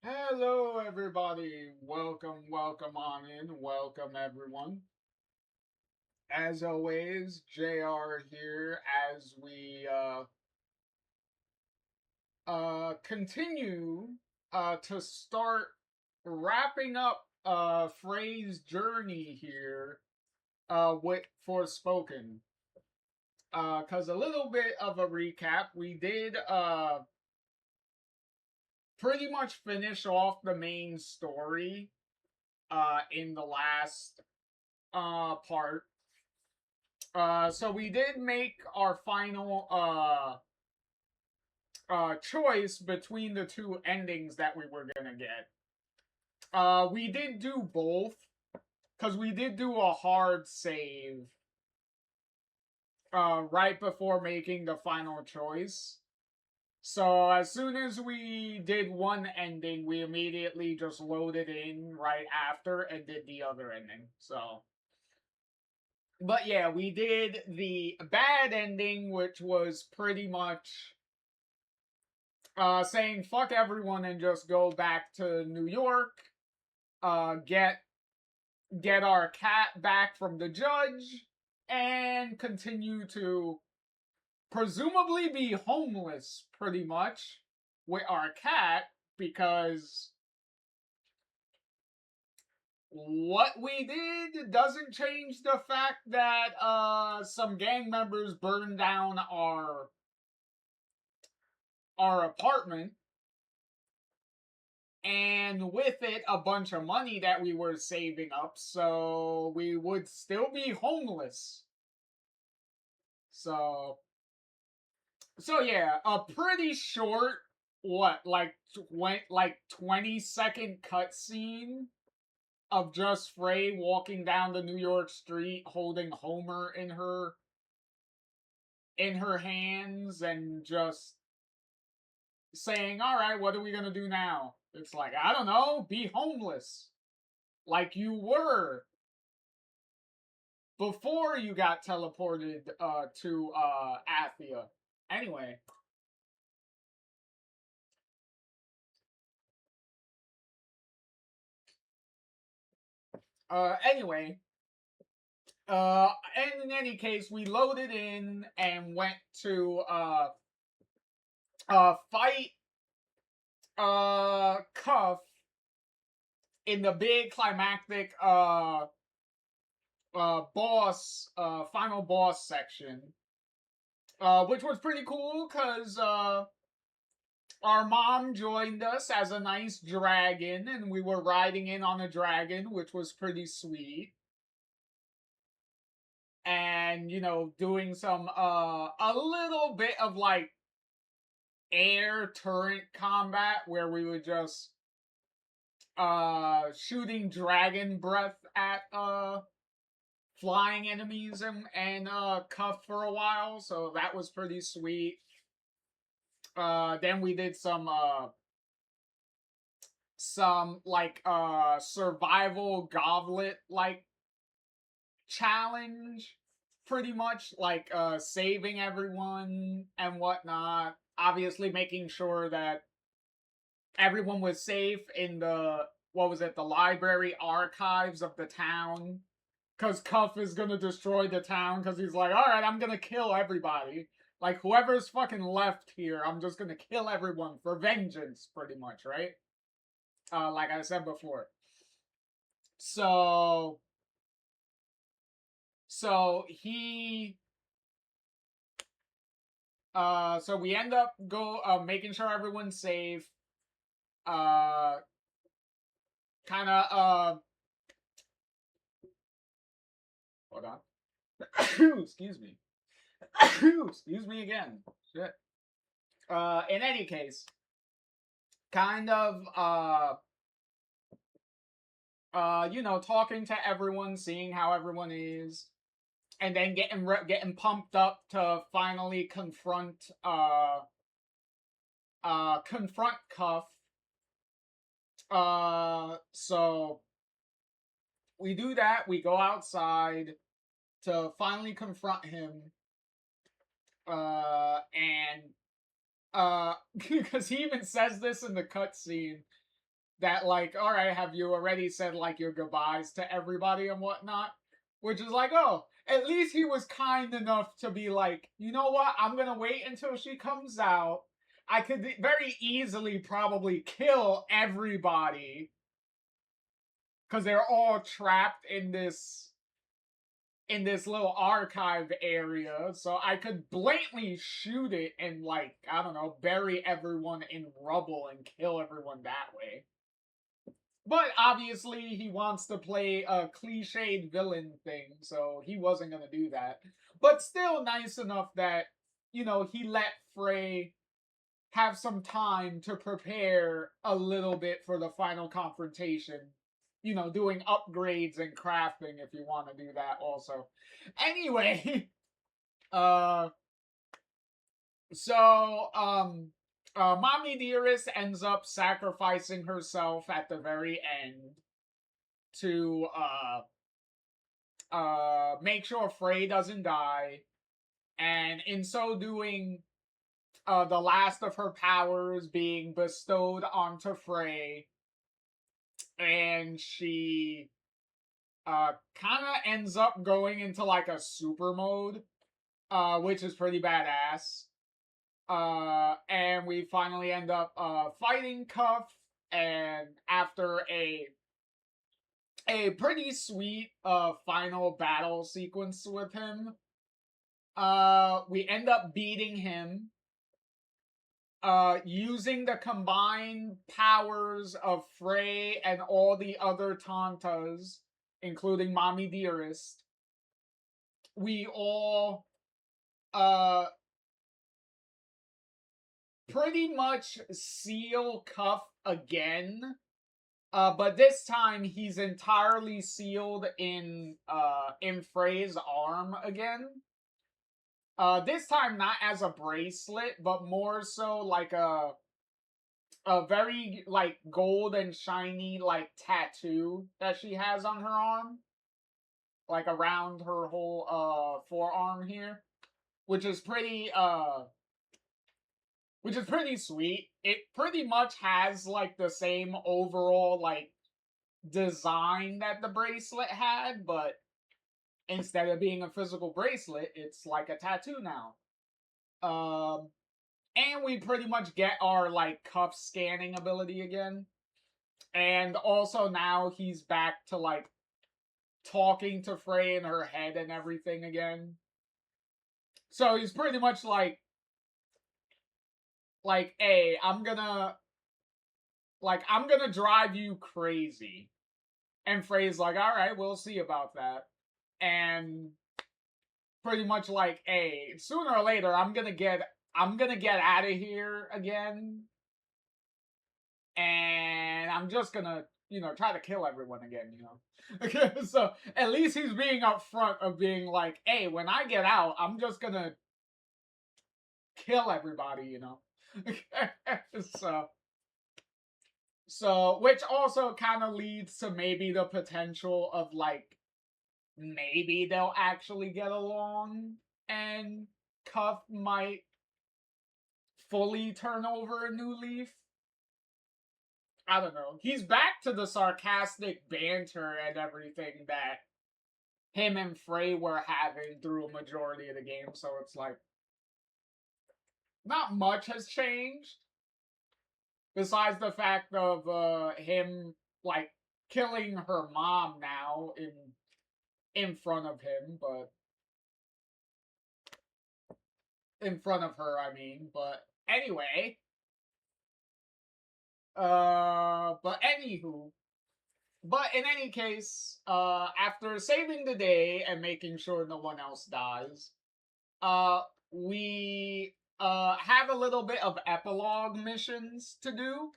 Hello, everybody. Welcome on in. Welcome, everyone. As always, JR here as we continue to start wrapping up Frey's journey here with Forspoken. Because a little bit of a recap, we did pretty much finish off the main story in the last part. So we did make our final choice between the two endings that we were gonna get. We did do both because we did do a hard save right before making the final choice. So as soon as we did one ending, we immediately just loaded in right after and did the other ending. So but yeah, we did the bad ending, which was pretty much saying fuck everyone and just go back to New York, get our cat back from the judge, and continue to presumably be homeless pretty much with our cat because what we did doesn't change the fact that some gang members burned down our apartment, and with it a bunch of money that we were saving up, so we would still be homeless. So yeah, a pretty short, what, like 20-second cutscene of just Frey walking down the New York street holding Homer in her hands and just saying, all right, what are we gonna do now? It's like, I don't know, be homeless. Like you were before you got teleported to Athia. Anyway. Anyway. And in any case, we loaded in and went to fight Cuff in the big climactic final boss section, which was pretty cool because our mom joined us as a nice dragon, and we were riding in on a dragon, which was pretty sweet. And doing some a little bit of like air turret combat where we would just shooting dragon breath at flying enemies and Cuff for a while, so that was pretty sweet. Then we did some like survival goblet like challenge, pretty much like saving everyone and whatnot. Obviously, making sure that everyone was safe in the the library archives of the town, because Cuff is gonna destroy the town because he's like, all right, I'm gonna kill everybody. Like whoever's fucking left here, I'm just gonna kill everyone for vengeance, pretty much, right? Like I said before. So he so we end up making sure everyone's safe. Kind of hold on. Excuse me. Excuse me again. Shit. In any case, kind of talking to everyone, seeing how everyone is, and then getting pumped up to finally confront Cuff. So we do that. We go outside to finally confront him, and because he even says this in the cutscene. that like, all right, have you already said like your goodbyes to everybody and whatnot? Which is like, oh, at least he was kind enough to be like, you know what, I'm gonna wait until she comes out. I could very easily probably kill everybody because they're all trapped in this little archive area, so I could blatantly shoot it and, like, I don't know, bury everyone in rubble and kill everyone that way. But obviously, he wants to play a cliched villain thing, so he wasn't gonna do that. But still, nice enough that, you know, he let Frey have some time to prepare a little bit for the final confrontation. You know, doing upgrades and crafting if you want to do that also. Anyway, uh, so Mommy Dearest ends up sacrificing herself at the very end to make sure Frey doesn't die, and in so doing, the last of her powers being bestowed onto Frey, and she kind of ends up going into like a super mode, which is pretty badass. And we finally end up fighting Cuff, and after a pretty sweet final battle sequence with him, we end up beating him. Using the combined powers of Frey and all the other Tantas, including Mommy Dearest, we all pretty much seal Cuff again. But this time he's entirely sealed in Frey's arm again. This time not as a bracelet, but more so like a very like gold and shiny like tattoo that she has on her arm, like around her whole forearm here, which is pretty sweet. It pretty much has like the same overall like design that the bracelet had, but instead of being a physical bracelet, it's like a tattoo now. And we pretty much get our like cuff scanning ability again. And also now he's back to like talking to Frey in her head and everything again. So he's pretty much like, hey, I'm gonna drive you crazy. And Frey's like, all right, we'll see about that. And pretty much like, hey, sooner or later, I'm gonna get out of here again, and I'm just gonna, you know, try to kill everyone again, you know. So at least he's being upfront of being like, hey, when I get out, I'm just gonna kill everybody, you know. So which also kind of leads to maybe the potential of like maybe they'll actually get along and Cuff might fully turn over a new leaf. I don't know. He's back to the sarcastic banter and everything that him and Frey were having through a majority of the game, so it's like not much has changed. Besides the fact of him like killing her mom now in front of him, but in front of her, I mean. But anyway, but anywho, but in any case, after saving the day and making sure no one else dies, we have a little bit of epilogue missions to do.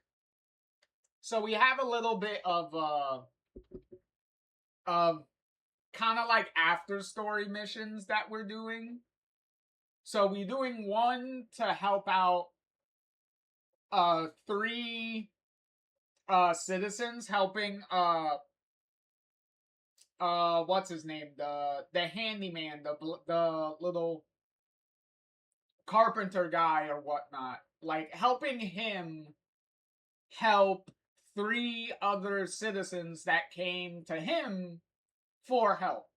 So we have a little bit of kind of like after story missions that we're doing. So we're doing one to help out 3 citizens helping what's his name, the handyman, the little carpenter guy or whatnot, like helping him help 3 other citizens that came to him for help.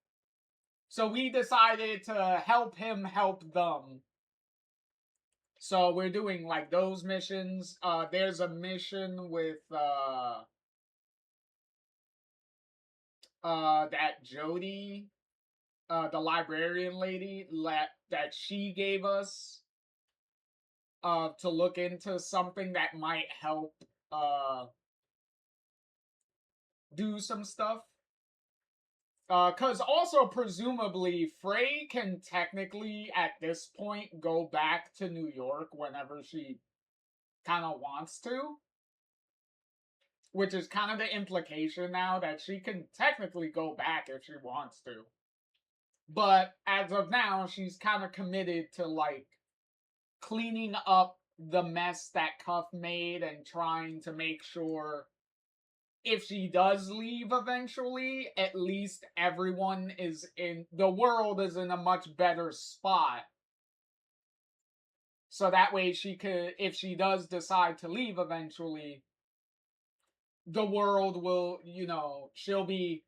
So we decided to help him help them. So we're doing like those missions. There's a mission with that Jody, the librarian lady, that she gave us to look into something that might help do some stuff. Because also, presumably, Frey can technically, at this point, go back to New York whenever she kind of wants to. Which is kind of the implication now, that she can technically go back if she wants to. But as of now, she's kind of committed to, like, cleaning up the mess that Cuff made and trying to make sure if she does leave eventually, at least everyone is in, the world is in a much better spot. So that way she could, if she does decide to leave eventually, the world will, you know, she'll be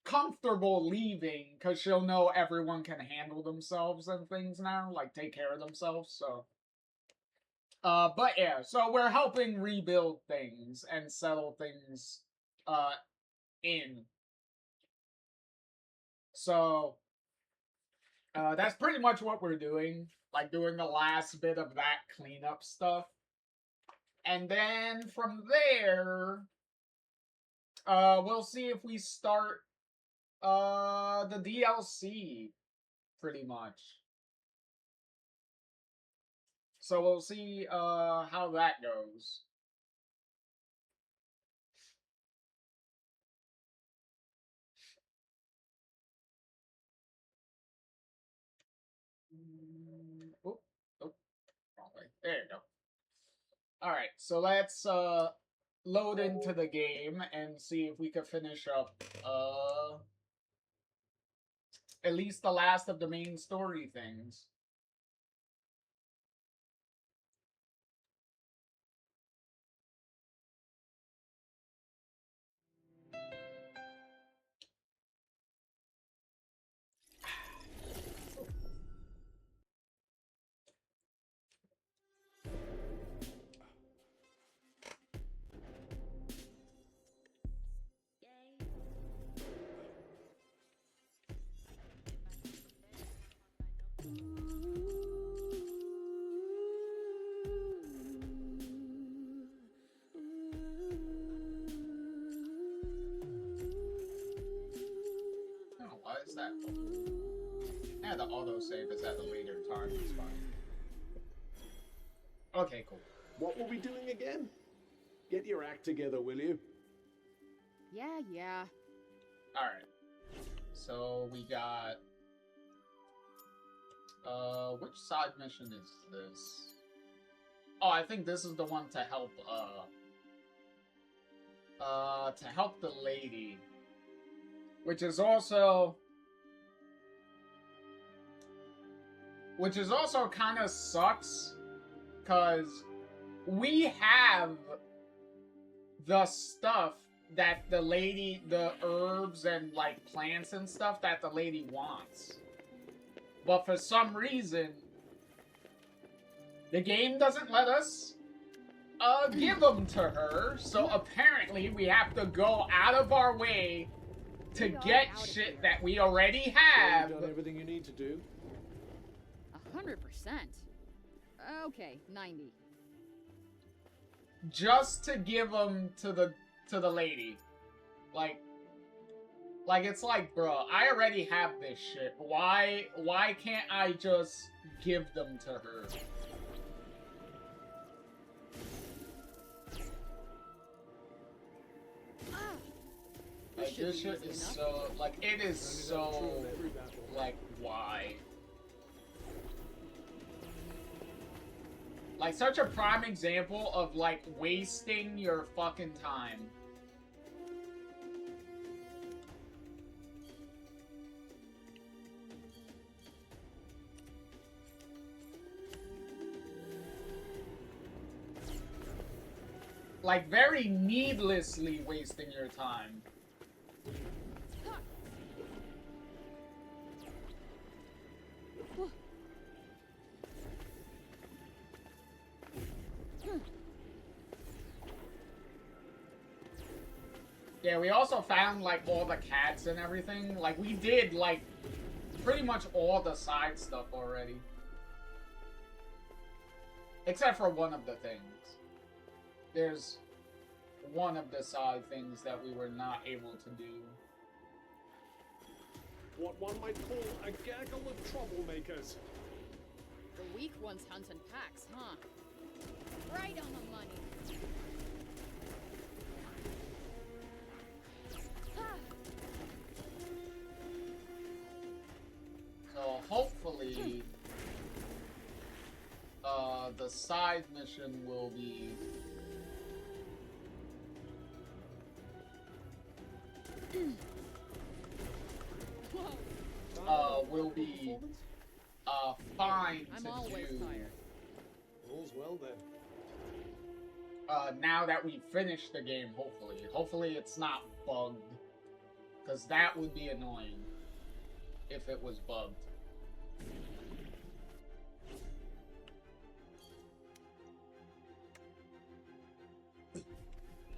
comfortable leaving because she'll know everyone can handle themselves and things now, like take care of themselves, so. But yeah, so we're helping rebuild things and settle things, in. So, that's pretty much what we're doing. Like, doing the last bit of that cleanup stuff. And then from there, we'll see if we start, the DLC, pretty much. So we'll see how that goes. Oh, oh, wrong way. There you go. Alright, so let's load into the game and see if we can finish up at least the last of the main story things. Oh, why is that? Yeah, the autosave is at a later time, it's fine. Okay, cool. What were we doing again? Get your act together, will you? Yeah. Alright. So we got which side mission is this? Oh, I think this is the one to help the lady. Which is also kind of sucks, because we have the stuff that the lady, the herbs and like plants and stuff that the lady wants. But for some reason, the game doesn't let us give them to her, so apparently we have to go out of our way to get shit that we already have. Have you done everything you need to do? 100%. Okay, 90. Just to give them to the lady. Like it's like, bro, I already have this shit. Why can't I just give them to her? Like, this shit is so, like, it is so, like, why? Like, such a prime example of, like, wasting your fucking time. like, very needlessly wasting your time. Yeah, we also found, like, all the cats and everything. Like, we did, like, pretty much all the side stuff already. Except for one of the things. There's one of the side things that we were not able to do. What one might call a gaggle of troublemakers. The weak ones hunt in packs, huh? Right on the money. So hopefully, the side mission will be fine I'm to always do. tired. All's well then. Now that we finished the game, hopefully. Hopefully it's not bugged. Because that would be annoying if it was bugged.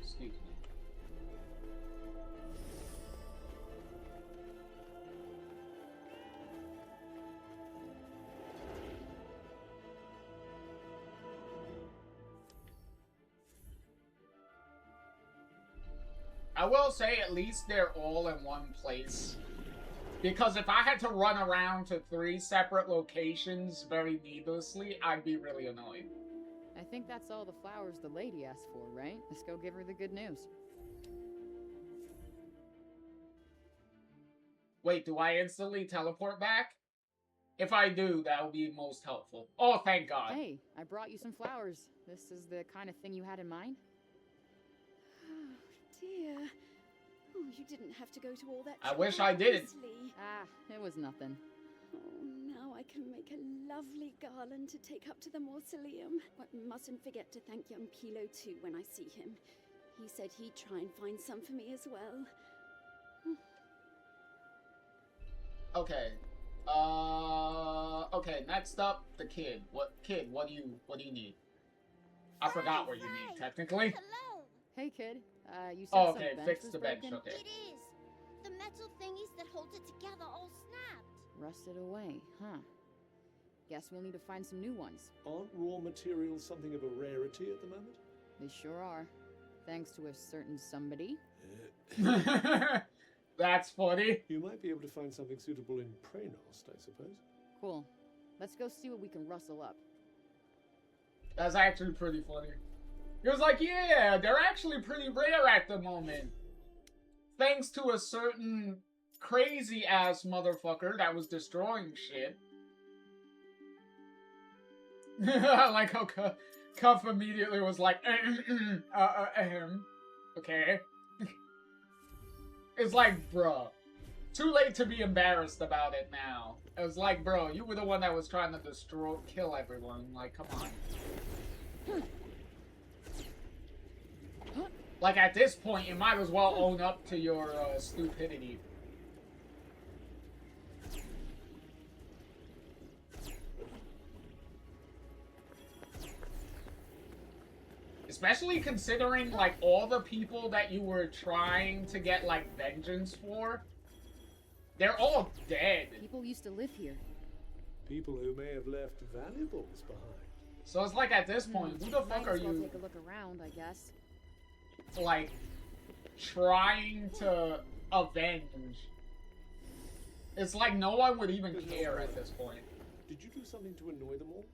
Excuse me. I will say at least they're all in one place. Because if I had to run around to 3 separate locations very needlessly, I'd be really annoyed. I think that's all the flowers the lady asked for, right? Let's go give her the good news. Wait, do I instantly teleport back? If I do, that would be most helpful. Oh, thank God. Hey, I brought you some flowers. This is the kind of thing you had in mind? Oh, dear. Oh, you didn't have to go to all that I wish trouble, I didn't. Weasley. Ah, it was nothing. Oh, now I can make a lovely garland to take up to the mausoleum. But mustn't forget to thank young Pilo too when I see him. He said he'd try and find some for me as well. Okay. Okay, next up, the kid. What do you need? I forgot what you need, technically. Hello. Hey, kid. You said Oh, some okay, bench fix was the bench, broken? okay. It is. The metal thingies that hold it together all snapped. Rusted away, huh? Guess we'll need to find some new ones. Aren't raw materials something of a rarity at the moment? They sure are. Thanks to a certain somebody. That's funny. You might be able to find something suitable in Praenost, I suppose. Cool. Let's go see what we can rustle up. That's actually pretty funny. He was like, yeah, they're actually pretty rare at the moment. Thanks to a certain crazy-ass motherfucker that was destroying shit. I like how Cuff immediately was like, okay. It's like, bruh, too late to be embarrassed about it now. It was like, bro, you were the one that was trying to kill everyone. Like, come on. Like, at this point, you might as well own up to your stupidity. Especially considering, like, all the people that you were trying to get, like, vengeance for. They're all dead. People used to live here. People who may have left valuables behind. So it's like, at this point, who the fuck Might are as well you, take a look around, I guess. like, trying to avenge? It's like no one would even care at this point. Did you do something to annoy them all?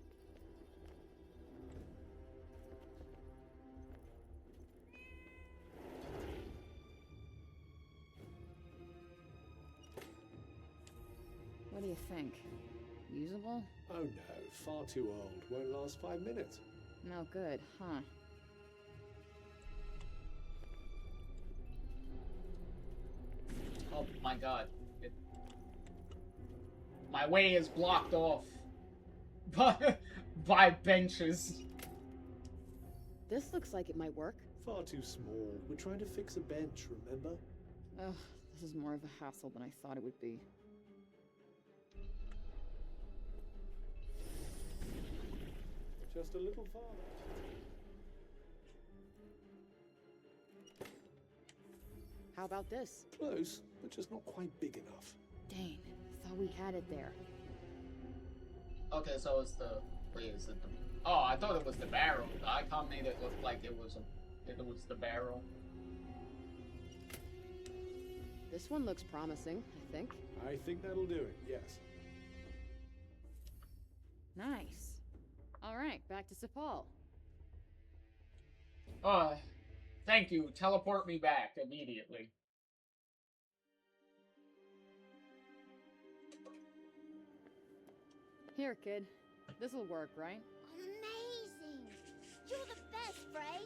What do you think? Usable? Oh no, far too old. Won't last 5 minutes. No good, huh? Oh my god. My way is blocked off by benches. This looks like it might work. Far too small. We're trying to fix a bench, remember? Ugh, this is more of a hassle than I thought it would be. Just a little farther. How about this? Close, but just not quite big enough. Dang, thought we had it there. Okay, so it's the... Wait, is it the... Oh, I thought it was the barrel. The icon made it look like it was the barrel. This one looks promising, I think. I think that'll do it, yes. Nice. Alright, back to Sepal. Thank you. Teleport me back immediately. Here, kid. This'll work, right? Amazing! You're the best, Frey!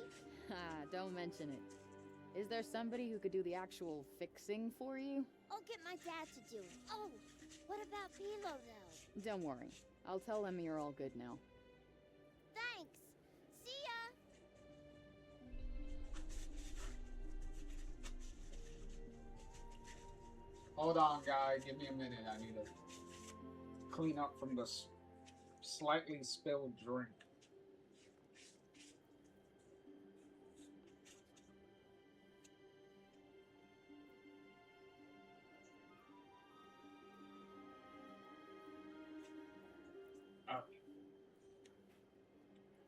Ha, don't mention it. Is there somebody who could do the actual fixing for you? I'll get my dad to do it. Oh, what about Pilo, though? Don't worry. I'll tell him you're all good now. Thanks! See ya! Hold on, guy. Give me a minute. I need to clean up from the slightly spilled drink.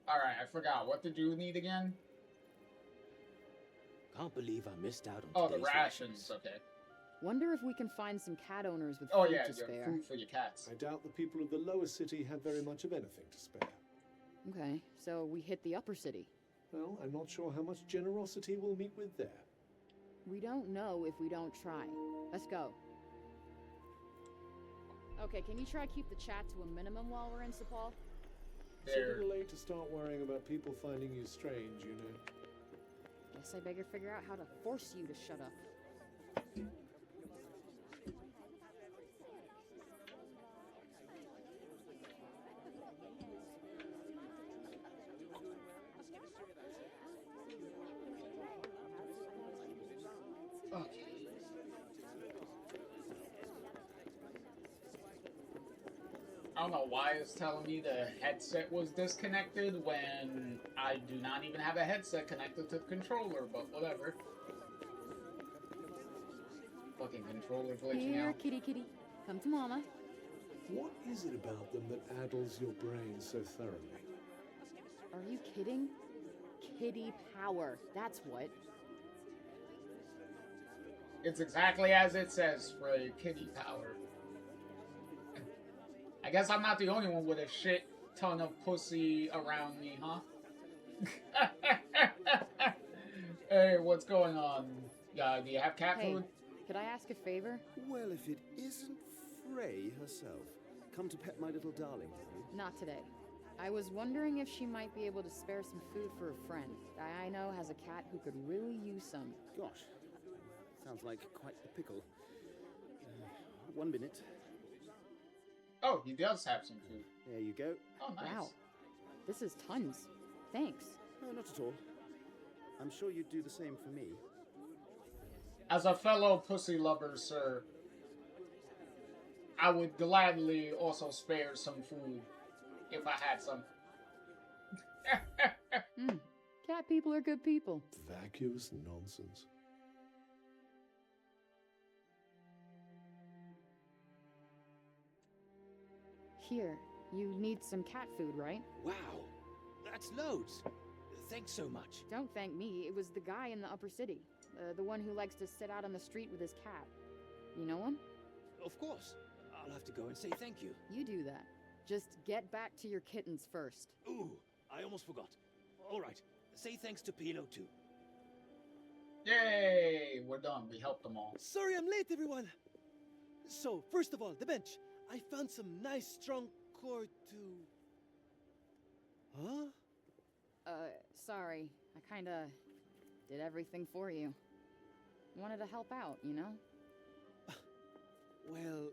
Alright, I forgot. What did you need again? Can't believe I missed out on Oh, the today's rations. Okay. Wonder if we can find some cat owners with Oh, food yeah, to your spare. food for your cats. I doubt the people of the lower city have very much of anything to spare. Okay, so we hit the upper city. Well, I'm not sure how much generosity we'll meet with there. We don't know if we don't try. Let's go. Okay, can you try keep the chat to a minimum while we're in Sepal? It's a little late to start worrying about people finding you strange, you know. Guess I better figure out how to force you to shut up. Okay. I don't know why it's telling me the headset was disconnected when I do not even have a headset connected to the controller, but whatever. Fucking controller glitching Here, out. kitty kitty. Come to mama. What is it about them that addles your brain so thoroughly? Are you kidding? Kitty power. That's what. It's exactly as it says for a kitty power. I guess I'm not the only one with a shit ton of pussy around me, huh? Hey, what's going on? Do you have cat Hey, food? could I ask a favor? Well, if it isn't Frey herself, come to pet my little darling, have you? Not today. I was wondering if she might be able to spare some food for a friend I know has a cat who could really use some. Gosh, sounds like quite the pickle. 1 minute. Oh, he does have some food. There you go. Oh, nice. Wow. This is tons. Thanks. No, not at all. I'm sure you'd do the same for me. As a fellow pussy lover, sir, I would gladly also spare some food if I had some. Cat people are good people. Vacuous nonsense. Here, you need some cat food, right? Wow, that's loads. Thanks so much. Don't thank me. It was the guy in the upper city. The one who likes to sit out on the street with his cat. You know him? Of course. I'll have to go and say thank you. You do that. Just get back to your kittens first. Ooh, I almost forgot. All right, say thanks to Pilo too. Yay! We're done. We helped them all. Sorry I'm late, everyone. So, first of all, the bench. I found some nice, strong cord to... Huh? Sorry. I kinda did everything for you. Wanted to help out, you know? Well,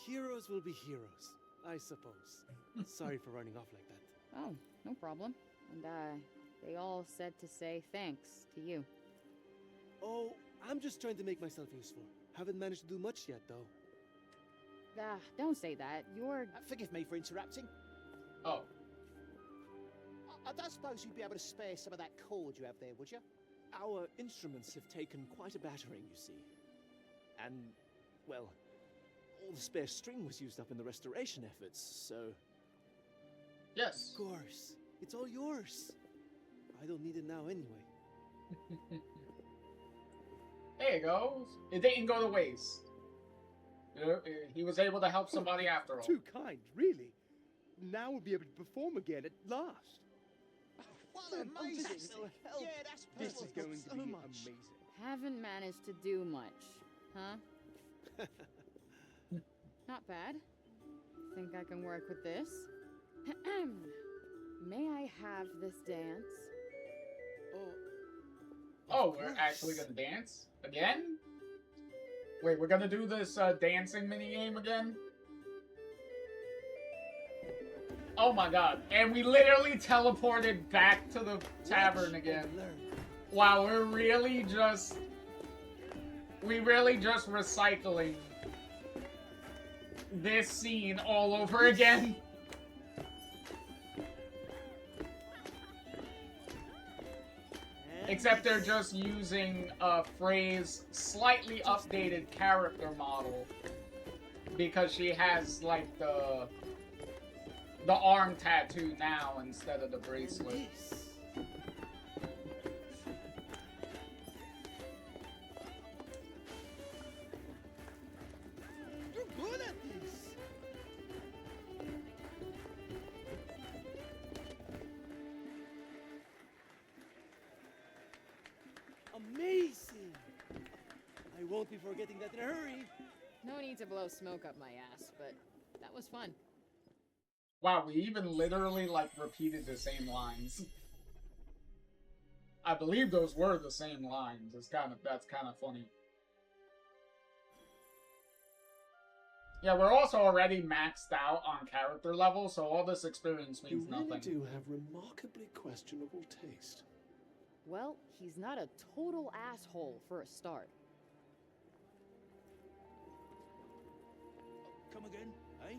heroes will be heroes, I suppose. Sorry for running off like that. Oh, no problem. And, They all said to say thanks to you. Oh, I'm just trying to make myself useful. Haven't managed to do much yet, though. Don't say that. You're... Forgive me for interrupting. Oh. I don't suppose you'd be able to spare some of that cord you have there, would you? Our instruments have taken quite a battering, you see. And, well, all the spare string was used up in the restoration efforts, so... Yes. Of course. It's all yours. I don't need it now anyway. There you go. It didn't go to waste. He was able to help somebody after all. Too kind, really. Now we'll be able to perform again at last. What amazing! Yeah, that's This is perfect. going to So be much. amazing. Haven't managed to do much, huh? Not bad. Think I can work with this? May I have this dance? Oh, we're actually gonna dance? Again? Wait, we're gonna do this dancing minigame again? Oh my god. And we literally teleported back to the tavern again. Wow, we're really just recycling this scene all over again. Except they're just using a phrase slightly updated character model because she has like the arm tattoo now instead of the bracelet. You're good at this. Amazing! I won't be forgetting that in a hurry. No need to blow smoke up my ass, but that was fun. Wow, we even literally like repeated the same lines. I believe those were the same lines. That's kind of funny. Yeah, we're also already maxed out on character level, so all this experience means You really nothing. do have remarkably questionable taste. Well, he's not a total asshole for a start. Come again, eh?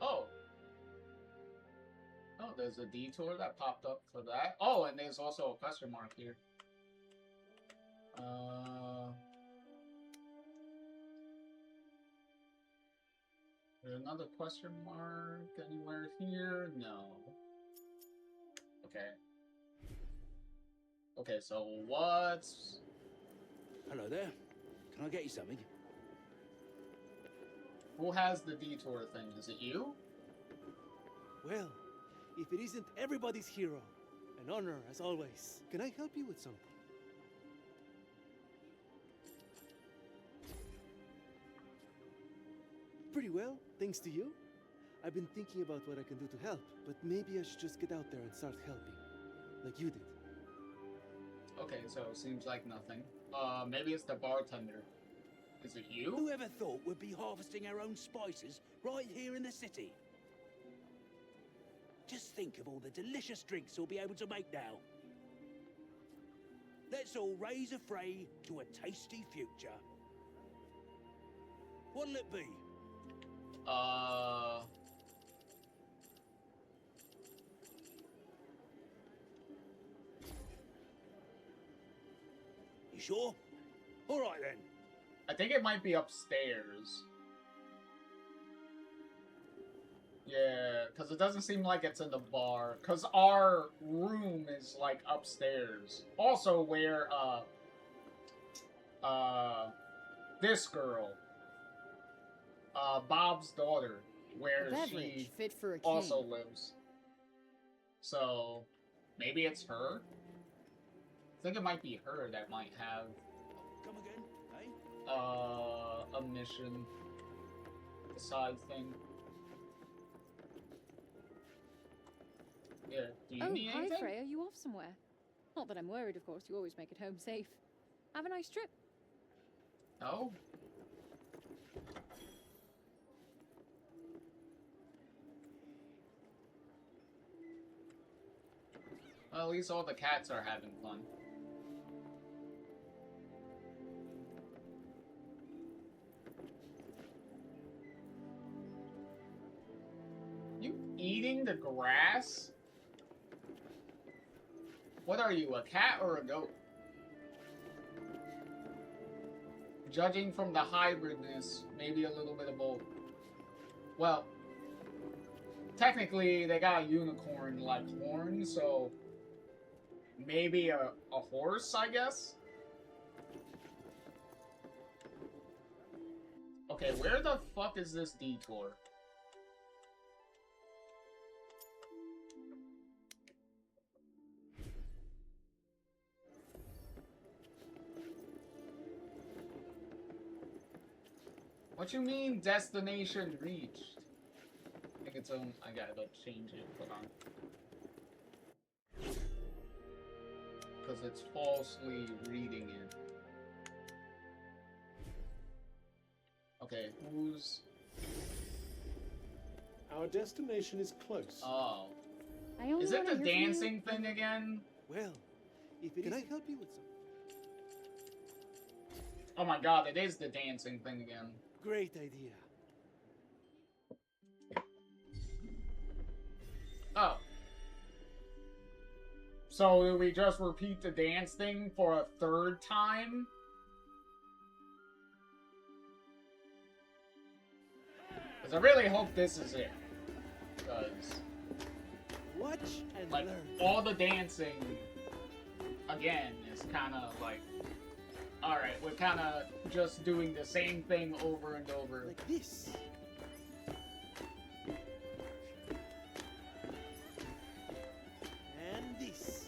Oh. Oh, there's a detour that popped up for that. Oh, and there's also a question mark here. There's another question mark anywhere here? No. Okay. Okay, so what's... Hello there. Can I get you something? Who has the detour thing? Is it you? Well, if it isn't everybody's hero, an honor as always. Can I help you with something? Pretty well, thanks to you. I've been thinking about what I can do to help, but maybe I should just get out there and start helping, like you did. Okay, so seems like nothing. Maybe it's the bartender. Is it you? Whoever thought we'd be harvesting our own spices right here in the city? Just think of all the delicious drinks we'll be able to make now. Let's all raise a fray to a tasty future. What'll it be? You sure? All right then. I think it might be upstairs. Yeah, because it doesn't seem like it's in the bar. Because our room is, like, upstairs. Also where, this girl, Bob's daughter, where she fit for a king. also lives. So, maybe it's her? I think it might be her that might have Come again, eh? a mission, a side thing. Yeah, do you need hi anything? Freya, you off somewhere? Not that I'm worried, of course, you always make it home safe. Have a nice trip. No? Well, at least all the cats are having fun. You eating the grass? What are you, a cat or a goat? Judging from the hybridness, maybe a little bit of both. Well, technically they got a unicorn-like horn, so maybe a horse, I guess? Okay, where the fuck is this detour? What you mean, destination reached? I think it's on. I gotta change it. Hold on. Because it's falsely reading it. Okay, who's... Our destination is close. Oh. I only Is it wanna the hear from you. dancing thing again? Well, if it Can is... I help you with something? Oh my god, it is the dancing thing again. Great idea. Oh. So do we just repeat the dance thing for a third time? Because I really hope this is it. Because, Watch and like, learn. all the dancing, again, is kind of like... Alright, we're kind of just doing the same thing over and over. Like this. And this.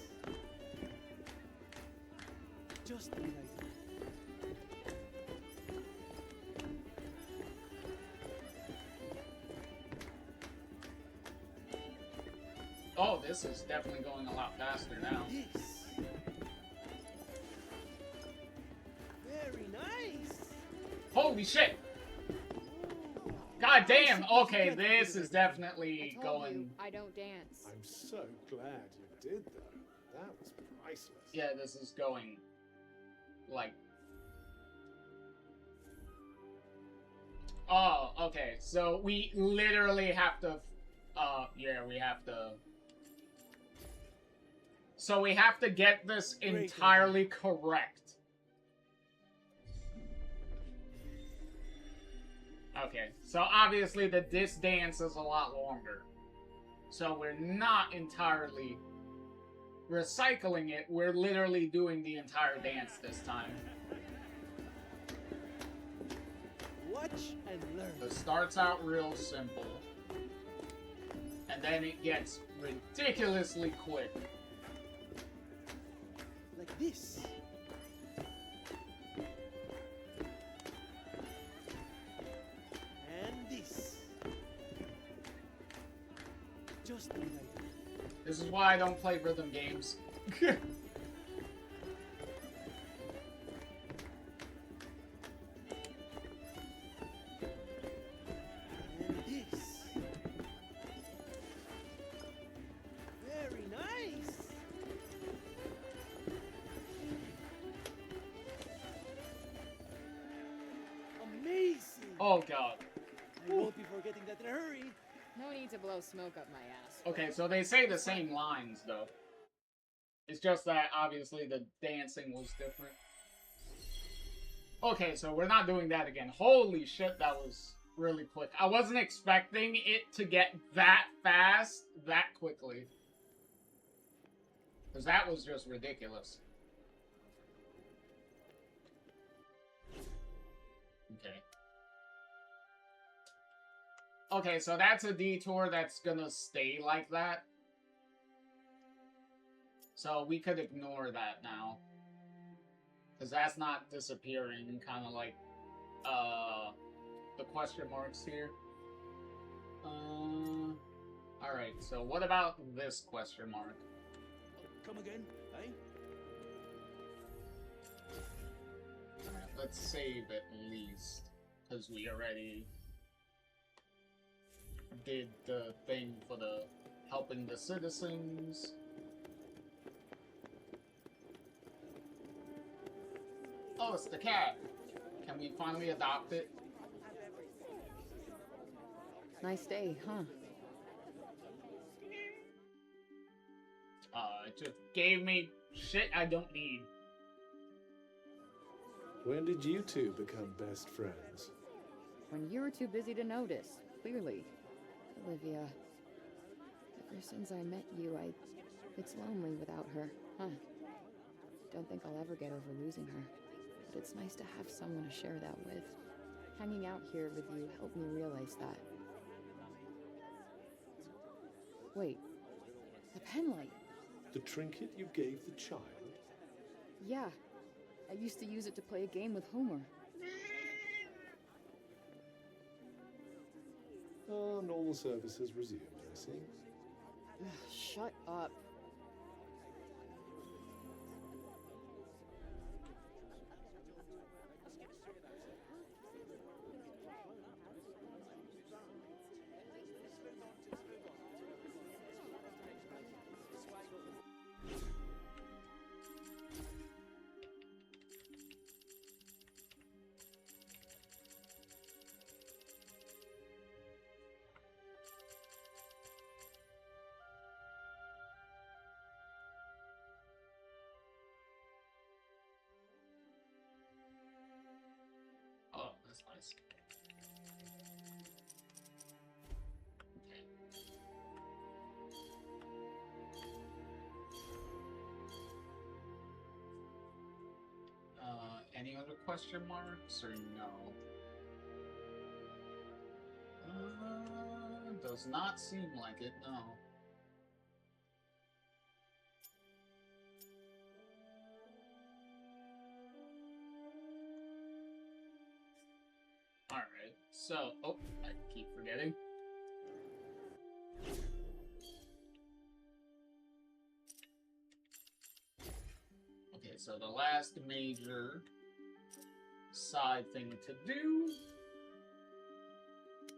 Just the right idea. Oh, this is definitely going a lot faster now. This. Very nice. Holy shit! God damn! Okay, this is definitely I told going... you, I don't dance. I'm so glad you did, though. That was priceless. Yeah, this is going... like... Oh, okay. So we literally have to... yeah, we have to... So we have to get this entirely correct. Okay, so obviously this dance is a lot longer. So we're not entirely recycling it, we're literally doing the entire dance this time. Watch and learn. It starts out real simple. And then it gets ridiculously quick. Like this. And this. Just the right idea. This is why I don't play rhythm games. And this. Very nice. Amazing. Oh god. I won't be forgetting that in a hurry. No need to blow smoke up my ass. Okay, so they say the same lines, though. It's just that, obviously, the dancing was different. Okay, so we're not doing that again. Holy shit, that was really quick. I wasn't expecting it to get that fast, that quickly. Because that was just ridiculous. Okay. Okay, so that's a detour that's gonna stay like that. So we could ignore that now. Because that's not disappearing, kind of like, the question marks here. Alright, so what about this question mark? Come again, eh? Alright, let's save at least. Because we already did the thing for the helping the citizens. Alice, the cat. Can we finally adopt it? Nice day, huh? It just gave me shit I don't need. When did you two become best friends? When you were too busy to notice, clearly. Olivia, ever since I met you, it's lonely without her, huh? Don't think I'll ever get over losing her, but it's nice to have someone to share that with. Hanging out here with you helped me realize that. Wait, the penlight. The trinket you gave the child? Yeah, I used to use it to play a game with Homer. Oh, normal services resumed, I see. Shut up. Oh, that's nice. Okay. Any other question marks or no? Does not seem like it, no. Alright, so, oh, I keep forgetting. Okay, so the last major side thing to do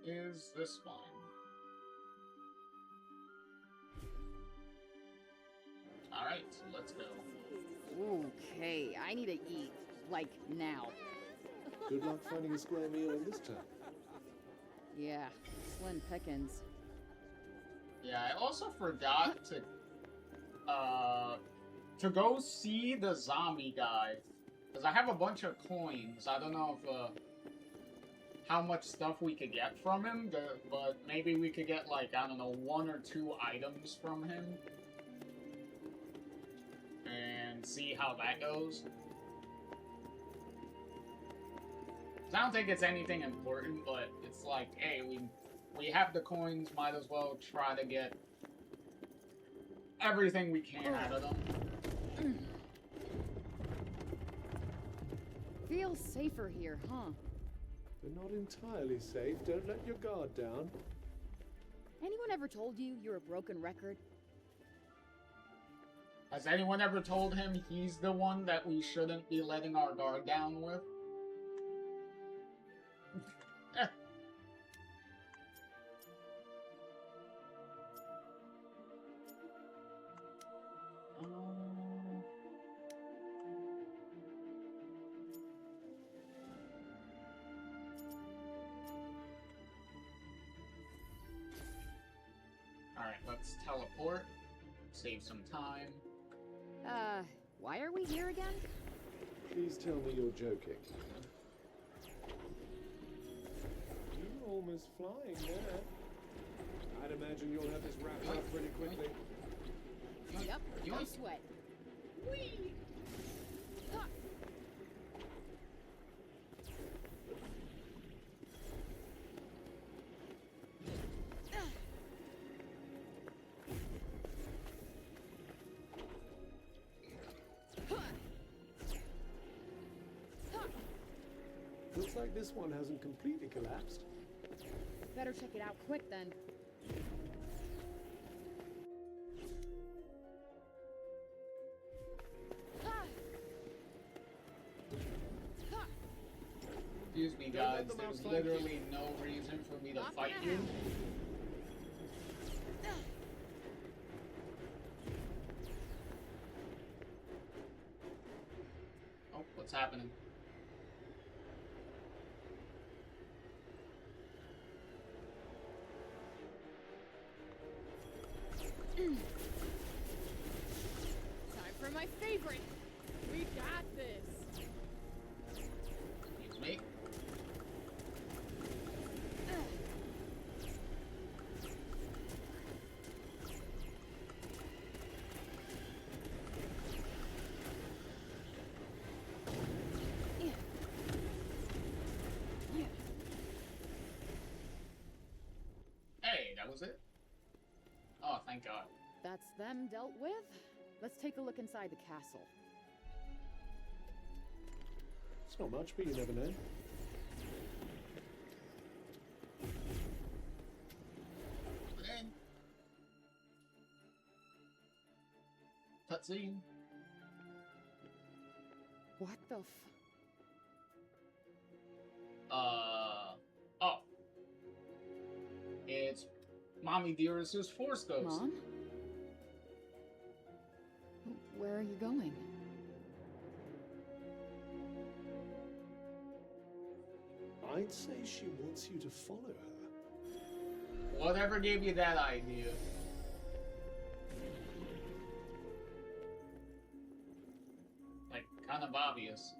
is this one. Alright, so let's go. Okay, I need to eat. Like, now. Good luck finding a square meal in this town. Yeah, slim pickings. Yeah, I also forgot to go see the zombie guy. Because I have a bunch of coins. I don't know if, how much stuff we could get from him, but maybe we could get, like, I don't know, 1 or 2 items from him. And see how that goes. I don't think it's anything important, but it's like, hey, we have the coins, might as well try to get everything we can out of them. Feels safer here, huh? They're not entirely safe. Don't let your guard down. Anyone ever told you you're a broken record? Has anyone ever told him he's the one that we shouldn't be letting our guard down with? Alright, let's teleport. Save some time. Why are we here again? Please tell me you're joking. You're almost flying there. I'd imagine you'll have this wrapped up pretty quickly. Yep, no sweat. Whee! Ha! Looks like this one hasn't completely collapsed. Better check it out quick then. Excuse me, guys. There's literally no reason for me to fight you. Oh, what's happening? Time for my favorite. We got this. Excuse me. Hey, that was it? Oh, thank God. That's them dealt with? Let's take a look inside the castle. It's not much, but you never know. And cutscene. What the Oh. It's Mommy Dearest's Force Ghost. Mom? Where are you going? I'd say she wants you to follow her. Whatever gave you that idea? Like, kind of obvious.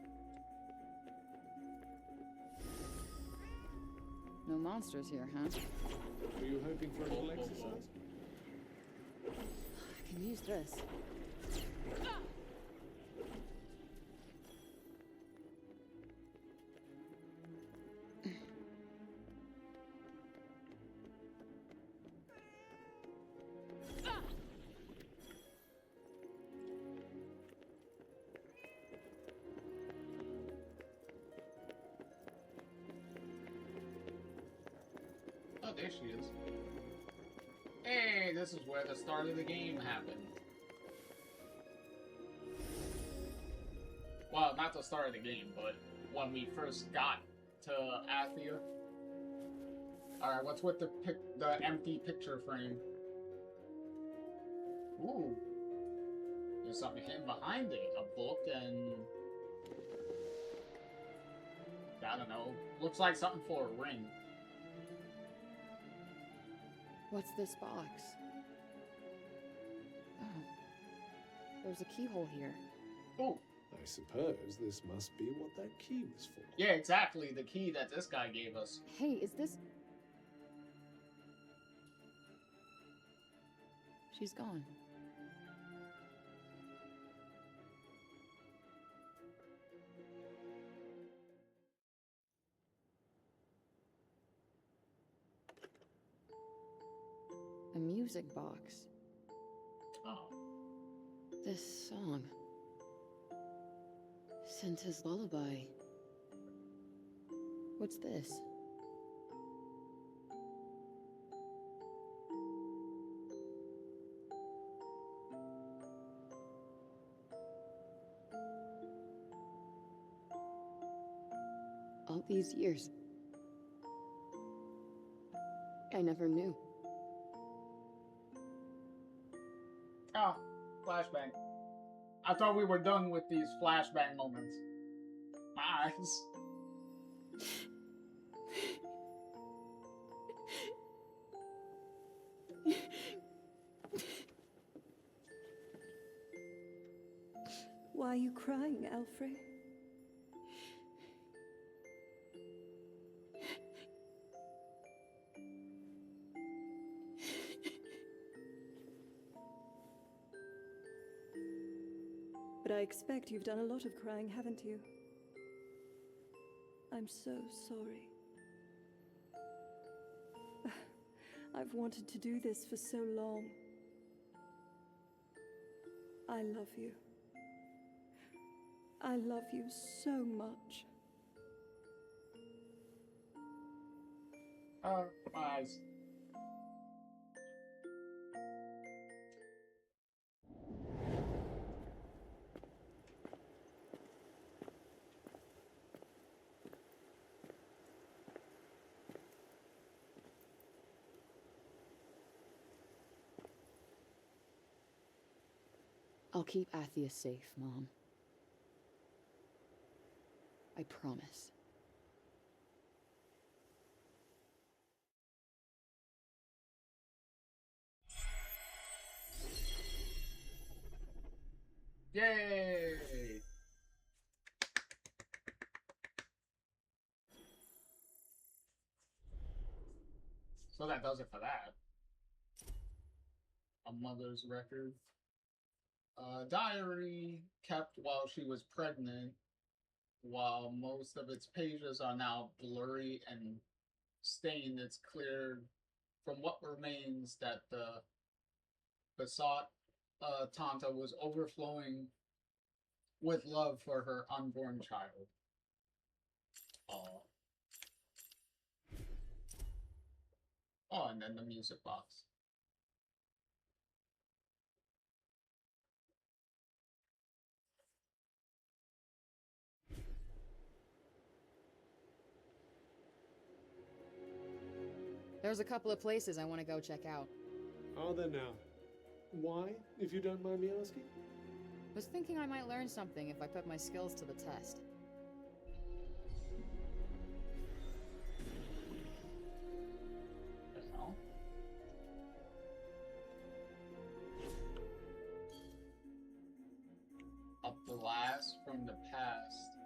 No monsters here, huh? Were you hoping for a little exercise? I can use this. Oh, there she is. Hey, this is where the start of the game happened. Well, not the start of the game, but when we first got to Athia. Alright, what's with the empty picture frame? Ooh. There's something hidden behind it. A book and... I don't know. Looks like something for a ring. What's this box? Oh. There's a keyhole here. Oh. I suppose this must be what that key was for. Yeah, exactly. The key that this guy gave us. Hey, is this... She's gone. A music box. Oh. This song. Santa's lullaby. What's this? All these years, I never knew. Oh, flashbang. I thought we were done with these flashbang moments. My eyes. Why are you crying, Alfred? But I expect you've done a lot of crying, haven't you? I'm so sorry. I've wanted to do this for so long. I love you. I love you so much. Oh, my eyes. I'll keep Athia safe, Mom. I promise. Yay! So that does it for that. A mother's record. Diary kept while she was pregnant, while most of its pages are now blurry and stained. It's clear from what remains that the besought Tanta was overflowing with love for her unborn child. Oh, and then the music box. There's a couple of places I want to go check out. Are there now? Why, if you don't mind me asking? Was thinking I might learn something if I put my skills to the test. A blast from the past.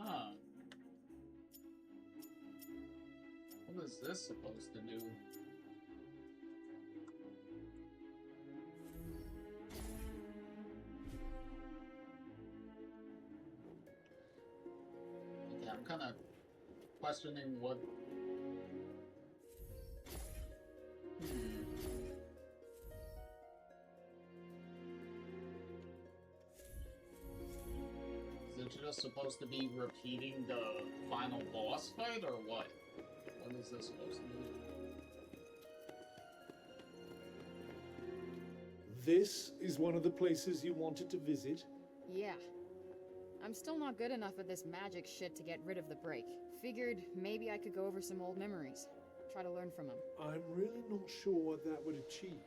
Huh. What is this supposed to do? Okay, I'm kind of questioning what... Is it just supposed to be repeating the final boss fight, or what? What is this supposed to be? This is one of the places you wanted to visit? Yeah. I'm still not good enough at this magic shit to get rid of the break. Figured maybe I could go over some old memories. Try to learn from them. I'm really not sure what that would achieve.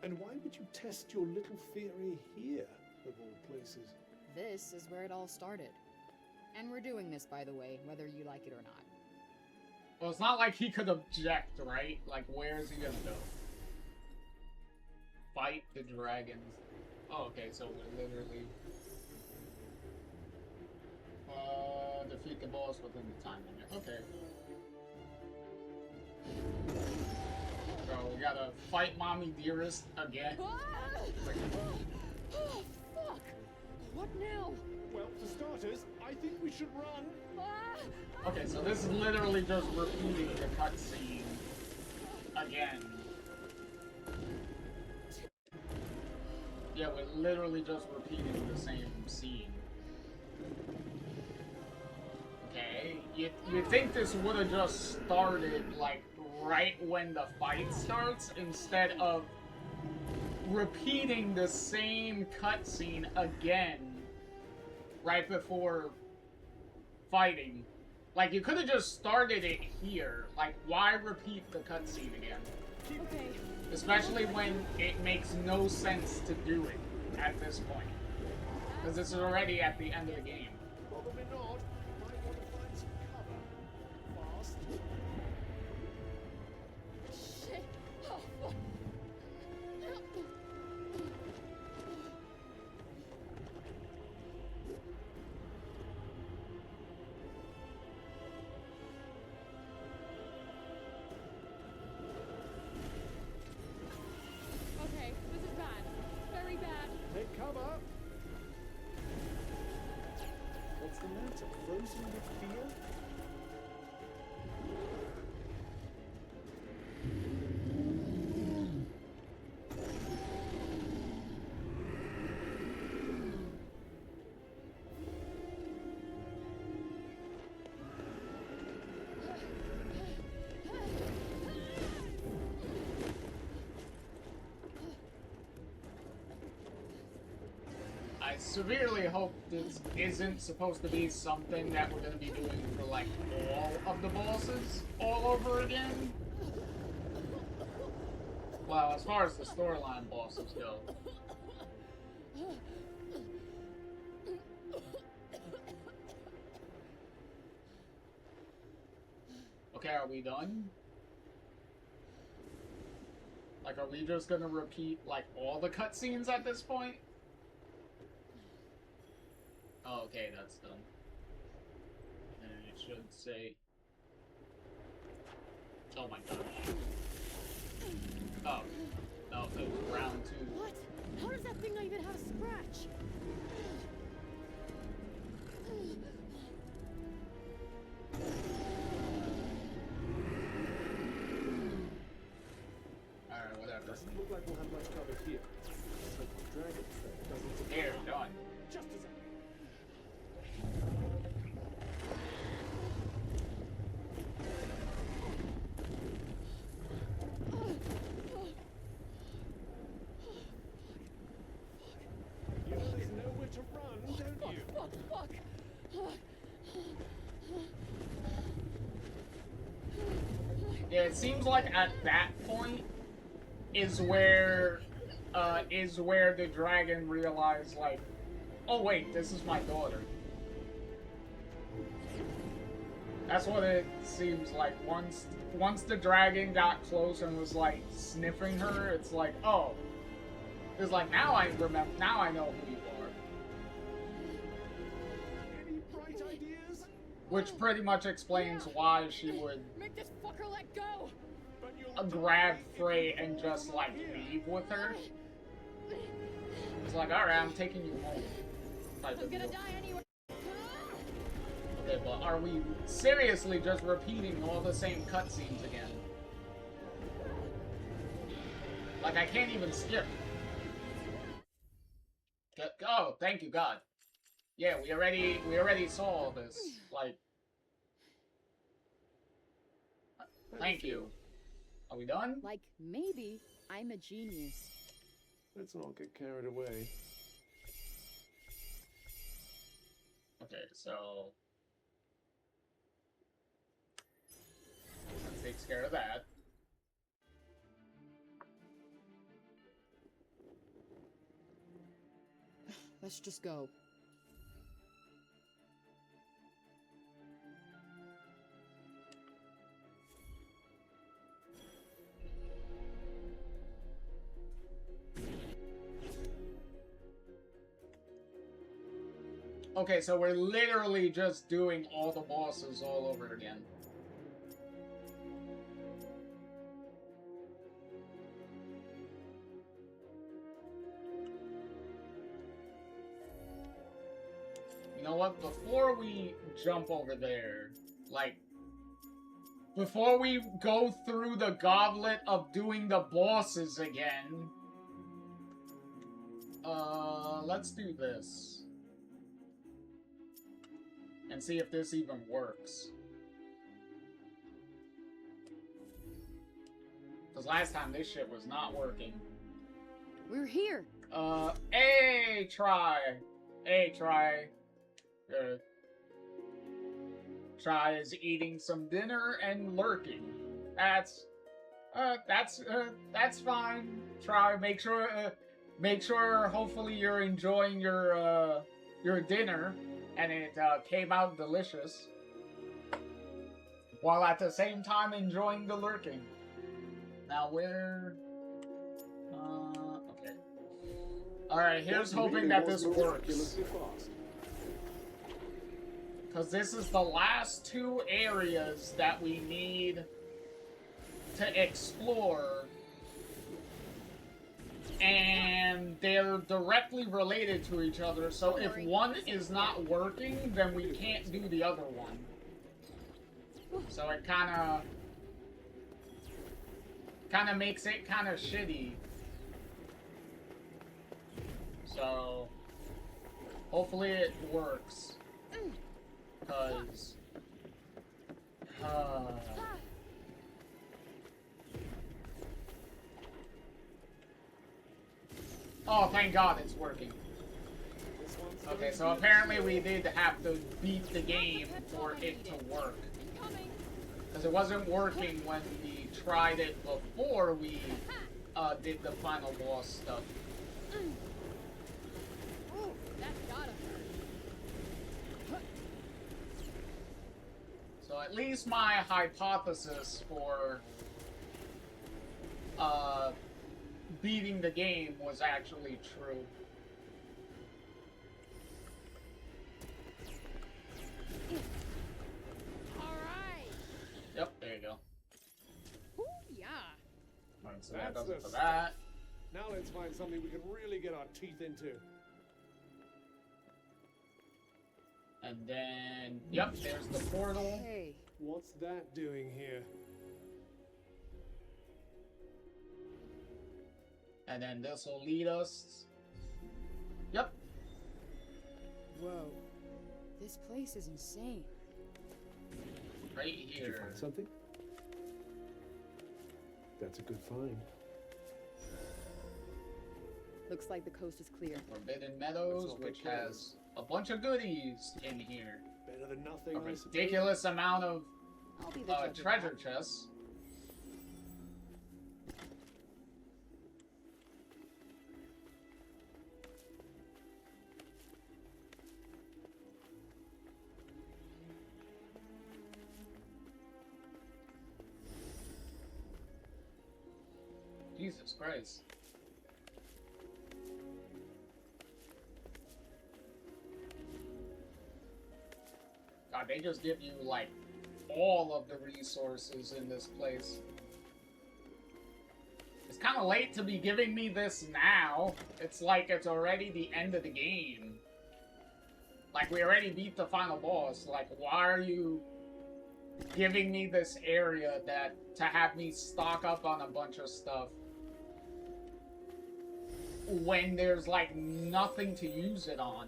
And why would you test your little theory here, of all places? This is where it all started. And we're doing this, by the way, whether you like it or not. Well, it's not like he could object, right? Like, where is he gonna go? Fight the dragons. Oh, okay, so we're literally... defeat the boss within the time limit. Okay. So, we gotta fight Mommy Dearest again. Like, Oh, fuck! What now? Well, for starters, I think we should run. okay, so this is literally just repeating the cutscene again. Yeah, we're literally just repeating the same scene. Okay, you think this would have just started, like, right when the fight starts, instead of repeating the same cutscene again right before fighting. Like, you could have just started it here. Like, why repeat the cutscene again? Okay. Especially when it makes no sense to do it at this point. Because this is already at the end of the game. Probably not. Might want to find some cover. Fast. Shit! Oh, fuck! Okay, this is bad. Very bad. Take cover. What's the matter? Frozen with fear? I severely hope this isn't supposed to be something that we're going to be doing for, like, all of the bosses all over again. Well, as far as the storyline bosses go. Okay, are we done? Like, are we just gonna repeat, like, all the cutscenes at this point? Oh, okay, that's done. And it should say... Oh my gosh. Oh. No, it was round 2. What? How does that thing not even have a scratch? Alright, whatever. Doesn't look like we'll have much cover here. So dragon thread doesn't Here, done. just as I... You know there's nowhere to run, don't you? Fuck! Yeah, it seems like at that point is where the dragon realized, like, oh wait, this is my daughter. That's what it seems like. Once the dragon got close and was like sniffing her, it's like, oh, it's like now I remember, now I know who you are. Any bright ideas? Which pretty much explains why she would Make this fucker let go! But you'll grab Frey and just like leave with her. It's like, alright, I'm taking you home. Type I'm of gonna deal. die anyway. Okay, but are we seriously just repeating all the same cutscenes again? Like, I can't even skip. Oh, thank you, God. Yeah, we already saw all this. Like, thank you. Are we done? Like, maybe I'm a genius. Let's not get carried away. Okay, so that takes care of that. Let's just go. Okay, so we're literally just doing all the bosses all over again. You know what? Before we jump over there, like, before we go through the goblet of doing the bosses again, let's do this. And see if this even works. Because last time this shit was not working. We're here. Hey, Try. Hey, Try. Try is eating some dinner and lurking. That's fine. Try, make sure, hopefully you're enjoying your dinner. And it came out delicious, while at the same time enjoying the lurking. Now where? Okay. Alright, here's hoping that this works. Because this is the last 2 areas that we need to explore. And they're directly related to each other, so if one is not working, then we can't do the other one. So it kinda makes it kinda shitty. So hopefully it works. 'Cause oh, thank God it's working. Okay, so apparently we did have to beat the game for it to work. Because it wasn't working when we tried it before we did the final boss stuff. That gotta hurt. So at least my hypothesis for beating the game was actually true. Alright! Yep, there you go. Ooh, yeah. Alright, so that That's does it the for that. Now let's find something we can really get our teeth into. And then, yep, there's the portal. Hey, What's that doing here? And then this will lead us. Yep. whoa. This place is insane. Right Did you here. find something? That's a good find. Looks like the coast is clear. Forbidden Meadows, Let's not which get careless. has a bunch of goodies in here. Better than nothing, A I suppose. ridiculous amount of I'll be the judge of treasure that. chests. Jesus Christ. God, they just give you, like, all of the resources in this place. It's kind of late to be giving me this now. It's like it's already the end of the game. Like, we already beat the final boss. Like, why are you giving me this area to have me stock up on a bunch of stuff when there's, like, nothing to use it on?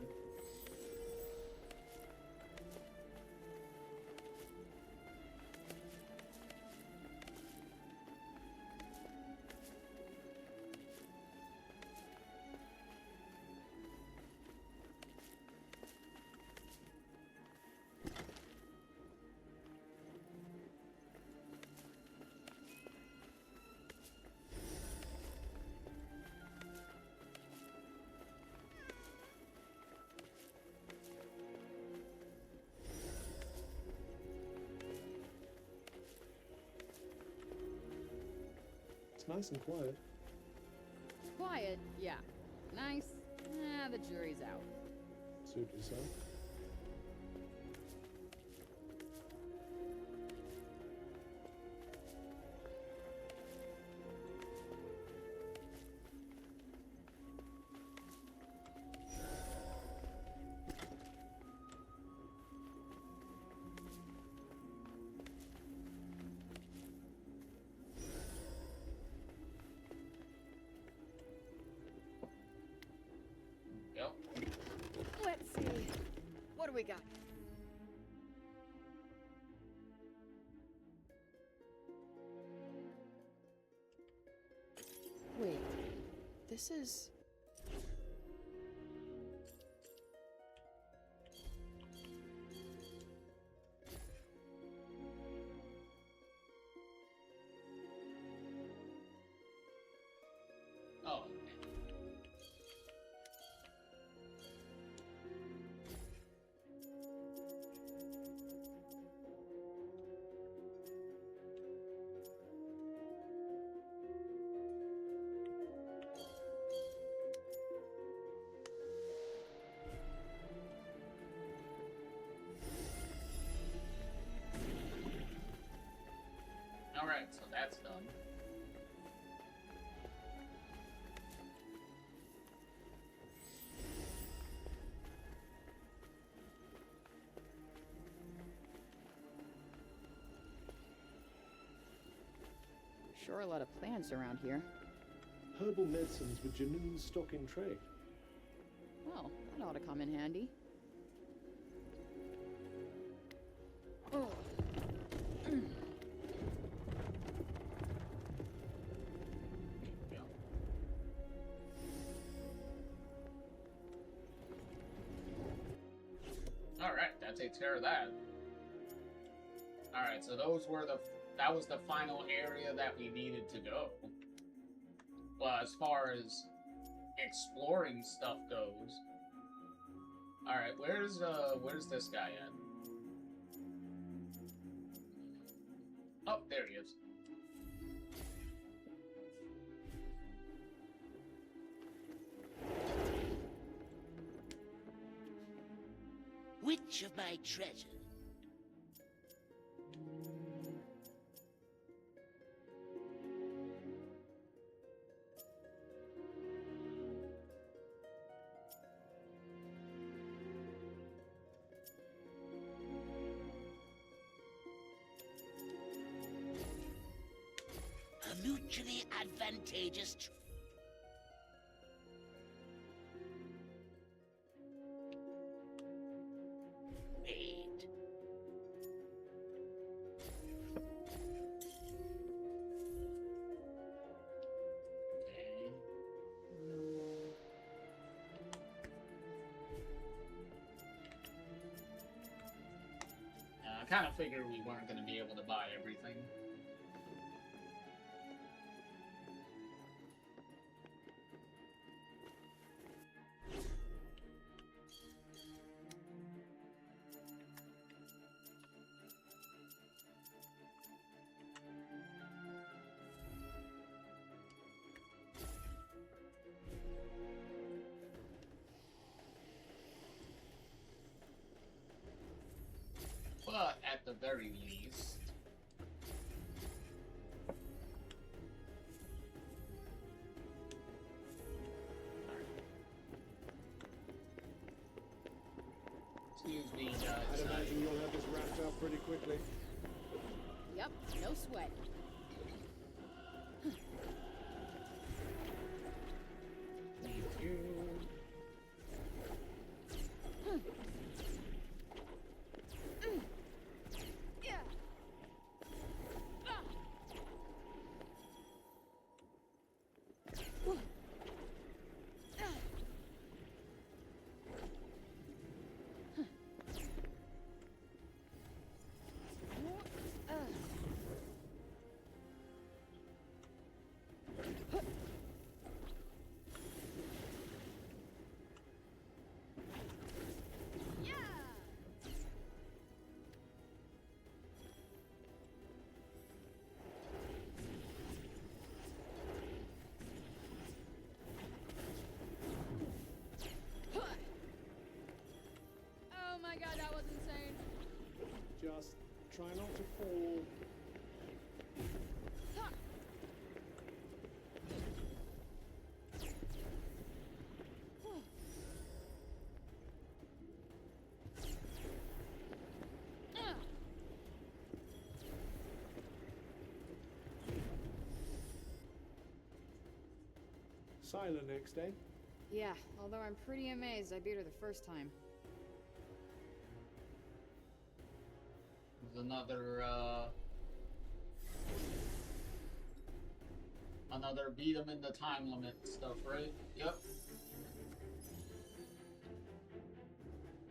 It's nice and quiet. Quiet, yeah. Nice. The jury's out. Suit yourself. Yep. Let's see. What do we got? Wait. This is... Oh. Alright, so that's done. Sure a lot of plants around here. Herbal medicines with genuine stock in trade. Well, that ought to come in handy. Oh. Alright, that takes care of that. Alright, so that was the final area that we needed to go. Well, as far as exploring stuff goes. Alright, where's this guy at? Oh, there he is. much of my treasure? A mutually advantageous trade. I kind of figured we weren't going to be able to buy everything. But at the very least, excuse me, I'd imagine you'll have this wrapped up pretty quickly. Yep, no sweat. Thank you. Oh my god, that was insane. Just try not to fall. Silent next, eh? Yeah, although I'm pretty amazed I beat her the first time. There's another beat 'em in the time limit stuff, right? Yep.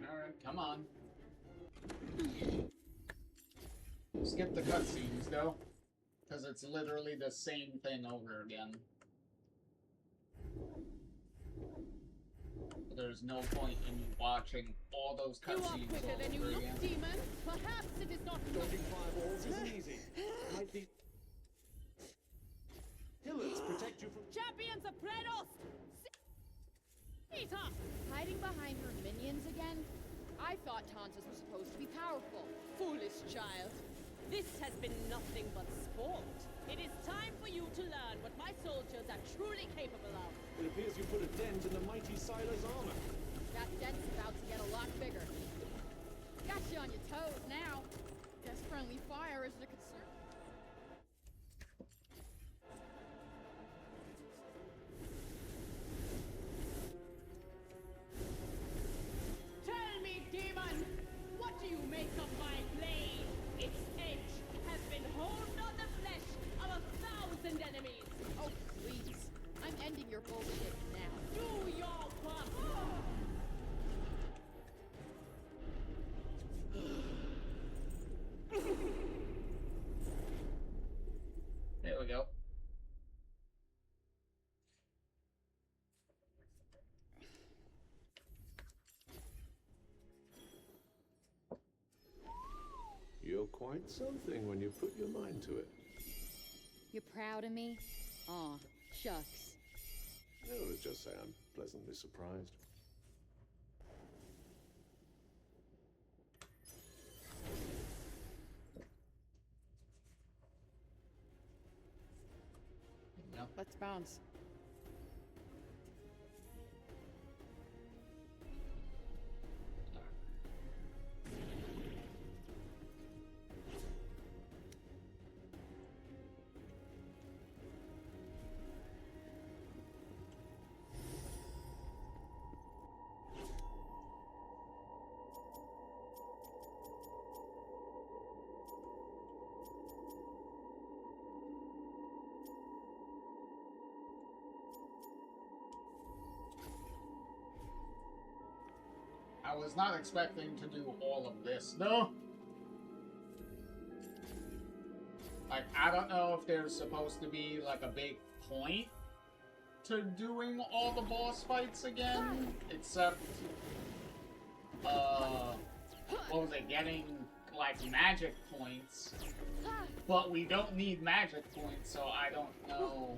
Alright, come on. Skip the cutscenes, though. Because it's literally the same thing over again. There's no point in watching all those You are cutscenes quicker all than you over look, again. demon. Perhaps it is not Dodging fireballs isn't easy. Might be... Pillars protect you from... champions of Prados! Sita! Hiding behind her minions again? I thought Tantas were supposed to be powerful. Foolish child. This has been nothing but sport. It is time for you to learn what my soldiers are truly capable of. It appears you put a dent in the mighty Siler's armor. That dent's about to get a lot bigger. Got you on your toes now. Guess friendly fire isn't a concern. Tell me, demon, what do you make of my blade? Its edge has been honed on the flesh of 1,000 enemies. Oh, please. I'm ending your bullshit now. Do your part. There we go. You're quite something when you put your mind to it. You proud of me? Aw, shucks. No, let's just say I'm pleasantly surprised. Let's bounce. I was not expecting to do all of this, though. Like, I don't know if there's supposed to be, like, a big point to doing all the boss fights again, except, what was it, getting, like, magic points. But we don't need magic points, so I don't know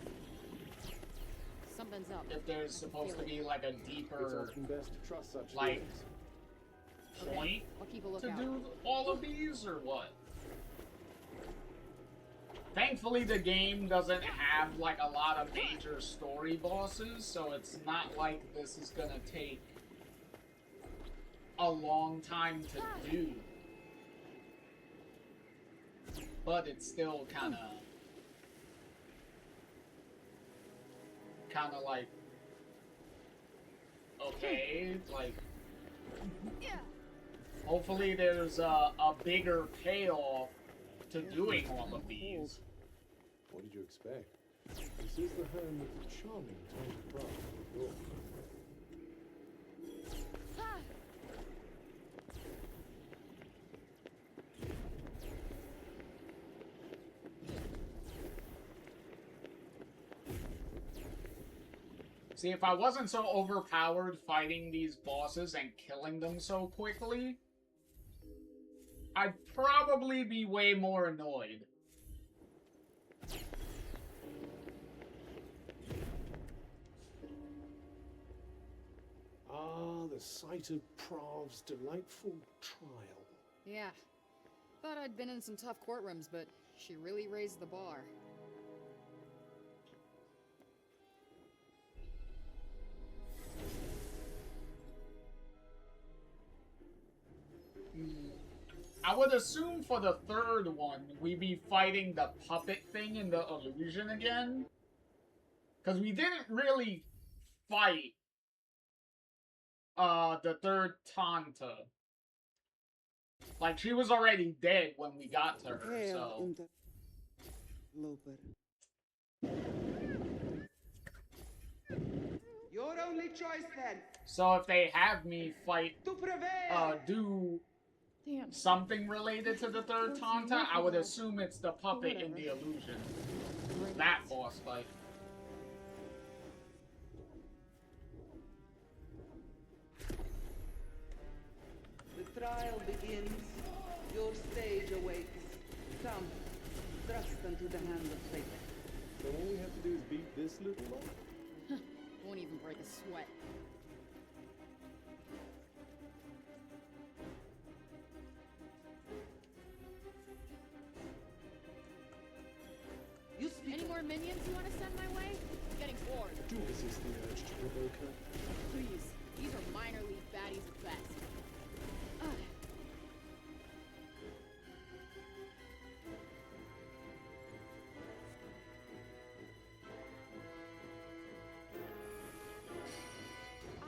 Something's up. if there's supposed to be, like, a It's deeper, often best to trust such like, feelings. point I'll keep a to lookout. do all of these, or what? Thankfully, the game doesn't have, like, a lot of major story bosses, so it's not like this is gonna take a long time to do. But it's still kinda like, okay, like, hopefully there's a bigger payoff to doing all of these. What did you expect? This is the home of the charming Tanta craft of York. See, if I wasn't so overpowered fighting these bosses and killing them so quickly, I'd probably be way more annoyed. Ah, the sight of Prav's delightful trial. Yeah. Thought I'd been in some tough courtrooms, but she really raised the bar. I would assume for the third one, we'd be fighting the puppet thing in the illusion again. Because we didn't really fight the third Tanta. Like, she was already dead when we got to her, so... Your only choice then. So if they have me fight, To prevail. do something related to the third Tanta, I would assume it's the puppet in the illusion. That boss fight. The trial begins. Your stage awakes. Come, thrust unto the hand of fate. So all we have to do is beat this little one? Won't even break a sweat. You speak. Any more minions you want to send my way? I'm getting bored. Do resist the urge to provoke her. Please, these are minor league baddies at best.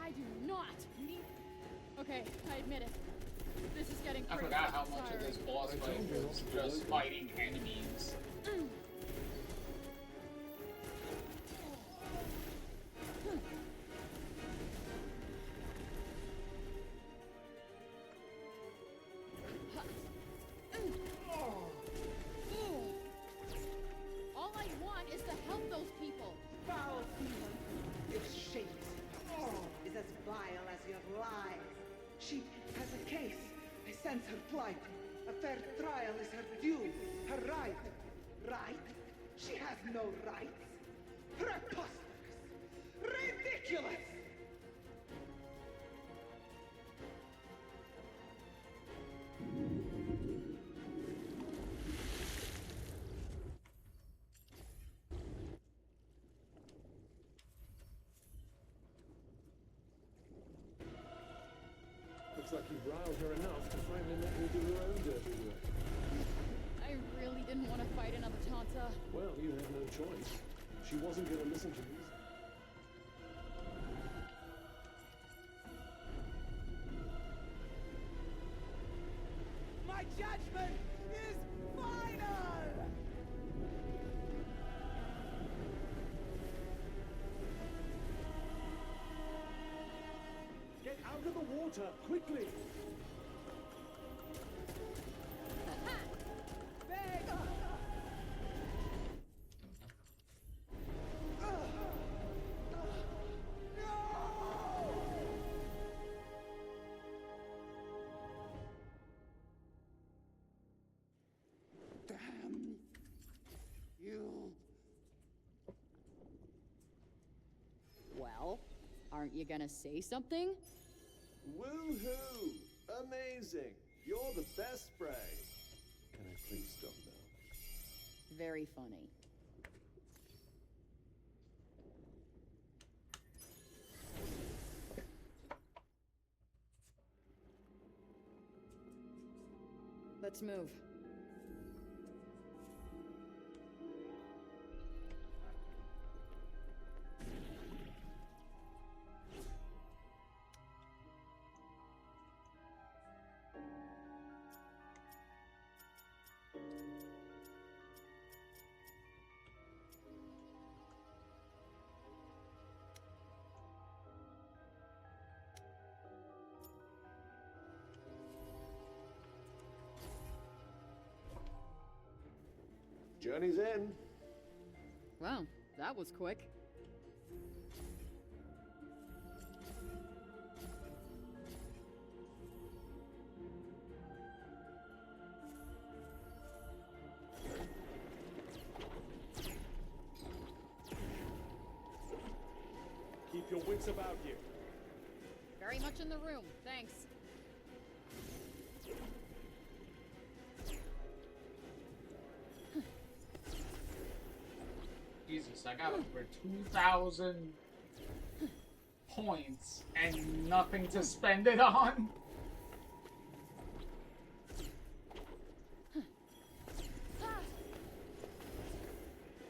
I do not need... Okay, I admit it. This is getting I pretty forgot how fucking much of this tiring. boss fight was just fighting enemies. All I want is to help those people. Foul demon. Your shape is as vile as your lies. She has a case. I sense her plight. A fair trial is her due, her right. Right? She has no rights. Preposterous! Ridiculous! You riled her enough to finally let me do her own dirty work. I really didn't want to fight another Tanta. Well, you had no choice. She wasn't going to listen to reason. My judgment is final! Get out of the water, quickly! Damn you. Well, aren't you gonna say something? Woohoo! Amazing! You're the best spray! Can I please stop now? Very funny. Let's move. Journey's in. Wow, that was quick. Keep your wits about you. Very much in the room, thanks. Jesus, I got over 2,000 points and nothing to spend it on.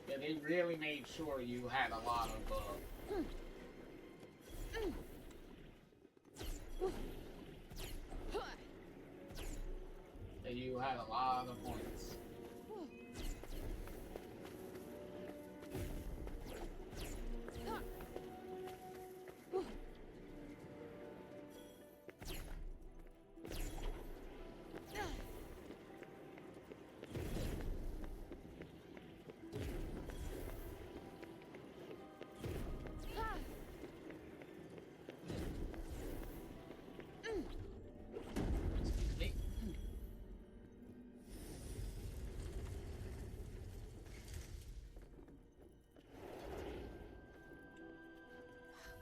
Yeah, they really made sure you had a lot of, that you had a lot of points.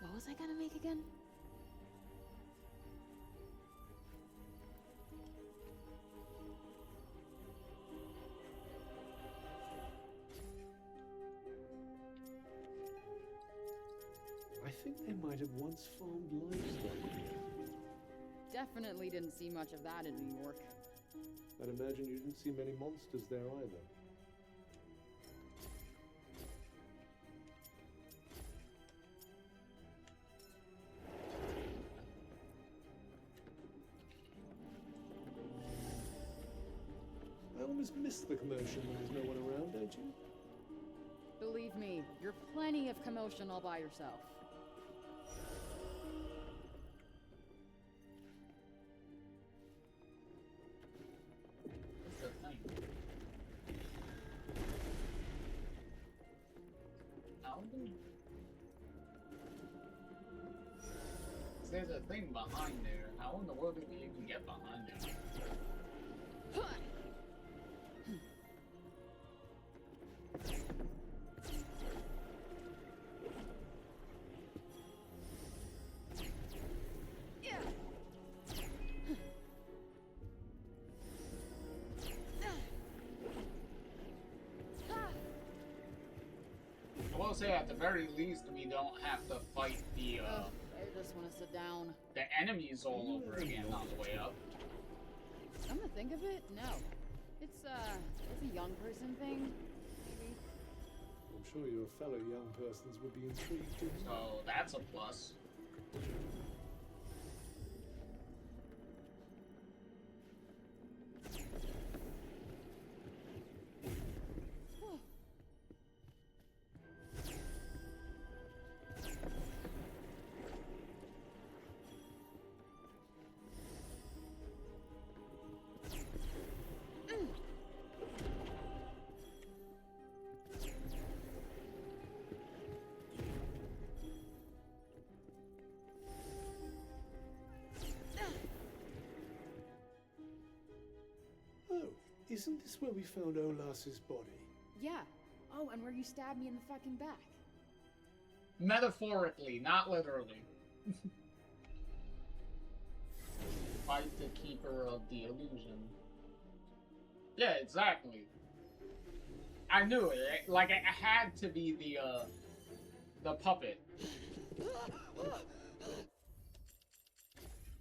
What was I gonna make again? I think they might have once farmed livestock here. Definitely didn't see much of that in New York. I'd imagine you didn't see many monsters there either. I almost miss the commotion when there's no one around, don't you? Believe me, you're plenty of commotion all by yourself. What's the thing? How do you... There's a thing behind there. How in the world did we even get behind it? I will say, at the very least, we don't have to fight the just want to sit down. The enemies all over again on the way up. Come to think of it, no. It's a young person thing, maybe. I'm sure your fellow young persons would be intrigued too. So that's a plus. Isn't this where we found Olas's body? Yeah. Oh, and where you stabbed me in the fucking back. Metaphorically, not literally. Fight the keeper of the illusion. Yeah, exactly. I knew it. Like, it had to be the puppet.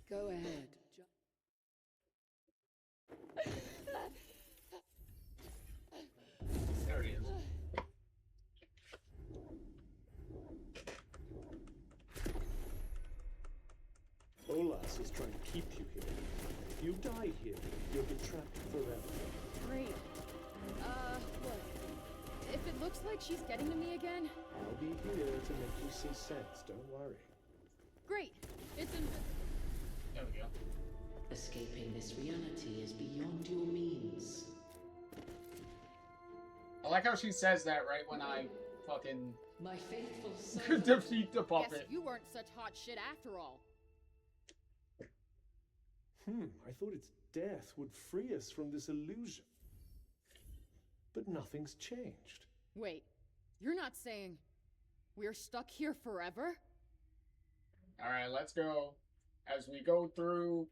Go ahead. There he is. Olas is trying to keep you here. If you die here, you'll be trapped forever. Great. Look. If it looks like she's getting to me again... I'll be here to make you see sense, don't worry. Great. It's in... There we go. Escaping this reality is beyond your means. I like how she says that right when I fucking My faithful son. defeat the puppet. Guess you weren't such hot shit after all. I thought its death would free us from this illusion. But nothing's changed. Wait, you're not saying we're stuck here forever? Alright, let's go. As we go through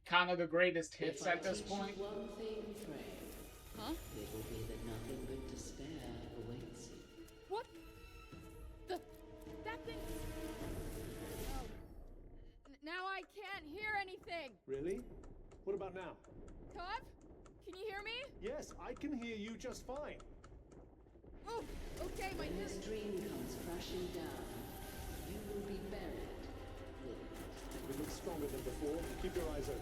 kind of the greatest hits at this point. One thing, Frey. Huh? It will be that nothing but despair awaits you. What? That thing... Oh. Now I can't hear anything! Really? What about now? Todd? Can you hear me? Yes, I can hear you just fine. Oh, okay, my When this dream comes crashing down, you will be buried with it. You look stronger than before. Keep your eyes open.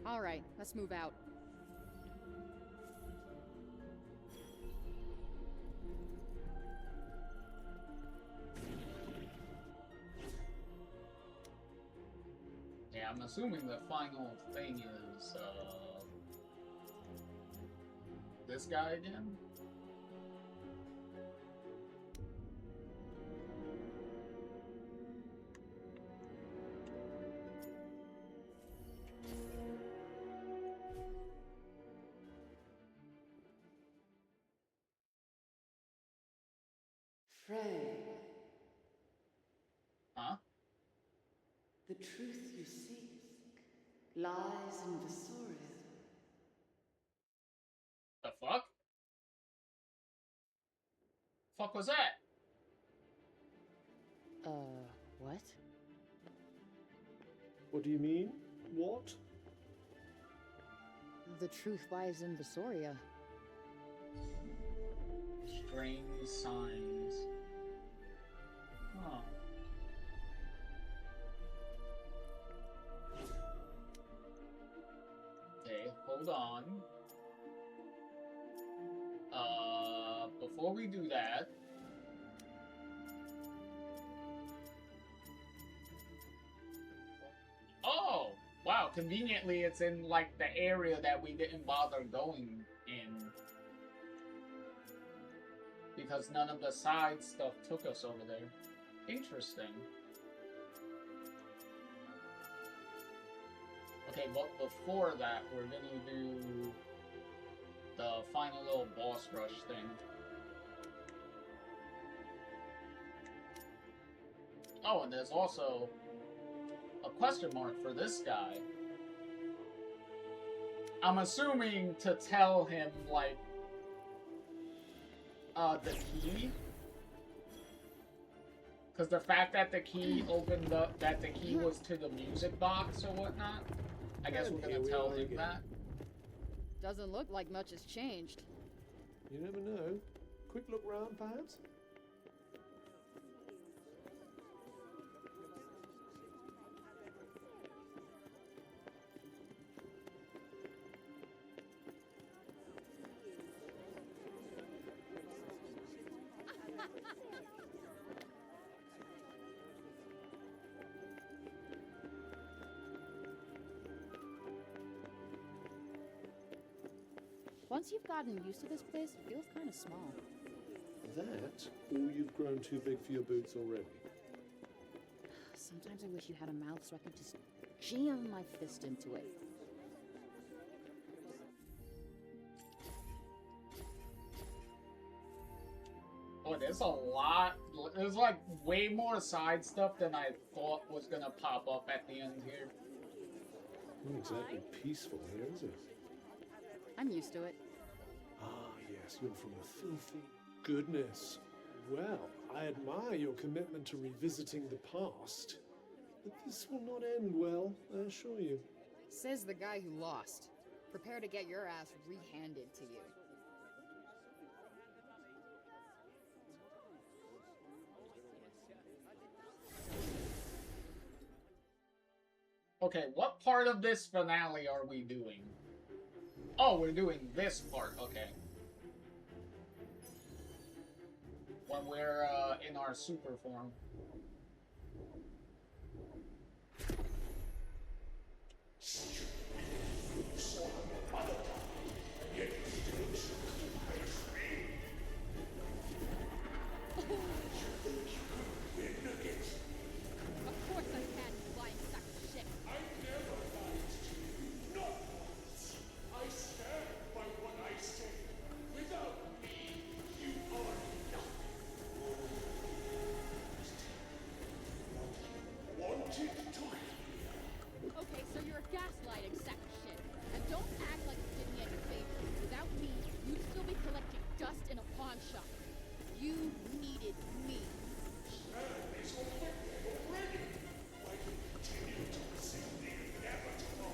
All right, let's move out. Yeah, I'm assuming the final thing is, this guy again? Frey. Huh? The truth you seek lies in Vesoria. The fuck? Fuck was that? What? What do you mean? What? The truth lies in Vesoria. Strange signs. Huh. Okay, hold on. Before we do that, oh, wow, conveniently it's in, like, the area that we didn't bother going in. Because none of the side stuff took us over there. Interesting. Okay, but before that, we're gonna do the final little boss rush thing. Oh, and there's also a question mark for this guy. I'm assuming to tell him, like, the key. Because the fact that the key opened up, that the key was to the music box or whatnot, I guess we're gonna tell him that. Doesn't look like much has changed. You never know. Quick look round, perhaps? Once you've gotten used to this place, it feels kind of small. That, or you've grown too big for your boots already? Sometimes I wish you had a mouth so I could just jam my fist into it. Oh, there's a lot. There's like way more side stuff than I thought was gonna pop up at the end here. Not exactly peaceful here, is it? I'm used to it. Ah, yes, you're from the filthy goodness. Well, I admire your commitment to revisiting the past, but this will not end well, I assure you. Says the guy who lost. Prepare to get your ass rehanded to you. Okay, what part of this finale are we doing? Oh, we're doing this part, okay. When we're in our super form. Of course I can, you lying sack of shit. I never lied to you. Not once. I stand by what I say. Without me, you are nothing. Wanted to hear. Okay, so you're a gaslighting sack of shit. And don't act like you did me any favors. Without me, you'd still be collecting dust in a pawn shop. You needed me. Sharon is affected already. Why do you continue to resist the inevitable?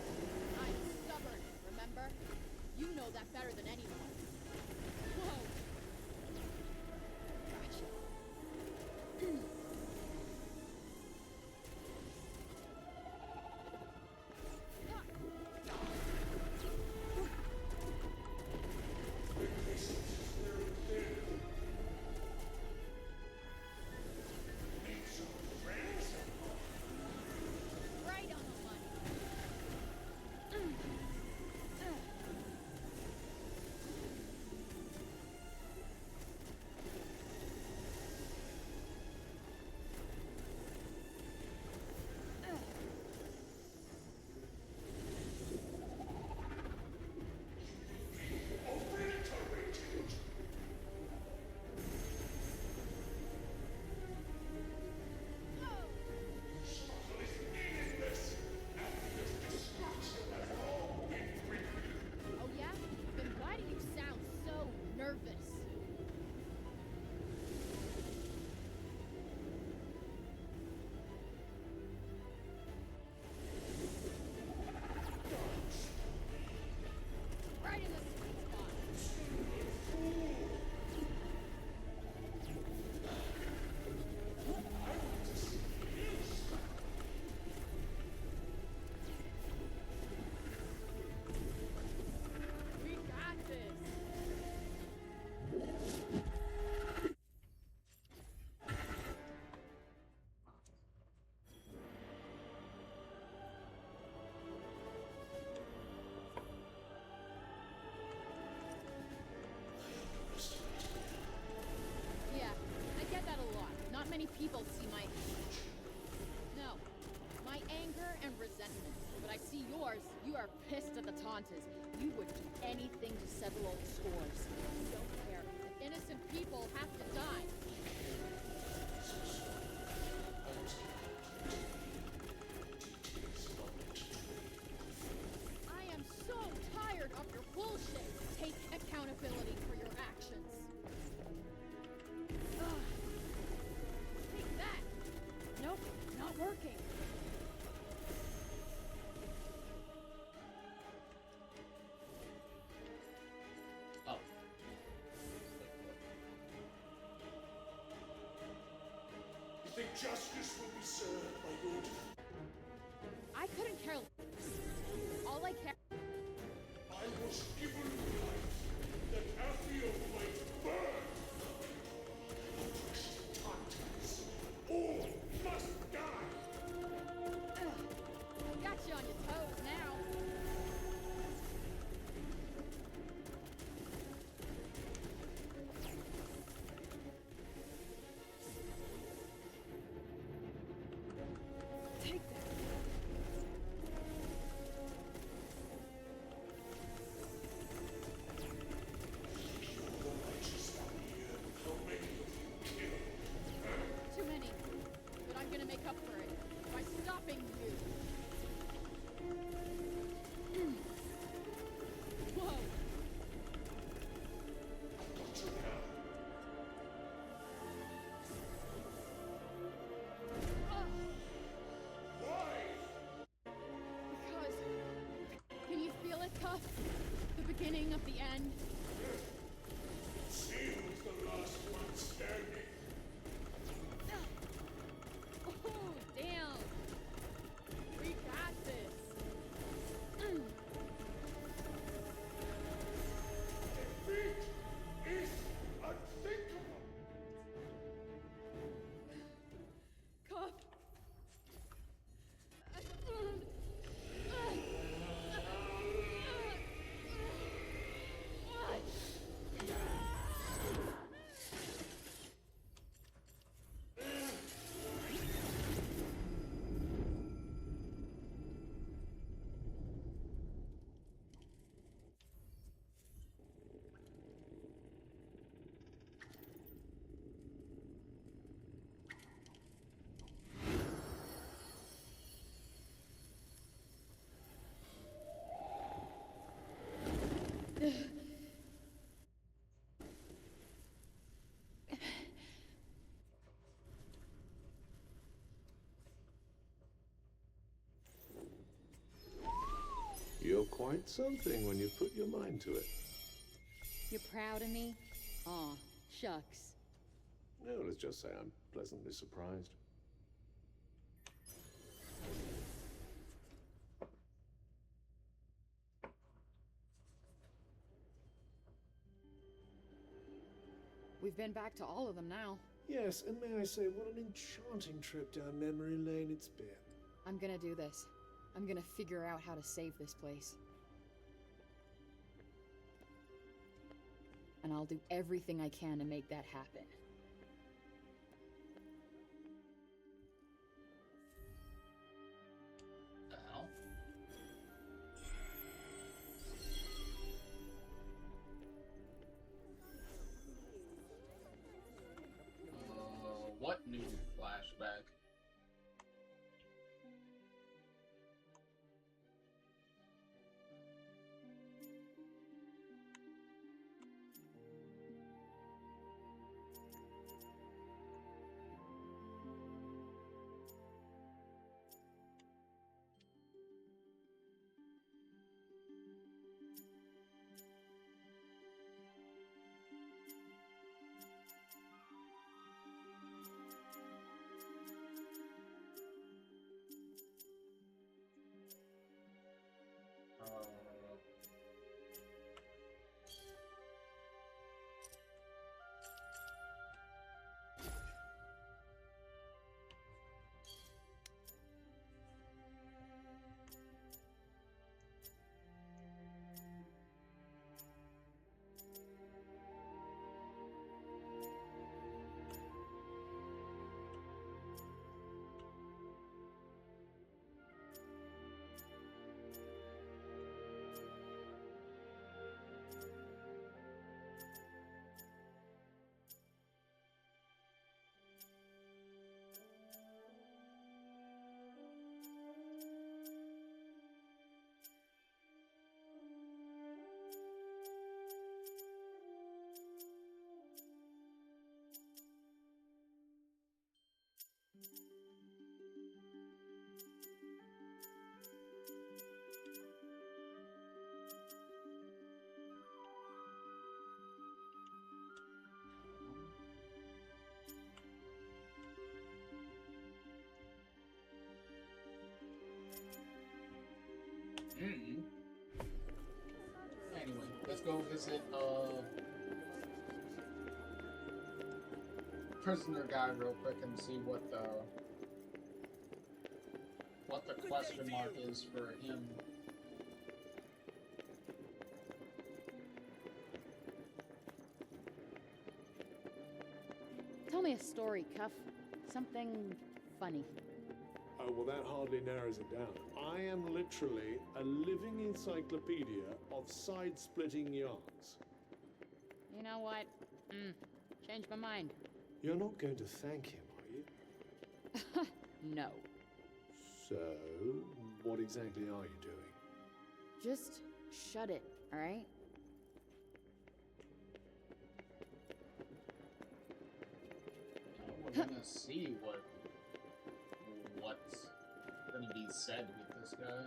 I'm stubborn, remember? You know that better than anyone. Whoa. Gotcha. Right on the money. Oh yeah? Then why do you sound so nervous? Right in the sweet spot. We got this. Yeah, I get that a lot. Not many people see my... No, my anger and resentment. But I see yours. course, you are pissed at the Tantas. You would do anything to settle old scores. You don't care if innocent people have to die. I am so tired of your bullshit. Take accountability for your actions. Ugh. Take that. Nope, not working. You think justice will be served by your... I couldn't care less. All I care... I was given life that Athia might burn. Tantas, all must die. Got you on your toes now. Take that. Too many. But I'm gonna make up for it by stopping you. Whoa. Because... Can you feel it, Cuff? The beginning of the end? She was the last one standing. Oh, damn. We got this. Defeat is unthinkable. Cuff. You're quite something when you put your mind to it. You're proud of me? Aw, shucks. No, let's just say I'm pleasantly surprised. We've been back to all of them now. Yes, and may I say, what an enchanting trip down memory lane it's been. I'm gonna do this. I'm gonna figure out how to save this place. And I'll do everything I can to make that happen. The hell? What new flashback? Mm. Anyway, let's go visit prisoner guy real quick and see what the question mark is for him. Tell me a story, Cuff. Something funny. Oh, well, that hardly narrows it down. I am literally a living encyclopedia of side-splitting yarns. You know what? Changed my mind. You're not going to thank him, are you? No. So, what exactly are you doing? Just shut it, alright? We're gonna see what's gonna be said with this guy.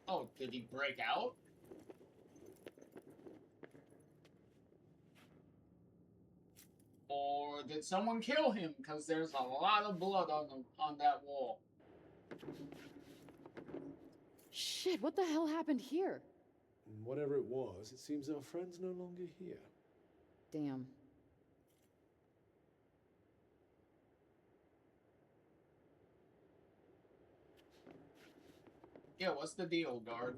Oh, did he break out? Or did someone kill him? Because there's a lot of blood on that wall. Shit, what the hell happened here? Whatever it was, it seems our friend's no longer here. Damn. Yeah, what's the deal, guard?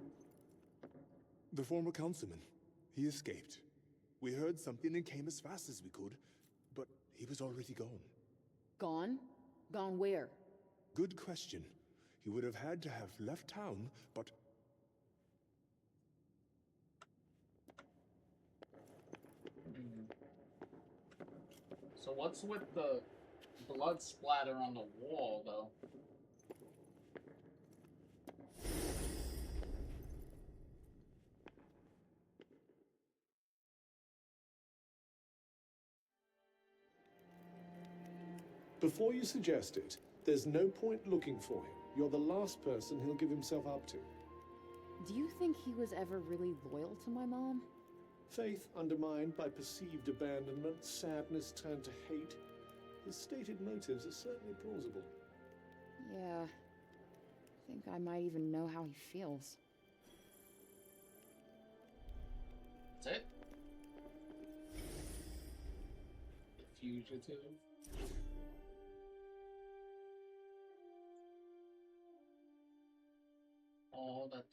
The former councilman. He escaped. We heard something and came as fast as we could, but he was already gone. Gone? Gone where? Good question. He would have had to have left town, but... So what's with the blood splatter on the wall, though? Before you suggest it, there's no point looking for him. You're the last person he'll give himself up to. Do you think he was ever really loyal to my mom? Faith undermined by perceived abandonment, sadness turned to hate. His stated motives are certainly plausible. Yeah. I think I might even know how he feels. That's it? The fugitive? All that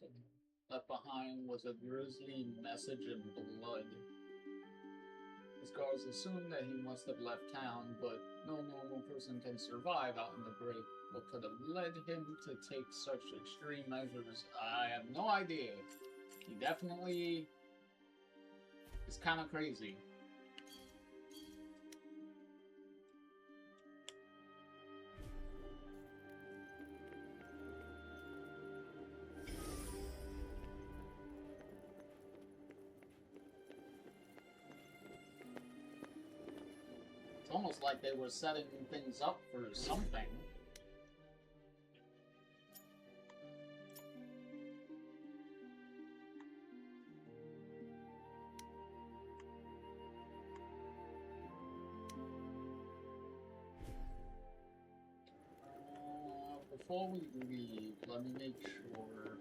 left behind was a grisly message in blood. His guards assumed that he must have left town, but no normal person can survive out in the great. What could have led him to take such extreme measures, I have no idea. He definitely is kind of crazy. It's almost like they were setting things up for something. Before we leave, let me make sure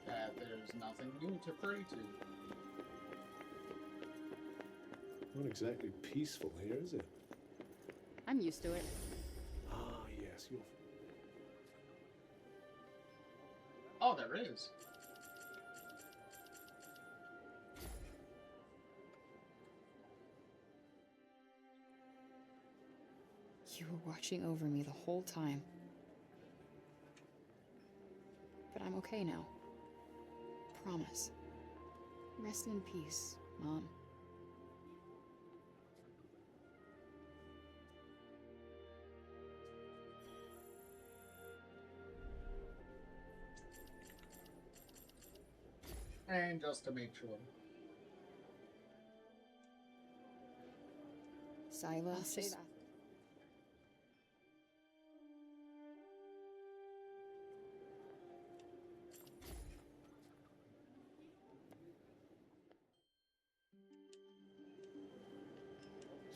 that there's nothing new to pray to. Not exactly peaceful here, is it? I'm used to it. Ah, yes, you're... Oh, there is. You were watching over me the whole time. But I'm okay now. Promise. Rest in peace, Mom. And just to make sure. Silas.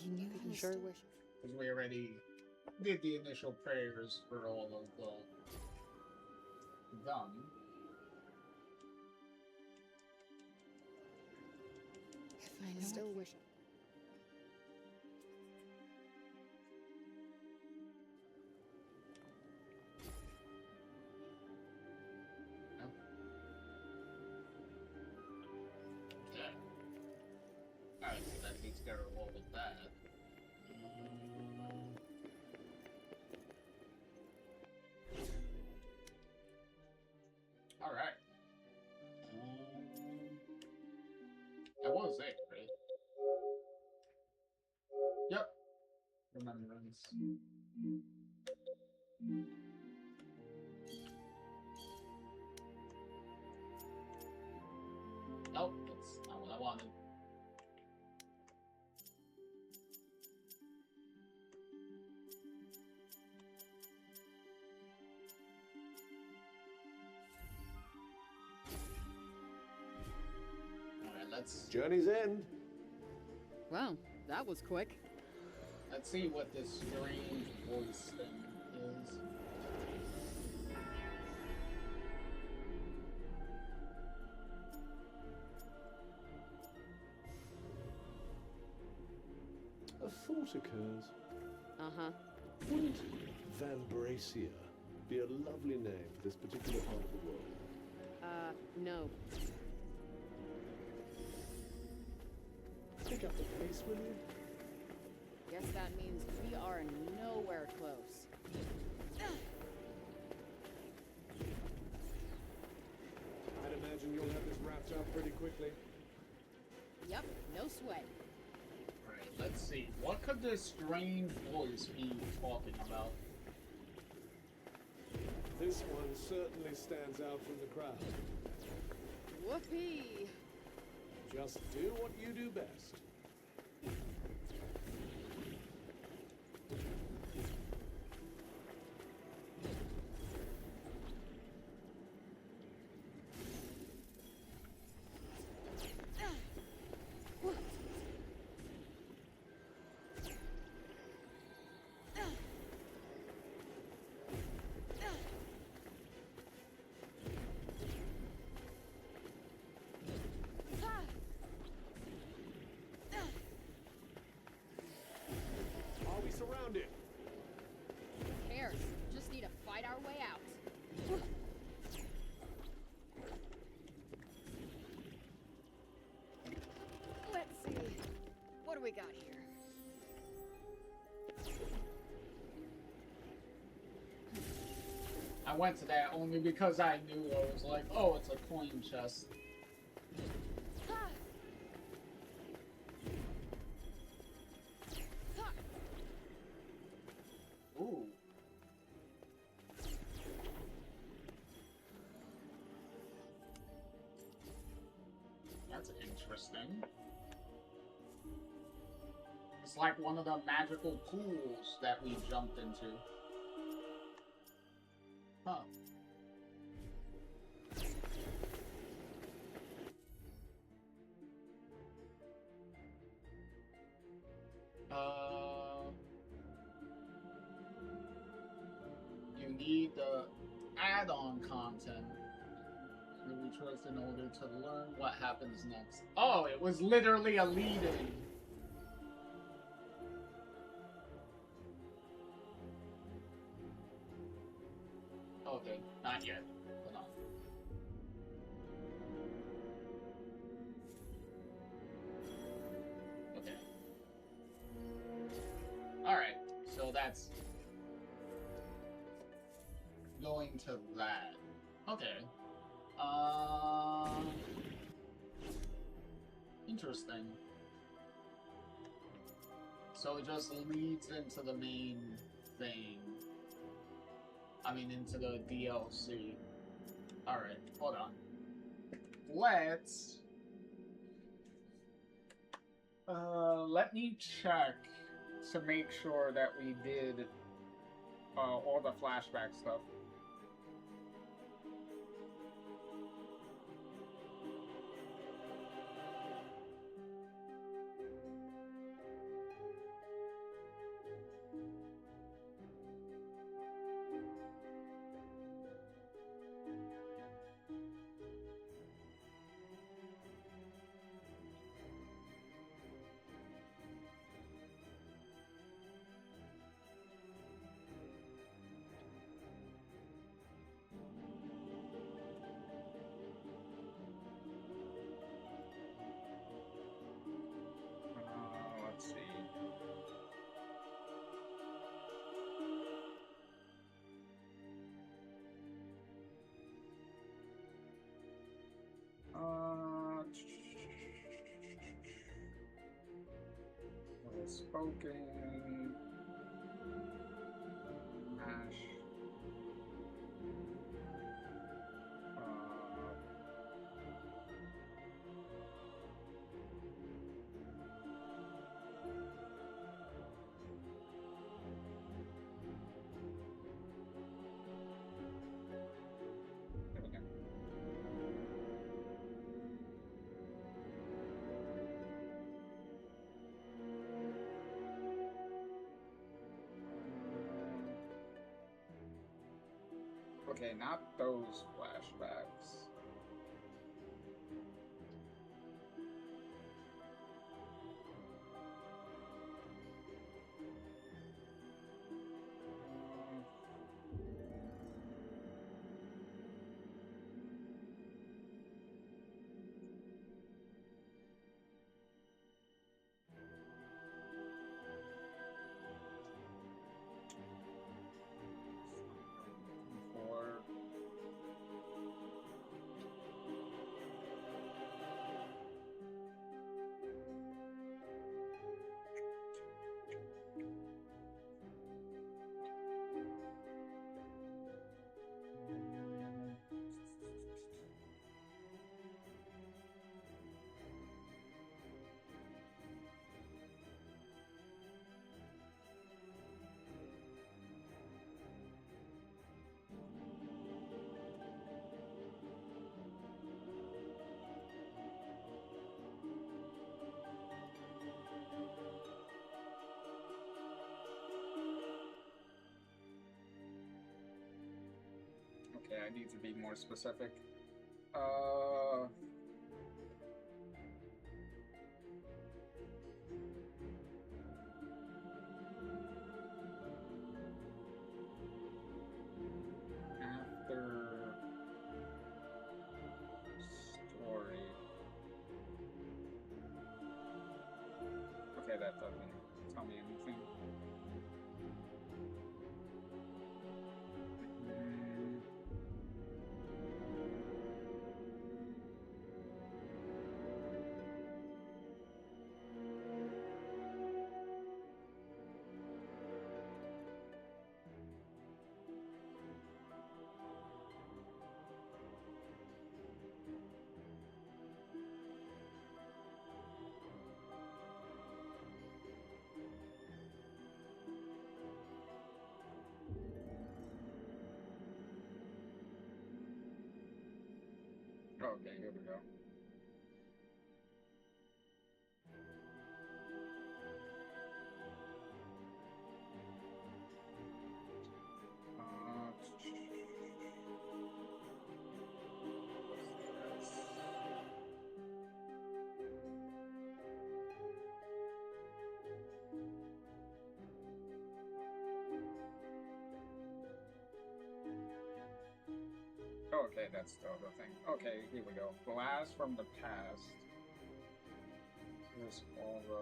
You sure wish. Because we already did the initial prayers for all of them. If I still wish. Alright, so that takes care of all of that. Alright. That was it, right? Yep. Remembrance. Nope, that's not what I wanted. Journey's end. Well, that was quick. Let's see what this strange voice thing is. A thought occurs. Uh-huh. Wouldn't Van Bracia be a lovely name for this particular part of the world? No. Pick up the pace, will you? Guess that means we are nowhere close. I'd imagine you'll have this wrapped up pretty quickly. Yep, no sweat. Right, let's see. What could this strange voice be talking about? This one certainly stands out from the crowd. Whoopee! Just do what you do best. Surrounded. Who cares? Just need to fight our way out. Let's see. What do we got here? I went to that only because I knew I was like, oh, it's a coin chest. Ooh. That's interesting. It's like one of the magical pools that we jumped into. Huh. You need the add-on content really choice in order to learn what happens next. Oh, it was literally a lead-in. Okay, not yet. Hold on. Okay. Alright, so that's going to that. Okay. Interesting. So it just leads into the main thing. I mean, into the DLC. Alright, hold on. Let's... let me check to make sure that we did all the flashback stuff. Forspoken. Ash. There we go. Okay, not those flashbacks. Four. Okay, I need to be more specific. After story. Okay, that doesn't tell me anything. Okay, here we go. Okay, that's the other thing. Okay, here we go. Blast from the past. Here's all the...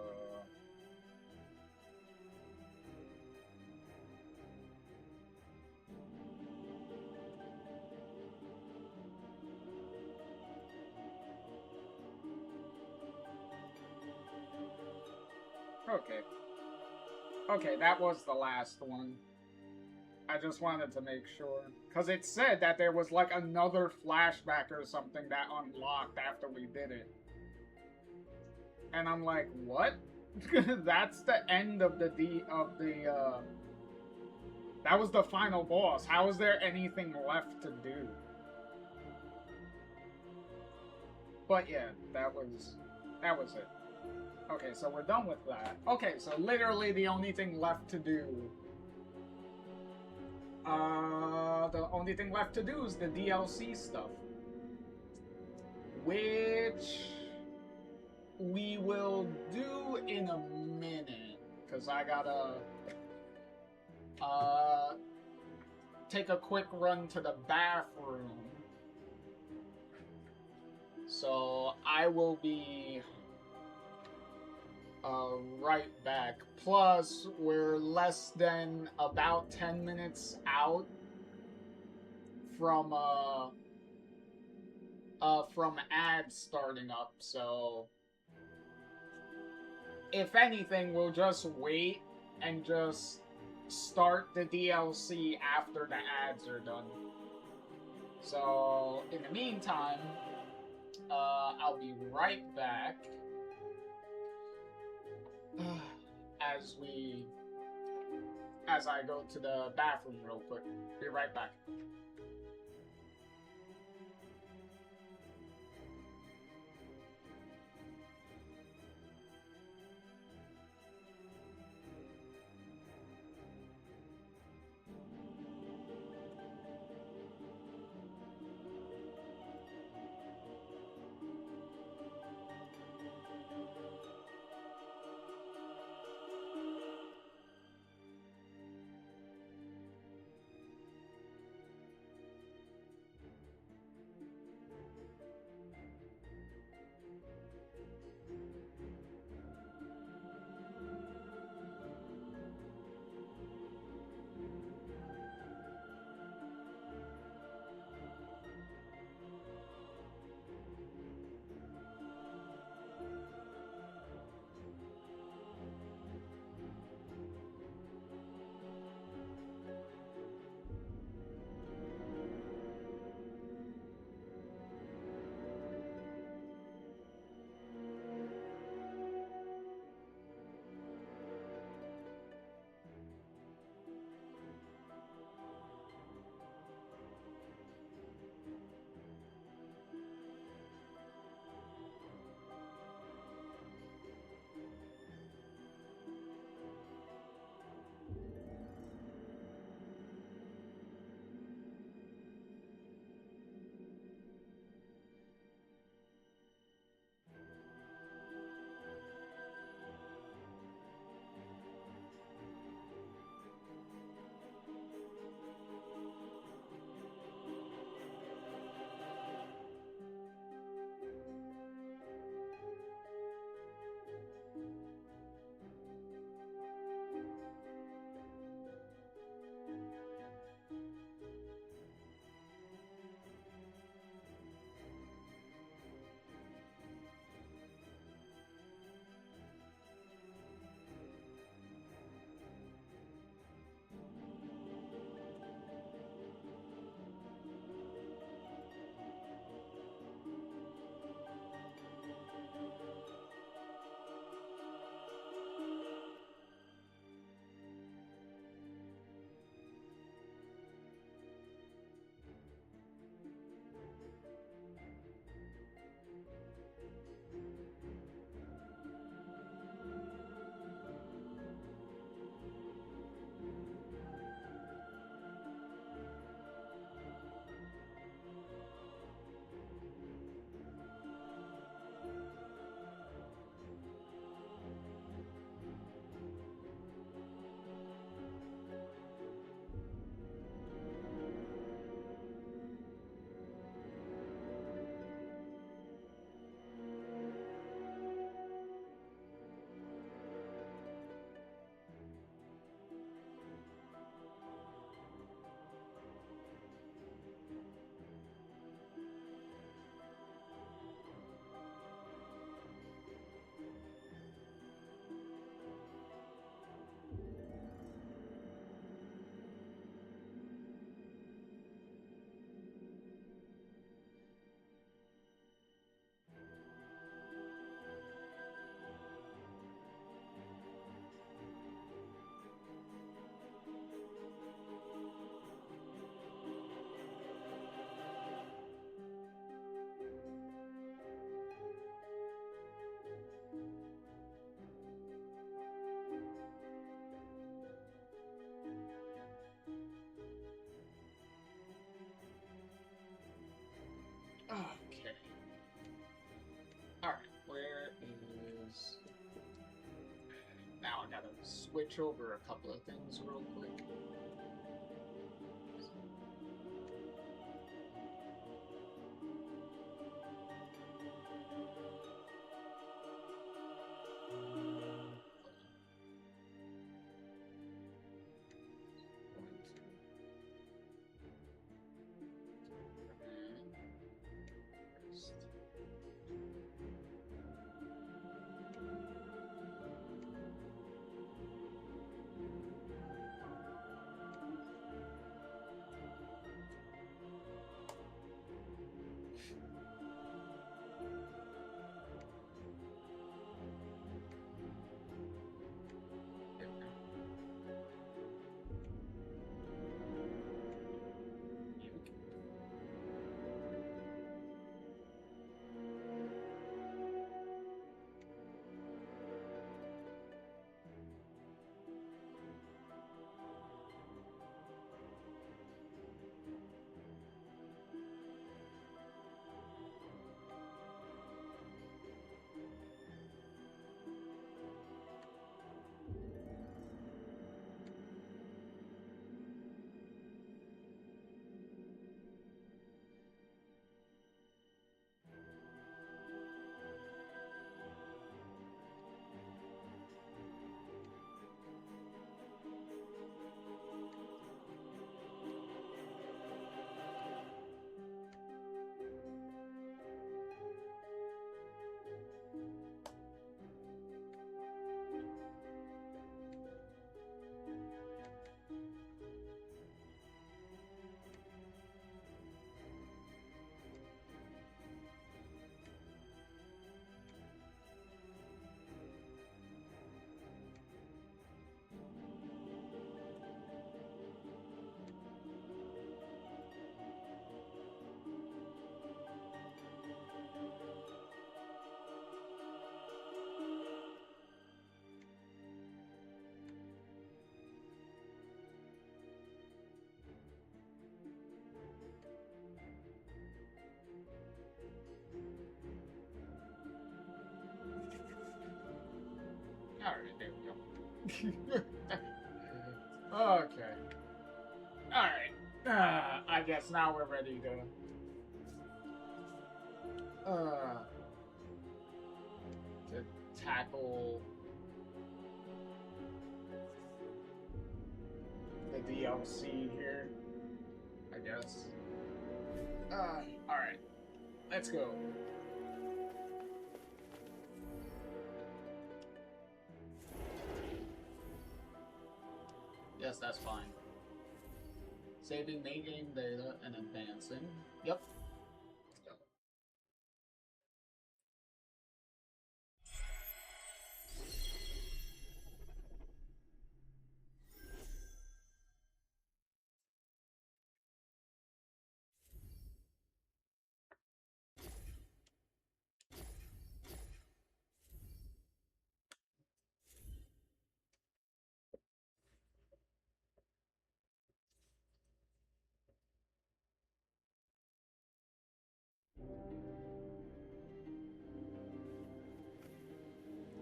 Okay. Okay, that was the last one. I just wanted to make sure. Because it said that there was like another flashback or something that unlocked after we did it. And I'm like, what? That's the end of the that was the final boss. How is there anything left to do? But yeah, that was it. Okay, so we're done with that. Okay, so literally the only thing left to do is the DLC stuff. Which we will do in a minute. Because I gotta take a quick run to the bathroom. So I will be right back. Plus, we're less than about 10 minutes out from ads starting up, so if anything, we'll just wait and just start the DLC after the ads are done. So, in the meantime, I'll be right back as I go to the bathroom real quick. Be right back. Okay. Alright, where is... Now I gotta switch over a couple of things real quick. Alright, there we go. Okay. Alright. I guess now we're ready to tackle the DLC here, I guess. Alright. Let's go. Yes, that's fine. Saving main game data and advancing. Yep.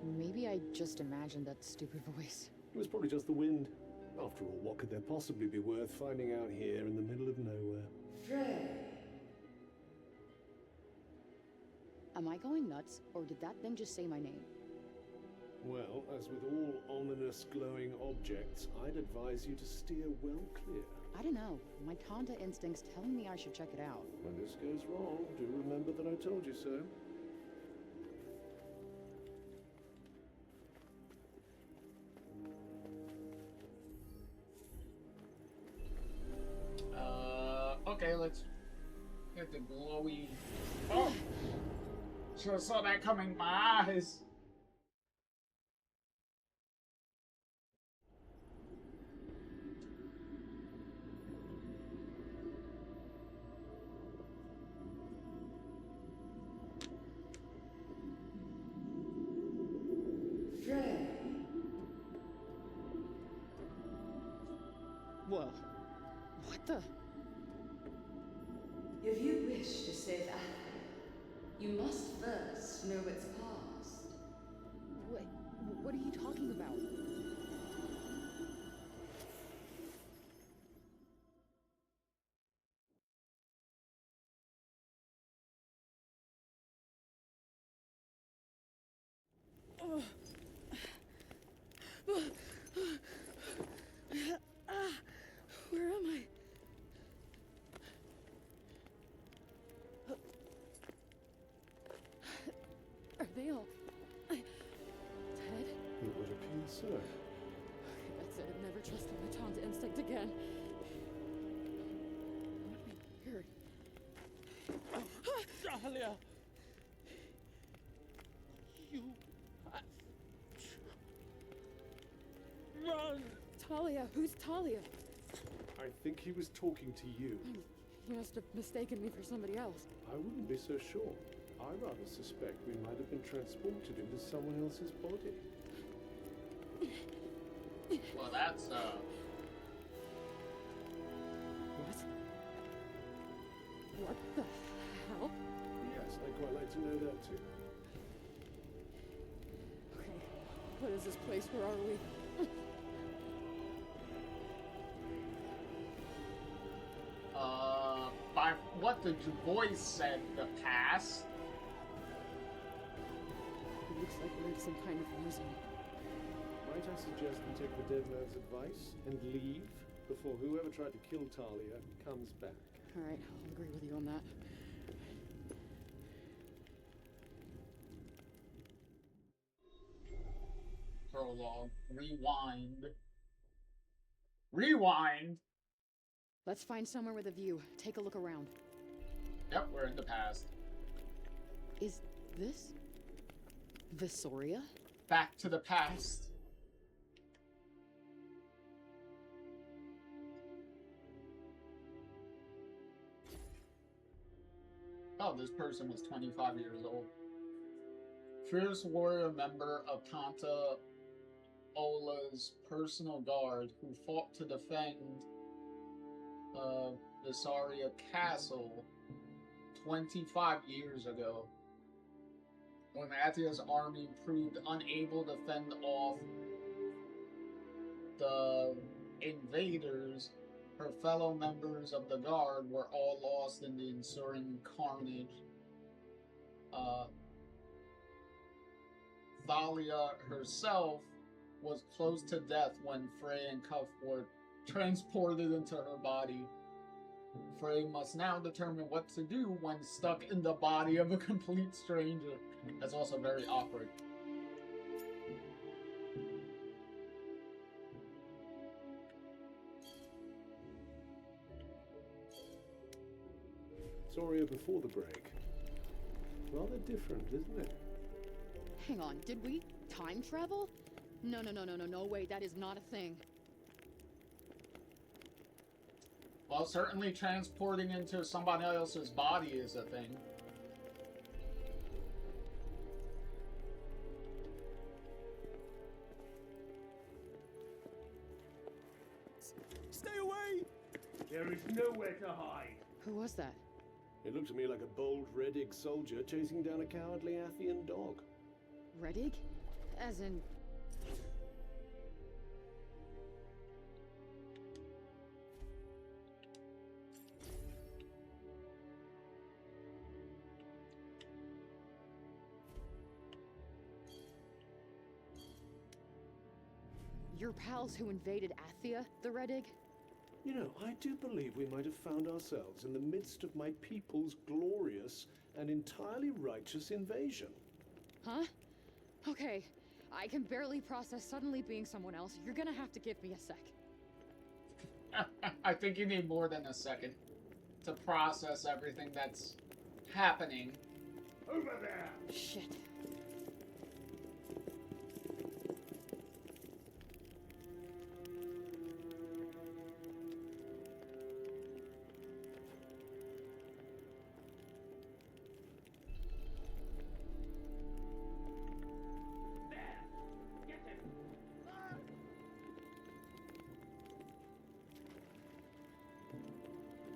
Maybe I just imagined that stupid voice. It was probably just the wind. After all, what could there possibly be worth finding out here in the middle of nowhere? Frey! Am I going nuts, or did that thing just say my name? Well, as with all ominous glowing objects, I'd advise you to steer well clear. I don't know. My Tanta instinct's telling me I should check it out. When this goes wrong, do remember that I told you so. Okay, let's get the glowy. Oh! Should have saw that coming in my eyes. Frey! Well, what the? If you wish to save Africa, you must first know its past. Wait, what are you talking about? Where am I? Are they all dead? It would appear so. That's it. I've never trusted my Tanta instinct again. That would be weird. Talia! You run! Talia, who's Talia? I think he was talking to you. He must have mistaken me for somebody else. I wouldn't be so sure. I rather suspect we might have been transported into someone else's body. Well, that's, What the hell? Yes, I'd quite like to know that too. Okay, what is this place? Where are we? By what the voice said, the past. It looks like we're in some kind of war zone. Might I suggest we take the dead man's advice and leave before whoever tried to kill Talia comes back? All right, I'll agree with you on that. Prologue. Rewind. Rewind! Let's find somewhere with a view. Take a look around. Yep, we're in the past. Is this Visoria? Back to the past. Oh, this person was 25 years old. Fierce warrior member of Tanta Ola's personal guard who fought to defend Visaria Castle 25 years ago. When Athia's army proved unable to fend off the invaders, her fellow members of the Guard were all lost in the ensuing carnage. Thalia herself was close to death when Frey and Cuff were transported into her body. Frey must now determine what to do when stuck in the body of a complete stranger. That's also very awkward. Saw you before the break. Rather different, isn't it? Hang on, did we time travel? No way, that is not a thing. Well, certainly transporting into somebody else's body is a thing. Stay away! There is nowhere to hide. Who was that? It looked to me like a bold Red-Egg soldier chasing down a cowardly Athian dog. Redig? As in... Your pals who invaded Athia, the Redig? You know, I do believe we might have found ourselves in the midst of my people's glorious and entirely righteous invasion. Huh? Okay, I can barely process suddenly being someone else. You're gonna have to give me a sec. I think you need more than a second to process everything that's happening. Over there! Shit.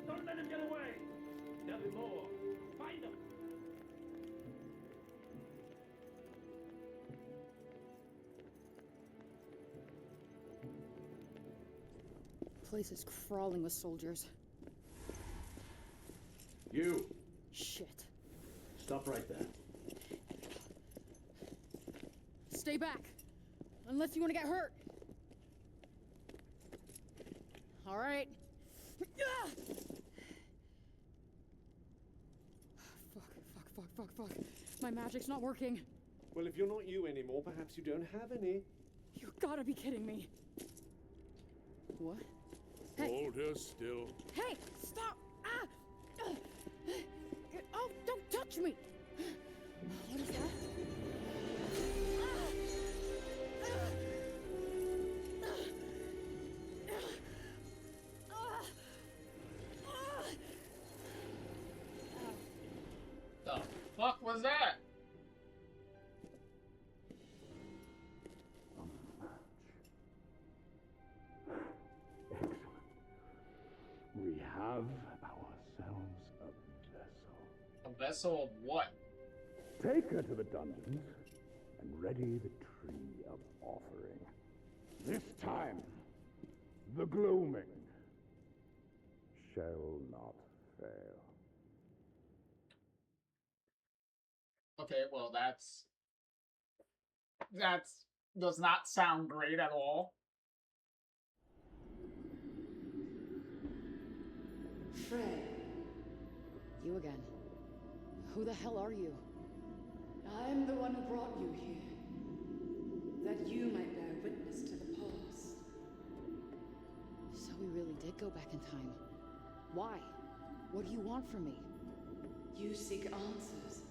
Don't let him get away! There'll be more. Find them! Place is crawling with soldiers. You! Shit. Stop right there. Stay back! Unless you want to get hurt! Alright. Fuck. My magic's not working. Well, if you're not you anymore, perhaps you don't have any. You gotta be kidding me. What? Hey. Hold her still. Hey, stop! Ah! Oh, don't touch me! What is that? The fuck was that? Excellent. We have ourselves a vessel. A vessel of what? Take her to the dungeons and ready the tree of offering. This time, the gloaming shall not fail. Okay, well that's does not sound great at all. Frey. You again. Who the hell are you? I'm the one who brought you here. That you might bear witness to the past. So we really did go back in time. Why? What do you want from me? You seek answers.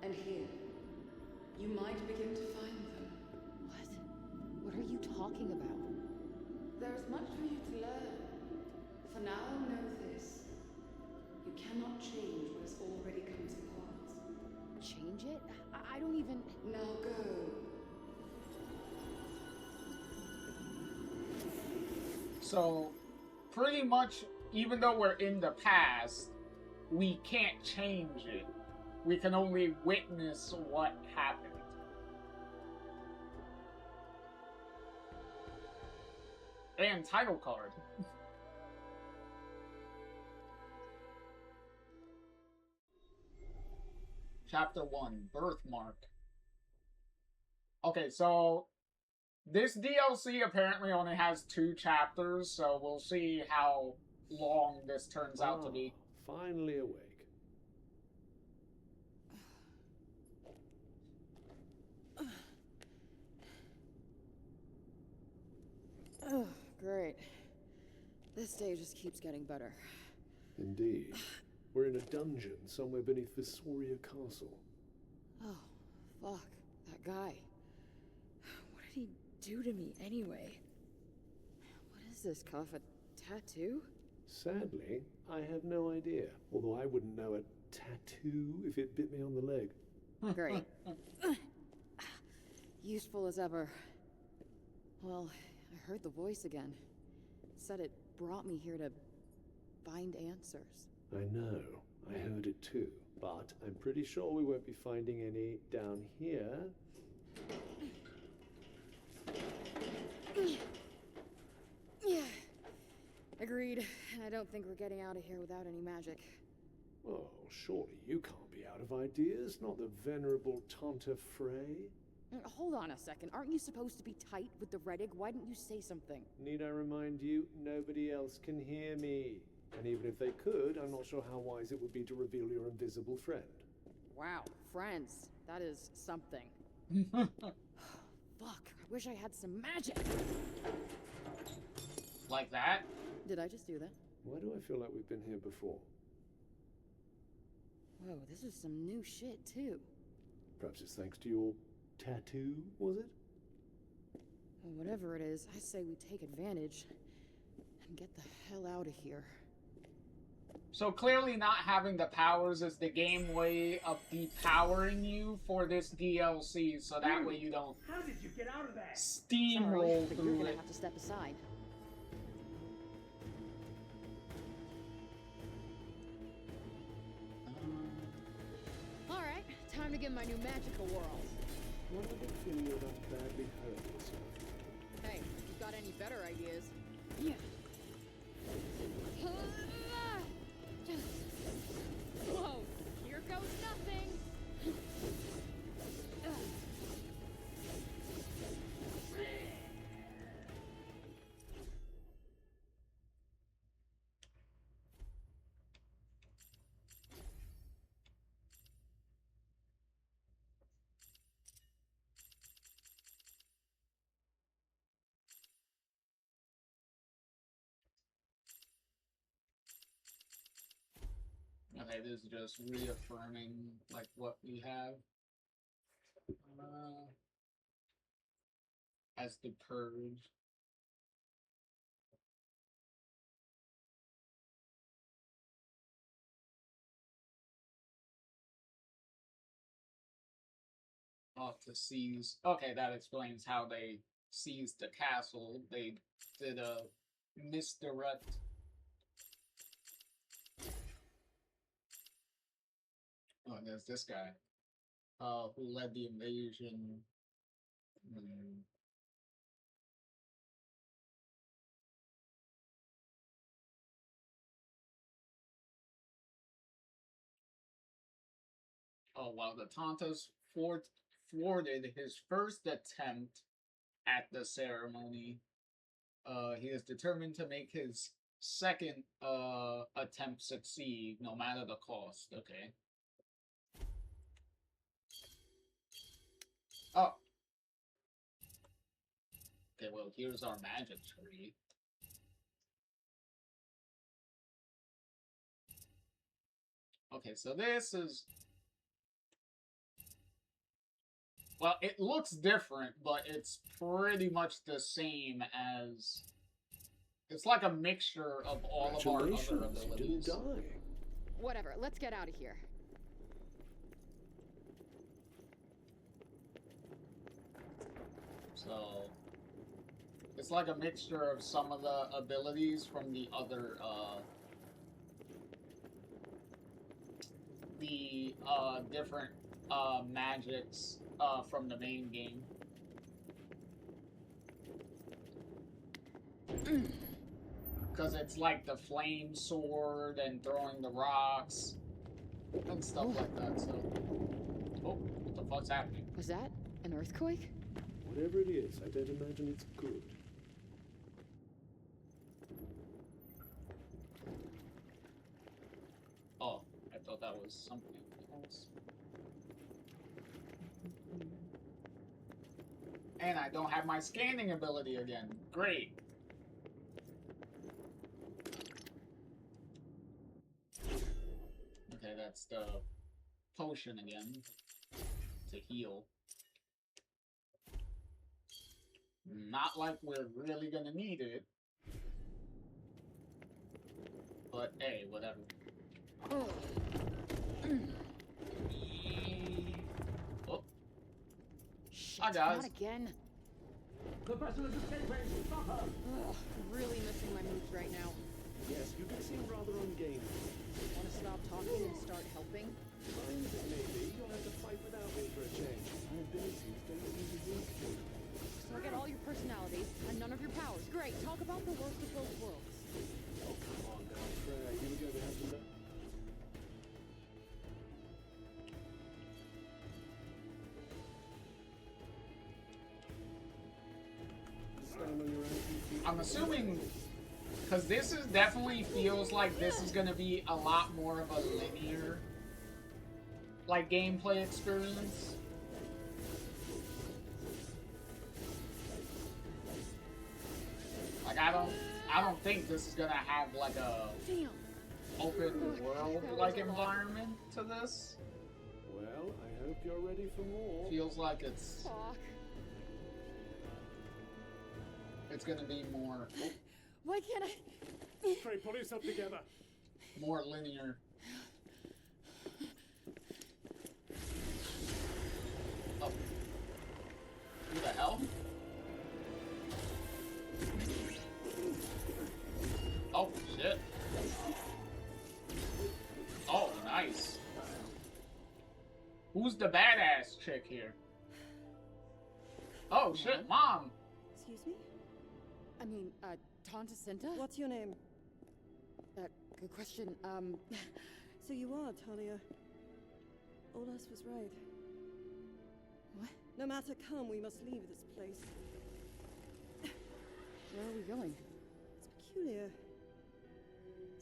And here, you might begin to find them. What? What are you talking about? There's much for you to learn. For now, know this. You cannot change what has already come to pass. Change it? I don't even... Now go. So, pretty much, even though we're in the past, we can't change it. we can only witness what happened. And title card. Chapter 1, Birthmark. Okay, so this DLC apparently only has 2 chapters, so we'll see how long this turns out to be. Finally awake. Oh, great. This day just keeps getting better. Indeed. We're in a dungeon somewhere beneath Vessoria Castle. Oh, fuck. That guy. What did he do to me anyway? What is this, Cuff? A tattoo? Sadly, I have no idea. Although I wouldn't know a tattoo if it bit me on the leg. Great. Useful as ever. Well, I heard the voice again. It said it brought me here to find answers. I know. I heard it too. But I'm pretty sure we won't be finding any down here. Yeah. Agreed. And I don't think we're getting out of here without any magic. Oh, surely you can't be out of ideas, not the venerable Tanta Frey. Hold on a second. Aren't you supposed to be tight with the Reddig? Why didn't you say something? Need I remind you, nobody else can hear me. And even if they could, I'm not sure how wise it would be to reveal your invisible friend. Wow, friends. That is something. Fuck, I wish I had some magic. Like that? Did I just do that? Why do I feel like we've been here before? Whoa, this is some new shit, too. Perhaps it's thanks to your tattoo, was it? Well, whatever it is, I say we take advantage and get the hell out of here. So clearly not having the powers is the game way of depowering you for this DLC, so that way you don't How did you get out of that? steamroll but through you're gonna it. have to step aside. Alright, time to get my new magical whirl. Why do I feel you're that badly hurt yourself? Hey, if you've got any better ideas. Yeah. Whoa, here goes nothing. Okay, this is just reaffirming like what we have as the purge. Oh, to seize. Okay, that explains how they seized the castle. They did a misdirect. Oh, and there's this guy, who led the invasion. Oh, while the Tantas thwarted his first attempt at the ceremony, he is determined to make his second attempt succeed, no matter the cost. Okay. Oh. Okay, well, here's our magic tree. Okay, so this is... Well, it looks different, but it's pretty much the same as... It's like a mixture of all of our other abilities. You didn't die. Whatever, let's get out of here. So... It's like a mixture of some of the abilities from the other the different magics from the main game. Because it's like the flame sword and throwing the rocks and stuff like that, so... Oh, what the fuck's happening? Was that an earthquake? Whatever it is, I don't imagine it's good. Oh, I thought that was something else. And I don't have my scanning ability again. Great. Okay, that's the potion again to heal. Not like we're really gonna need it. But hey, whatever. Oh. Hi guys. Not again. The vessel is escaping. Stop her. Ugh, really missing my moves right now. Yes, you do seem rather ungainly. Want to stop talking and start helping? Fine, maybe. You'll have to fight without me for a change. My abilities don't seem to work for you. So I get all your personalities and none of your powers. Great. Talk about the worst of both worlds. Oh, come on now, Freya. You were going to have to... I'm assuming, because this is definitely feels like this is going to be a lot more of a linear, like, gameplay experience. Like, I don't think this is going to have, like, a open world, like, environment to this. Well, I hope you're ready for more. Feels like it's... It's gonna be more... Oh. Why can't I... Trey, pull yourself together. More linear. Oh. Who the hell? Oh, shit. Oh, nice. Who's the badass chick here? Oh, shit, Mom! Excuse me? I mean, Tanta Cinta? What's your name? Good question. So you are Talia. Olas was right. What? No matter, come, we must leave this place. Where are we going? It's peculiar.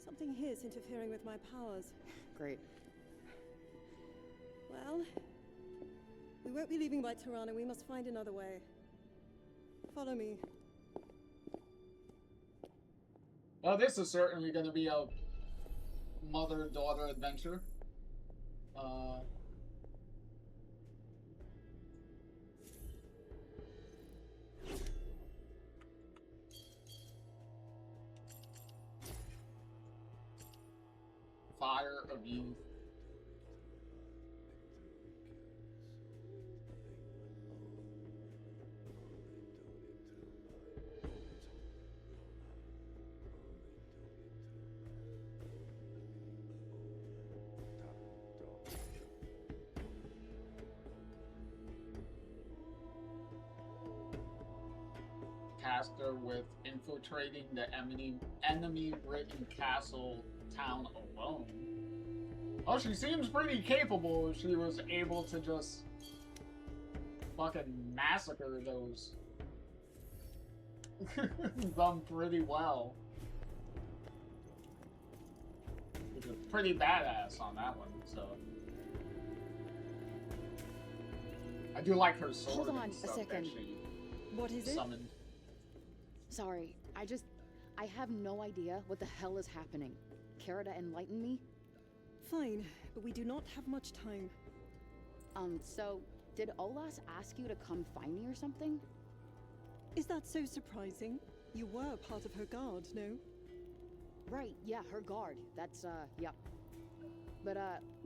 Something here is interfering with my powers. Great. Well, we won't be leaving by Tirana. We must find another way. Follow me. Well, this is certainly going to be a mother-daughter adventure. Fire of Youth. Caster with infiltrating the enemy-ridden castle town alone. Oh, she seems pretty capable if she was able to just fucking massacre those. Done pretty well. Which is pretty badass on that one, so. I do like her sword. Hold on and a stuff second. That she What is it? summoned. Sorry, I have no idea what the hell is happening. Care to enlighten me? Fine, but we do not have much time. So, did Olas ask you to come find me or something? Is that so surprising? You were part of her guard, no? Right, yeah, her guard. That's, yep. But,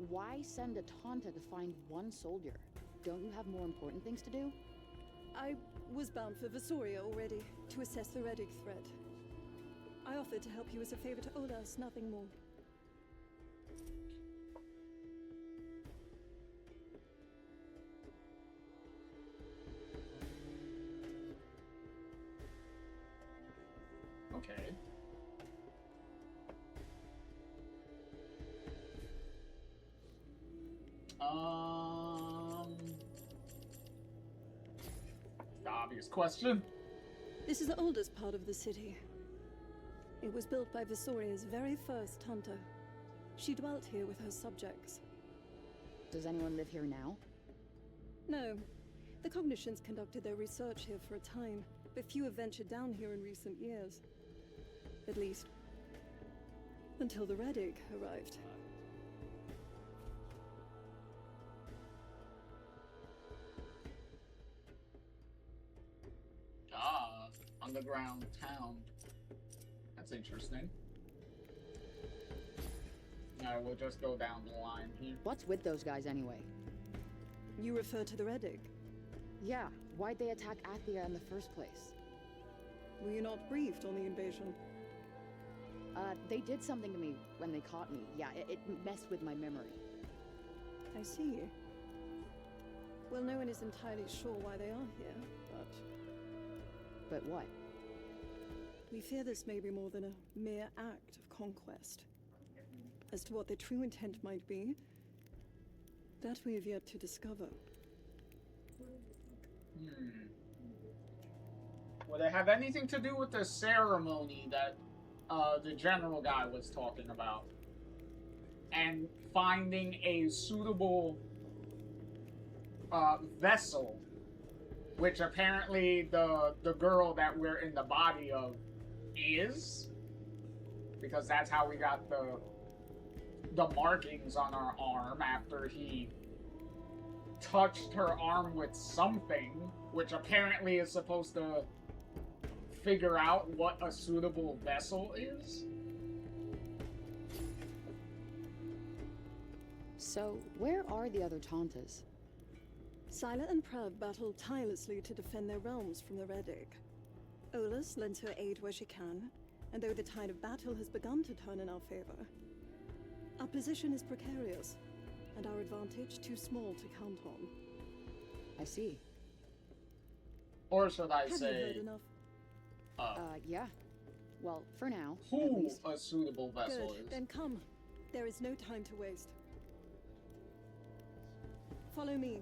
why send a Tanta to find one soldier? Don't you have more important things to do? I was bound for Vasoria already, to assess the Reddick threat. I offered to help you as a favor to Olas, nothing more. Okay. The obvious question. This is the oldest part of the city. It was built by Visoria's very first Tanta. She dwelt here with her subjects. Does anyone live here now? No. The Cognitions conducted their research here for a time, but few have ventured down here in recent years. At least, until the Redig arrived. Ah, underground town. That's interesting. Alright, we'll just go down the line here. What's with those guys anyway? You refer to the Redig? Yeah, why'd they attack Athia in the first place? Were you not briefed on the invasion? They did something to me when they caught me. Yeah, it messed with my memory. I see. Well, no one is entirely sure why they are here, but... But what? We fear this may be more than a mere act of conquest. As to what their true intent might be, that we have yet to discover. Would it have anything to do with the ceremony that the general guy was talking about? And finding a suitable vessel, which apparently the girl that we're in the body of is? Because that's how we got the markings on our arm after he touched her arm with something, which apparently is supposed to figure out what a suitable vessel is. So, where are the other Tantas? Scylla and Prav battle tirelessly to defend their realms from the Redig. Olus lends her aid where she can, and though the tide of battle has begun to turn in our favor, our position is precarious, and our advantage too small to count on. I see. Or should I Have you say... heard enough? Yeah. Well, for now, at who least. a suitable vessel Good, is. then come. There is no time to waste. Follow me.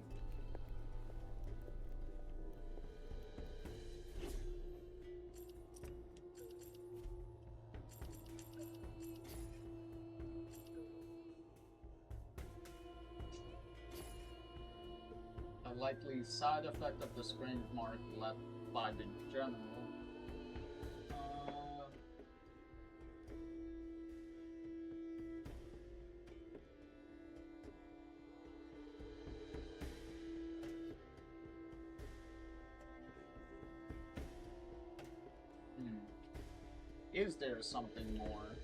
A likely side effect of the strange mark left by the general. Is there something more?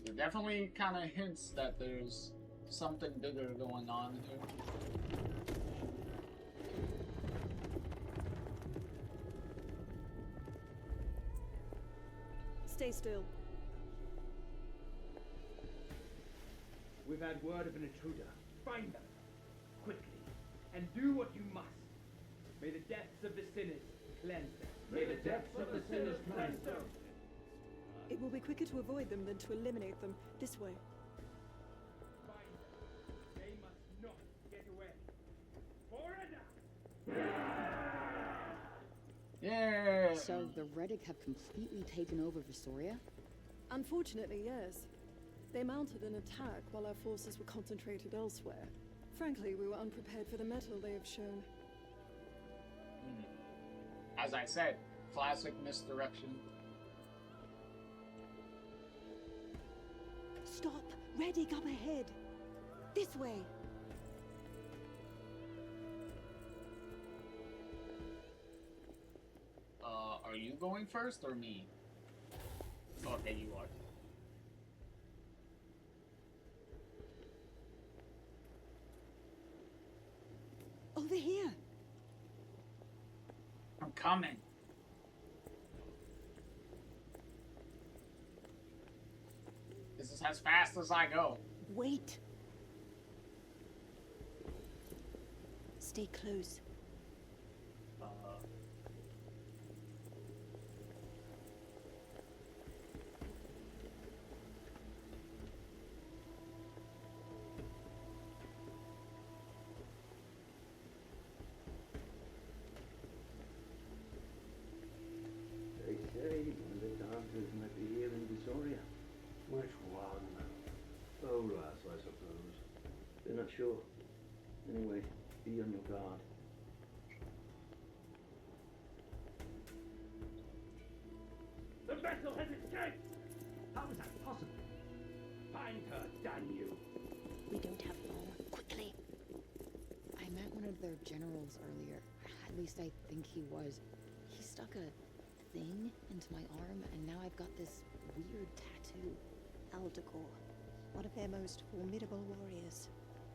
It definitely kind of hints that there's something bigger going on here. Stay still. We've had word of an intruder. Find them, quickly, and do what you must. May the depths of the sinners cleanse them. May the depths of the sinners cleanse them. It will be quicker to avoid them than to eliminate them. This way. Find them. They must not get away. Forever! Yeah. So the Redig have completely taken over Visoria? Unfortunately, yes. They mounted an attack while our forces were concentrated elsewhere. Frankly, we were unprepared for the mettle they have shown. As I said, classic misdirection. Stop! Redig up ahead! This way! Are you going first or me? Okay, you are. Over here! I'm coming. This is as fast as I go. Wait! Stay close. not sure. Anyway, be on your guard. The vessel has escaped! How is that possible? Find her, damn you! We don't have long. Quickly. I met one of their generals earlier. At least I think he was. He stuck a thing into my arm, and now I've got this weird tattoo. Aldecor, one of their most formidable warriors.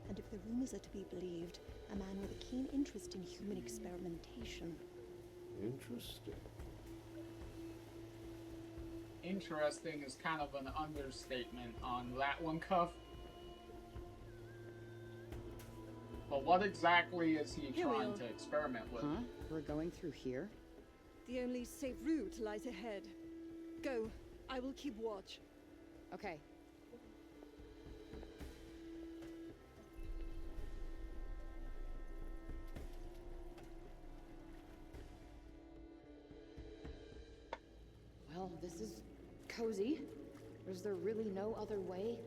And if the rumors are to be believed, a man with a keen interest in human experimentation. Interesting. Interesting is kind of an understatement on that one, Cuff. But what exactly is he trying to experiment with? Huh? We're going through here? The only safe route lies ahead. Go. I will keep watch. Okay. Well, this is cozy. Was there really no other way?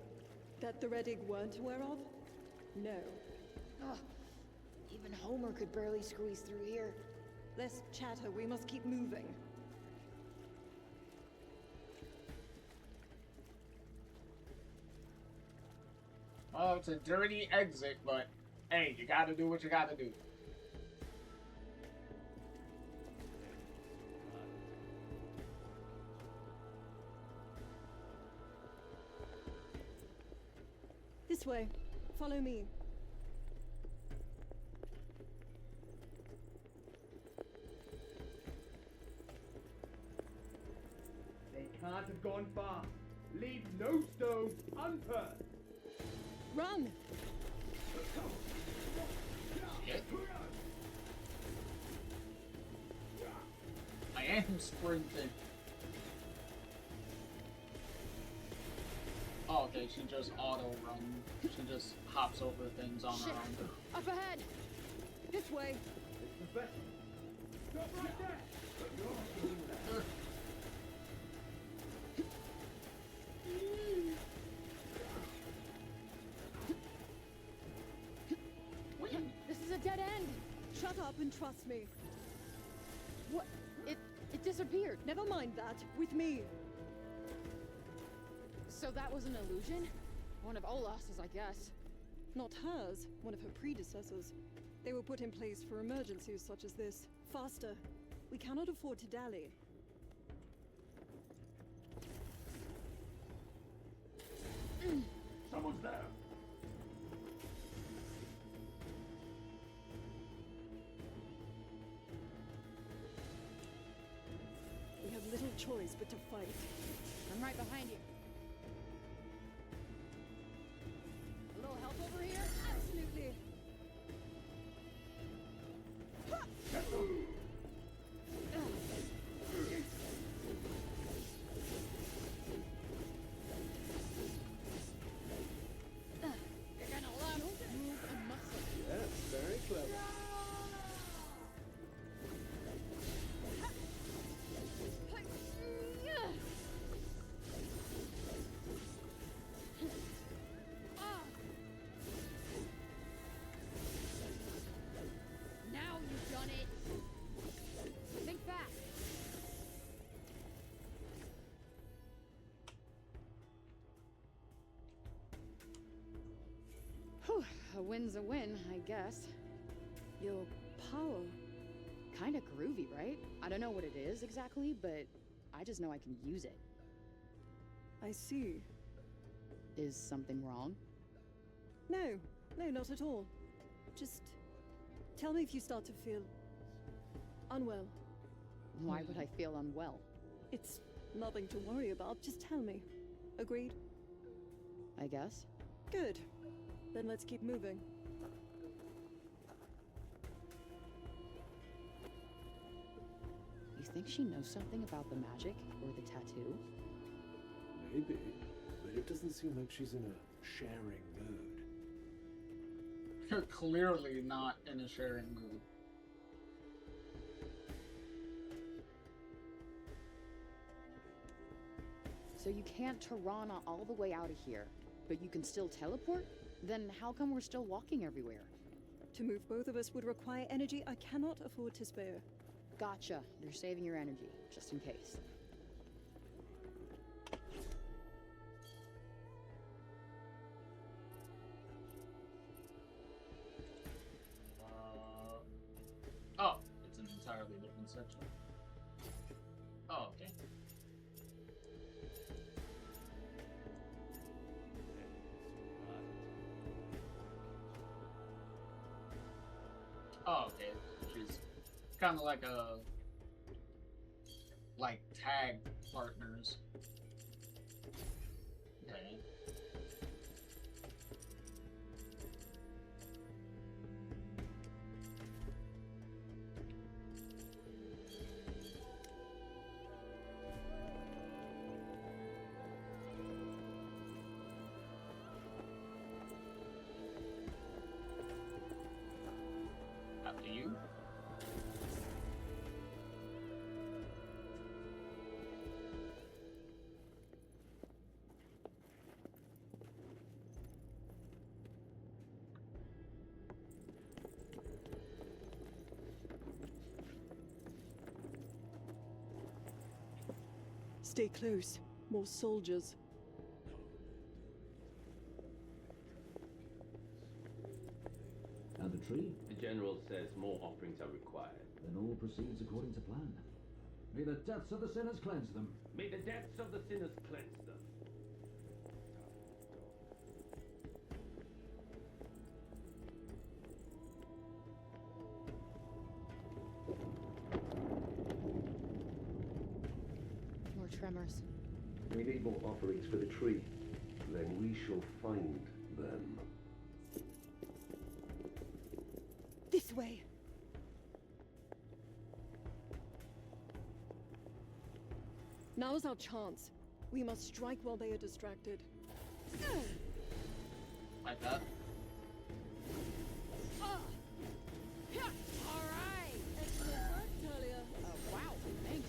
That the Reddig weren't aware of? No. Ugh. Even Homer could barely squeeze through here. Less chatter, we must keep moving. Well, it's a dirty exit, but hey, you gotta do what you gotta do. This way. Follow me. They can't have gone far. Leave no stone unturned. Run! I am sprinting. Oh, okay, she just auto run. She just hops over things on her own. Up ahead! This way! It's the vessel. Stop right there! This is a dead end! Shut up and trust me. What? It disappeared. Never mind that. With me. So that was an illusion? One of Olaf's, I guess. Not hers, one of her predecessors. They were put in place for emergencies such as this. Faster. We cannot afford to dally. Someone's there. We have little choice but to fight. I'm right behind you. A little help over here? Absolutely. You're gonna love move a muscle. Yes, very clever. Now you've done it. Think fast. Whew, a win's a win, I guess. Your power. Kinda groovy, right? I don't know what it is exactly, but I just know I can use it. I see. Is something wrong? No, not at all. Just tell me if you start to feel unwell. Why would I feel unwell? It's nothing to worry about. Just tell me. Agreed? I guess. Good. Then let's keep moving. You think she knows something about the magic or the tattoo? Maybe, but it doesn't seem like she's in a sharing mood. You're clearly not in a sharing mood. So you can't Tirana all the way out of here, but you can still teleport? Then how come we're still walking everywhere? To move both of us would require energy I cannot afford to spare. Gotcha. You're saving your energy, just in case. Oh, it's an entirely different section. Oh, okay. Oh, okay. She's kind of like tag partners. Okay. After you. Stay close. More soldiers. And the tree? The General says more offerings are required. Then all proceeds according to plan. May the deaths of the sinners cleanse them. May the depths of the sinners cleanse them. More tremors. We need more offerings for the tree. Then we shall find them. This way. Now's our chance. We must strike while they are distracted. Like that. Alright! Excellent work, Talia. Wow, thanks.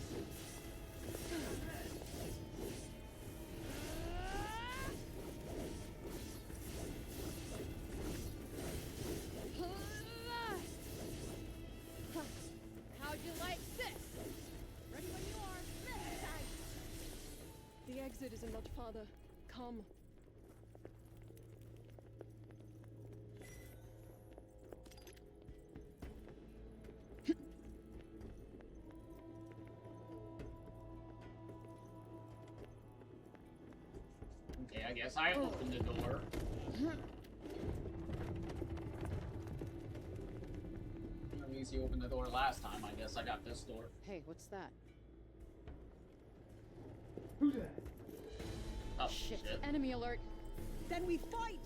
How'd you like this? Ready when you are. The exit isn't much farther. Come. Okay, I guess I opened the door. At least you opened the door last time. I guess I got this door. Hey, what's that? Who's that? Oh, Shit. shit. Enemy alert. Then we fight!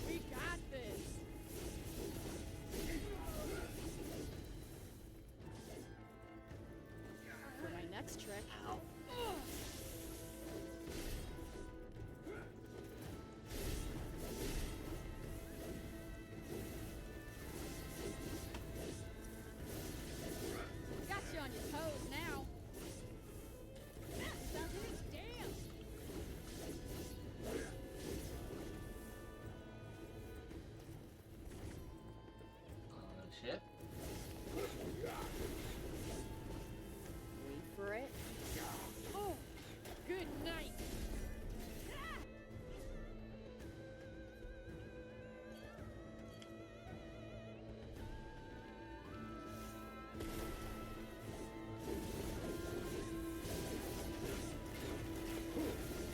We got this. For my next trick. Got you on your toes now. Stop it, damn. Shit. Wait for it. Oh, good night.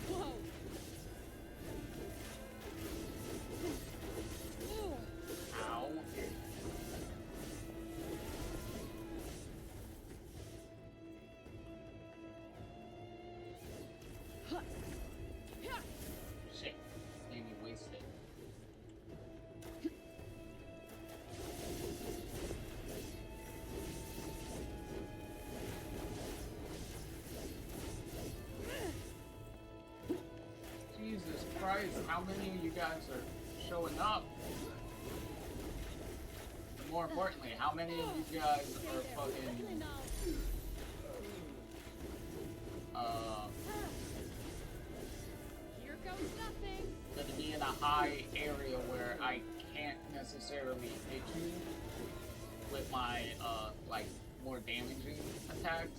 Whoa. Ow. how many of you guys are showing up. And more importantly, how many of you guys are fucking Here goes nothing. gonna be in a high area where I can't necessarily hit you with my like more damaging attacks.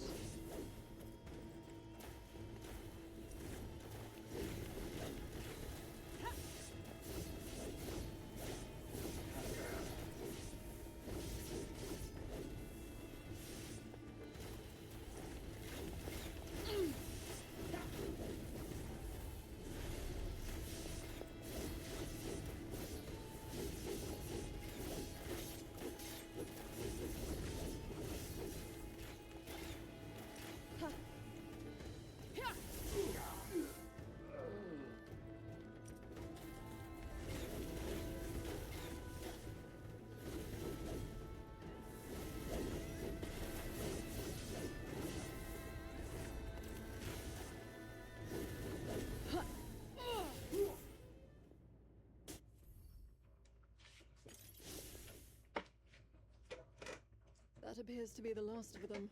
That appears to be the last of them.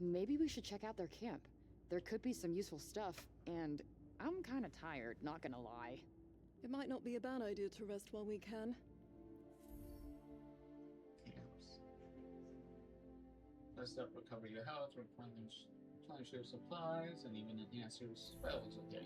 Maybe we should check out their camp. There could be some useful stuff, and I'm kind of tired, not gonna lie. It might not be a bad idea to rest while we can. Camps. Rest up, recover your health, replenish your supplies, and even enhance your spells, okay?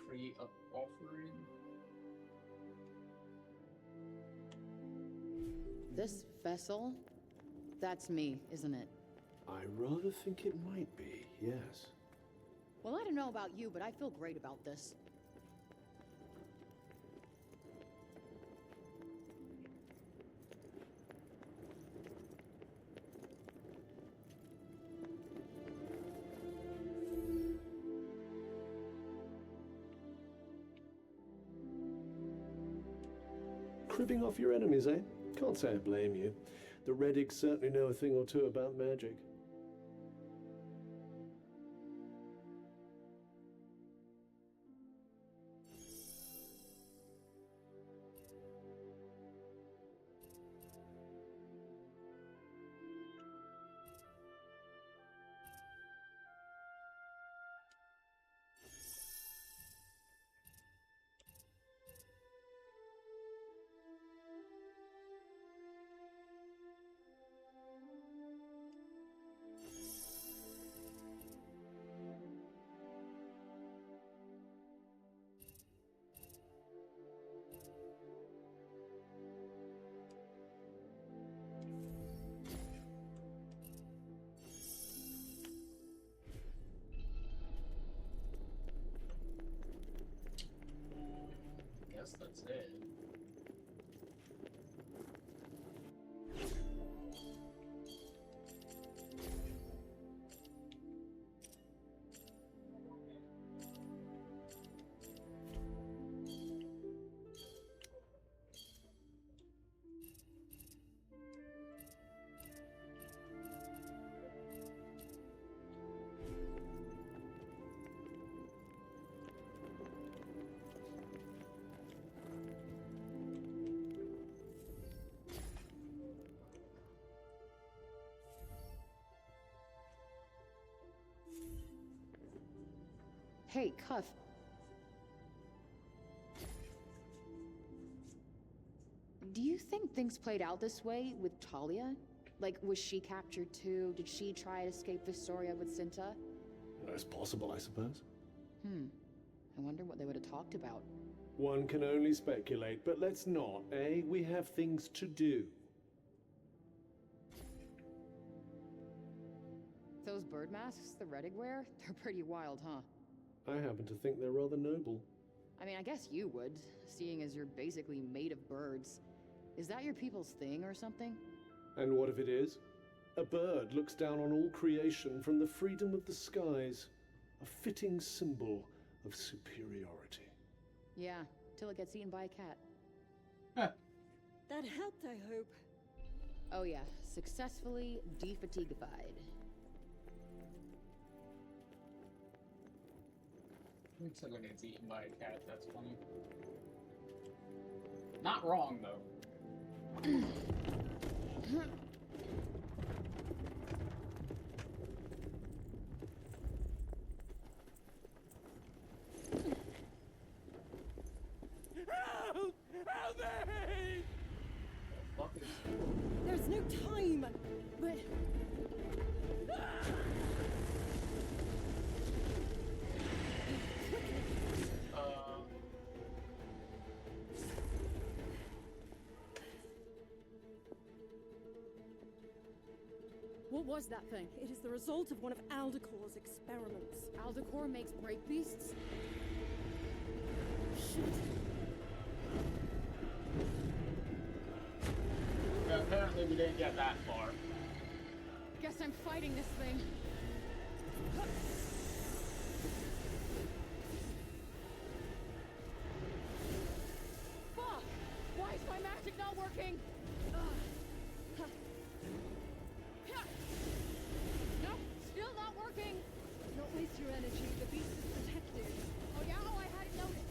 Tree of offering. This vessel? That's me, isn't it? I rather think it might be, yes. Well, I don't know about you, but I feel great about this. Cribbing off your enemies, eh? Can't say I blame you. The Reddigs certainly know a thing or two about magic. Guess that's it. Hey, Cuff. Do you think things played out this way with Talia? Like, was she captured too? Did she try to escape Vistoria with Cinta? That's possible, I suppose. I wonder what they would have talked about. One can only speculate, but let's not, eh? We have things to do. Those bird masks the Reddig wear? They're pretty wild, huh? I happen to think they're rather noble. I mean, I guess you would, seeing as you're basically made of birds. Is that your people's thing or something? And what if it is? A bird looks down on all creation from the freedom of the skies. A fitting symbol of superiority. Yeah, till it gets eaten by a cat. That helped, I hope. Oh yeah, successfully defatiguified. Someone gets eaten by a cat, that's funny. Not wrong, though. Help! Help me! What the fuck is... There's no time, but... What was that thing? It is the result of one of Aldecor's experiments. Aldecor makes break beasts? Shit. Apparently we didn't get that far. Guess I'm fighting this thing. Fuck! Why is my magic not working? No, still not working. Don't waste your energy. The beast is protected. Oh yeah, oh, I hadn't noticed.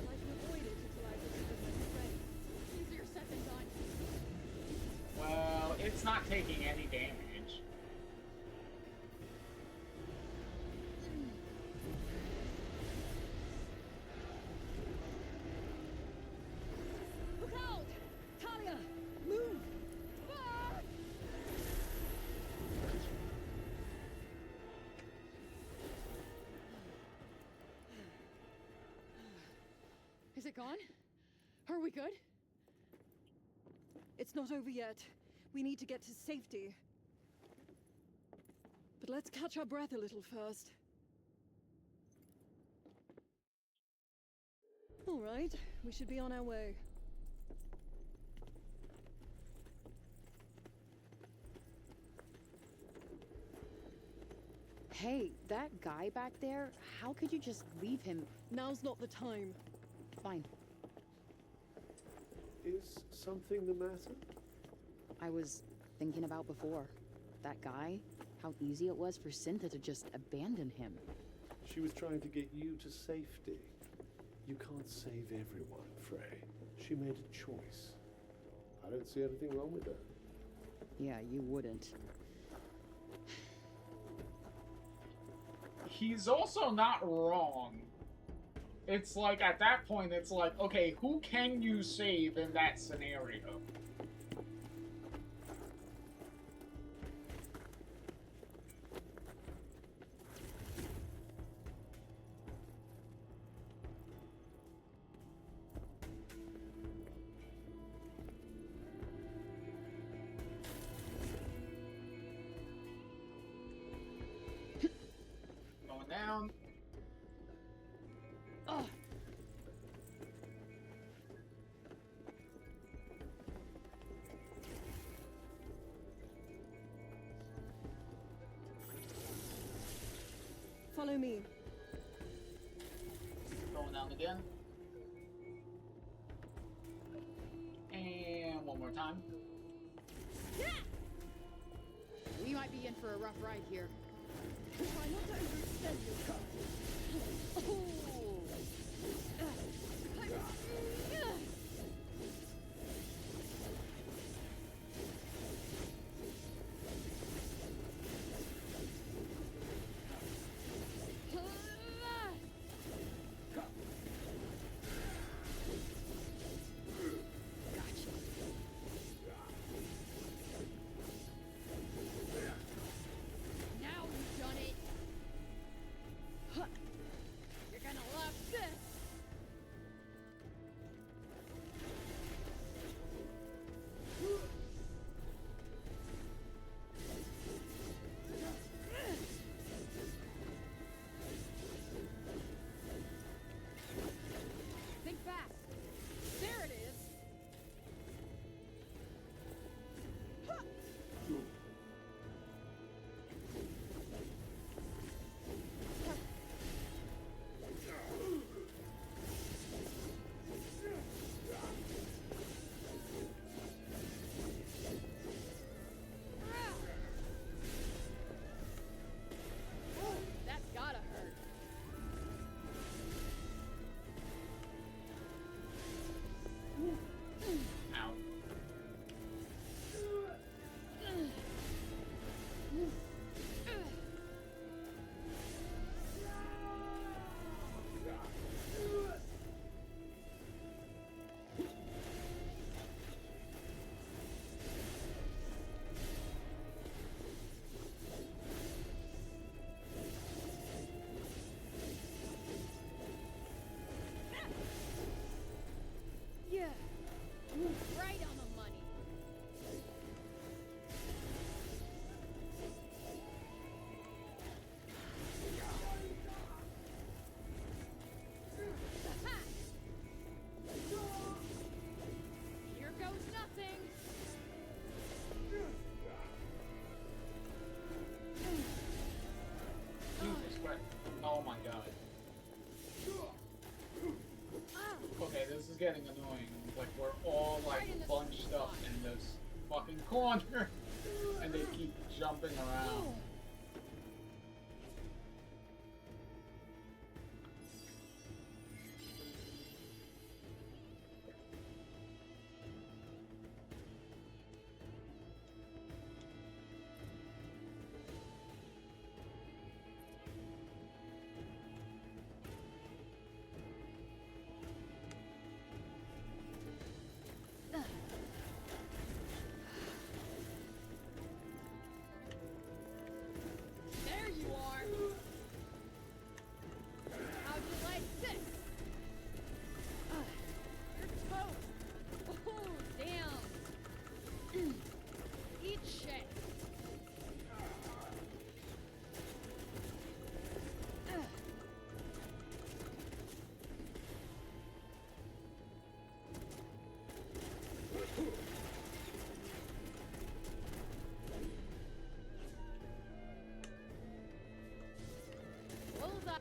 Try to avoid it until I visit with my friend. Easier said than done. Well, it's not taking any damage. Look out! Talia! Move! Fuck! Is it gone? Are we good? It's not over yet. We need to get to safety. But let's catch our breath a little first. All right, we should be on our way. Hey, that guy back there, how could you just leave him? Now's not the time. Fine. Is something the matter? I was thinking about before. That guy, how easy it was for Cinta to just abandon him. She was trying to get you to safety. You can't save everyone, Frey. She made a choice. I don't see anything wrong with that. Yeah, you wouldn't. He's also not wrong. It's like, at that point, it's like, okay, who can you save in that scenario? Going down. Oh. Follow me. Going down again. And one more time. We might be in for a rough ride here. Try not to overextend yourself. Oh. Now you've done it. Huh. You're gonna love this. getting annoying. Like, we're all, like, bunched up in this fucking corner, and they keep jumping around. There you are. How'd you like this? You're toast. Oh, damn. Eat shit. Bullseye.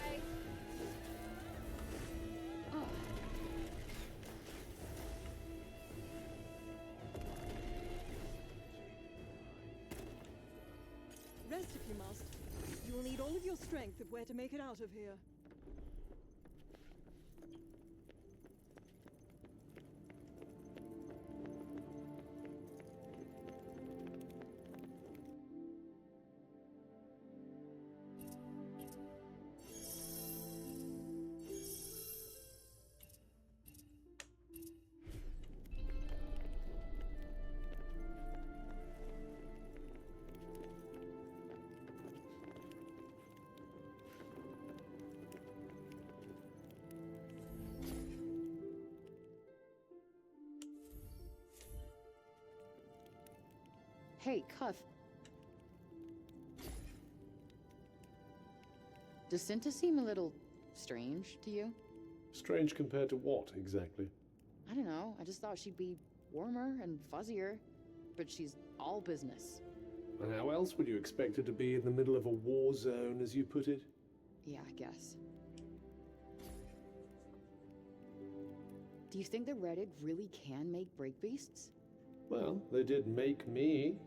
Hey. Rest if you must. You will need all of your strength if we're to make it out of here. Hey, Cuff. Does Cinta seem a little strange to you? Strange compared to what, exactly? I don't know. I just thought she'd be warmer and fuzzier, but she's all business. And how else would you expect her to be in the middle of a war zone, as you put it? Yeah, I guess. Do you think the Reddit really can make break beasts? Well, they did make me,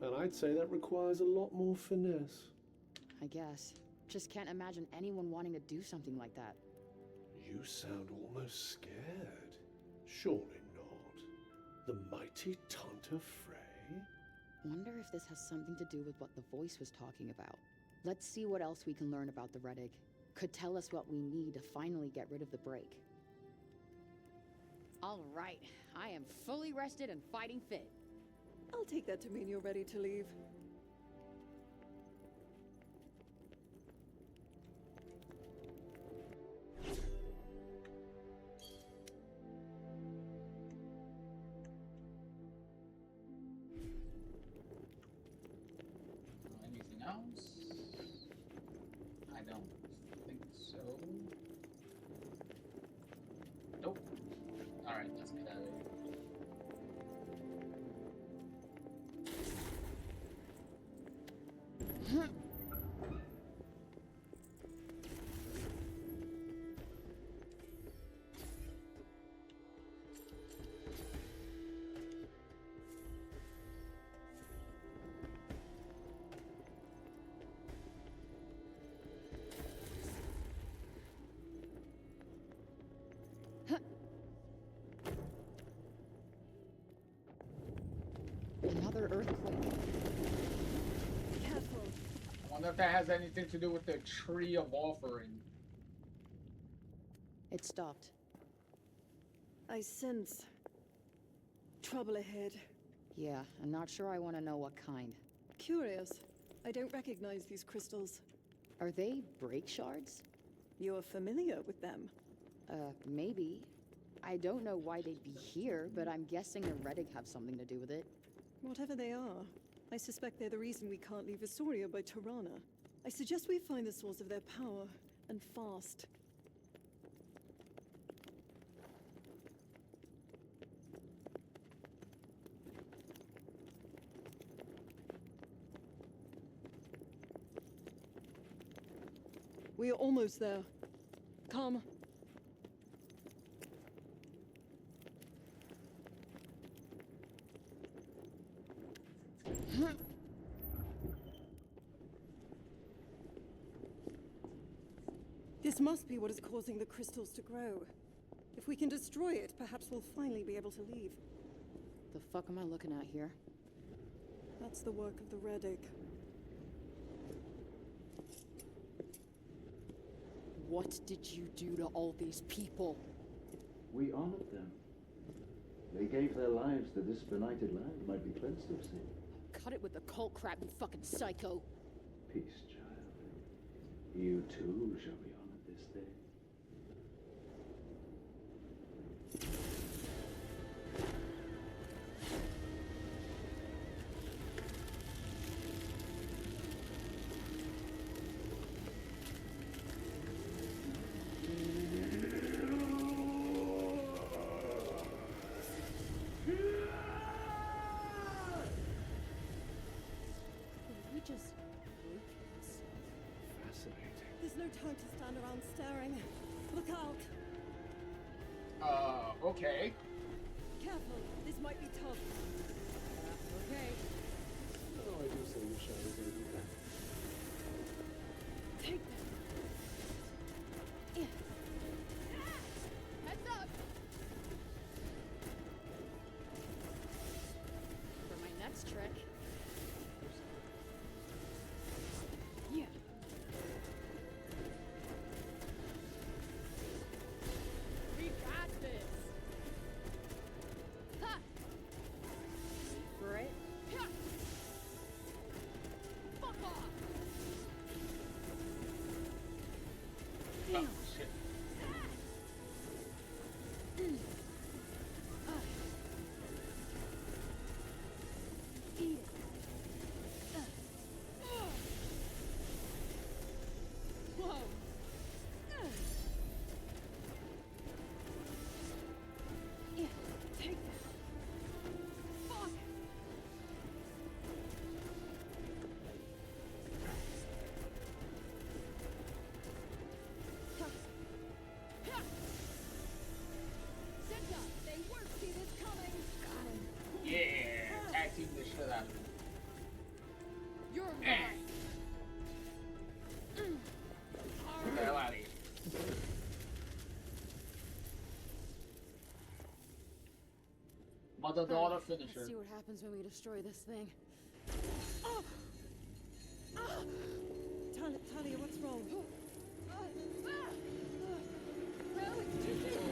and I'd say that requires a lot more finesse. I guess. Just can't imagine anyone wanting to do something like that. You sound almost scared. Surely not. The mighty Tanta Frey? Wonder if this has something to do with what the voice was talking about. Let's see what else we can learn about the Redig. Could tell us what we need to finally get rid of the break. All right, I am fully rested and fighting fit. I'll take that to mean you're ready to leave. Anything else? I don't think so. Nope. Alright, let's get out of here. Another earthquake. Careful. I wonder if that has anything to do with the Tree of Offering. It stopped. I sense trouble ahead. Yeah, I'm not sure I want to know what kind. Curious. I don't recognize these crystals. Are they break shards? You're familiar with them? Maybe. I don't know why they'd be here, but I'm guessing the Redig have something to do with it. Whatever they are, I suspect they're the reason we can't leave Visoria by Tirana. I suggest we find the source of their power, and fast. We are almost there. Come. This must be what is causing the crystals to grow. If we can destroy it, perhaps we'll finally be able to leave. The fuck am I looking at here? That's the work of the Reddick. What did you do to all these people? We honored them. They gave their lives that this benighted land might be cleansed of sin. Cut it with the cult crap, you fucking psycho. Peace, child. You too shall be honored this day. There's no time to stand around staring. Look out! Okay. Careful, this might be tough. Okay. Oh, I do say you shall baby. Take that. Heads up! For my next trick. Yeah. We got this. Ha! Wait for it. Ha! Fuck off! Damn. Shit. Eat it. Whoa. Yeah, take that. Fuck. Tanta, they won't see this coming. Got him. Yeah, tag team this shit out of him. You're Eh. mine. Get the hell out of here. Mother daughter finisher. Let's see what happens when we destroy this thing. Talia, what's wrong? No, it's too soon.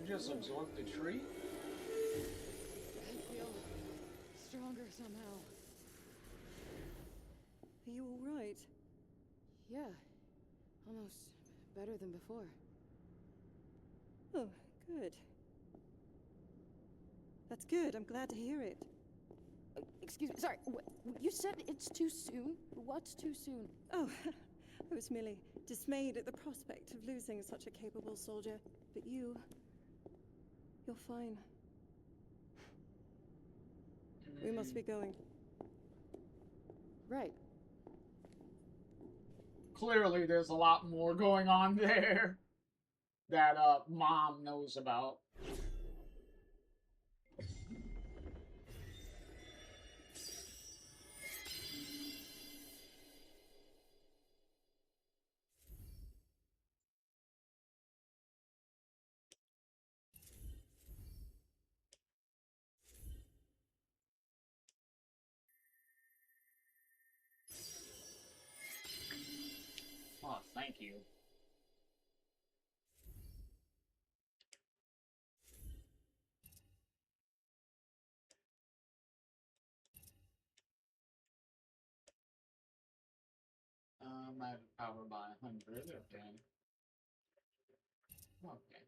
You just absorbed the tree? I feel stronger somehow. Are you all right? Yeah, almost better than before. Oh, good. That's good. I'm glad to hear it. Excuse me, sorry, you said it's too soon? What's too soon? Oh, I was merely dismayed at the prospect of losing such a capable soldier. But you're fine. We must be going. Right. Clearly, there's a lot more going on there that Mom knows about. Oh, thank you. At power by 100, okay. Okay.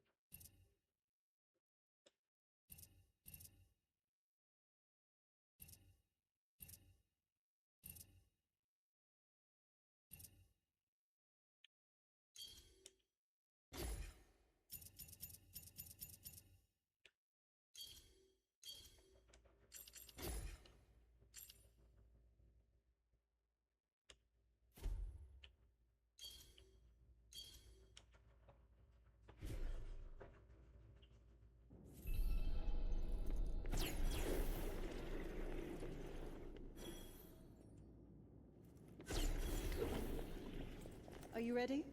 Are you ready?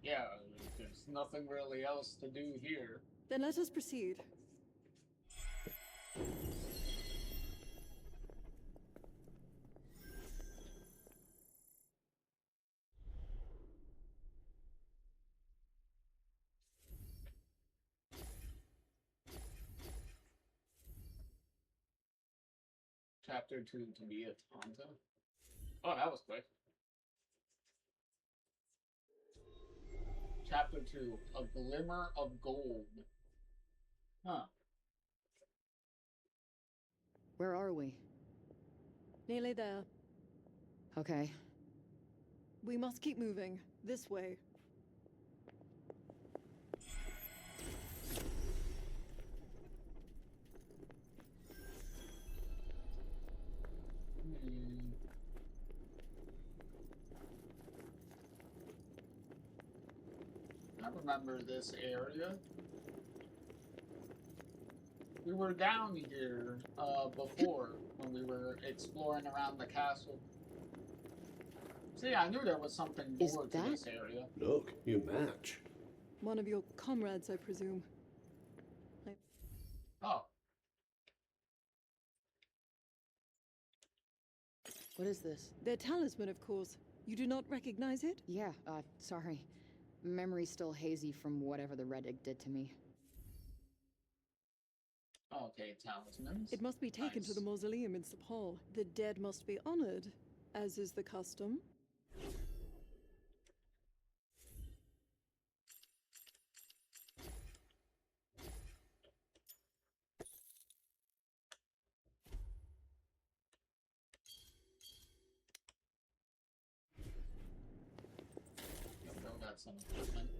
Yeah, there's nothing really else to do here. Then let us proceed. Chapter 2 to be a Tanta. Oh, that was quick. Chapter 2, A Glimmer of Gold. Huh. Where are we? Nearly there. Okay. We must keep moving. This way. I remember this area. We were down here before when we were exploring around the castle. See, I knew there was something more to this area. Look, you match. One of your comrades, I presume. Oh. What is this? Their talisman, of course. You do not recognize it? Yeah, sorry. Memory's still hazy from whatever the Red Egg did to me. Okay, talismans. It must be taken to the mausoleum in Hall. The dead must be honored, as is the custom. Some equipment.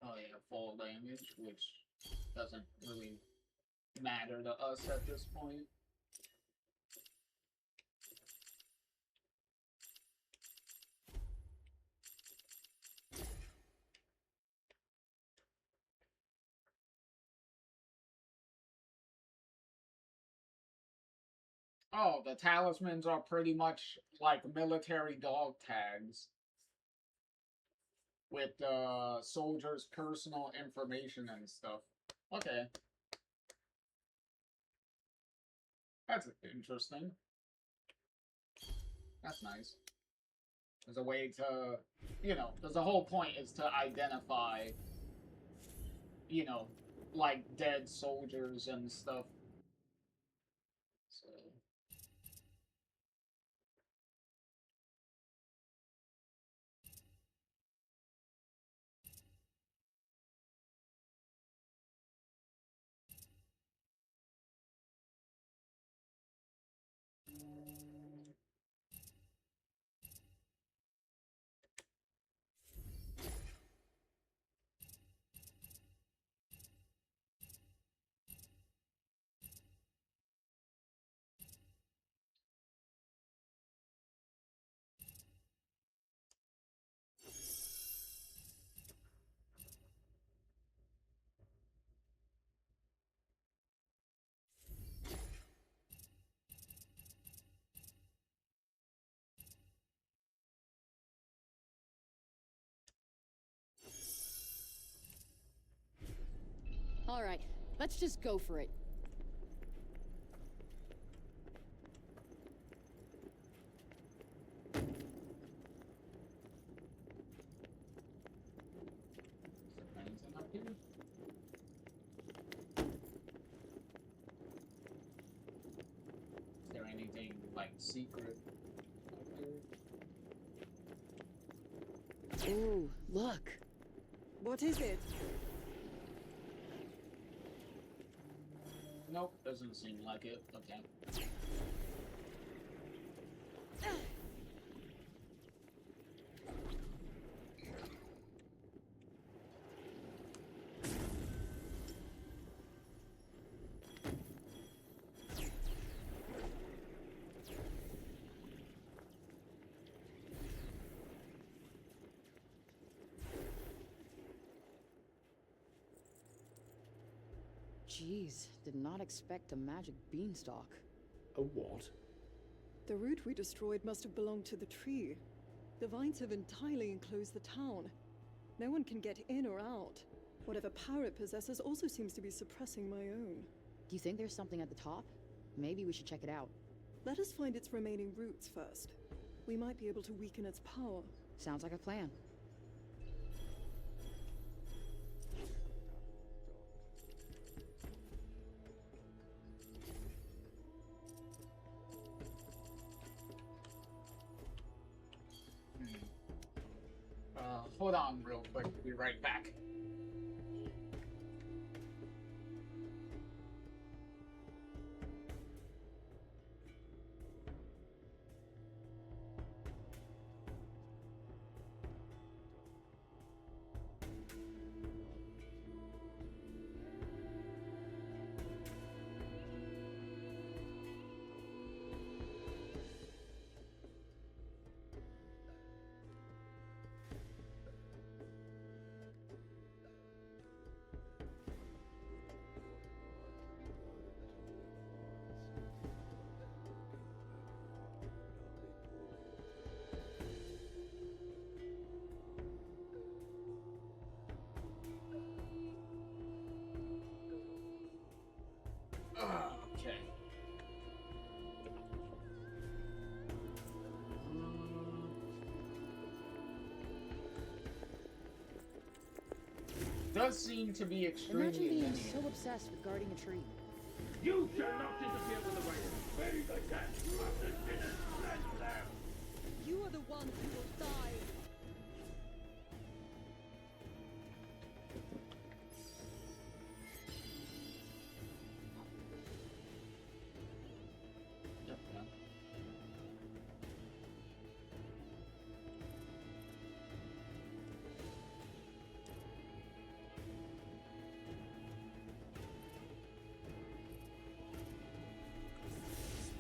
Oh yeah, fall damage, which doesn't really matter to us at this point. Oh, the talismans are pretty much like military dog tags with the soldiers' personal information and stuff. Okay. That's interesting. That's nice. There's a way to, you know, because the whole point is to identify, you know, like dead soldiers and stuff. So. All right, let's just go for it. Is there anything like secret? Ooh, look. What is it? Nope, doesn't seem like it. Okay. Jeez, did not expect a magic beanstalk. A what? The root we destroyed must have belonged to the tree. The vines have entirely enclosed the town. No one can get in or out. Whatever power it possesses also seems to be suppressing my own. Do you think there's something at the top? Maybe we should check it out. Let us find its remaining roots first. We might be able to weaken its power. Sounds like a plan. Hold on real quick. We'll be right back. Okay. Does seem to be extremely Imagine being linear. so obsessed with guarding a tree. You shall not interfere with the right. May the death of the sinners cleanse them. You are the one who will die.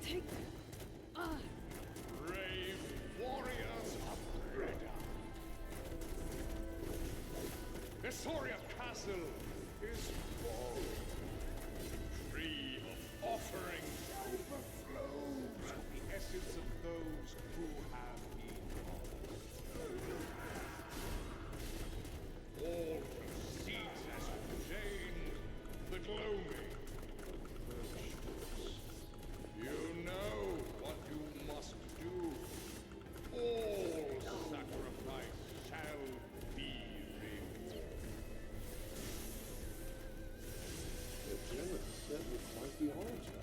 Take Brave warriors of Greta. Vesoria Castle is full. Tree of offerings overflows with the essence of those who have been lost. All proceeds as ordained, the gloaming. You know what you must do. All sacrifice shall be rewarded. The generous certainly quite the orator.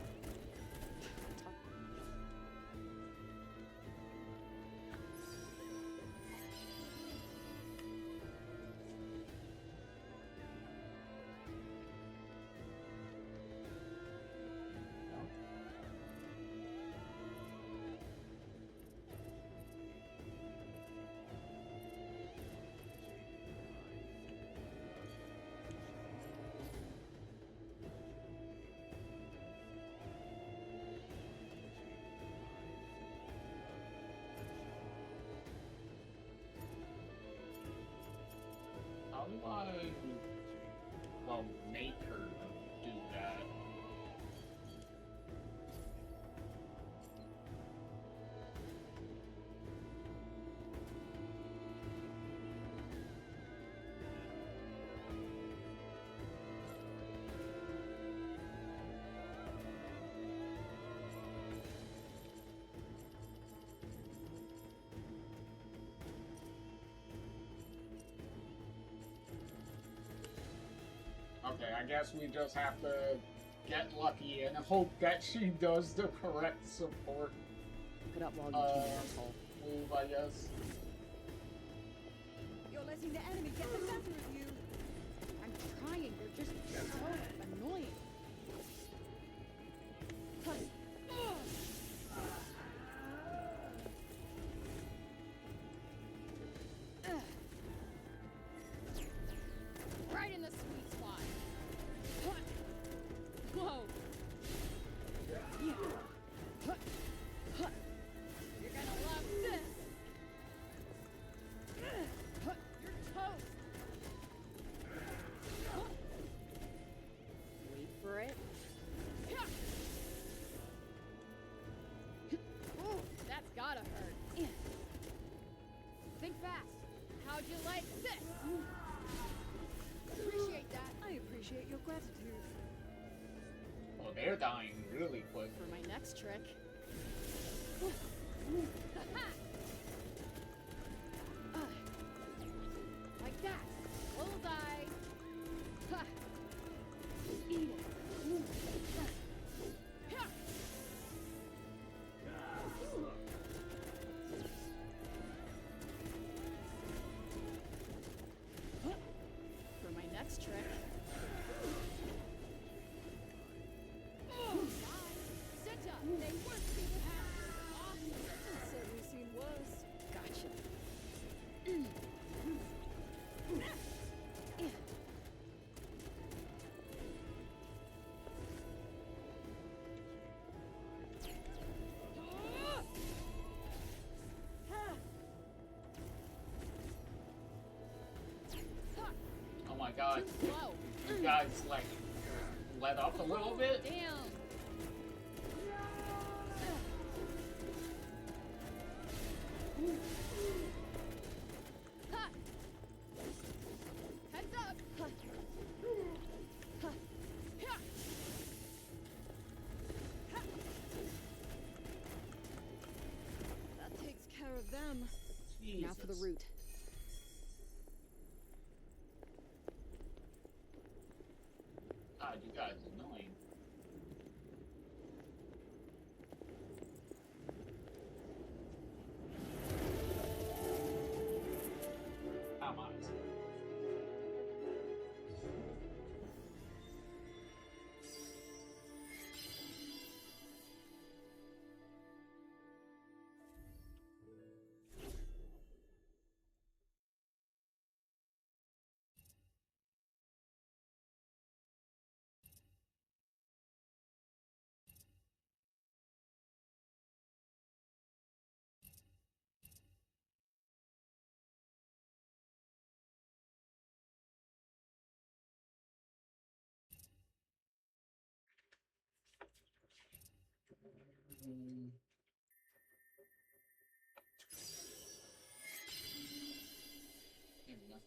How do I, well, make her do that? Okay, I guess we just have to get lucky and hope that she does the correct support. Look it up while you can, asshole. Move, I guess. You're letting the enemy get the better of you. I'm trying, they're just so annoying. Right in the sweet spot. Whoa. You're gonna love this. You're toast. Wait for How'd you like this? Appreciate that. I appreciate your gratitude. Oh, they're dying really quick. For my next trick. Like that. Bullseye. Ha. Eat it. For my next trick. Senta, they weren't people have. I've certainly seen worse. Gotcha. Oh my god. Too slow. You guys, like, let up a little bit? Damn. Ha. Heads up. Ha. Ha. Ha. Ha. That takes care of them. Now for the root. God, you guys are annoying. Come on. Here we go.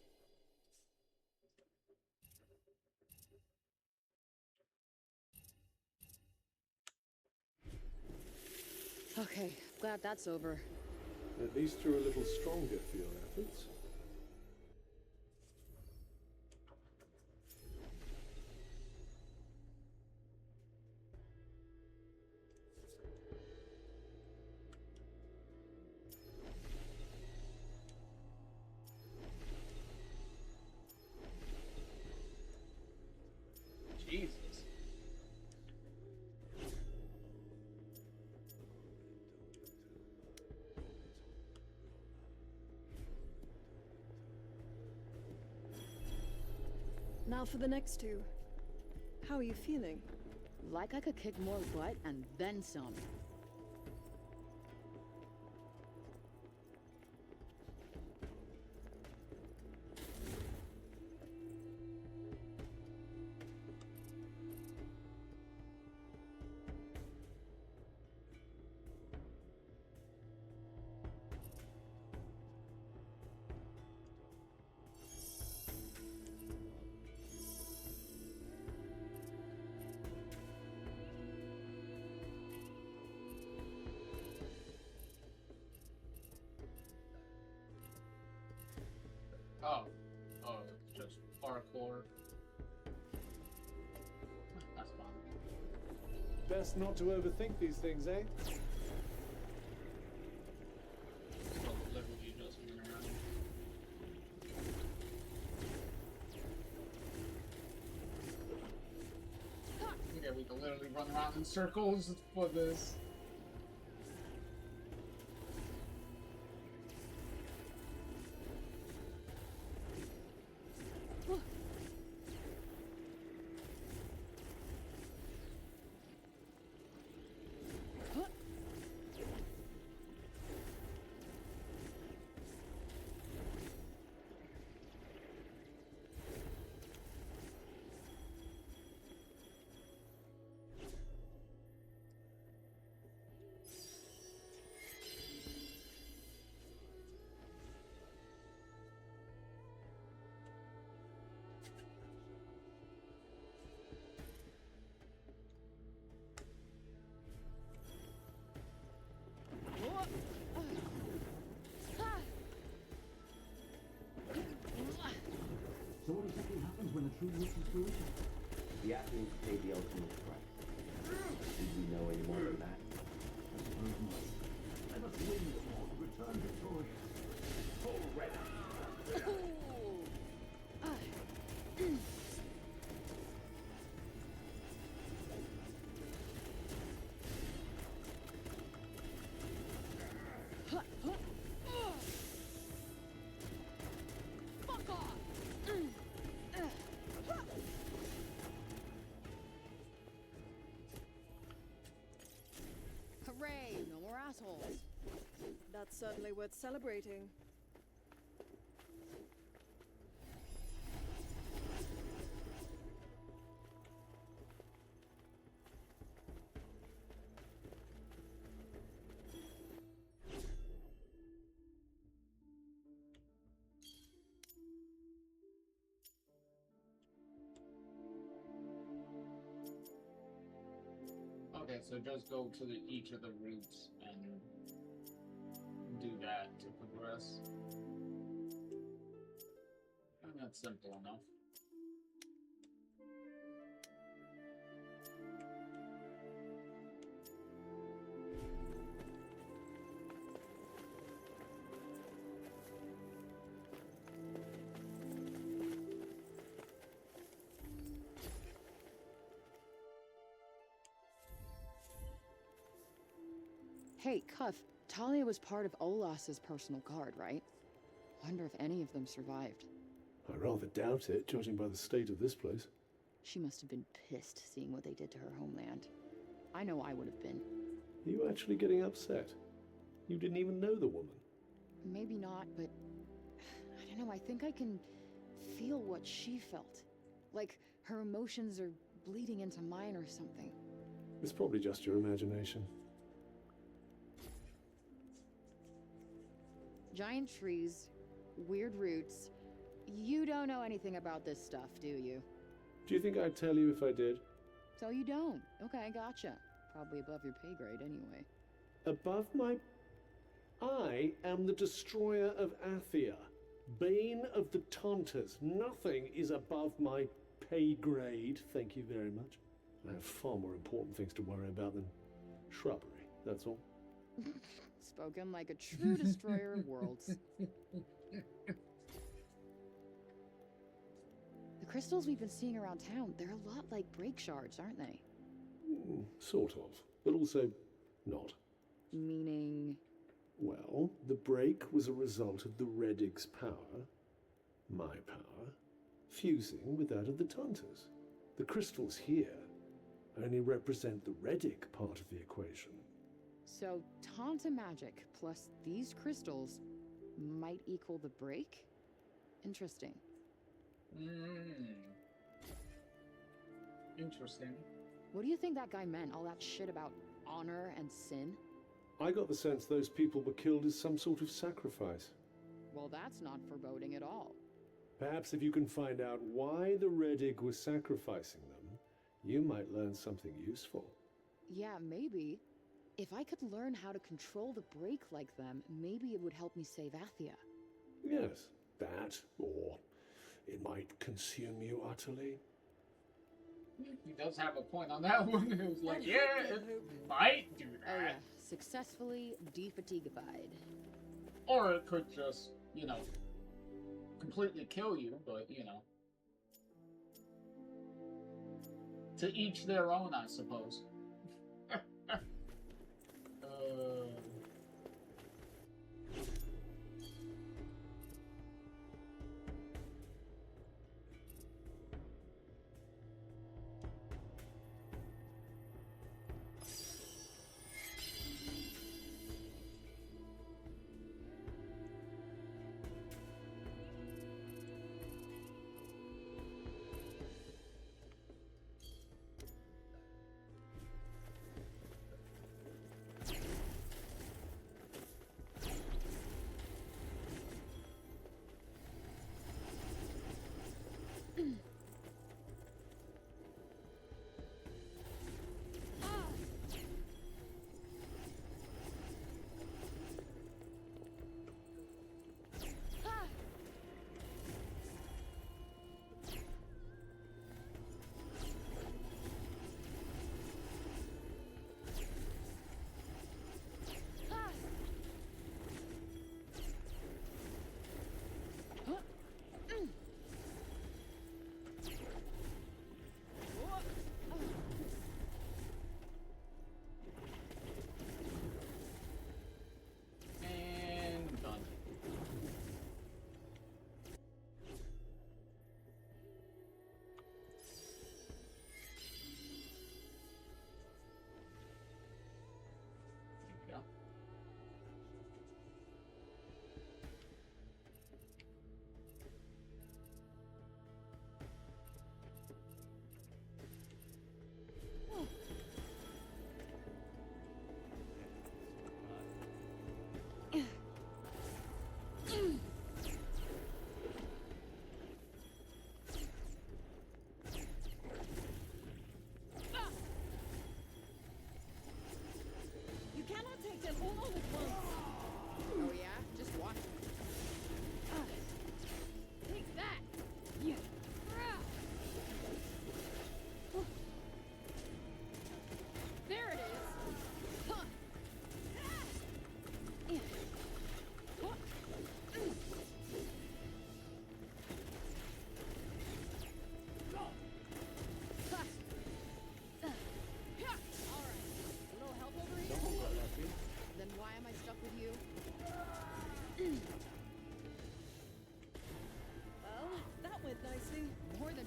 Okay, glad that's over. At least you're a little stronger for your efforts. Jesus. Now for the next two. How are you feeling? Like I could kick more butt and then some. Oh. Oh, it's just parkour. That's fine. Best not to overthink these things, eh? Well, literally just run around. Yeah, we can literally run around in circles for this. So what exactly happens when the tree reaches fruition? The Athens paid the ultimate price. Did we know any more than that? I suppose not. Let us win this war to return victorious. Full ready. Fuck off! Hooray! No more assholes. That's certainly worth celebrating. Okay, so just go to each of the routes and do that to progress. And that's simple enough. Hey, Cuff, Talia was part of Olas's personal guard, right? Wonder if any of them survived. I rather doubt it, judging by the state of this place. She must have been pissed seeing what they did to her homeland. I know I would have been. Are you actually getting upset? You didn't even know the woman. Maybe not, but I don't know, I think I can feel what she felt. Like her emotions are bleeding into mine or something. It's probably just your imagination. Giant trees, weird roots. You don't know anything about this stuff, do you? Do you think I'd tell you if I did? So you don't. Okay, gotcha. Probably above your pay grade anyway. Above my... I am the destroyer of Athia. Bane of the Tantas. Nothing is above my pay grade, thank you very much. I have far more important things to worry about than shrubbery, that's all. Spoken like a true destroyer of worlds. The crystals we've been seeing around town, they're a lot like break shards, aren't they? Sort of, but also not. Meaning? Well, the break was a result of the Redig's power, my power, fusing with that of the Tantas. The crystals here only represent the Redig part of the equation. So, Tanta magic plus these crystals might equal the break? Interesting. Interesting. What do you think that guy meant? All that shit about honor and sin? I got the sense those people were killed as some sort of sacrifice. Well, that's not foreboding at all. Perhaps if you can find out why the Redig was sacrificing them, you might learn something useful. Yeah, maybe. If I could learn how to control the break like them, maybe it would help me save Athia. Yes, that, or it might consume you utterly. He does have a point on that one. It was like, yeah, it might do that. Oh yeah, successfully defatiguified. Or it could just, you know, completely kill you, but, you know. To each their own, I suppose.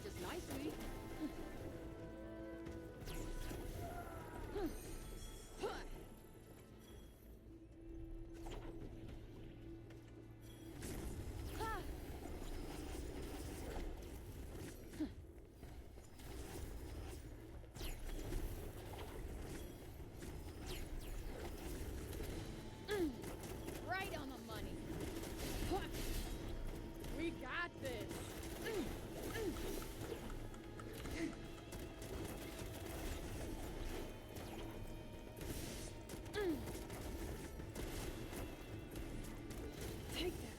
just nicely. Right on the money. We got this. Take that.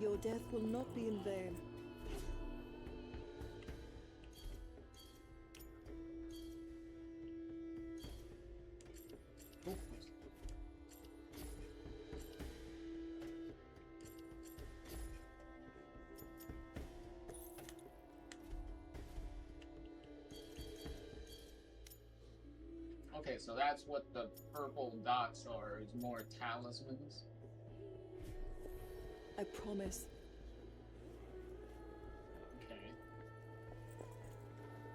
Your death will not be in vain. Okay, so that's what the purple dots are, is more talismans. I promise. Okay.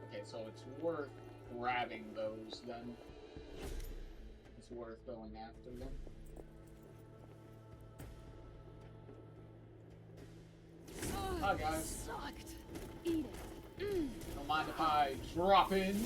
Okay, so it's worth grabbing those then. It's worth going after them. Oh, Hi guys. Sucked. Eat it. Don't mind if I drop in.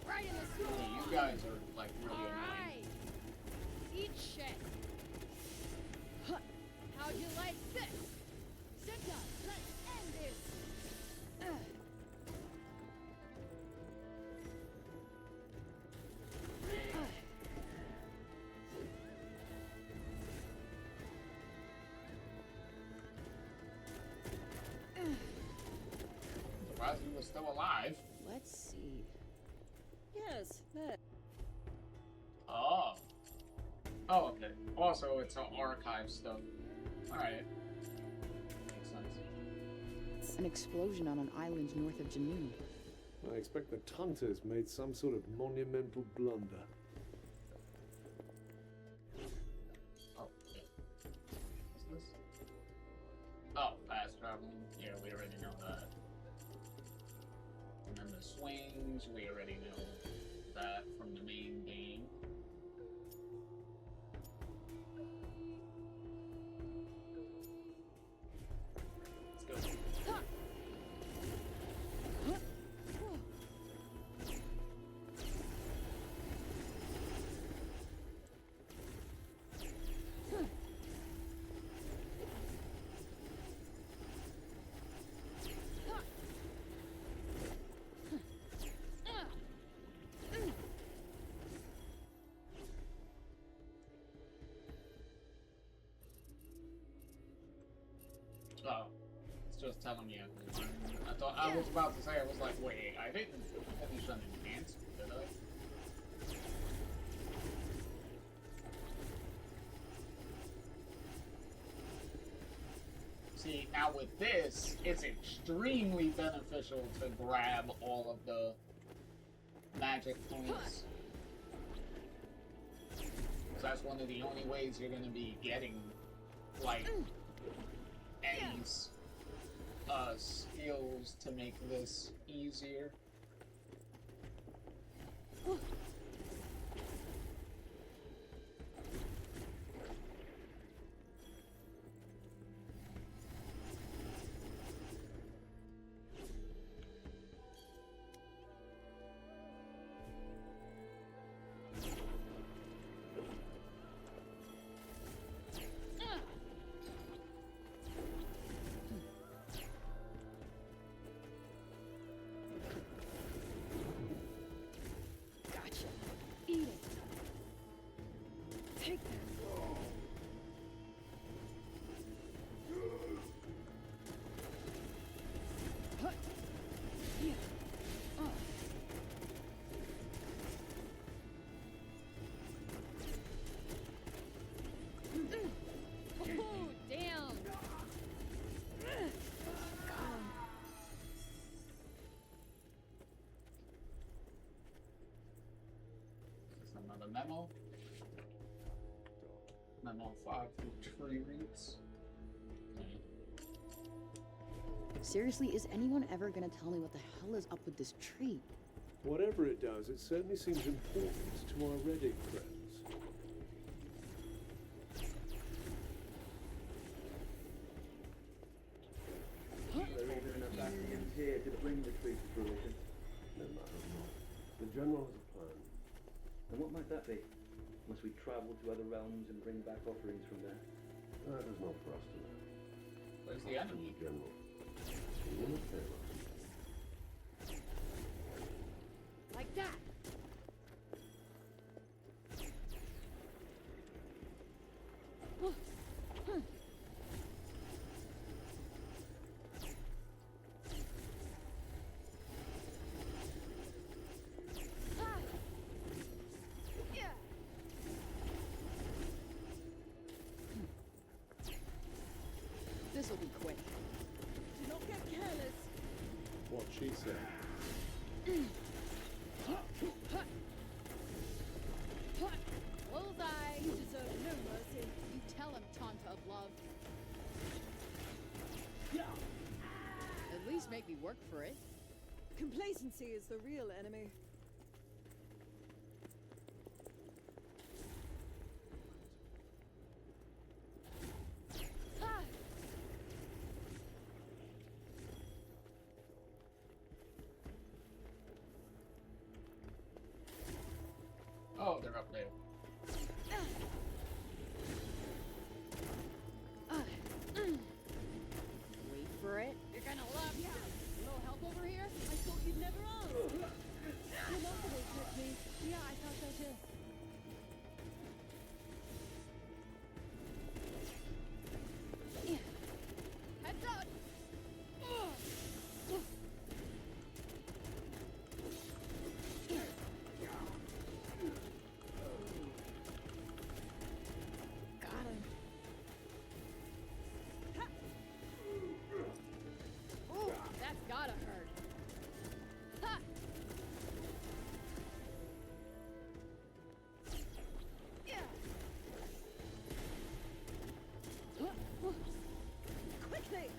Right in the Hey, you guys are like really annoying. Alright. Eat shit. How'd you like this? Sit down. Let's end this. Surprised you were still alive. Let's see. Yes, there. Oh. Oh, okay. Also, it's archive stuff. Alright. Makes sense. An explosion on an island north of Janine. I expect the Tantas made some sort of monumental blunder. Oh, shit. What's this? Oh, fast traveling. Yeah, we already know that. And then the swings, we already know that from the main game. Let's go. telling me everyone. I thought I was about to say, I was like, wait, I didn't finish an enhancement, did I? See, now with this, it's extremely beneficial to grab all of the magic points. Because that's one of the only ways you're going to be getting, like, any skills to make this easier. Memo. Memo 5 for tree roots. Seriously, is anyone ever gonna tell me what the hell is up with this tree? Whatever it does, it certainly seems important to our Redding friends. There isn't enough Ascians here to bring the tree to fruition. No matter what. The General has a plan. And what might that be? Must we travel to other realms and bring back offerings from there? That is not for us to know. Where's the enemy? General. He will not fail us. Like that! This'll be quick. Do not get careless. What she said. Bullseye! You deserve no mercy. You tell him, Tanta of love. At least make me work for it. Complacency is the real enemy. Oh, they're up there. Wait for it. You're gonna love ya. A little help over here? I thought you'd never ask. Remarkable technique. Yeah, I thought so too. Heads up! Got him. Ooh, that's gotta hurt. Ha! Quickly!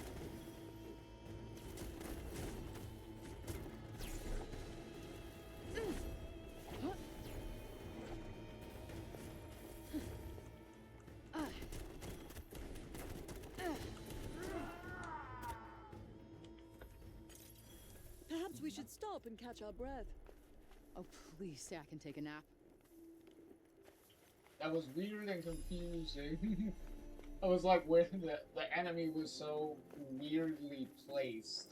Perhaps we should stop and catch our breath. Oh, please say I can take a nap. That was weird and confusing. I was like, where the enemy was so weirdly placed.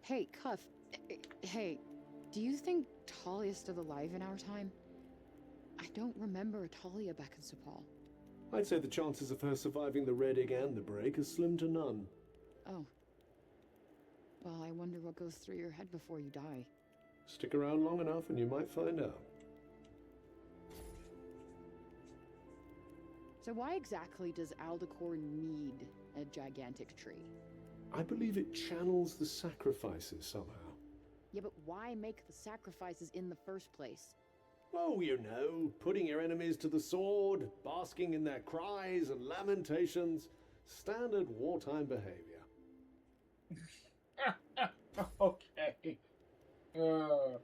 Hey, Cuff. Hey, do you think Talia's still alive in our time? I don't remember a Talia back in Sepal. I'd say the chances of her surviving the red egg and the break are slim to none. Oh. Well, I wonder what goes through your head before you die. Stick around long enough and you might find out. So why exactly does Aldecor need a gigantic tree? I believe it channels the sacrifices somehow. Yeah, but why make the sacrifices in the first place? Oh, you know, putting your enemies to the sword, basking in their cries and lamentations. Standard wartime behavior. Okay. Were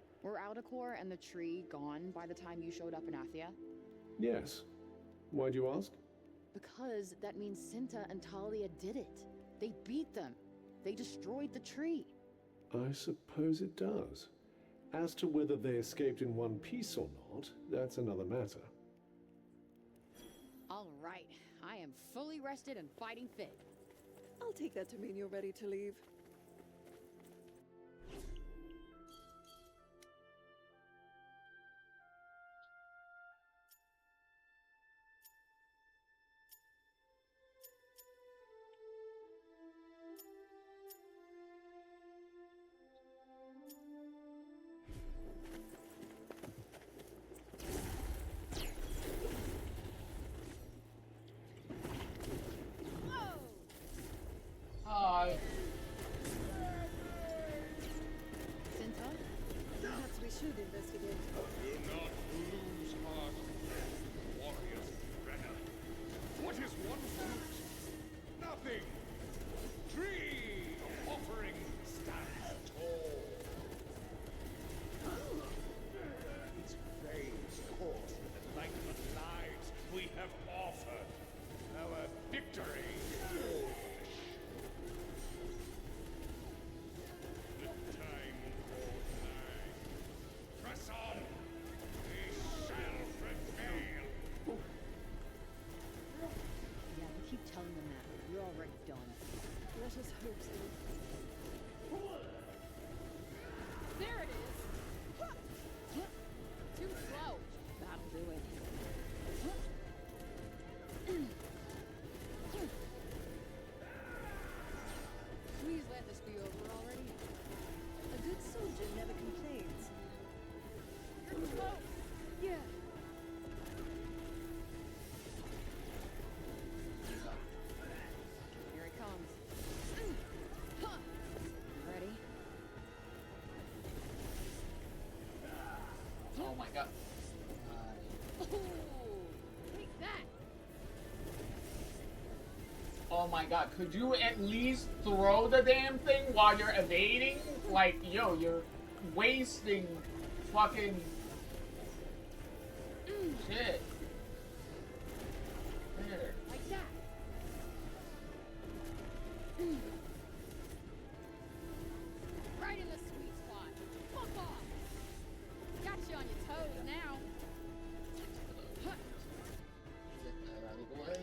Aldecor and the tree gone by the time you showed up in Athia? Yes. Why'd you ask? Because that means Cinta and Talia did it. They beat them. They destroyed the tree. I suppose it does. As to whether they escaped in one piece or not, that's another matter. All right. I am fully rested and fighting fit. I'll take that to mean you're ready to leave. Hi. Cinta? Perhaps we should investigate. Do not lose heart, warriors of Brenna. What is one fruit? Nothing! Tree of offering stands tall. Its veins course with the light of the lives we have offered. Our victory is the time draws nigh. Press on! We shall prevail! Yeah, we keep telling them that, but we're already done. Let us hope so. There it is! Too slow. That'll do it. Please let this be over already. A good soldier never complains. You're too slow. Yeah. Here it comes. Ready? Oh my god. Take that! Oh my god, could you at least throw the damn thing while you're evading? Like, yo, you're wasting fucking shit. There. Like that! Right in the sweet spot. Fuck off! Got you on your toes now. Get that out of the way.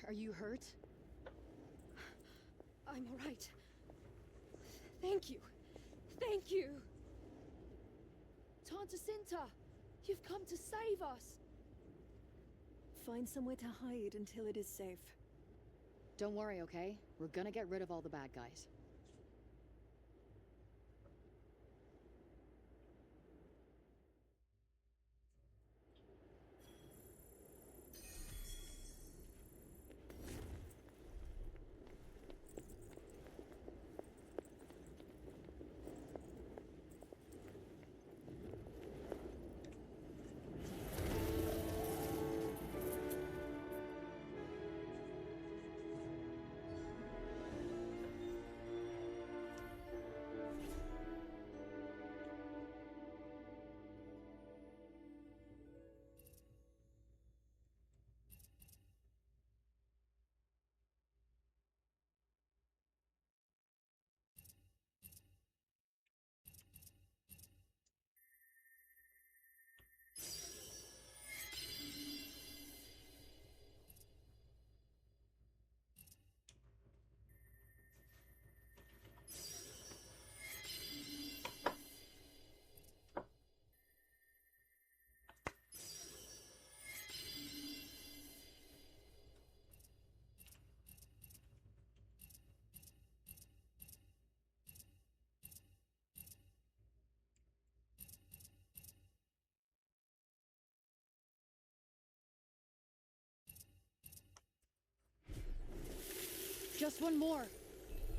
Are you hurt? I'm all right. Thank you. Thank you. Tanta, you've come to save us. Find somewhere to hide until it is safe. Don't worry, okay? We're gonna get rid of all the bad guys. Just one more.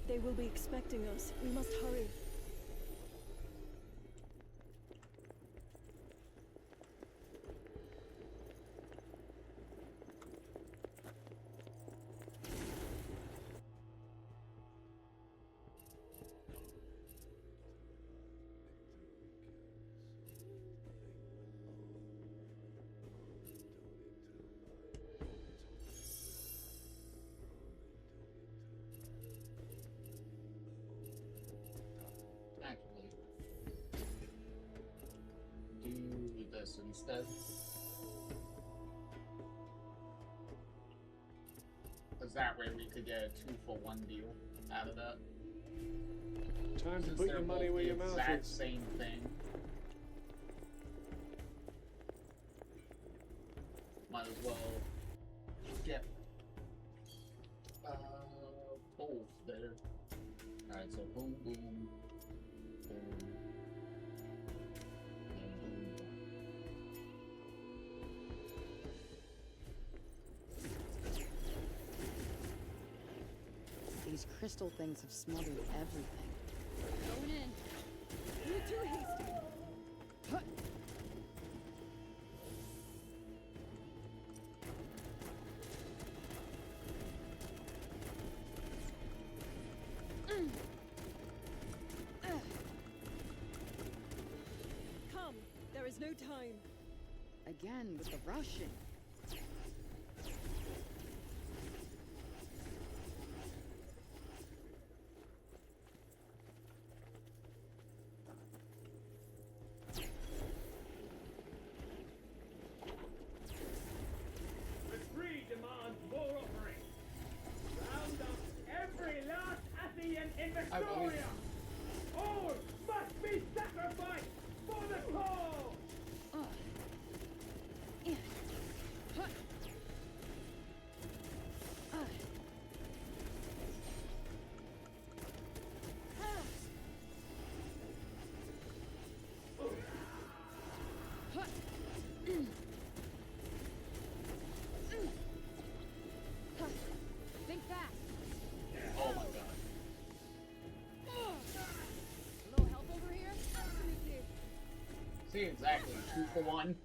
They will be expecting us. We must hurry. Instead, because that way we could get a 2-for-1 deal out of that. Time to put your money where your mouth is. Exact same thing. Might as well get both there. Alright, so boom, boom, boom. These crystal things have smothered everything. Going in. You're too hasty. Huh. Come, there is no time. Again with the rushing. In Victoria! All must be sacrificed for the cause! Think fast. Oh my god. See, exactly. 2-for-1.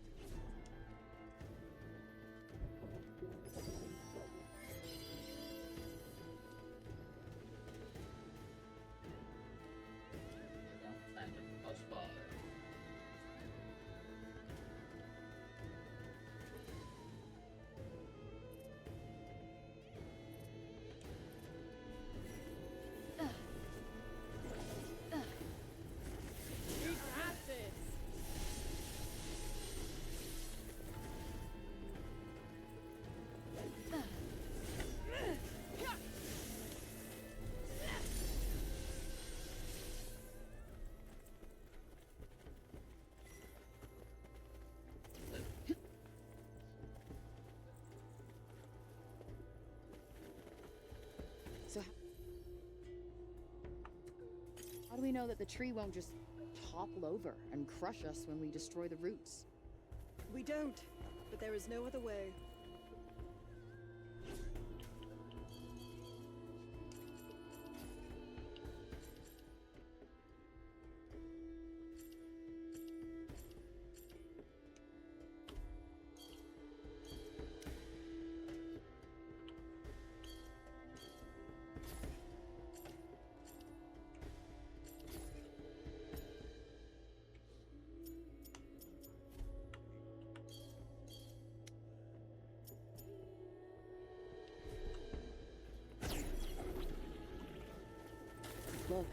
we know that the tree won't just topple over and crush us when we destroy the roots? We don't, but there is no other way. Look.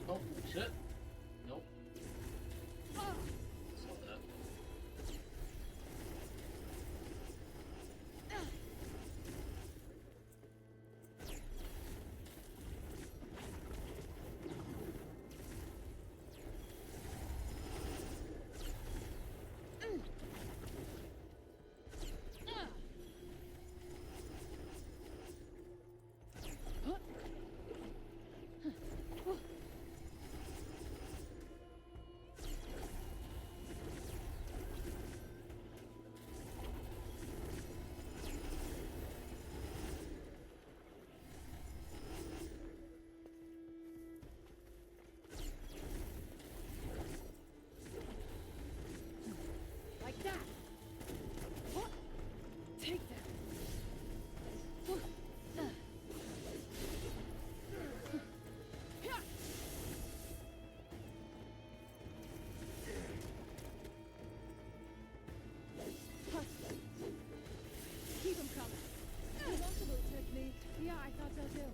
Oh, shit. Nope. Saw that. Like that. Take that. Keep him coming. Remarkable technique. Yeah, I thought so too.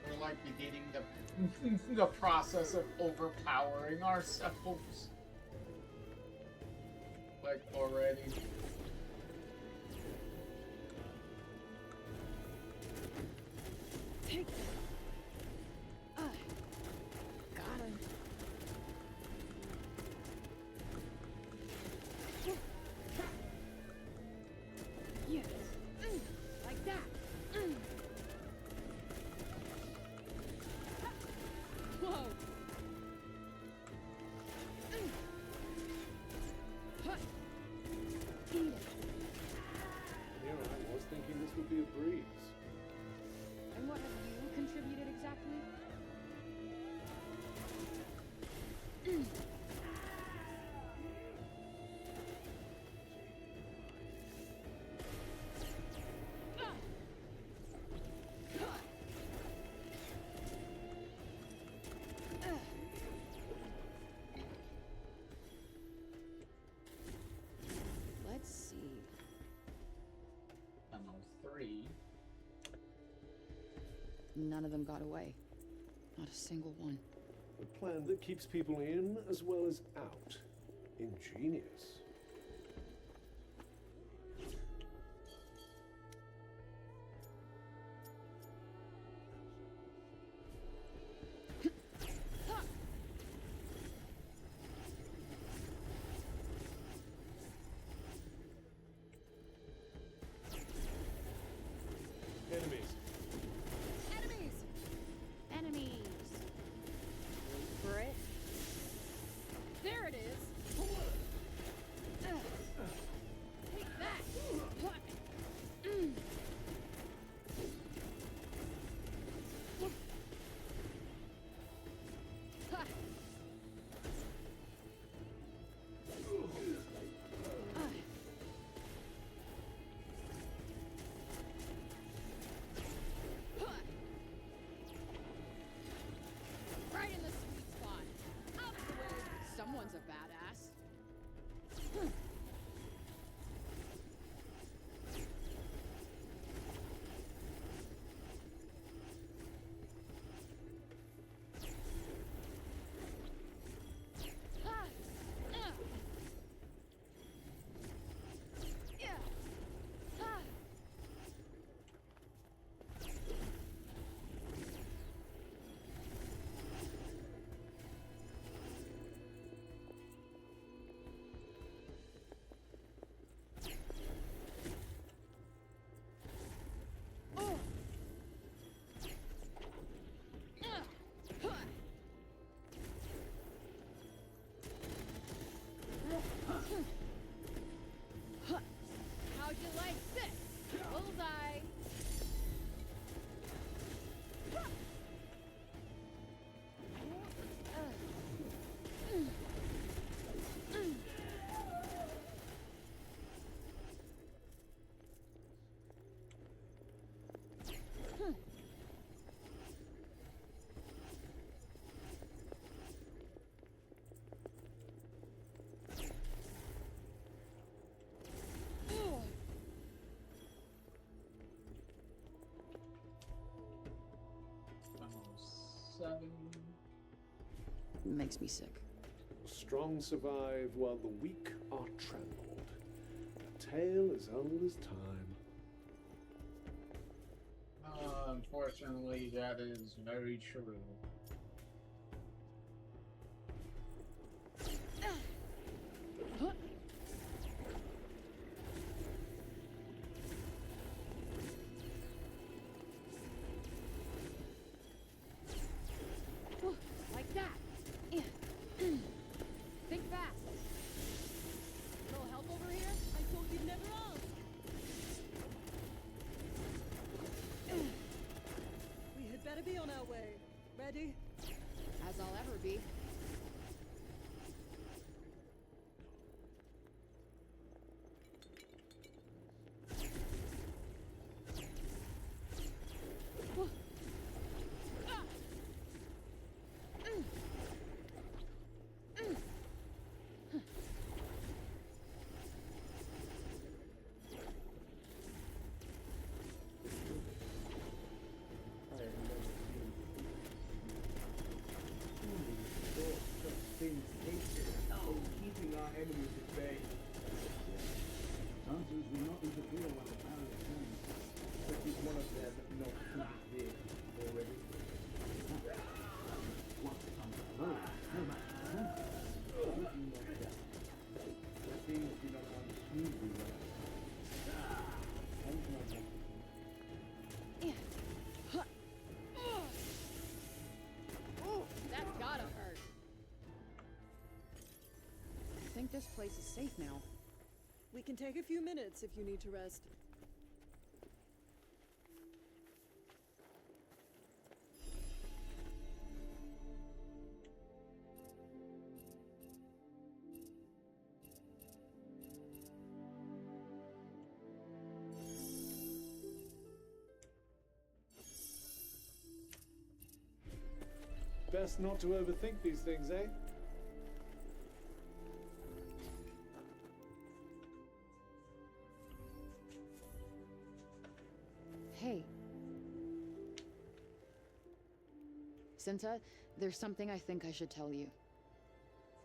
We're like beginning the process of overpowering ourselves. Like already. Take that. Got him. Yes. Like that. Whoa. Easy. None of them got away. Not a single one. A plan that keeps people in as well as out. Ingenious. Enemies! Enemies! Brick. There it is! Take that! Right in the sweet spot. Out of the way. Someone's a badass. How'd you like this? Bullseye! Makes me sick. Strong survive while the weak are trampled. A tale as old as time. Unfortunately, that is very true. Like that. Think fast. Little help over here? I thought you'd never ask. We had better be on our way. Ready? As I'll ever be. Keeping our enemies at bay. Hunters will not interfere when the power is done. But is one of them not fully there already? Once Tanta alone, no matter the hunter, would you not doubt? The things do not run smoothly when That's gotta hurt. I think this place is safe now. We can take a few minutes if you need to rest. Best not to overthink these things, eh? Hey. Cinta, there's something I think I should tell you.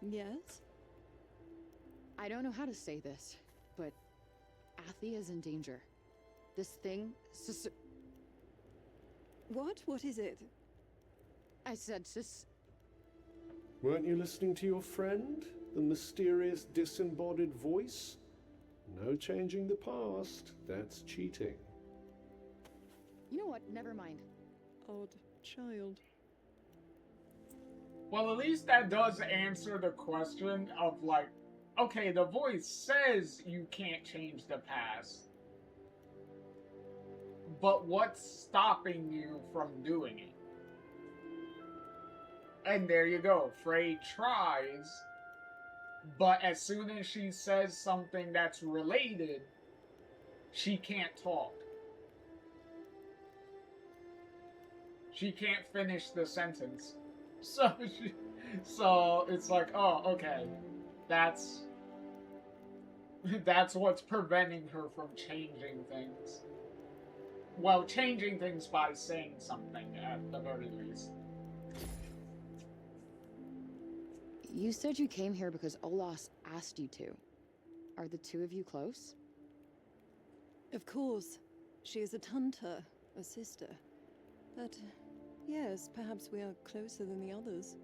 Yes? I don't know how to say this, but Athia is in danger. This thing... What? What is it? I said Weren't you listening to your friend? The mysterious disembodied voice? No changing the past. That's cheating. You know what? Never mind. Odd child. Well, at least that does answer the question of, like, okay, the voice says you can't change the past. But what's stopping you from doing it? And there you go. Frey tries, but as soon as she says something that's related, she can't talk. She can't finish the sentence. So it's like, oh, okay. That's what's preventing her from changing things. Well, changing things by saying something, at the very least. You said you came here because Olas asked you to. Are the two of you close? Of course. She is a Tanta, a sister. But, yes, perhaps we are closer than the others.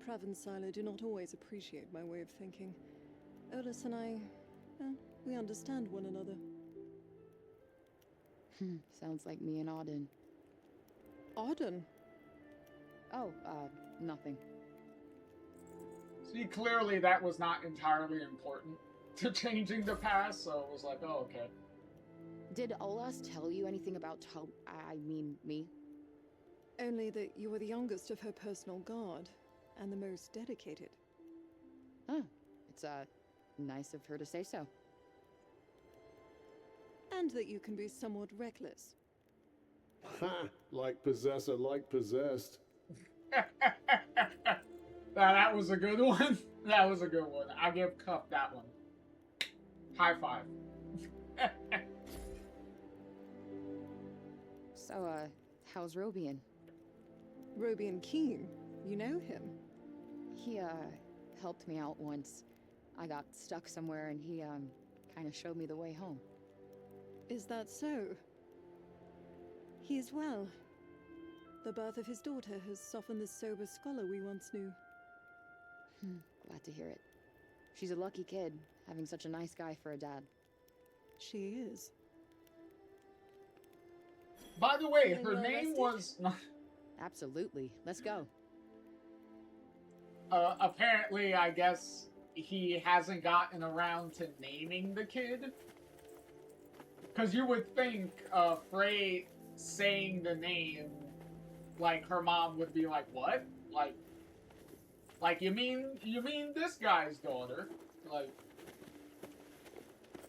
Prav and Sila do not always appreciate my way of thinking. Olas and I, well, we understand one another. Sounds like me and Auden. Auden? Oh, nothing. See, clearly that was not entirely important to changing the past, so it was like, oh, okay. Did Olas tell you anything about me? Only that you were the youngest of her personal guard, and the most dedicated. Huh. It's, nice of her to say so. And that you can be somewhat reckless. Ha! Like possessor, like possessed. That was a good one. That was a good one. I give Cuff that one. High five. So, how's Robian? Robian Keen? You know him? He, helped me out once. I got stuck somewhere and he, kind of showed me the way home. Is that so? He is well. The birth of his daughter has softened the sober scholar we once knew. Glad to hear it. She's a lucky kid, having such a nice guy for a dad. She is. By the way, her name was... Absolutely. Let's go. Apparently, I guess he hasn't gotten around to naming the kid. Because you would think, Frey saying the name, like, her mom would be like, what? Like, you mean this guy's daughter? Like,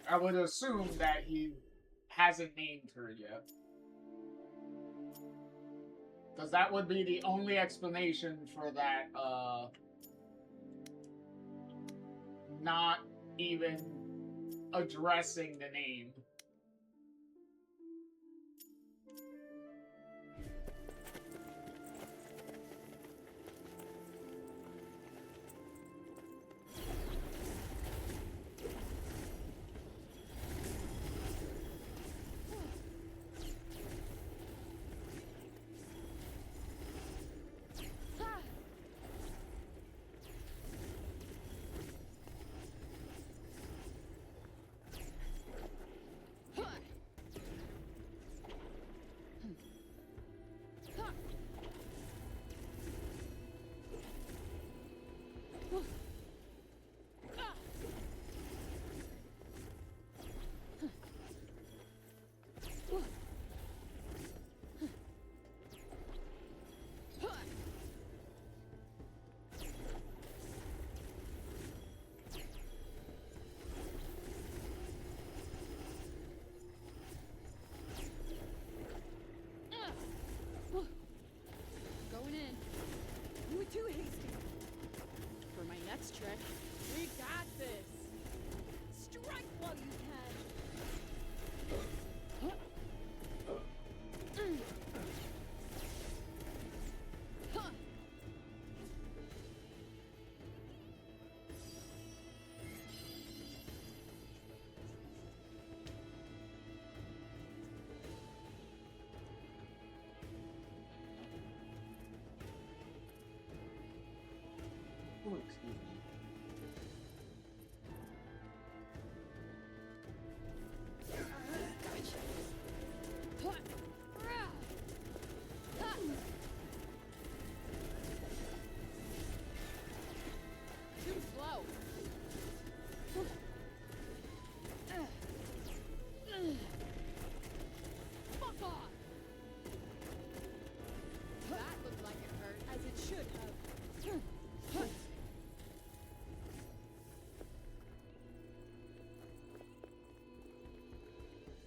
I would assume that he hasn't named her yet. Because that would be the only explanation for that, not even addressing the name.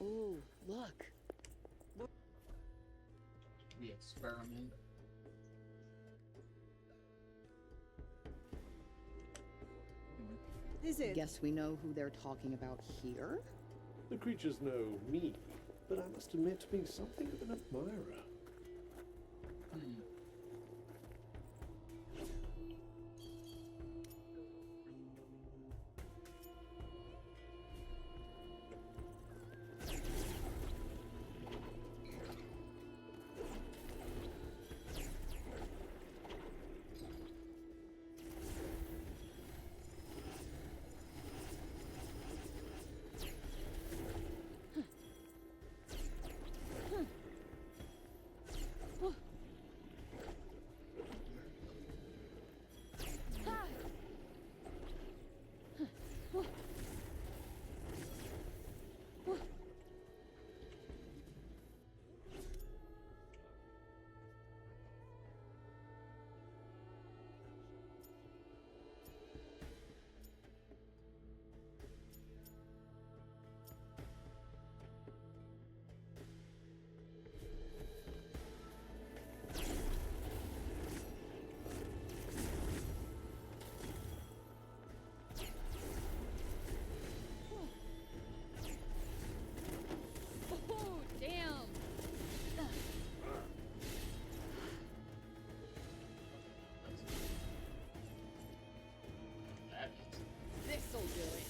Oh, look. The experiment. Is it? Guess we know who they're talking about here? The creatures know me, but I must admit to being something of an admirer. Oh, damn! This'll do it.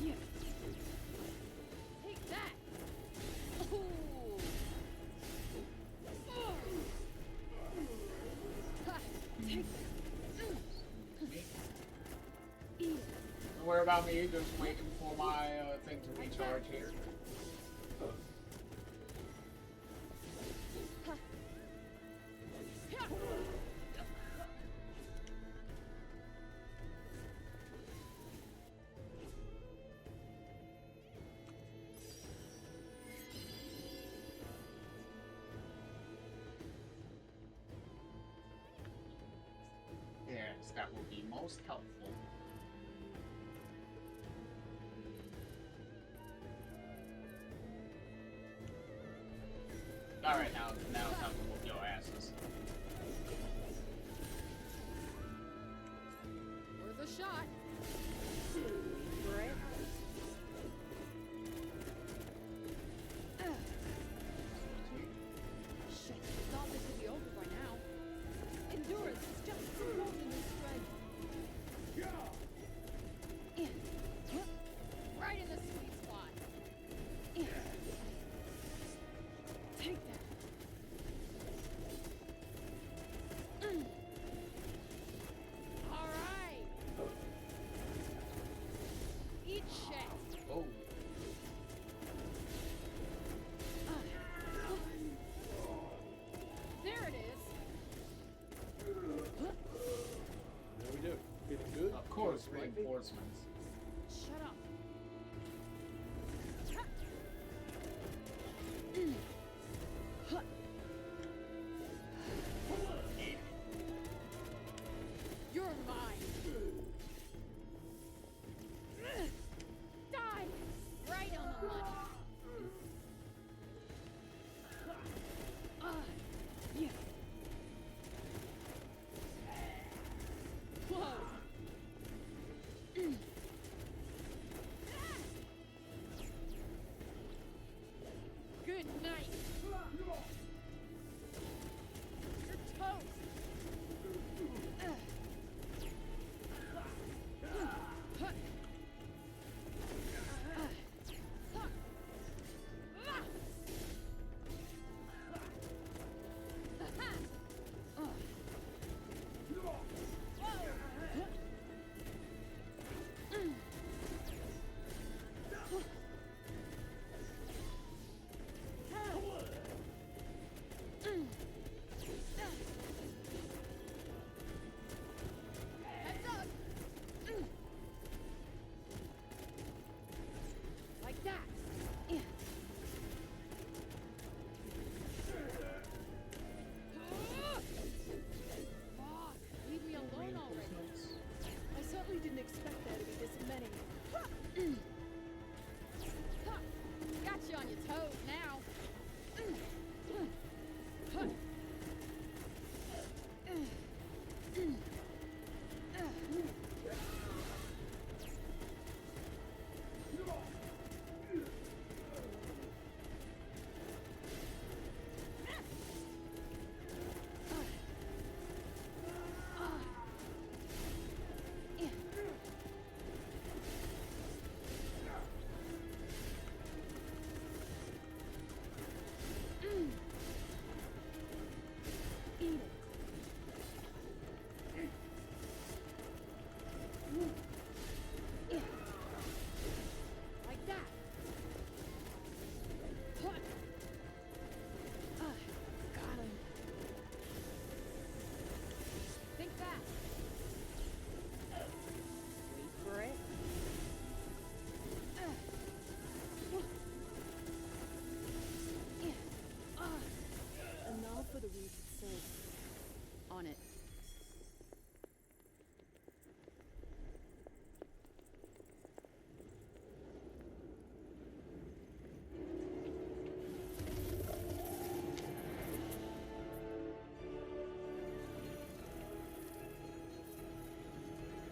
Yeah. Take that. Oh. Ha, take that. Eat it. Don't worry about me, just waiting for my thing to recharge here. Yes, that will be most helpful. Alright, now it's time to whoop your asses. Worth a shot. Right. Shit, thought this would be over by now. Endurance is just so important in this strength. Right in the sweet spot. Take that. All right. Eat shit. Oh. There it is. There we go. Feeling good? Of course, Feeling spicy? reinforcements. Shut up. You're mine. Die. Right on the money. Yeah. Whoa. read it says. On it.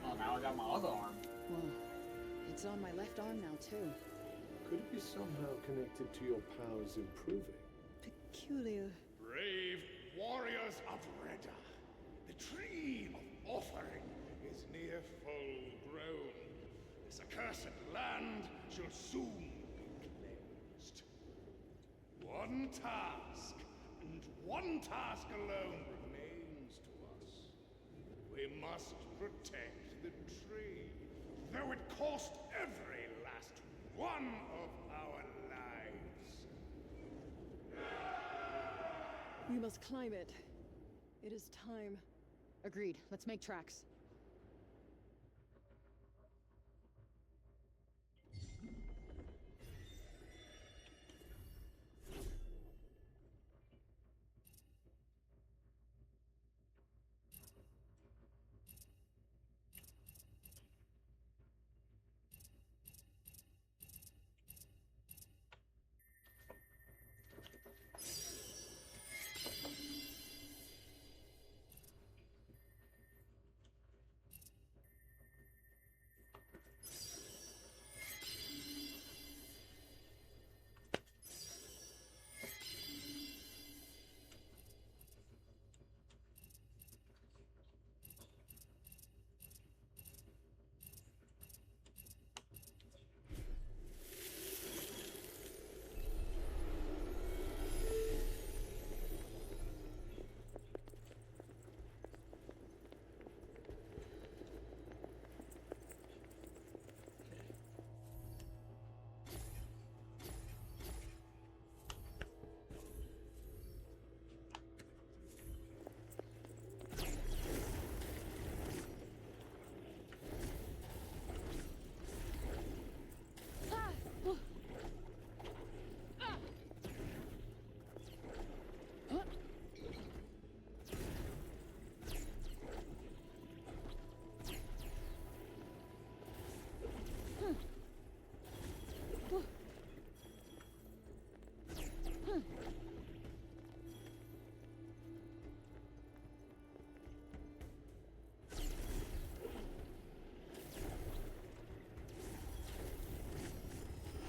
Oh, now I got my other arm. Well, it's on my left arm now, too. Could it be somehow connected to your powers improving? Peculiar. Brave warriors of Reda, the tree of offering is near full grown. This accursed land shall soon be cleansed. One task, and one task alone remains to us. We must protect the tree, though it cost every last one of our lives. We must climb it. It is time. Agreed. Let's make tracks.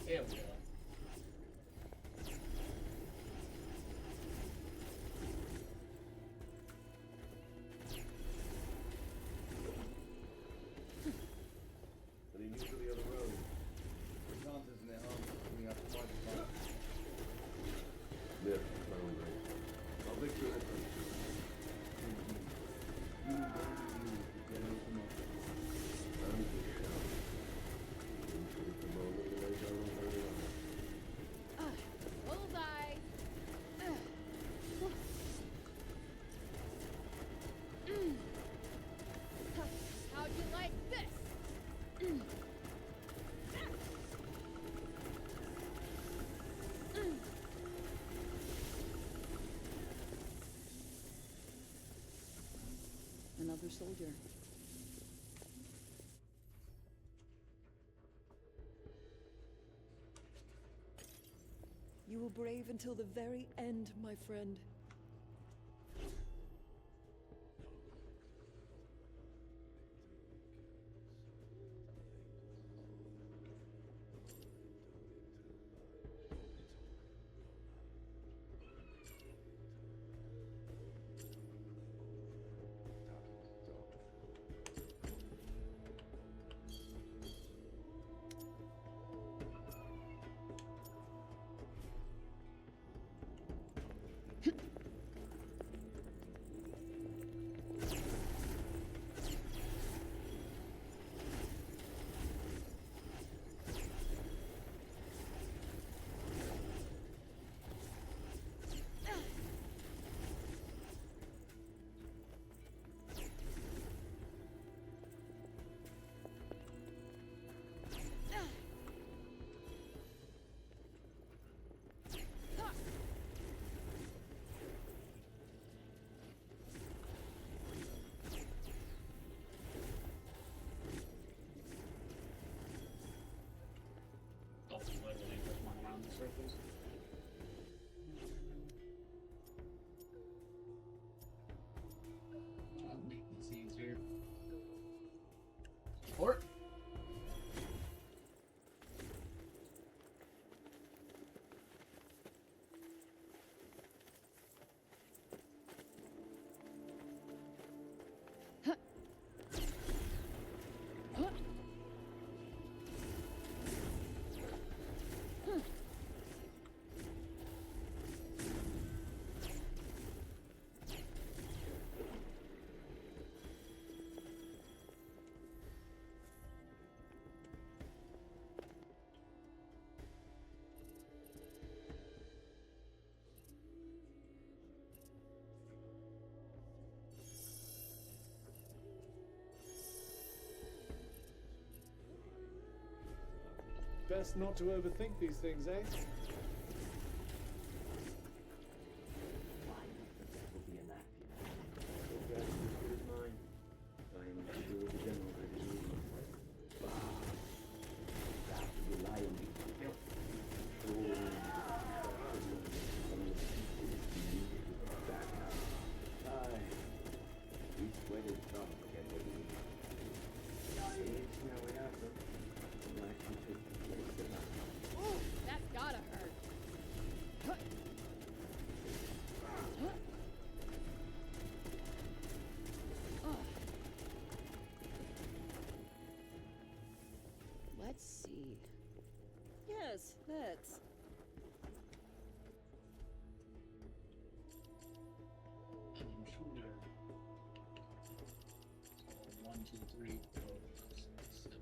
There we go. Any news of the other road? The Tantas and their arms are coming up quite a lot. Yes, foundry. I'll make sure that comes through. You will use the general commodity. And we shall. Until the moment that I shall not very long. Bullseye! How'd you like this? Another soldier. You were brave until the very end, my friend. circles. Try to make this easier. Or Best not to overthink these things, eh? Will be enacted. Your best is as good as mine. I am sure the general has his reasons. But you have to rely on the filth, control, from the people who need it with back up. Aye. We sweated some to get what we need. It's now we have them. Like you took the place of us. Ooh, that's gotta hurt. Let's see. Yes, let's. an intruder. So 1, 2, 3, 4, 5, 6, 7.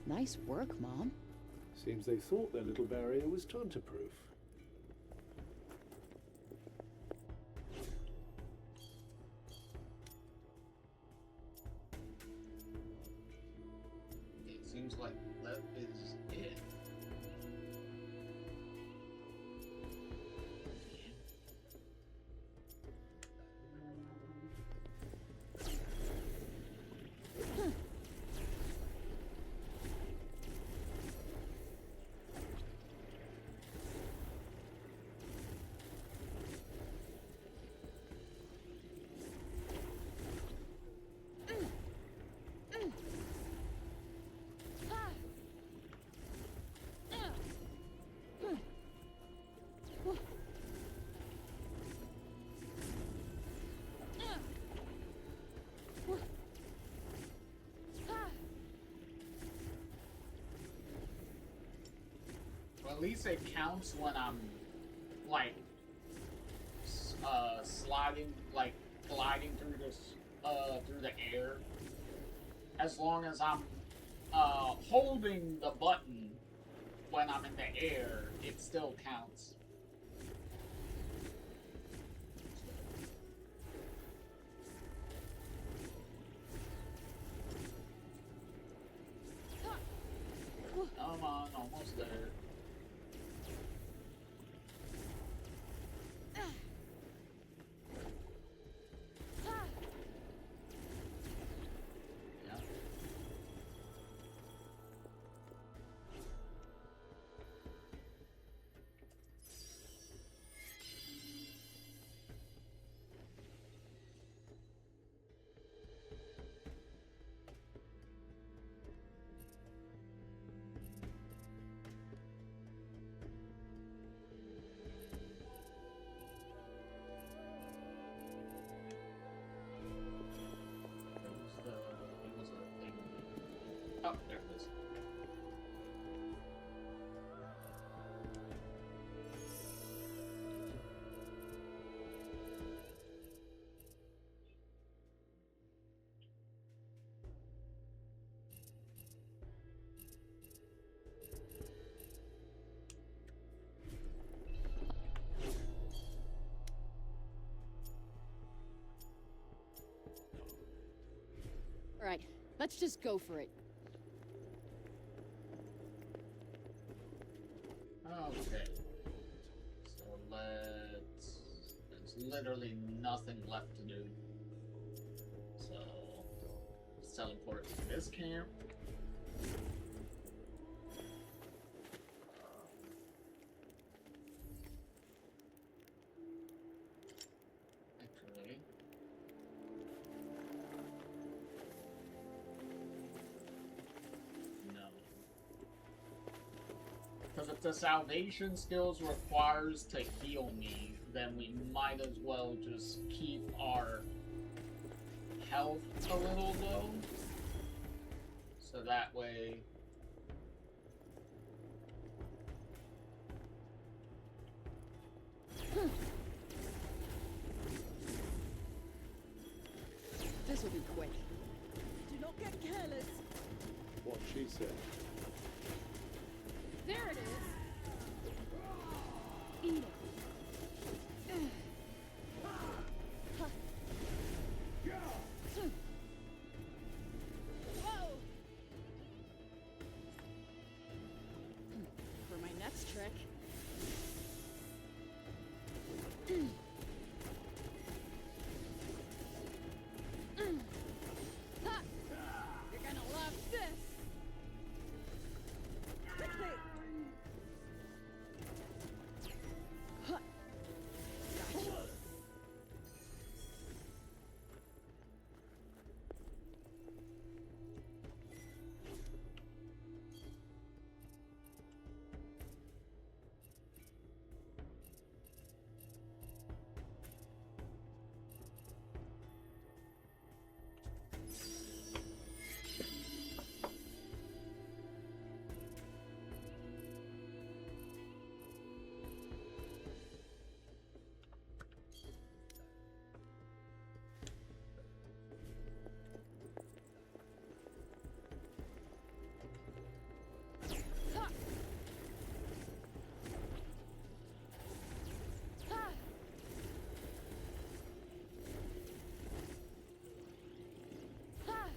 Nice work, Mom. Seems they thought their little barrier was Tanta-proof. It seems like that is it. At least it counts when I'm, like, sliding, like, gliding through this, through the air. As long as I'm, holding the button when I'm in the air, it still counts. Come on, almost there. Oh, there it is. All right, let's just go for it. Okay. So let's... There's literally nothing left to do. So... Let's teleport to this camp. the salvation skills requires to heal me, then we might as well just keep our health a little low. So that way... This will be quick. Do not get careless. What she said. There it is. Eat it. Whoa! For my next trick. Ha! You're gonna love this. Quickly. Huh. Gotcha. Ha! Ha! Ha!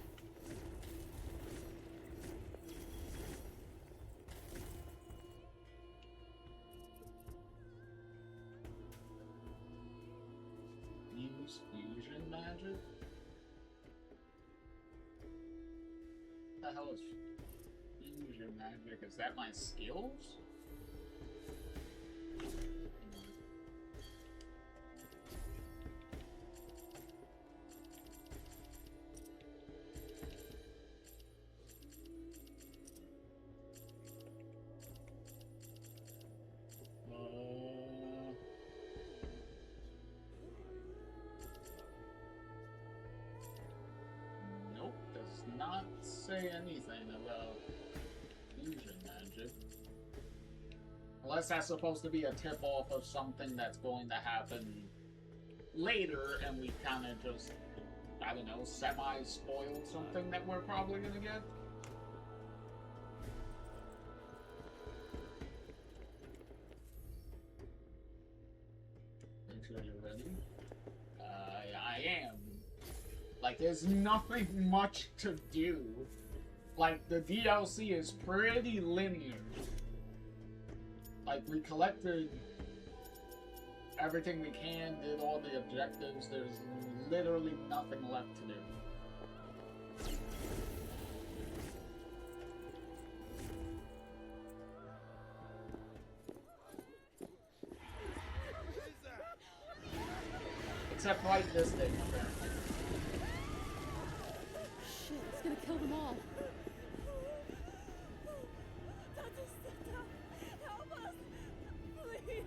Use fusion magic? What the hell is fusion magic? Is that my skills? Nope, does not say anything about fusion magic. Unless that's supposed to be a tip-off of something that's going to happen later, and we kind of just, I don't know, semi-spoiled something that we're probably gonna get. Make sure you're ready. I am. Like, there's nothing much to do. Like, the DLC is pretty linear. Like, we collected everything we can, did all the objectives, there's literally nothing left to do. Except fight this thing, apparently. Shit, it's gonna kill them all.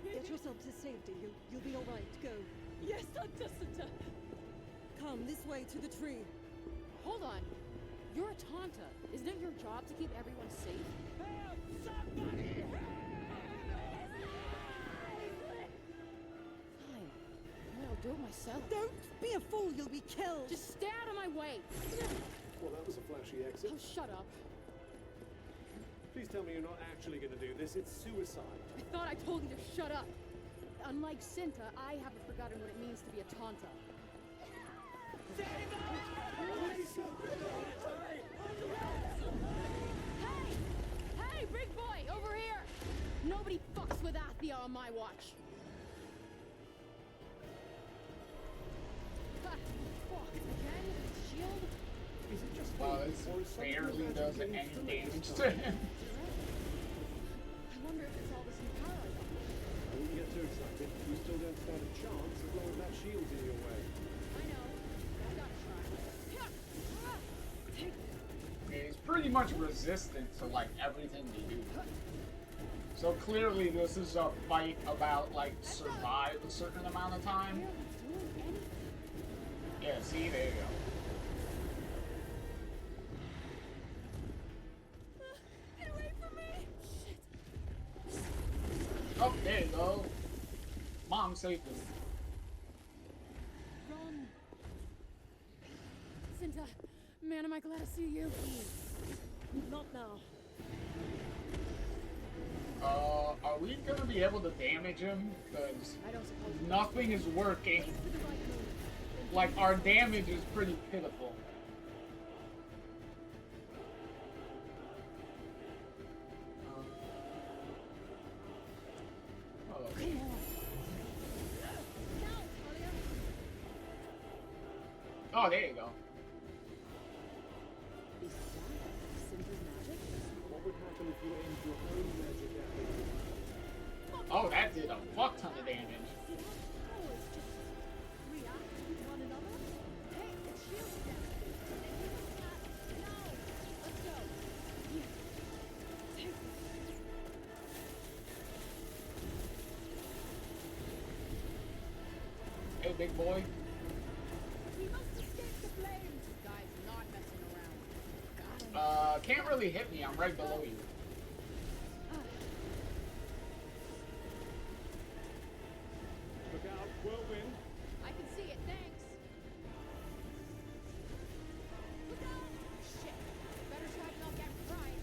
Get yourself to safety. You'll be all right. Go. Yes, Tanta. Come this way to the tree. Hold on. You're a Tanta. Isn't it your job to keep everyone safe? Help! Somebody! Fine. I'll do it myself. Don't be a fool. You'll be killed. Just stay out of my way. Well, that was a flashy exit. Oh, shut up. Please tell me you're not actually going to do this. It's suicide. I thought I told you to shut up. Unlike Cinta, I haven't forgotten what it means to be a Tanta. Hey, big boy, over here! Nobody fucks with Athia on my watch. Ha, fuck, again? Shield? Is it just Wow, this barely does any damage to him. I wonder if it's all this new power I got. I wouldn't get too excited. You still don't stand a chance as long as that shield's in your way. I know. I gotta try. He's pretty much resistant to, like, everything we do. So clearly this is a fight about, like, survive a certain amount of time. Yeah, see, there you go. Get away from me! Shit. Oh, there you go. Mom saved him. Run! Cinta, man, am I glad to see you. Not now. Are we gonna be able to damage him? Because I don't suppose nothing is working. Like, our damage is pretty pitiful. Okay. Oh, there you go. Is that Cinta's magic? What would happen if you aimed your own magic at me? Oh, that did a fuck ton of damage. Hey, big boy. We must escape the flames. Guy's not messing around. Can't really hit me. I'm right below you. Look out, whirlwind. I can see it, thanks. Look out! Shit. Better try to not get fried.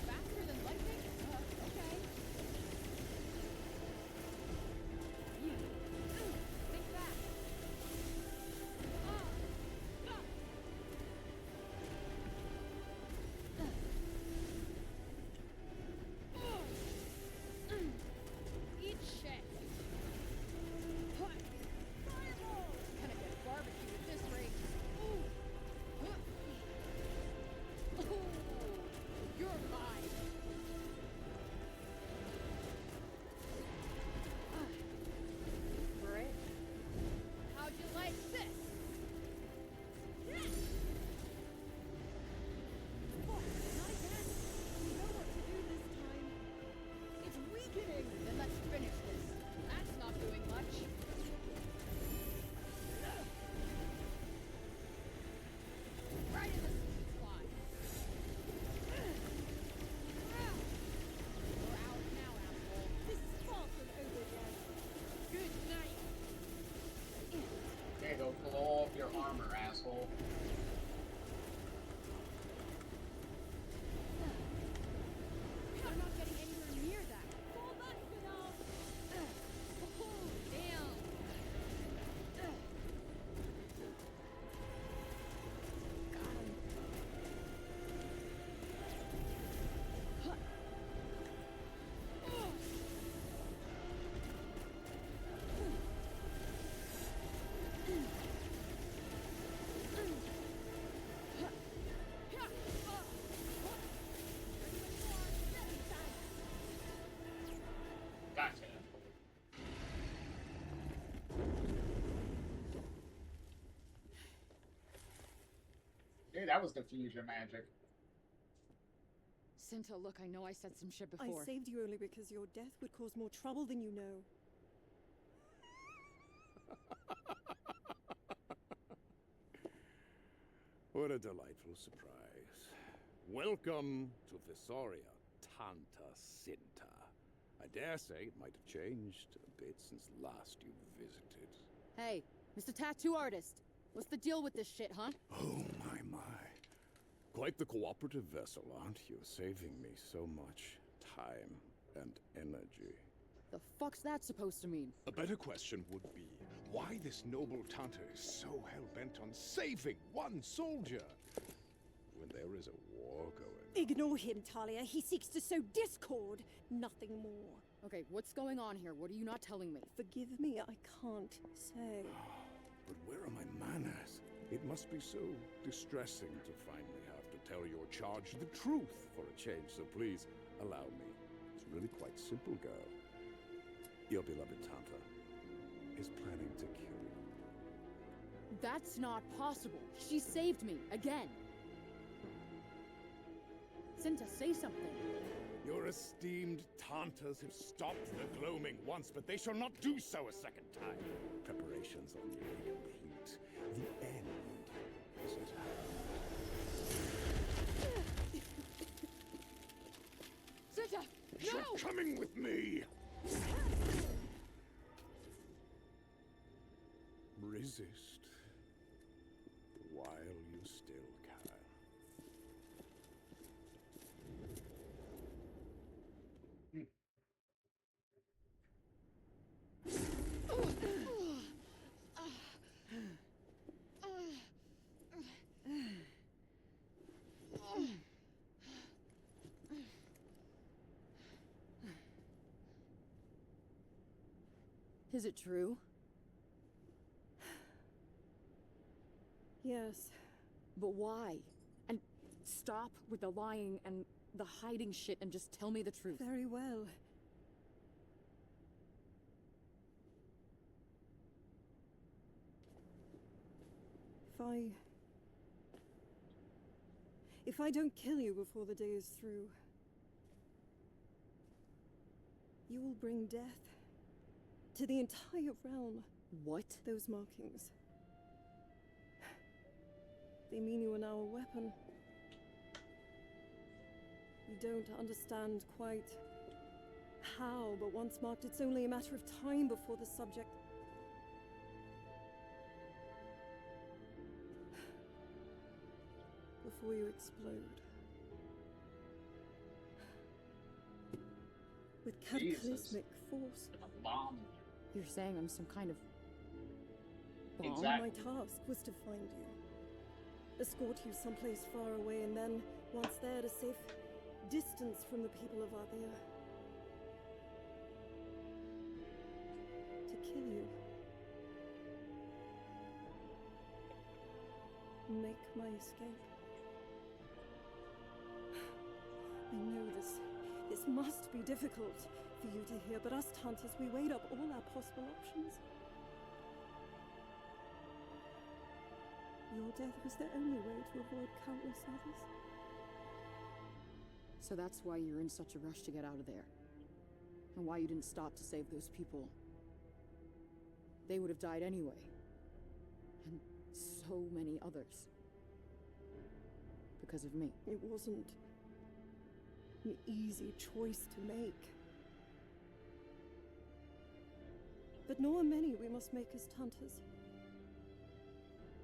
Faster than lightning? Okay. Think fast. Eat shit. Fireball! Gonna get barbecue at this rate. Ooh. You're mine. Great. How'd you like this? Fuck, not again. We know what to do this time. It's weakening. Then let's finish this. That's not doing much. Right in the sweet spot. We're out now, asshole. This is far from over yet. Good night. There you go. Blow off your armor, asshole. I'm not getting anywhere near that. Fall back now. Oh, damn. Got him. Gotcha. Dude, that was diffusion magic. Cinta, look, I know I said some shit I before. saved you only because your death would cause more trouble than you know. What a delightful surprise. Welcome to Visoria, Tanta Cinta. I dare say it might have changed a bit since last you visited. Hey, Mr. Tattoo Artist, what's the deal with this shit, huh? Oh, my. Quite the cooperative vessel, aren't you? Saving me so much time and energy. The fuck's that supposed to mean? A better question would be, why this noble Tanta is so hell-bent on saving one soldier when there is a war going. Ignore him, Talia. He seeks to sow discord, nothing more. Okay, what's going on here? What are you not telling me? Forgive me, I can't say. But where are my manners? It must be so distressing to finally have to tell your charge the truth for a change, so please, allow me. It's really quite simple, girl. Your beloved Tanta is planning to kill you. That's not possible. She saved me, again. Cinta, say something. Your esteemed Tantas have stopped the gloaming once, but they shall not do so a second time. Preparations are nearly complete. The end is at hand. Cinta, You're no! coming with me! Resist while you still can. Is it true? Yes. But why? And stop with the lying and the hiding shit and just tell me the truth. Very well. If I don't kill you before the day is through, you will bring death to the entire realm. What? Those markings. They mean you are now a weapon. You don't understand quite how, but once marked, it's only a matter of time before the subject... before you explode. With cataclysmic force. A bomb. You're saying I'm some kind of bomb? Exactly. My task was to find you. Escort you someplace far away, and then, once there, at a safe distance from the people of Athia. To kill you. Make my escape. I know this must be difficult for you to hear, but us Tantas, we weighed up all our possible options. Your death was the only way to avoid countless others. So that's why you're in such a rush to get out of there. And why you didn't stop to save those people. They would have died anyway. And so many others. Because of me. It wasn't an easy choice to make. But nor are many we must make as Tantas.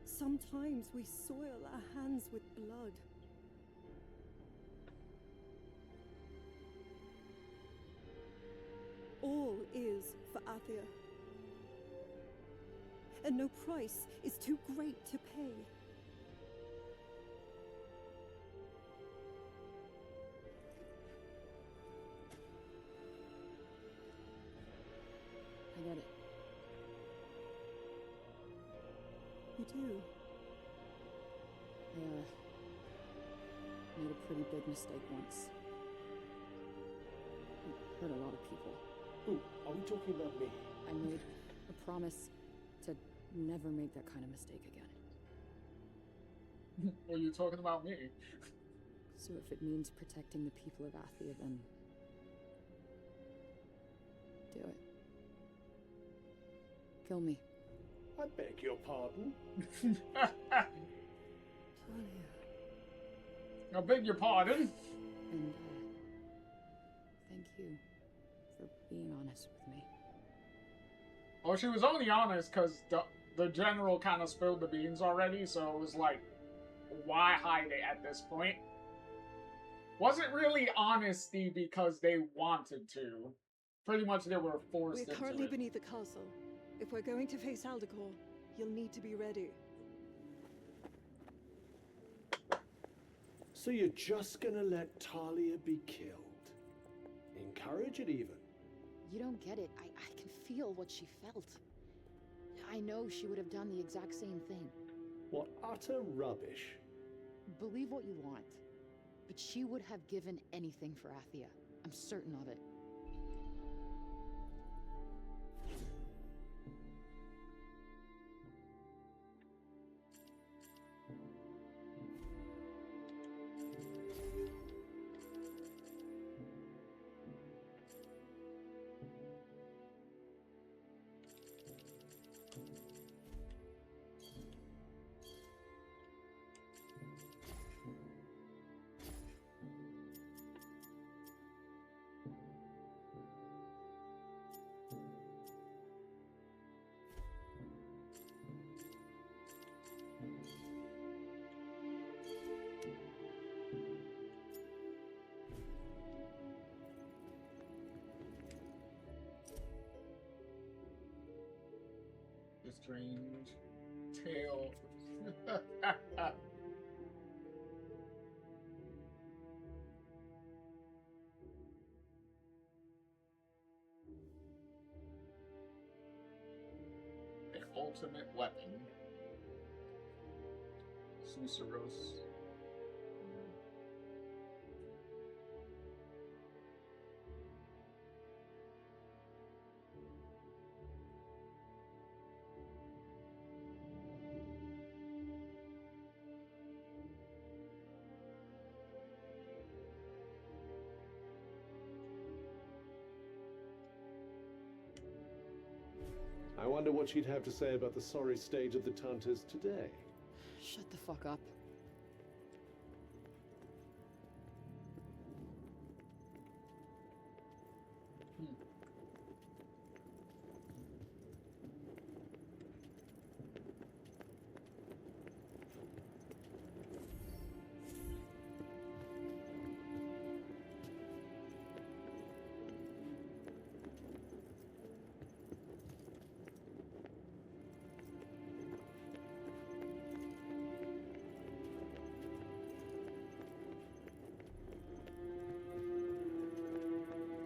Sometimes we soil our hands with blood. All is for Athia. And no price is too great to pay. I get it. You do? I, made a pretty big mistake once. It hurt a lot of people. Who? Are we talking about me? I made a promise to never make that kind of mistake again. Are you talking about me? So if it means protecting the people of Athia, then... do it. Kill me. I beg your pardon? I beg your pardon? And, thank you for being honest with me. Well, she was only honest because the general kind of spilled the beans already, so it was like, why hide it at this point? Wasn't really honesty because they wanted to. Pretty much they were forced into We're currently it. beneath the castle. If we're going to face Aldecor, you'll need to be ready. So you're just gonna let Talia be killed? Encourage it even? You don't get it. I can feel what she felt. I know she would have done the exact same thing. What utter rubbish. Believe what you want, but she would have given anything for Athia. I'm certain of it. The strange tale. The ultimate weapon. Susurros. I wonder what she'd have to say about the sorry state of the Tantas today. Shut the fuck up.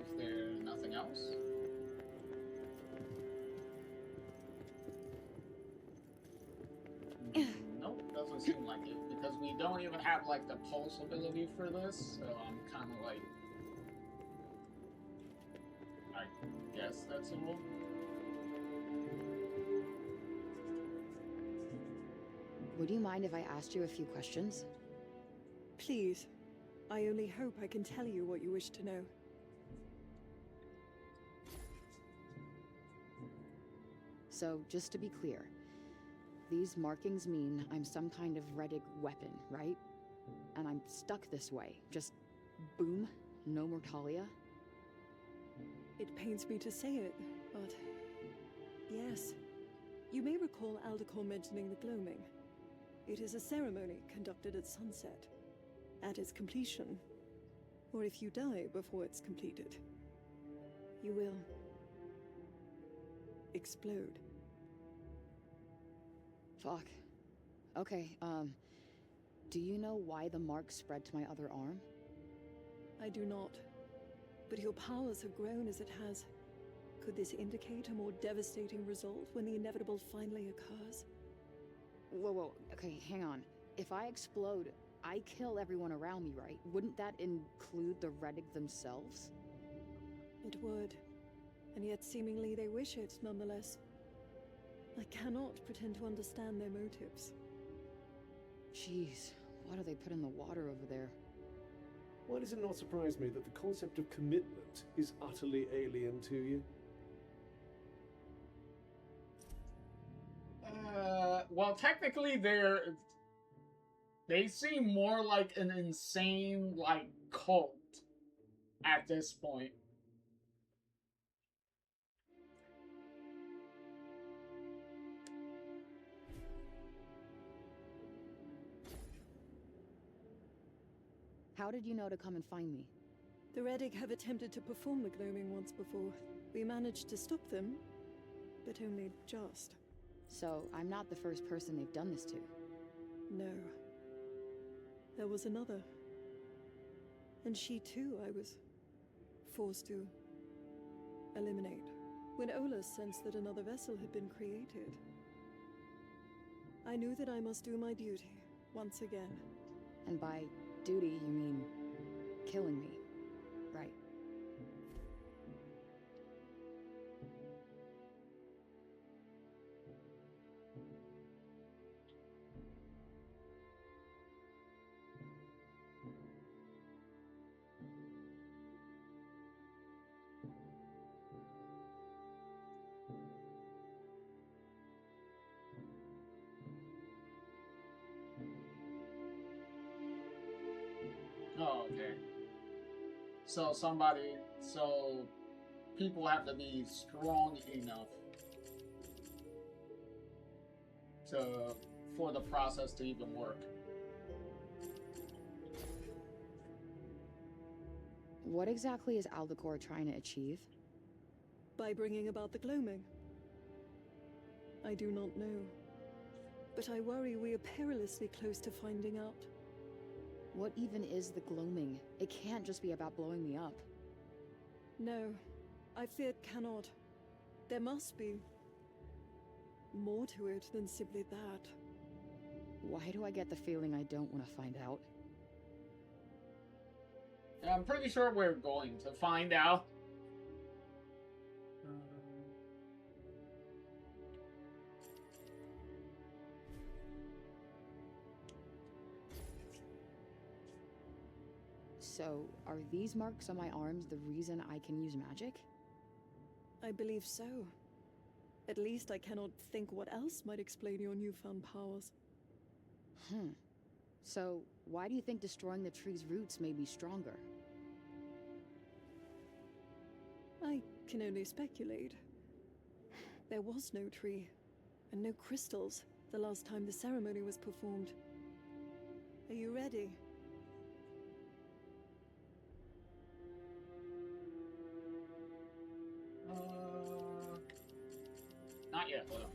Is there nothing else? Nope, doesn't seem like it, because we don't even have like the pulse ability for this, so I'm kind of like, I guess that's a rule. Would you mind if I asked you a few questions? Please. I only hope I can tell you what you wish to know. So, just to be clear, these markings mean I'm some kind of Reddick weapon, right? And I'm stuck this way. Just boom, no more Talia? It pains me to say it, but yes. You may recall Aldecor mentioning the gloaming. It is a ceremony conducted at sunset. At its completion, or if you die before it's completed, you will explode. Fuck. Okay, do you know why the mark spread to my other arm? I do not. But your powers have grown as it has. Could this indicate a more devastating result when the inevitable finally occurs? Whoa, okay, hang on. If I explode, I kill everyone around me, right? Wouldn't that include the Reddick themselves? It would. And yet seemingly they wish it, nonetheless. I cannot pretend to understand their motives. Jeez, what do they put in the water over there? Why does it not surprise me that the concept of commitment is utterly alien to you? Well, technically they seem more like an insane, like, cult at this point. How did you know to come and find me? The Reddick have attempted to perform the gloaming once before. We managed to stop them, but only just. So, I'm not the first person they've done this to? No. There was another. And she too, I was forced to eliminate. When Olaf sensed that another vessel had been created, I knew that I must do my duty once again. And by duty, you mean killing me, right? Oh, okay. So people have to be strong enough for the process to even work. What exactly is Aldecor trying to achieve? By bringing about the gloaming. I do not know. But I worry we are perilously close to finding out. What even is the gloaming? It can't just be about blowing me up. No, I fear it cannot. There must be more to it than simply that. Why do I get the feeling I don't want to find out? I'm pretty sure we're going to find out. So, are these marks on my arms the reason I can use magic? I believe so. At least I cannot think what else might explain your newfound powers. So, why do you think destroying the tree's roots made me stronger? I can only speculate. There was no tree, and no crystals the last time the ceremony was performed. Are you ready? Not yet, though.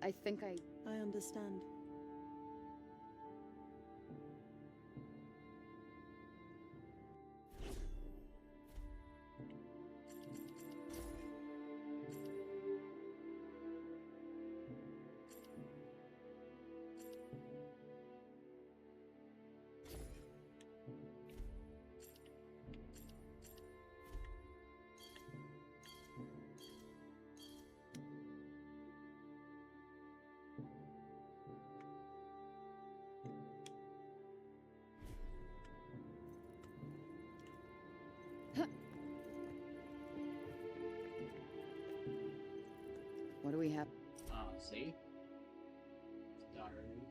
I think I understand. What do we have? See? Diary.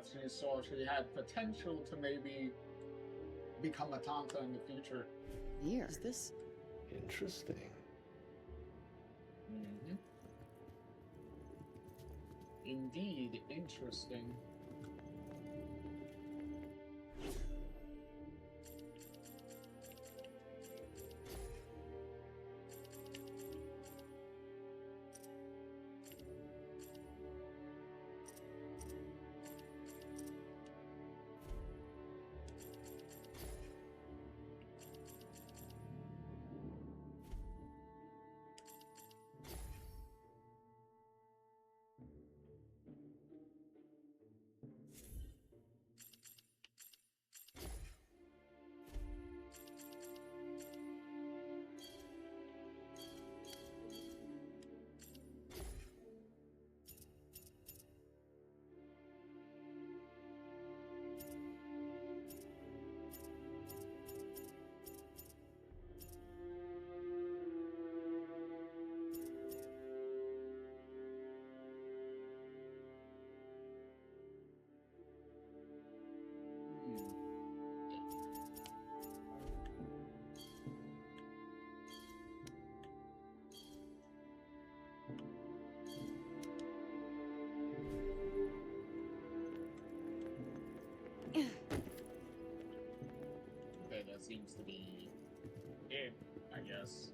She saw she had potential to maybe become a Tanta in the future. Here. Is this interesting? Indeed, interesting. Okay, that seems to be it, I guess.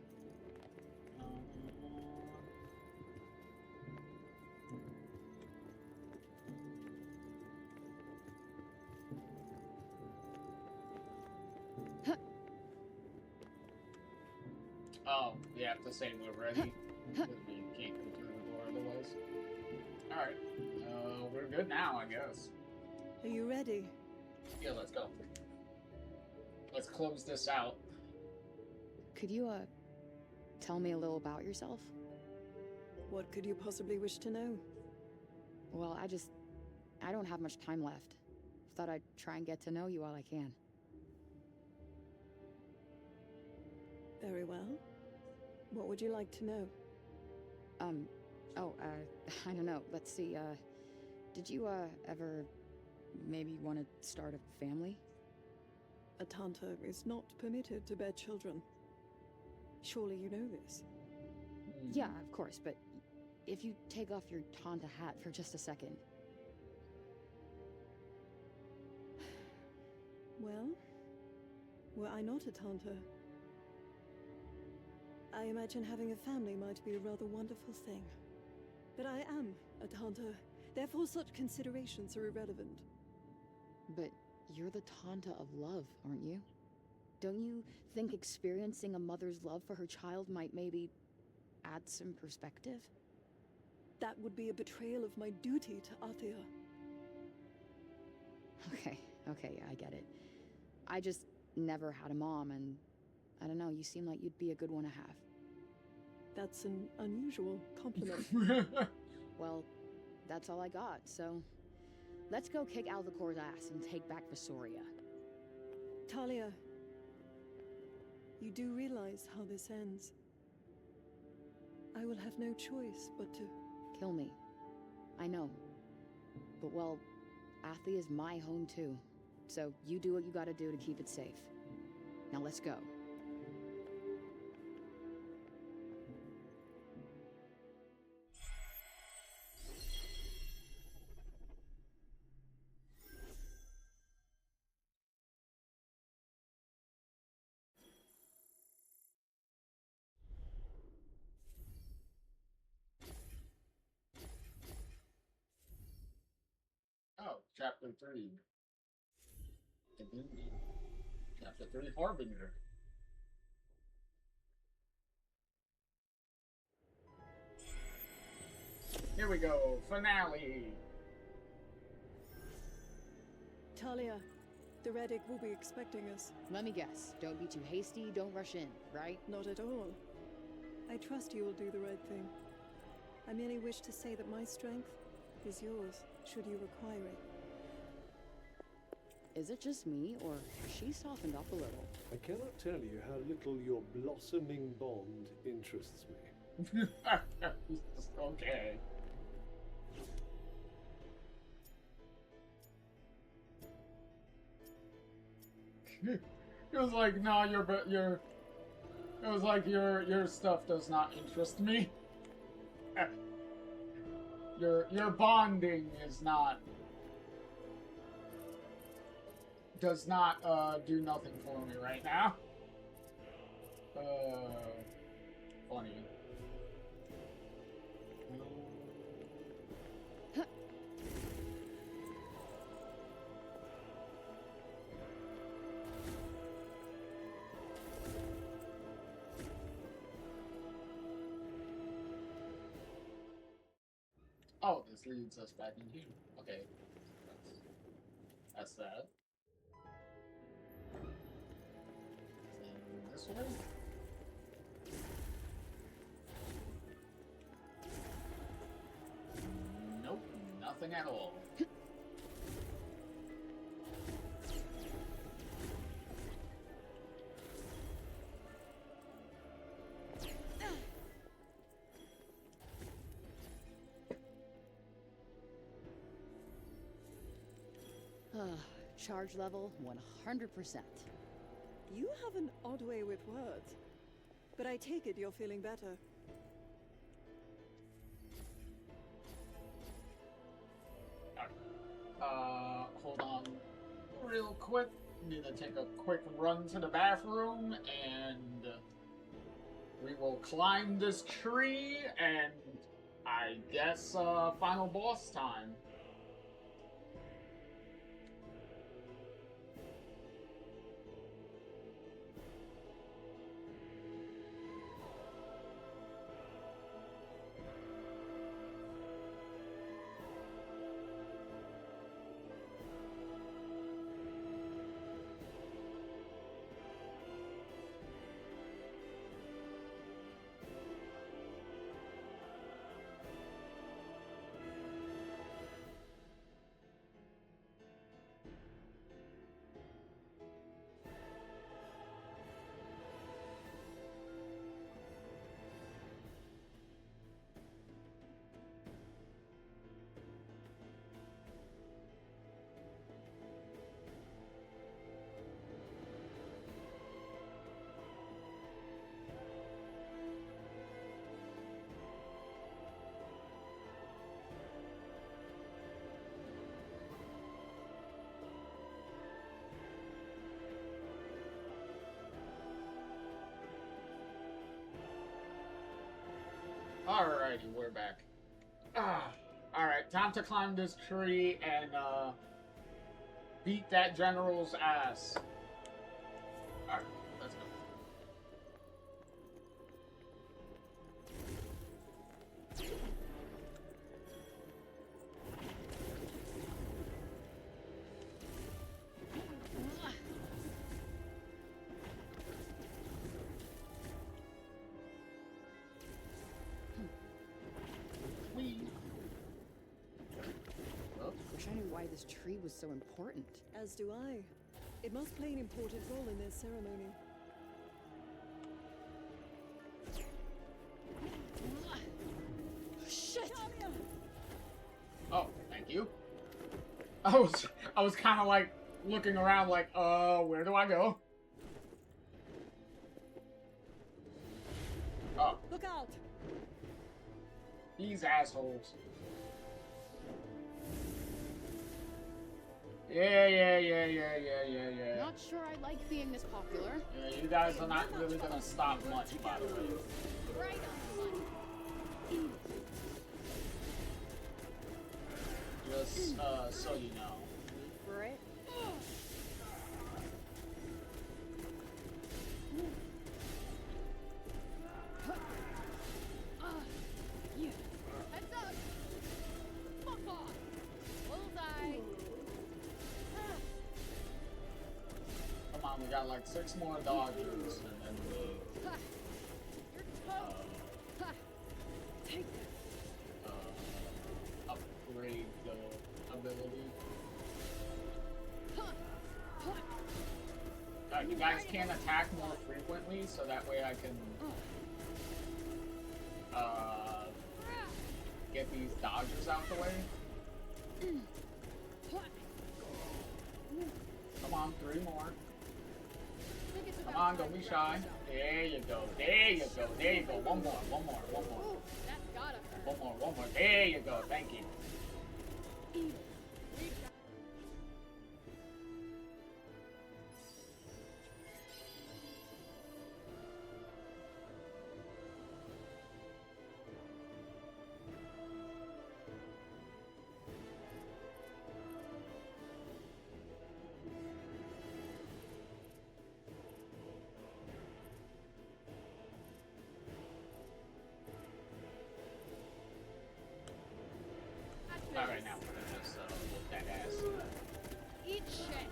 Oh, we have to say we're ready. Because we can't go through the door otherwise. Alright. We're good now, I guess. Are you ready? Yeah, let's go. Let's close this out. Could you, tell me a little about yourself? What could you possibly wish to know? Well, I don't have much time left. Thought I'd try and get to know you while I can. Very well. What would you like to know? I don't know. Let's see, did you, ever maybe want to start a family? a Tanta is not permitted to bear children. Surely you know this. Yeah, of course, but if you take off your Tanta hat for just a second. Well, were I not a Tanta, I imagine having a family might be a rather wonderful thing. But I am a Tanta, therefore such considerations are irrelevant. But you're the Tanta of love, aren't you? Don't you think experiencing a mother's love for her child might maybe add some perspective? That would be a betrayal of my duty to Athia. Okay, I get it. I just never had a mom, and I don't know, you seem like you'd be a good one to have. That's an unusual compliment. Well, that's all I got, so let's go kick Alvacor's ass and take back Visoria. Talia, you do realize how this ends. I will have no choice but to... Kill me. I know. But well, Athia is my home too. So you do what you gotta do to keep it safe. Now let's go. Oh, chapter 3. Continuing. Chapter 3, Harbinger. Here we go, finale. Talia, the Reddick will be expecting us. Let me guess. Don't be too hasty, don't rush in, right? Not at all. I trust you will do the right thing. I merely wish to say that my strength is yours, should you require it. Is it just me, or has she softened up a little? I cannot tell you how little your blossoming bond interests me. Okay. It was like, no, it was like your stuff does not interest me. Your bonding is not does not do nothing for me right now. Funny. Oh, this leads us back in here. Okay. That's that. And this way? Nope, nothing at all. Charge level 100%. You have an odd way with words, but I take it you're feeling better. Hold on real quick. Need to take a quick run to the bathroom, and we will climb this tree, and I guess, final boss time. Alrighty, we're back. Alright, time to climb this tree and, beat that general's ass. Alright, let's go. Wish I knew why this tree was so important. As do I. It must play an important role in their ceremony. Shit! Oh, thank you. I was kind of like looking around like, where do I go? Oh. Look out! These assholes. Yeah. Not sure I like being this popular. Yeah, you guys are not really gonna stop much, by the way. Right on the money. Just, so you know. For it? Yeah. Heads up! Fuck off! Bullseye! Come on, we got like 6 more dodgers, and then we... You're toast! Take that! upgrade the ability. You guys can attack more frequently, so that way I can get these dodgers out the way. Come on, 3 more. Come on, don't be shy. There you go. There you go. There you go. One more. That's gotta hurt. One more. There you go. Thank you. Alright, now we're gonna just whoop that ass. Eat shit!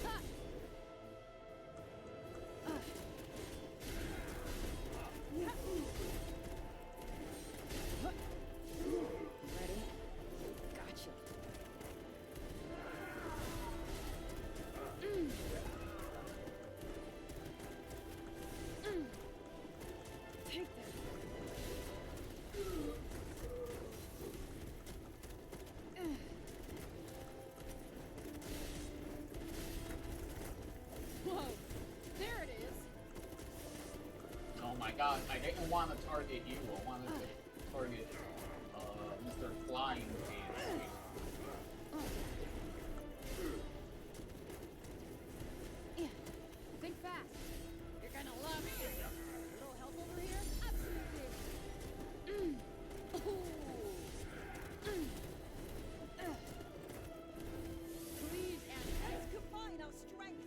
Ha! Ready? Gotcha. Take that! Whoa! There it is! Oh my god, I didn't want to target you, I wanted to target Mr. Flying Pants. Yeah. Think fast. You're gonna love it. A little help over here? Absolutely. Please, Annie. Let's combine our strength.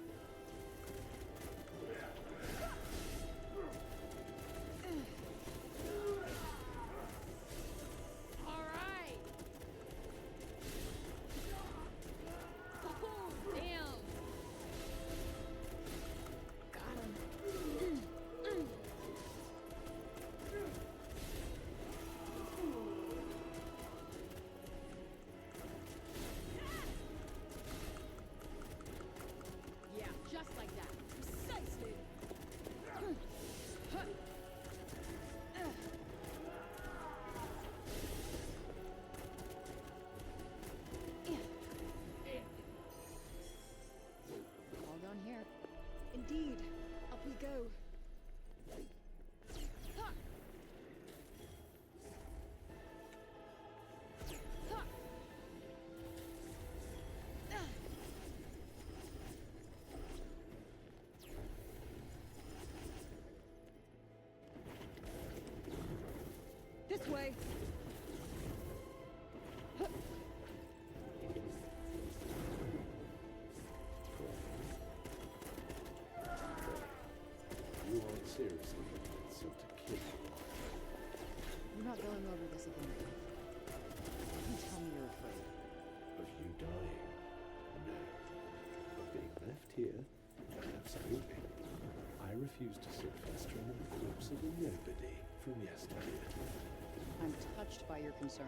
you're concerned.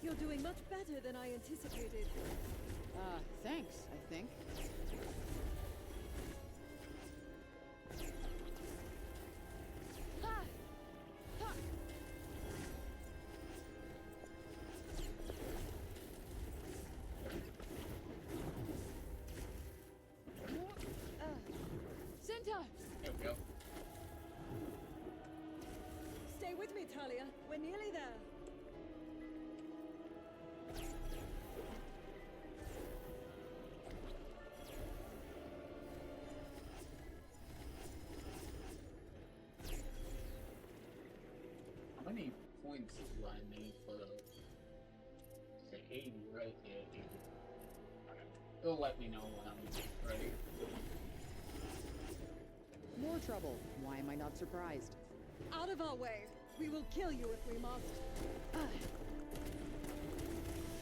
You're doing much better than I anticipated. Thanks, I think. Centaurs! There we go. Stay with me, Talia. We're nearly there. How many points do I need for the 80, right? Yeah, 80. Alright. It'll let me know when I'm ready. More trouble. Why am I not surprised? Out of our way. We will kill you if we must.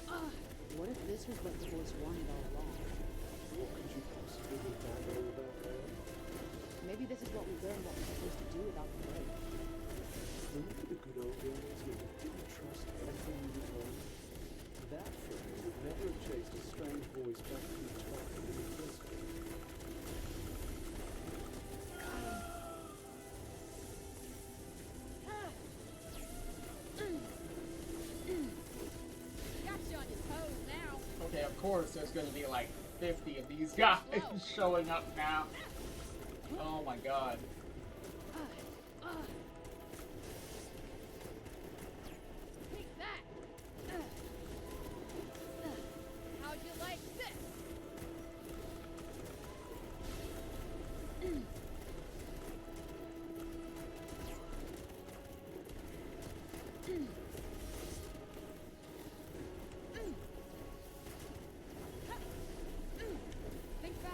What if this was what the voice wanted all along? What could you possibly be babbling about there? Maybe this is what we learned what we're supposed to do about the break. Remember the good old days when you didn't trust everything you were told? That friend would never have chased a strange voice back from the top in the first place. Got you on your toes now. Okay, of course there's gonna be like 50 of these guys showing up now. Oh my god. Take that. How'd you like this? Think fast.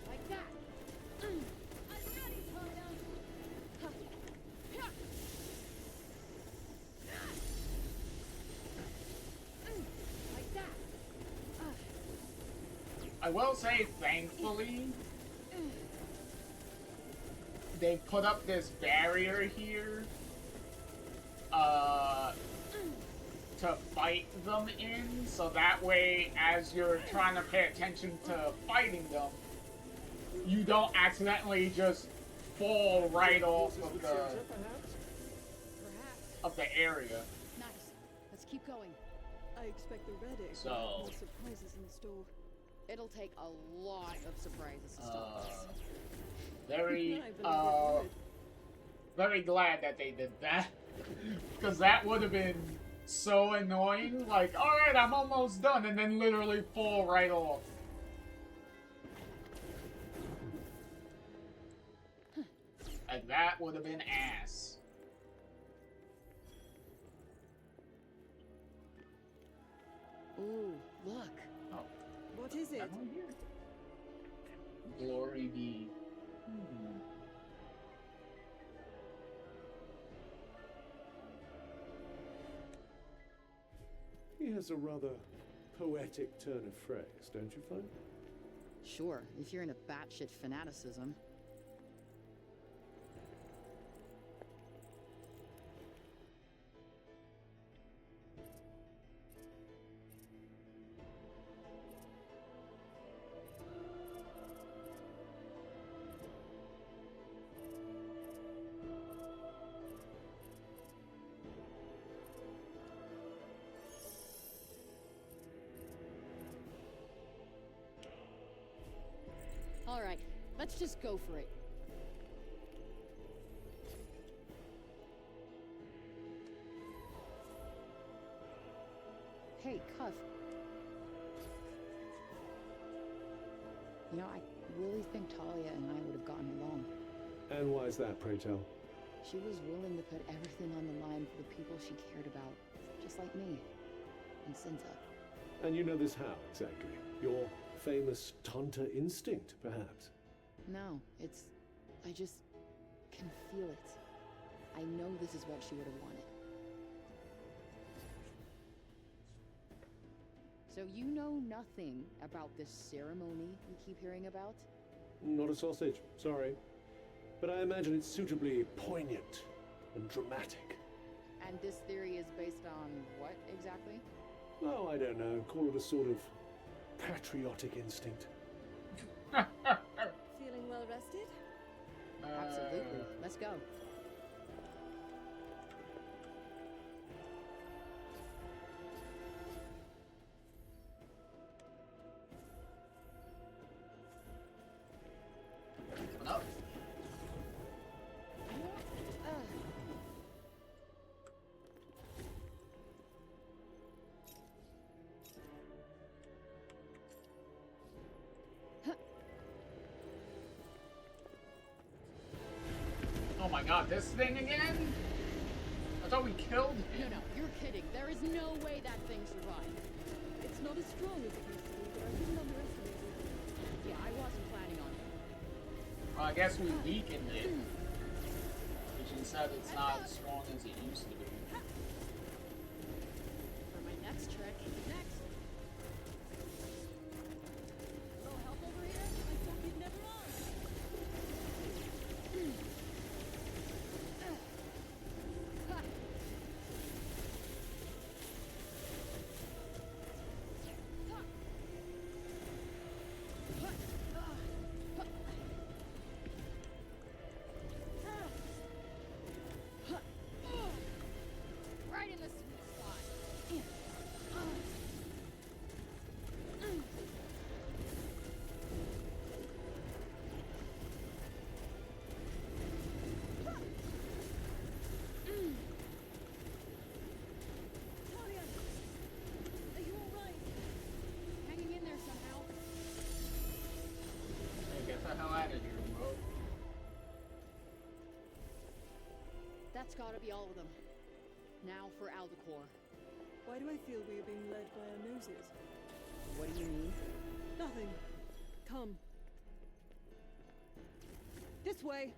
Like that. I'm ready, Tanta. Like that. I will say, thankfully, they put up this barrier here to fight them in, so that way, as you're trying to pay attention to fighting them, you don't accidentally just fall right off of the area. Nice. Let's keep going. I expect the Red Egg So- will have more surprises in store. It'll take a lot of surprises to stop us. Very, I believe it would. very glad that they did that. Because that would have been so annoying. Like, alright, I'm almost done, and then literally fall right off. Like, that would have been ass. Ooh, look. Oh. What is it? Glory be. He has a rather poetic turn of phrase, don't you find? Sure, if you're in a batshit fanaticism. All right, let's just go for it. Hey, Cuff. You know, I really think Talia and I would have gotten along. And why is that, pray tell? She was willing to put everything on the line for the people she cared about, just just like me. And Cinta. And you know this how, exactly? Your famous Tanta instinct, perhaps? No, it's... I just can feel it. I know this is what she would have wanted. So you know nothing about this ceremony we keep hearing about? Not a sausage, sorry. But I imagine it's suitably poignant and dramatic. And this theory is based on what exactly? Oh, I don't know. Call it a sort of patriotic instinct. Feeling well rested? Absolutely. Let's go. Oh my god, this thing again? I thought we killed him. No, you're kidding. There is no way that thing survived. It's not as strong as it used to be, but I wouldn't underestimate it. Yeah, I wasn't planning on it. Well, I guess we weakened it. Which said it's not as strong as it used to be. For my next trick. Next! A little help over here? I thought you'd never ask. Right in the sweet spot. Talia! Are you alright? Hanging in there somehow. Hey, get the hell out of here, bro. That's gotta be all of them. Now for Aldecor. Why do I feel we are being led by our noses? What do you mean? Nothing. Come. This way!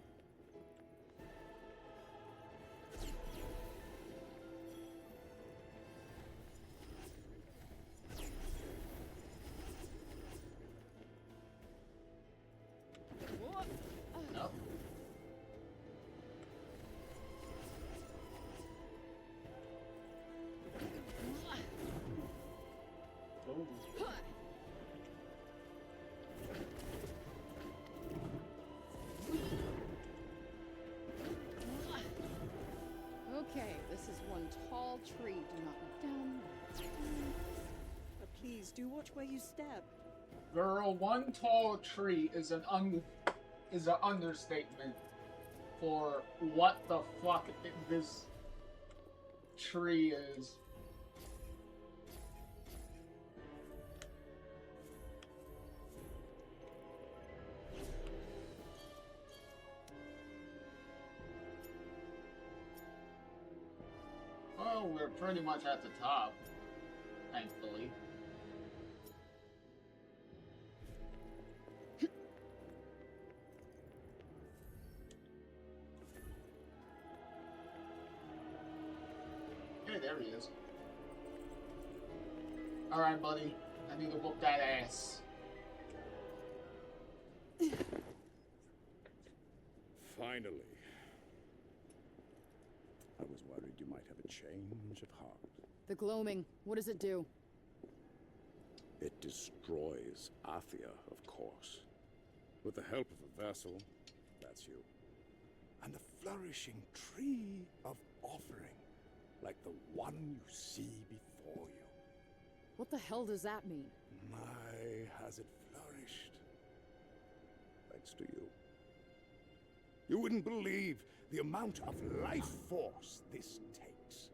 Nope. Okay, this is one tall tree. Do not look down. But please, do watch where you step. Girl, one tall tree is an understatement for what the fuck this tree is. Oh, we're pretty much at the top, thankfully. Hey, there he is. Alright, buddy. I need to whoop that ass. Finally. I was worried you might have a change of heart. The gloaming. What does it do? It destroys Athia, of course. With the help of a vessel, that's you. And a flourishing tree of offering, like the one you see before you. What the hell does that mean? My, has it flourished. Thanks to you. You wouldn't believe the amount of life force this takes.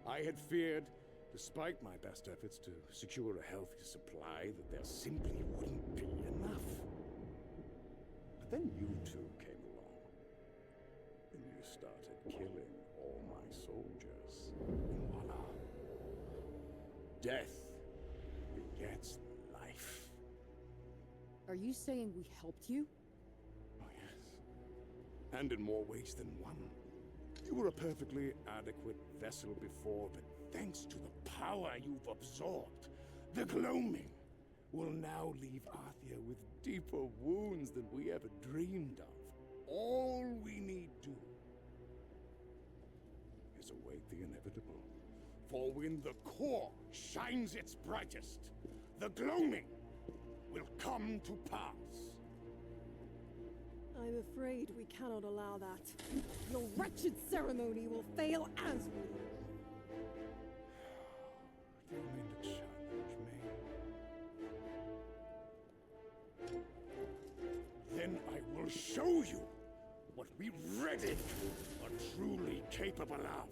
I had feared, despite my best efforts to secure a healthy supply, that there simply wouldn't be enough. But then you two came along. And you started killing all my soldiers. And voila. death begets life. Are you saying we helped you? Oh, yes. And in more ways than one. You were a perfectly adequate vessel before, but thanks to the power you've absorbed, the gloaming will now leave Arthia with deeper wounds than we ever dreamed of. All we need do is await the inevitable. For when the core shines its brightest, the gloaming will come to pass. I'm afraid we cannot allow that. Your wretched ceremony will fail as we. Do you mean to challenge me? Then I will show you what we Reddit are truly capable of.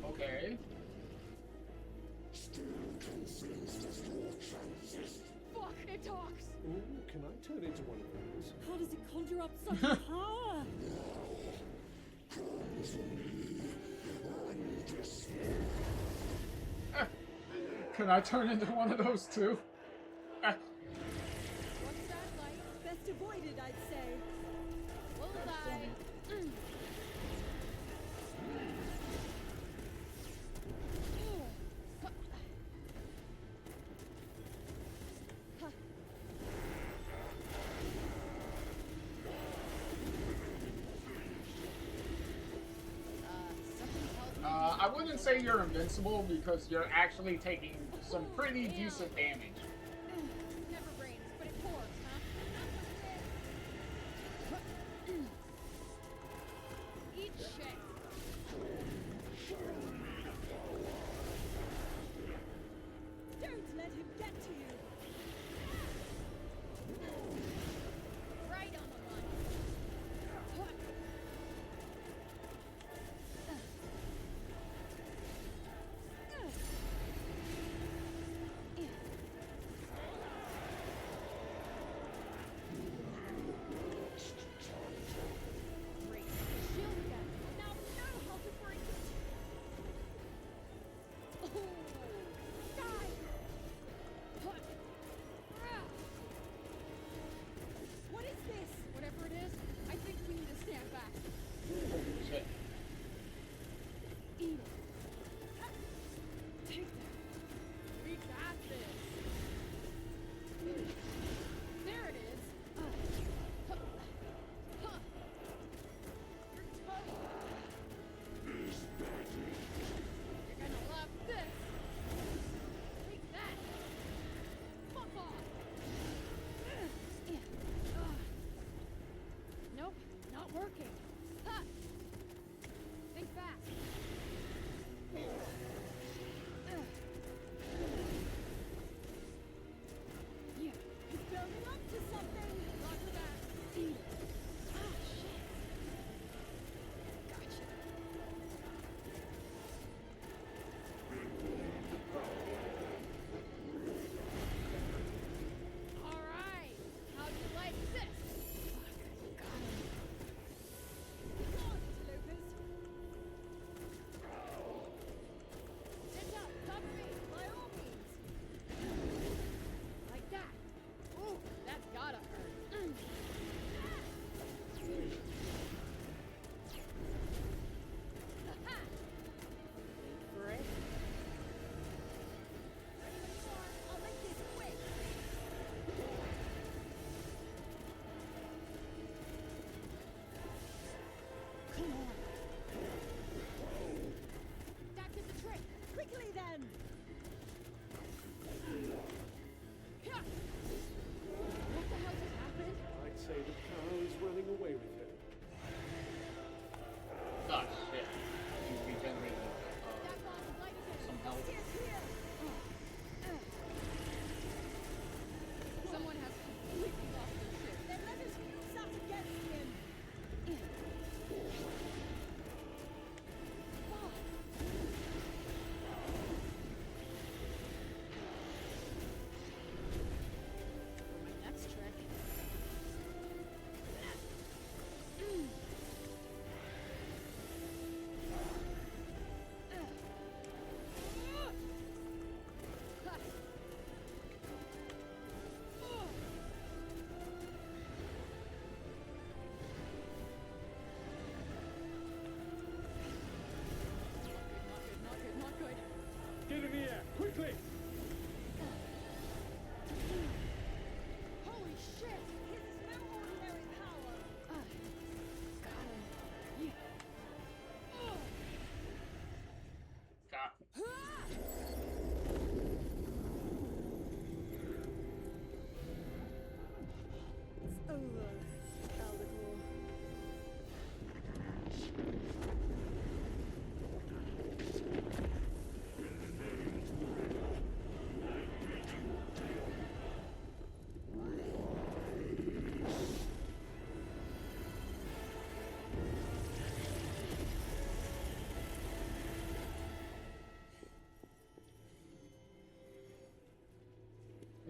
Okay. Still convinced as your transist. Fuck, it talks! Ooh, can I turn into one of those? How does it conjure up such power? Come to me and despair. Can I turn into one of those too? What's that like? Best avoided, I'd say. Bullseye! I wouldn't say you're invincible because you're actually taking some pretty decent damage. Never brains, but it pours, huh? Eat shit! Don't let him get to you. Right on the money.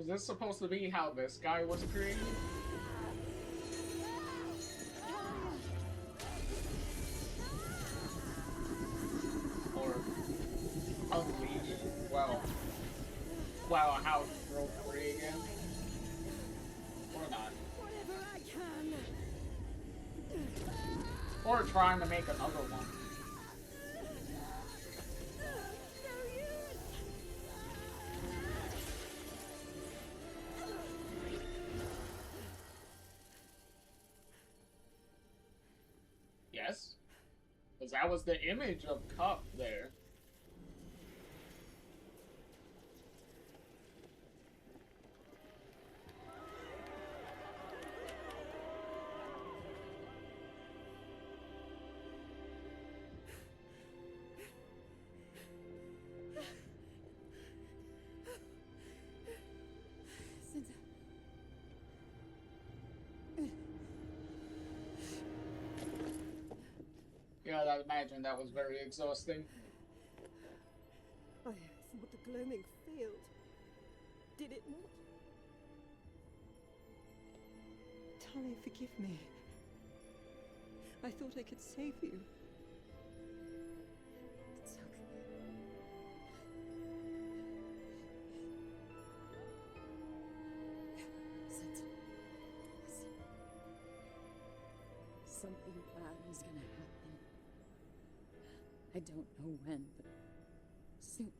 Was this supposed to be how this guy was created? Or unleash? Well, how he broke free again? Or not? Whatever I can. Or trying to make another one. Yes? Because that was the image of Cup there. Yeah, I imagine that was very exhausting. I thought the gloaming failed. Did it not? Talia, forgive me. I thought I could save you. It's okay. Listen. Something bad is gonna happen. I don't know when, but soon.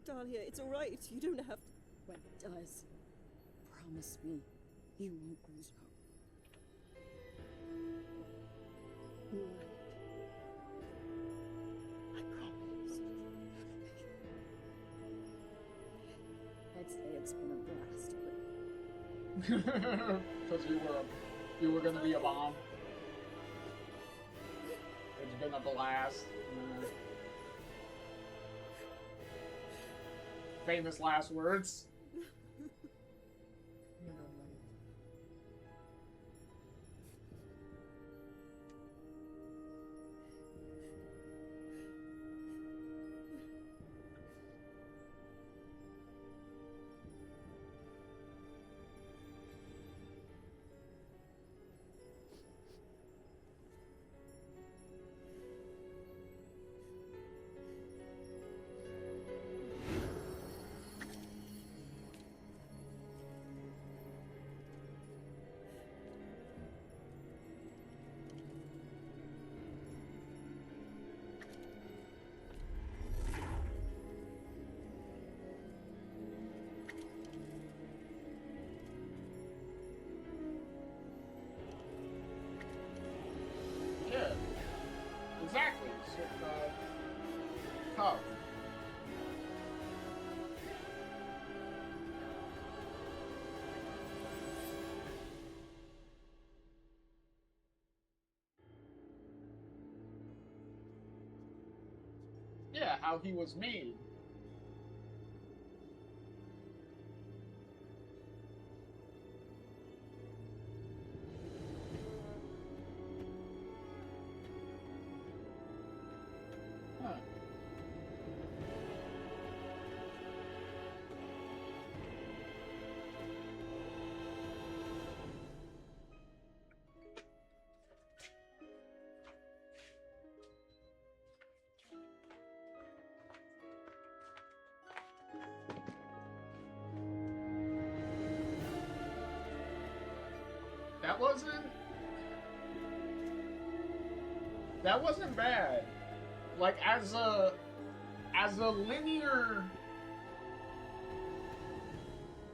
Dahlia, it's all right. You don't have to. When it does, promise me you won't lose hope. Right. I promise. I'd say it's been a blast, Because you were gonna be a bomb. It's been a blast. Famous last words. Yeah, exactly. Tough. Yeah, how he was made. Huh. That wasn't bad. Like as a linear,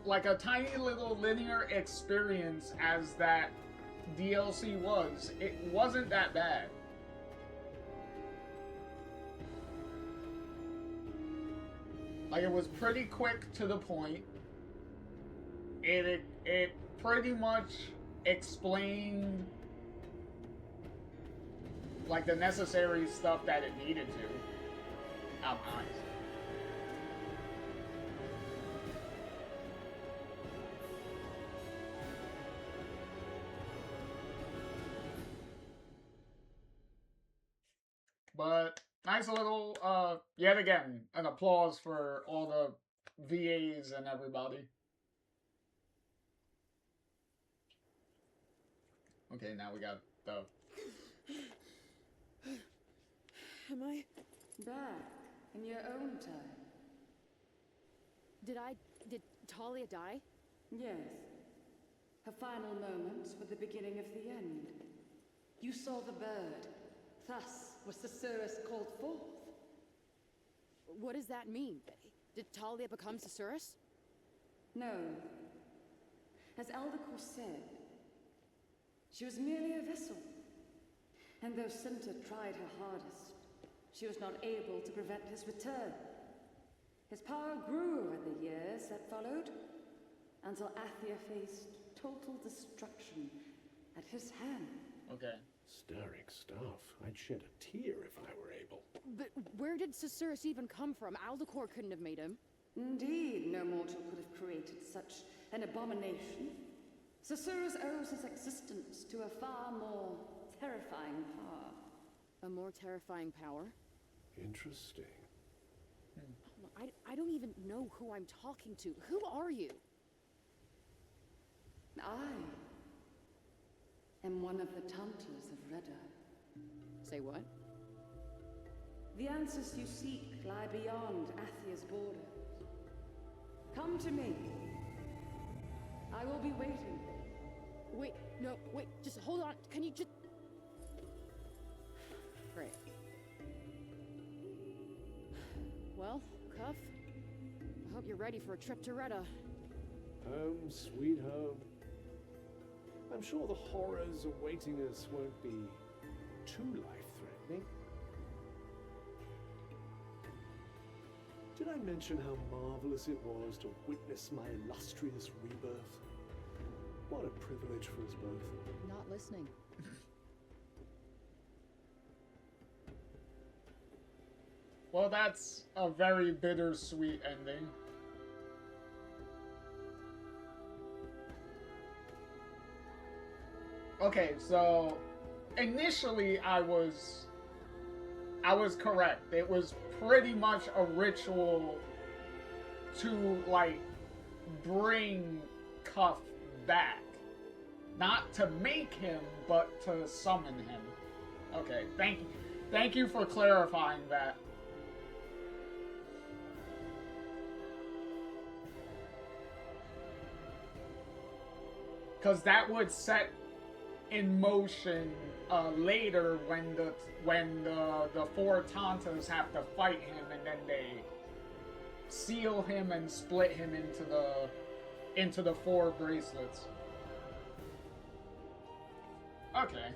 like a tiny little linear experience as that DLC was, it wasn't that bad. Like it was pretty quick to the point. It pretty much explained like the necessary stuff that it needed to. How nice. But nice little, yet again, an applause for all the VAs and everybody. Okay, now we got the... Am I back in your own time? Did Talia die? Yes. Her final moments were the beginning of the end. You saw the bird. Thus was Susurrus called forth. What does that mean? Did Talia become Susurrus? No. As Aldecor said, she was merely a vessel. And though Cinta tried her hardest, she was not able to prevent his return. His power grew over the years that followed, until Athia faced total destruction at his hand. Okay. Stirring stuff. I'd shed a tear if I were able. But where did Susurrus even come from? Aldecor couldn't have made him. Indeed, no mortal could have created such an abomination. Susurrus owes his existence to a far more terrifying power. A more terrifying power? Interesting. I don't even know who I'm talking to. Who are you? I am one of the Tantas of Reda. Say what? The answers you seek lie beyond Athia's borders. Come to me. I will be waiting. Wait, no, wait, just hold on. Can you just... Great. Well, Cuff, I hope you're ready for a trip to Reda. Home, sweet home. I'm sure the horrors awaiting us won't be too life-threatening. Did I mention how marvelous it was to witness my illustrious rebirth? What a privilege for us both. Not listening. Well, that's a very bittersweet ending. Okay, so initially I was correct. It was pretty much a ritual to like bring Cuff back. Not to make him, but to summon him. Okay, thank you for clarifying that. Because that would set in motion later when the four Tantas have to fight him, and then they seal him and split him into the four bracelets. Okay.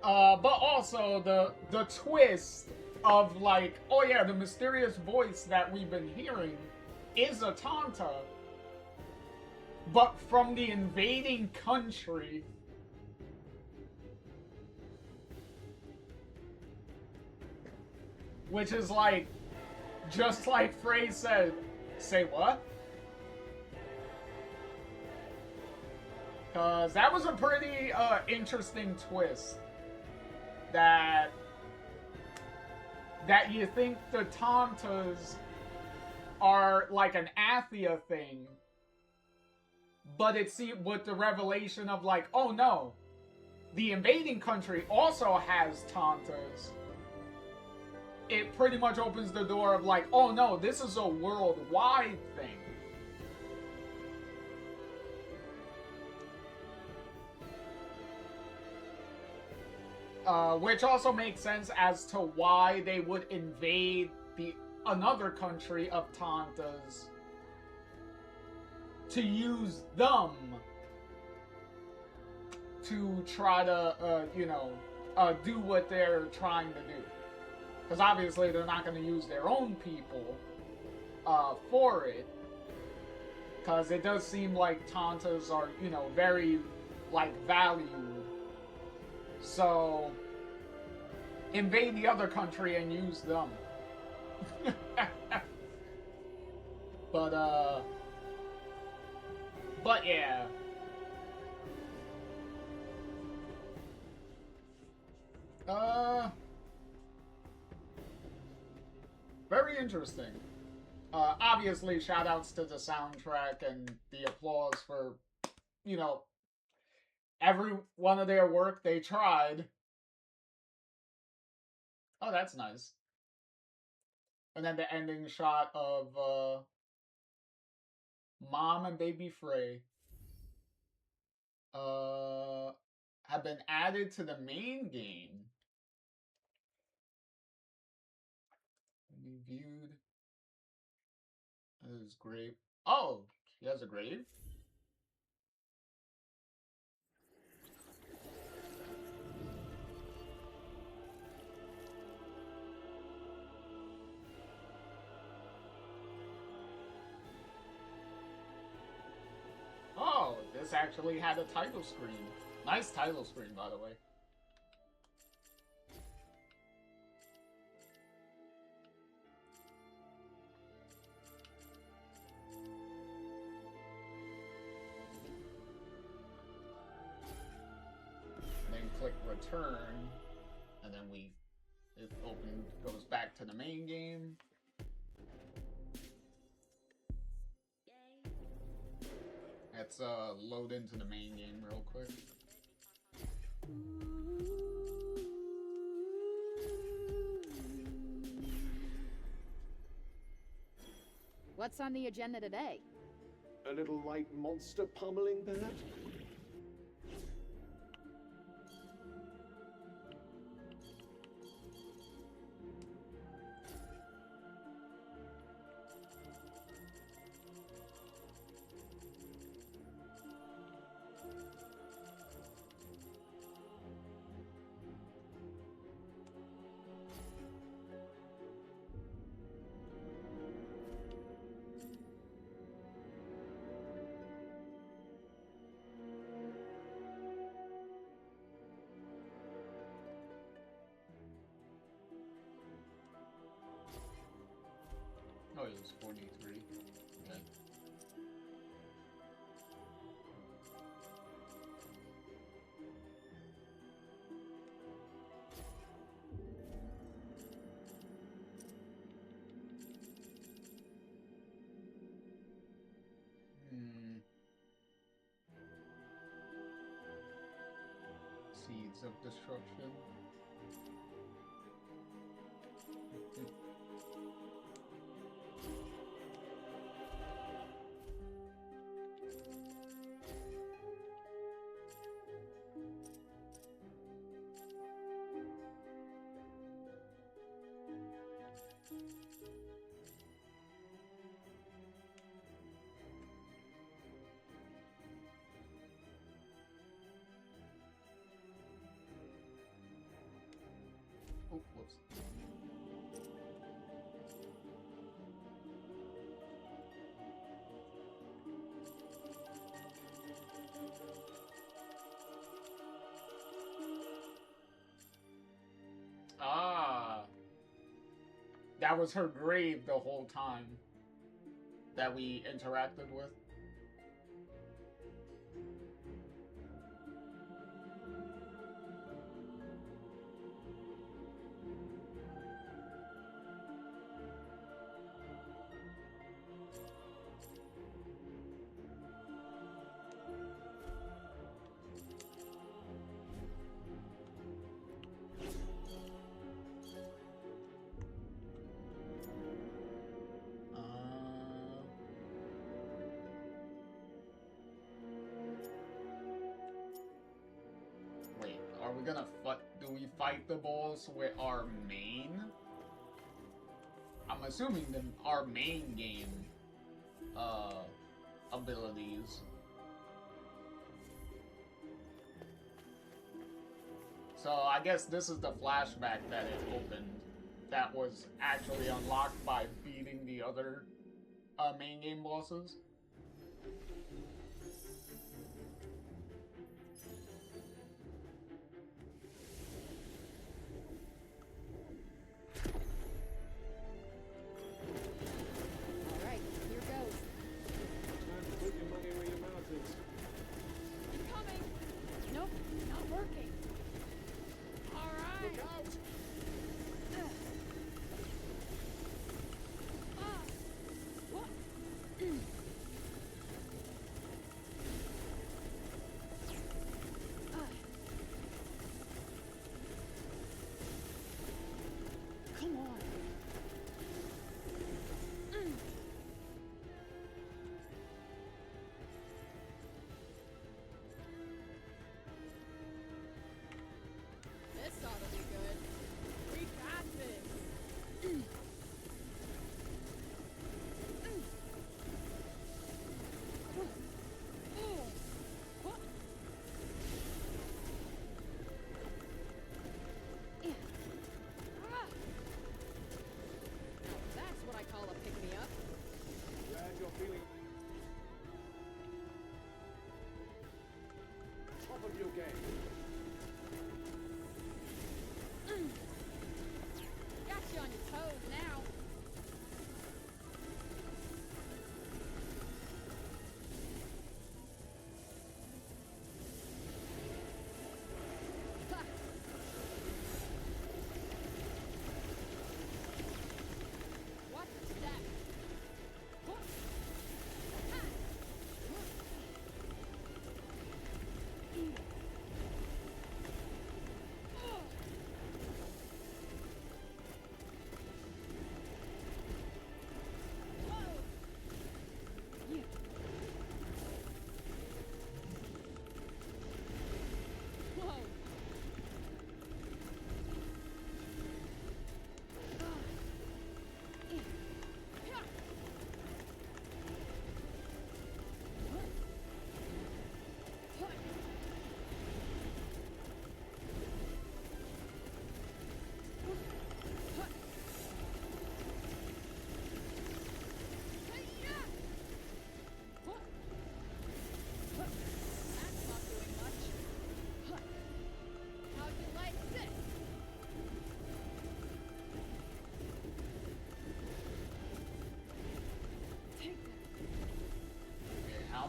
But also the twist of like, oh yeah, the mysterious voice that we've been hearing is a Tanta, but from the invading country. Which is like, just like Frey said, say what? Cause that was a pretty interesting twist. That you think the Tantas are like an Athia thing, but it's with the revelation of like, oh no, the invading country also has Tantas. It pretty much opens the door of like, oh no, this is a worldwide thing. Which also makes sense as to why they would invade another country of Tantas to use them to try to, do what they're trying to do. Because obviously they're not going to use their own people for it. Because it does seem like Tantas are, very, valued. So, invade the other country and use them. But yeah. Very interesting. Obviously, shoutouts to the soundtrack and the applause for, you know, every one of their work they tried. Oh, that's nice. And then the ending shot of Mom and Baby Frey have been added to the main game. Viewed his grave. Oh, he has a grave? Oh, this actually had a title screen. Nice title screen, by the way. Then click return, and then it goes back to the main game. Let's load into the main game real quick. What's on the agenda today? A little light monster pummeling, perhaps? Oh, it was 43. Okay. Seeds of destruction. Oh, whoops. Ah. That was her grave the whole time that we interacted with. Wait, are we gonna do we fight the boss with our main? I'm assuming our main game abilities. So I guess this is the flashback that it opened that was actually unlocked by beating the other main game bosses. Alright, here goes. Time to put your money where your mouth is. Incoming! Nope, not working. Alright! Look out!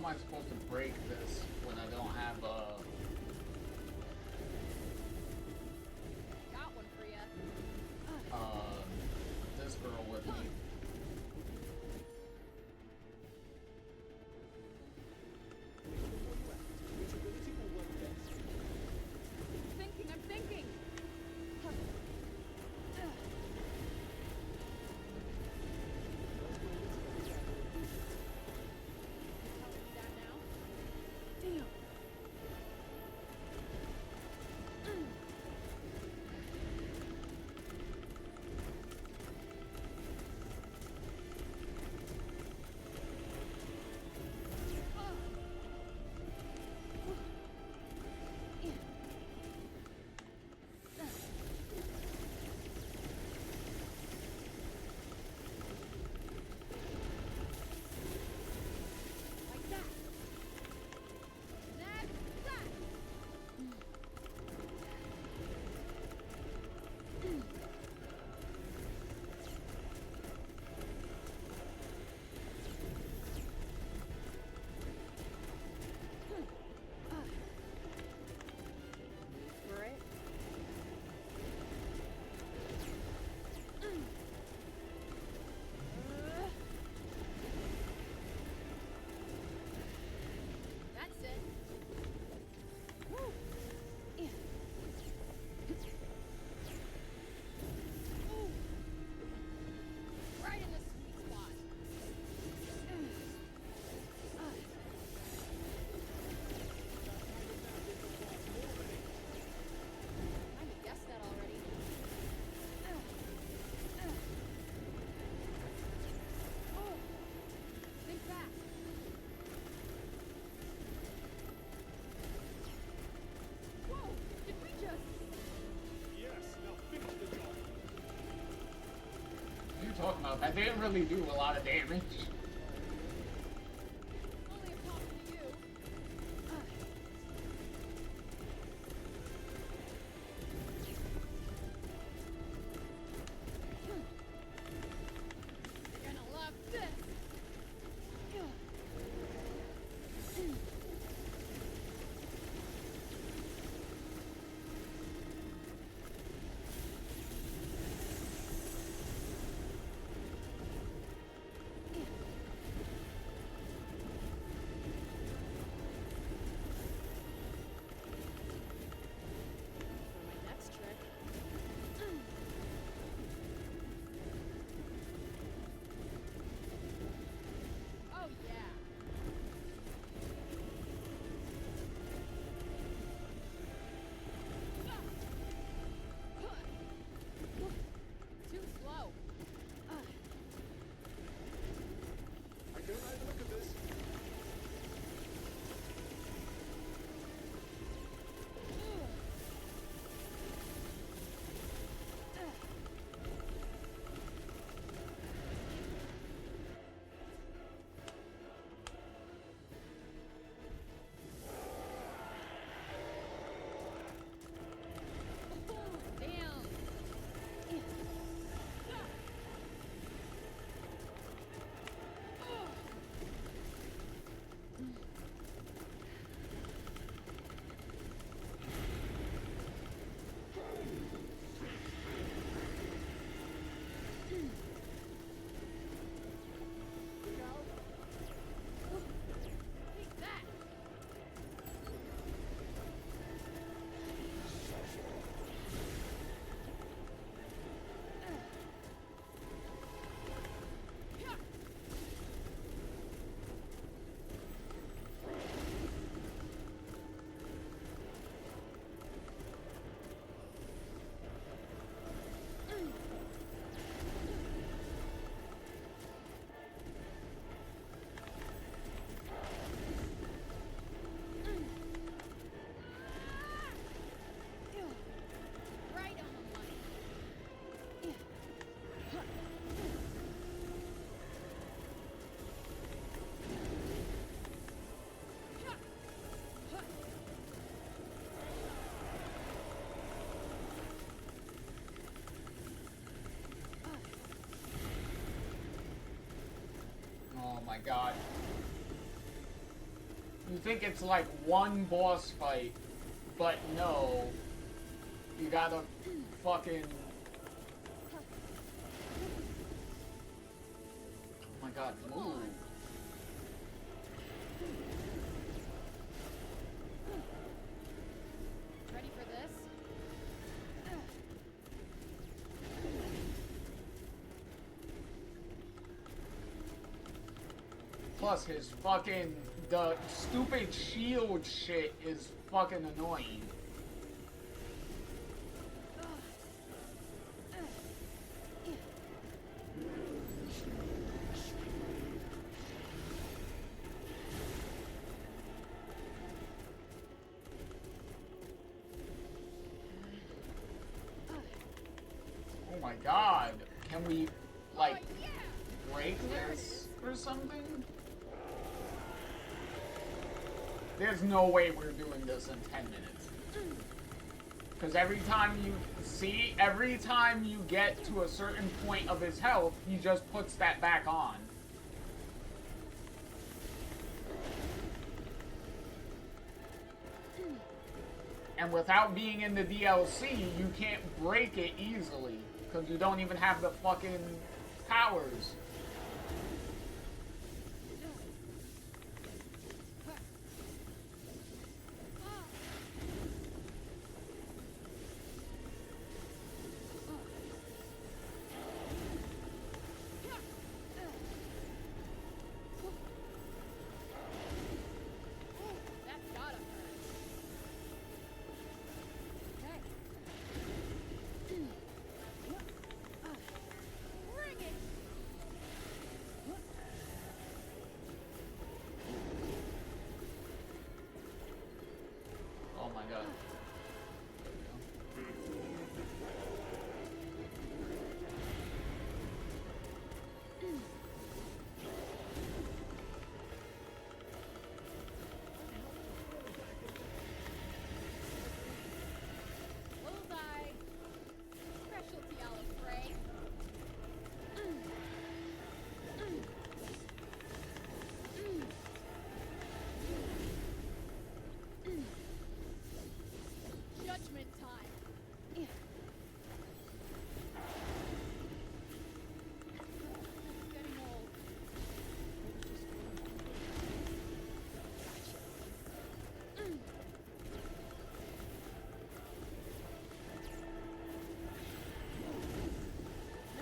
am I supposed to break this when I don't have Got one for ya. this girl with me? I'm thinking. Damn. Like that. Snap, snap. For it. That's it. Woo. Yeah. Ooh. Right in the sweet spot. I would guess that already. Oh. Think fast. Whoa! Did we just... Yes, now finish the job. What are you talking about? That didn't really do a lot of damage. Only if talking to you. You're gonna love this. For my next trick. Oh yeah. Too slow. I don't like the look of this. Damn. Take that. Right on the money. Oh my god. You think it's like one boss fight, but no. You gotta fucking... Oh my god, move. Ready for this? Plus his fucking... The stupid shield shit is fucking annoying. Oh my god. Can we, like, break this or something? There's no way we're doing this in 10 minutes. Because every time you get to a certain point of his health, he just puts that back on. And without being in the DLC, you can't break it easily. Because you don't even have the fucking powers.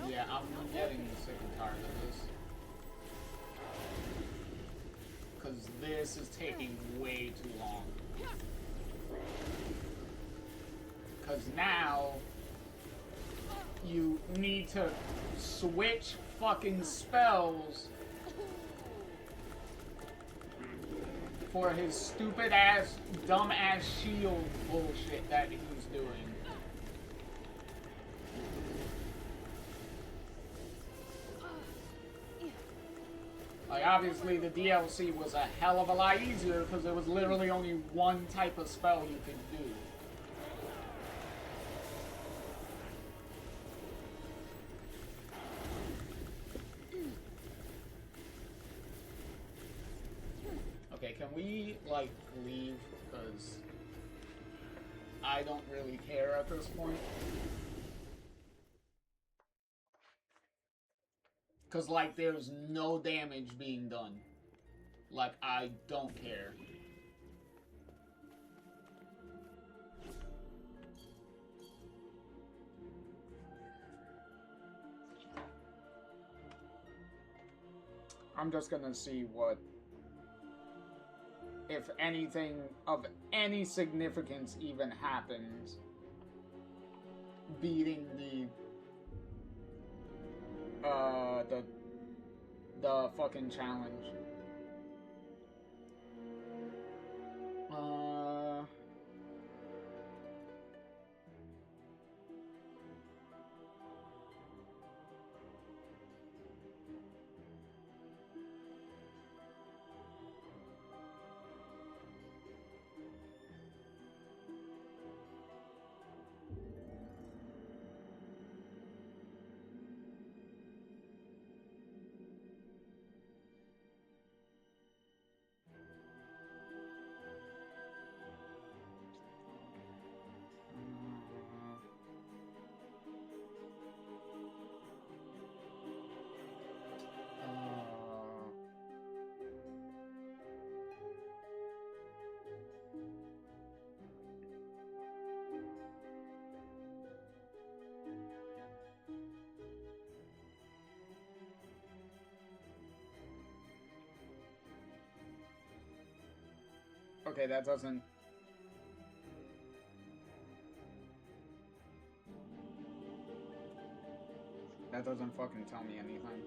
Yeah, I'm getting sick and tired of this. Because this is taking way too long. Because now, you need to switch fucking spells for his stupid ass, dumb ass shield bullshit that he's doing. Like, obviously the DLC was a hell of a lot easier because there was literally only one type of spell you could do. Okay, can we, like, leave? Because I don't really care at this point. Because, like, there's no damage being done. Like, I don't care. I'm just gonna see what, if anything of any significance even happens, beating the fucking challenge. Okay, that doesn't... That doesn't fucking tell me anything.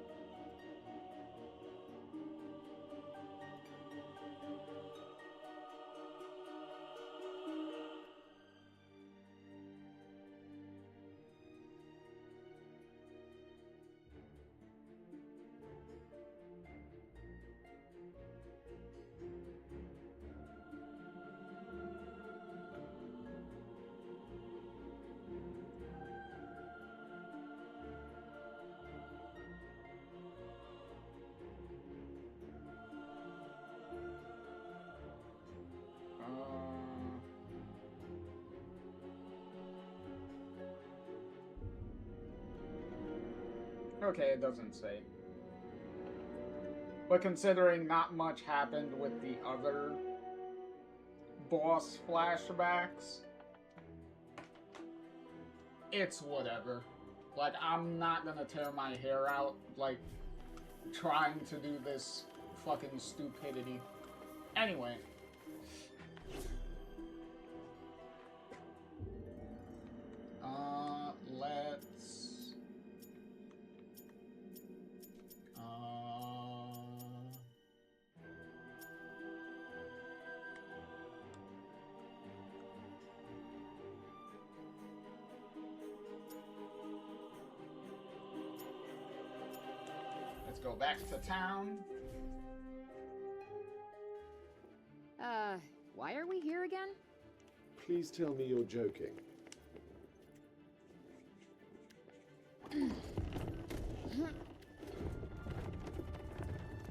Okay, it doesn't say. But considering not much happened with the other boss flashbacks, it's whatever. Like, I'm not gonna tear my hair out, like, trying to do this fucking stupidity. Anyway. Let's... Let's go back to town. Why are we here again? Please tell me you're joking.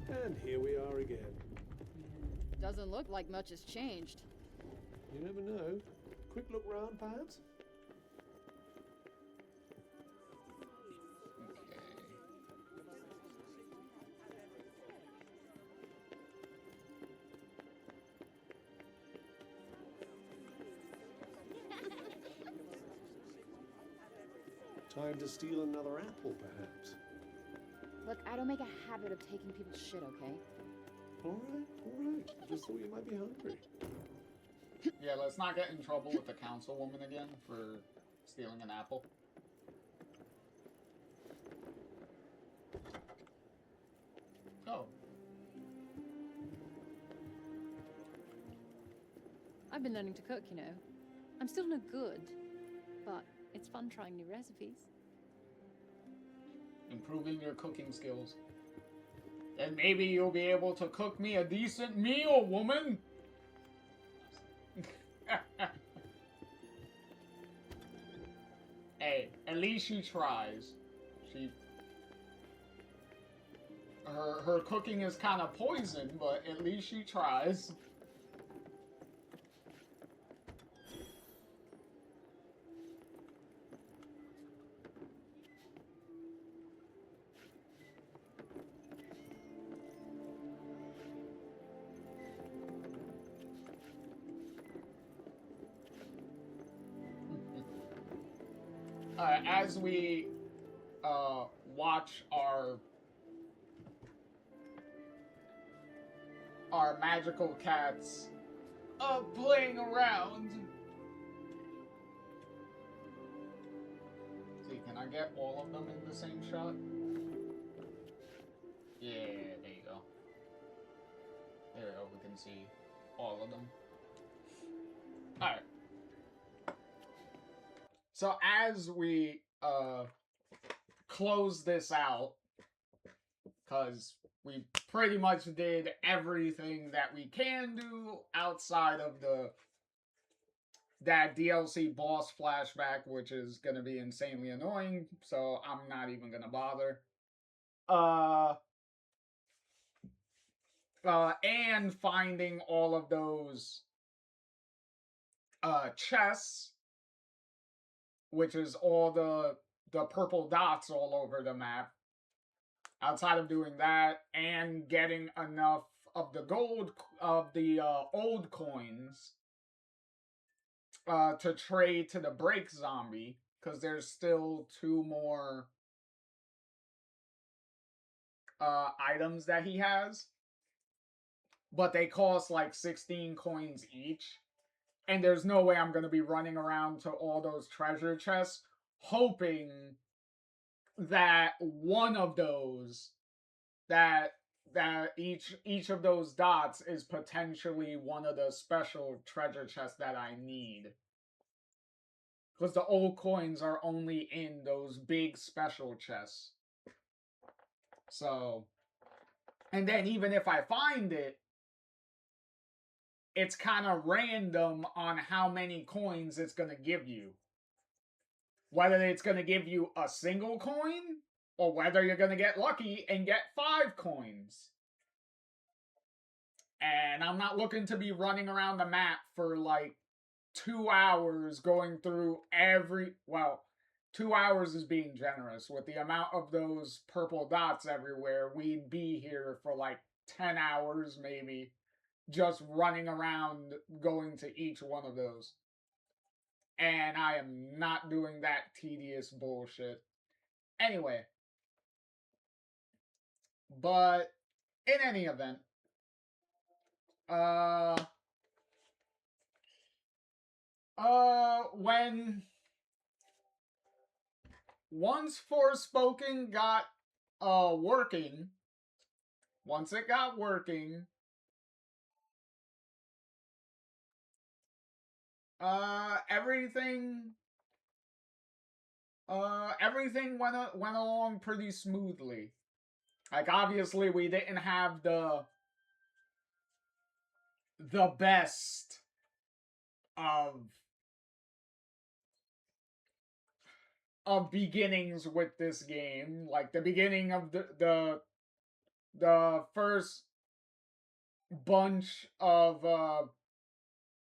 And here we are again. Doesn't look like much has changed. You never know. Quick look round, perhaps? Time to steal another apple, perhaps. Look, I don't make a habit of taking people's shit, okay? All right. Just thought you might be hungry. Yeah, let's not get in trouble with the councilwoman again for stealing an apple. Oh. I've been learning to cook, you know. I'm still no good, but it's fun trying new recipes. Improving your cooking skills. And maybe you'll be able to cook me a decent meal, woman! Hey, at least she tries. Her cooking is kind of poison, but at least she tries. As we watch our magical cats playing around. See, can I get all of them in the same shot? Yeah, there you go. There we go, we can see all of them. Alright. So as we close this out, because we pretty much did everything that we can do outside of that DLC boss flashback, which is going to be insanely annoying, so I'm not even going to bother. And finding all of those chests, which is all the purple dots all over the map. Outside of doing that and getting enough of the gold of the old coins to trade to the break zombie, because there's still 2 more items that he has. but they cost like 16 coins each. And there's no way I'm going to be running around to all those treasure chests hoping that one of those, that each of those dots is potentially one of the special treasure chests that I need. Because the old coins are only in those big special chests. So, and then even if I find it, it's kind of random on how many coins it's going to give you. Whether it's going to give you a single coin, or whether you're going to get lucky and get 5 coins. And I'm not looking to be running around the map for like 2 hours going through well, 2 hours is being generous. With the amount of those purple dots everywhere, we'd be here for like 10 hours maybe, just running around going to each one of those. And I am not doing that tedious bullshit. Anyway. But, in any event, once Forspoken got, working, once it got working, everything went along pretty smoothly. Like, obviously, we didn't have the best of beginnings with this game. Like, the beginning of the first bunch of the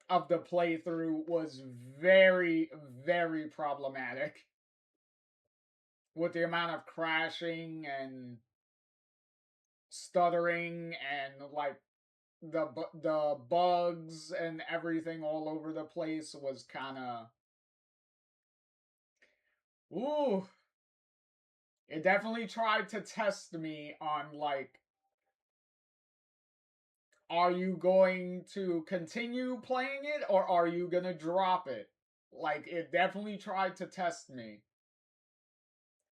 playthrough was very, very problematic. With the amount of crashing and stuttering and like the bugs and everything all over the place was kind of, ooh, it definitely tried to test me on like, are you going to continue playing it or are you gonna drop it? Like, it definitely tried to test me.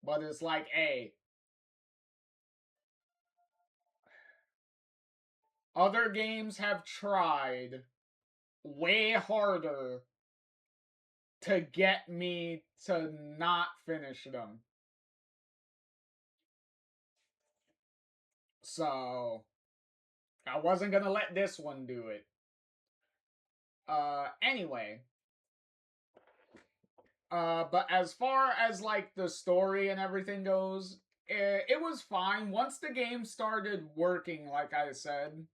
But it's like, hey, other games have tried way harder to get me to not finish them. So, I wasn't gonna let this one do it. Anyway. But as far as, like, the story and everything goes, it was fine. Once the game started working, like I said,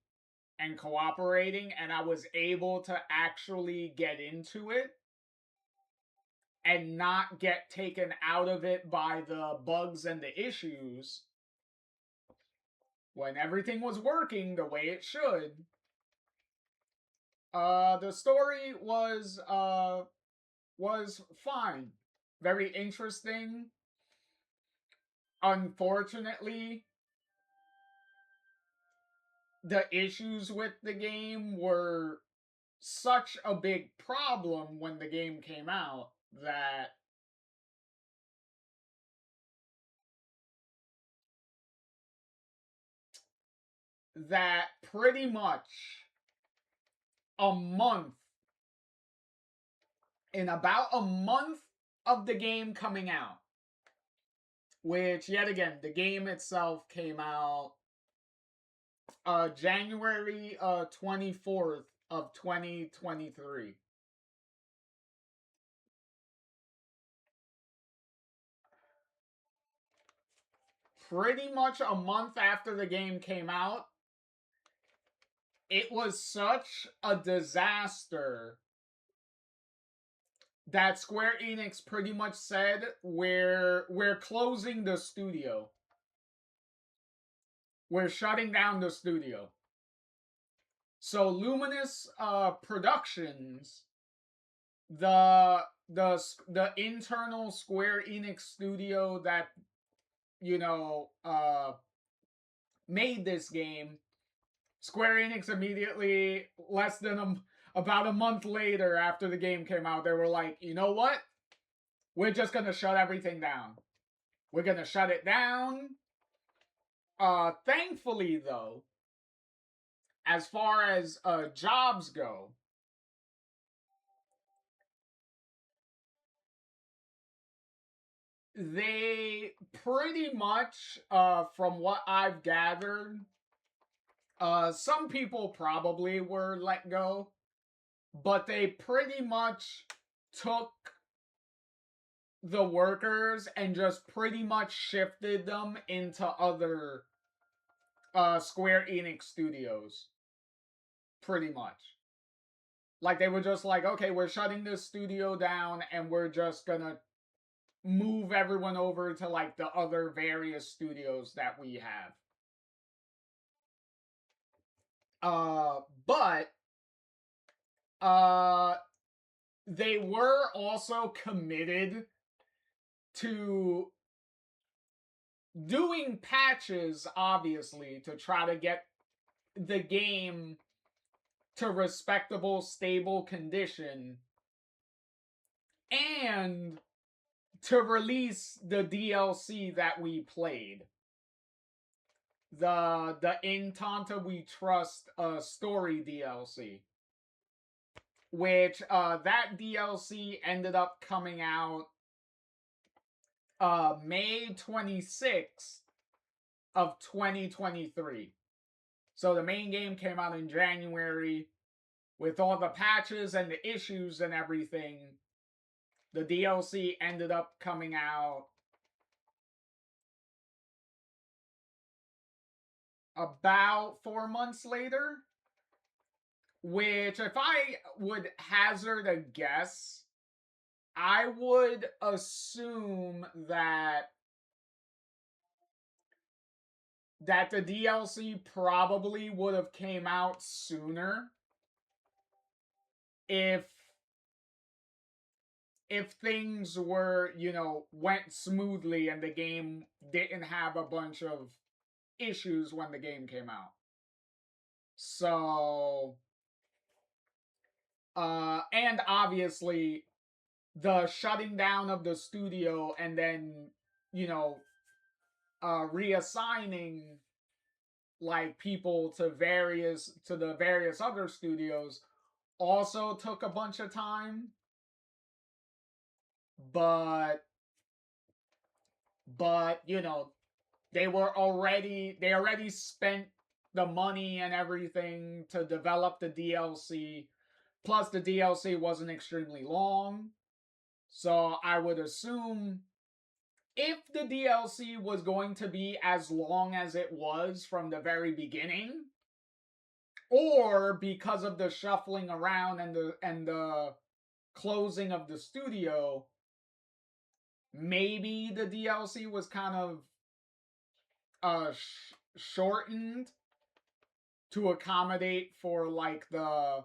and cooperating, and I was able to actually get into it, and not get taken out of it by the bugs and the issues, when everything was working the way it should, the story was fine. Very interesting. Unfortunately, the issues with the game were such a big problem when the game came out that pretty much in about a month of the game coming out, which, yet again, the game itself came out January 24th of 2023. Pretty much a month after the game came out, it was such a disaster that Square Enix pretty much said, we're closing the studio. We're shutting down the studio. So Luminous Productions, the internal Square Enix studio that, you know, made this game, Square Enix immediately, less than about a month later after the game came out, they were like, you know what? We're just gonna shut everything down. We're gonna shut it down. Thankfully, though, as far as jobs go, they pretty much, from what I've gathered, some people probably were let go, but they pretty much took the workers and just pretty much shifted them into other Square Enix studios. Pretty much. Like, they were just like, okay, we're shutting this studio down and we're just gonna move everyone over to, like, the other various studios that we have. But they were also committed to doing patches, obviously, to try to get the game to respectable, stable condition, and to release the DLC that we played. The In Tanta We Trust story DLC. Which that DLC ended up coming out May 26th of 2023. So the main game came out in January with all the patches and the issues and everything. The DLC ended up coming out about 4 months later. Which, if I would hazard a guess, I would assume that the DLC probably would have came out sooner if things were, you know, went smoothly and the game didn't have a bunch of issues when the game came out. So, and obviously the shutting down of the studio and then, you know, reassigning like people to the various other studios also took a bunch of time. But you know, they already spent the money and everything to develop the DLC. Plus the DLC wasn't extremely long. So I would assume if the DLC was going to be as long as it was from the very beginning, or because of the shuffling around and the closing of the studio, maybe the DLC was kind of shortened to accommodate for like the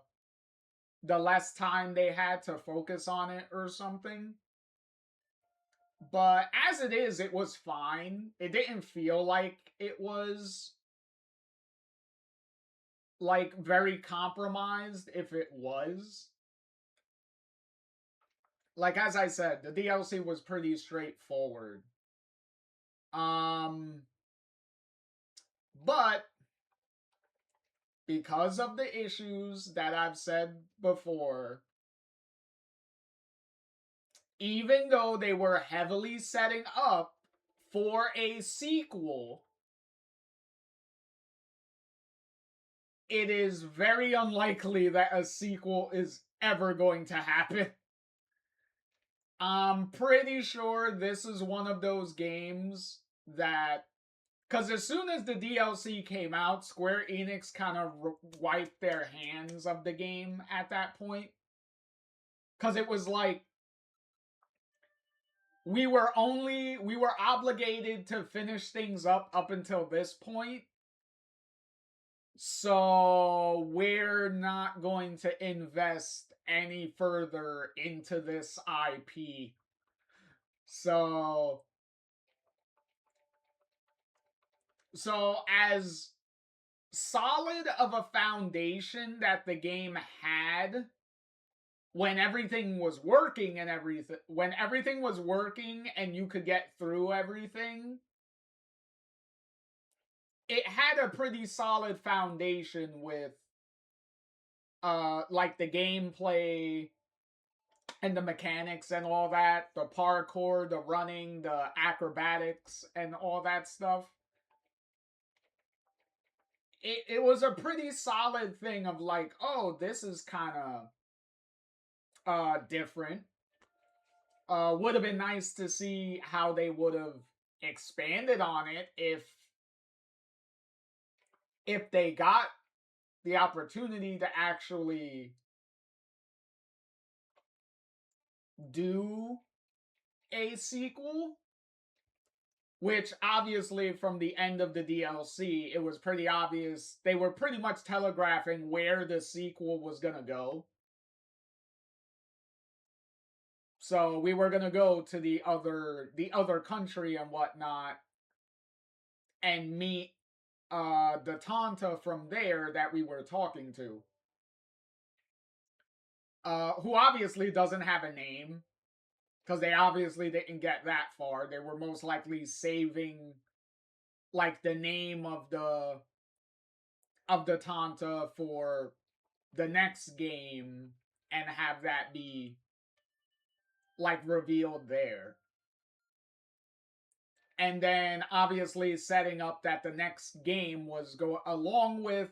less time they had to focus on it or something. But as it is, it was fine. It didn't feel like it was like very compromised if it was. Like, as I said, the DLC was pretty straightforward. But because of the issues that I've said before, even though they were heavily setting up for a sequel, it is very unlikely that a sequel is ever going to happen. I'm pretty sure this is one of those games that, because as soon as the DLC came out, Square Enix kind of wiped their hands of the game at that point. Because it was like, we were obligated to finish things up until this point. So we're not going to invest any further into this IP. So as solid of a foundation that the game had when everything was working and when everything was working and you could get through everything. It had a pretty solid foundation with like the gameplay and the mechanics and all that, the parkour, the running, the acrobatics, and all that stuff. It was a pretty solid thing of like, oh, this is kind of different. Would have been nice to see how they would have expanded on it if they got the opportunity to actually do a sequel. Which, obviously, from the end of the DLC, it was pretty obvious. They were pretty much telegraphing where the sequel was gonna go. So, we were gonna go to the other country and whatnot, and meet the Tanta from there that we were talking to. Who obviously doesn't have a name. Because they obviously didn't get that far. They were most likely saving like the name of the Tanta for the next game and have that be like revealed there. And then obviously setting up that the next game was along with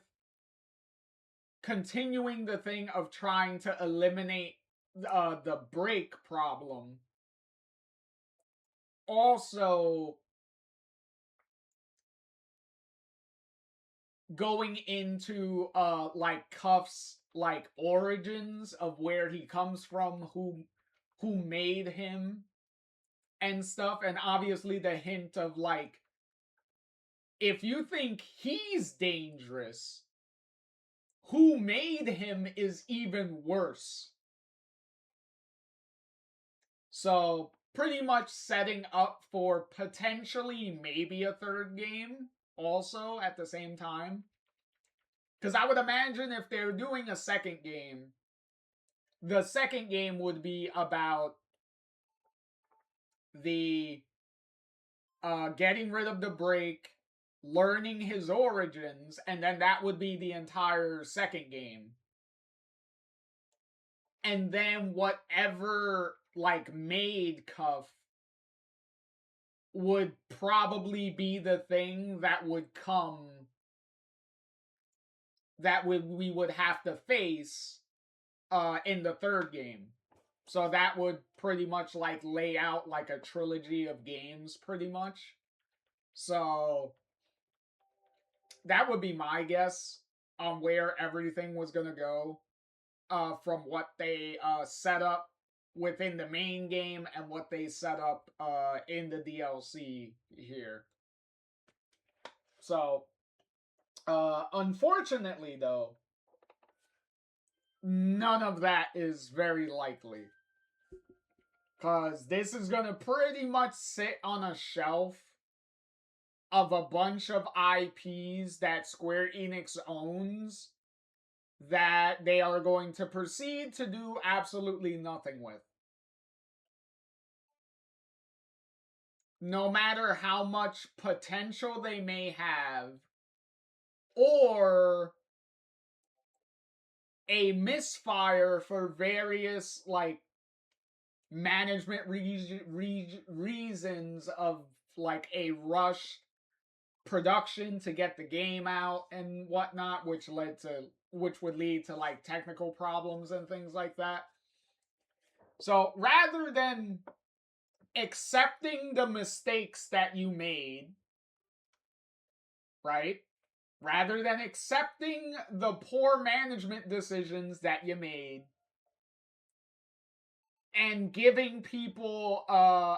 continuing the thing of trying to eliminate the break problem. Also going into like Cuff's like origins of where he comes from, who made him and stuff, and obviously the hint of like, if you think he's dangerous, who made him is even worse. So pretty much setting up for potentially maybe a third game also at the same time. Because I would imagine if they're doing a second game, the second game would be about the getting rid of the break, learning his origins, and then that would be the entire second game. And then whatever like made Cuff would probably be the thing that would come that we would have to face in the third game. So that would pretty much like lay out like a trilogy of games pretty much. So that would be my guess on where everything was going to go from what they set up within the main game and what they set up in the DLC here. So unfortunately though, none of that is very likely. Because this is going to pretty much sit on a shelf of a bunch of IPs that Square Enix owns that they are going to proceed to do absolutely nothing with. No matter how much potential they may have, or a misfire for various like management reasons of like a rush production to get the game out and whatnot, which would lead to like technical problems and things like that. So rather than accepting the mistakes that you made, right? Rather than accepting the poor management decisions that you made and giving people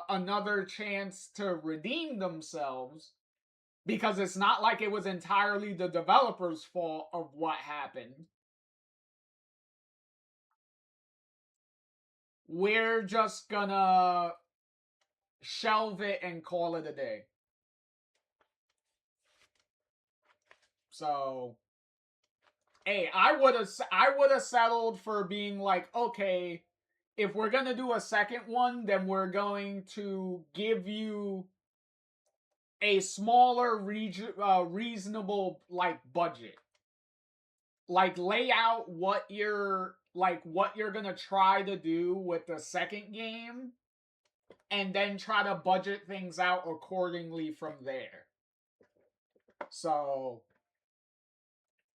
another chance to redeem themselves, because it's not like it was entirely the developer's fault of what happened, we're just gonna shelve it and call it a day. So, hey, I would have settled for being like, okay, if we're gonna do a second one, then we're going to give you a smaller reasonable like budget. Like lay out what you're gonna try to do with the second game, and then try to budget things out accordingly from there. So,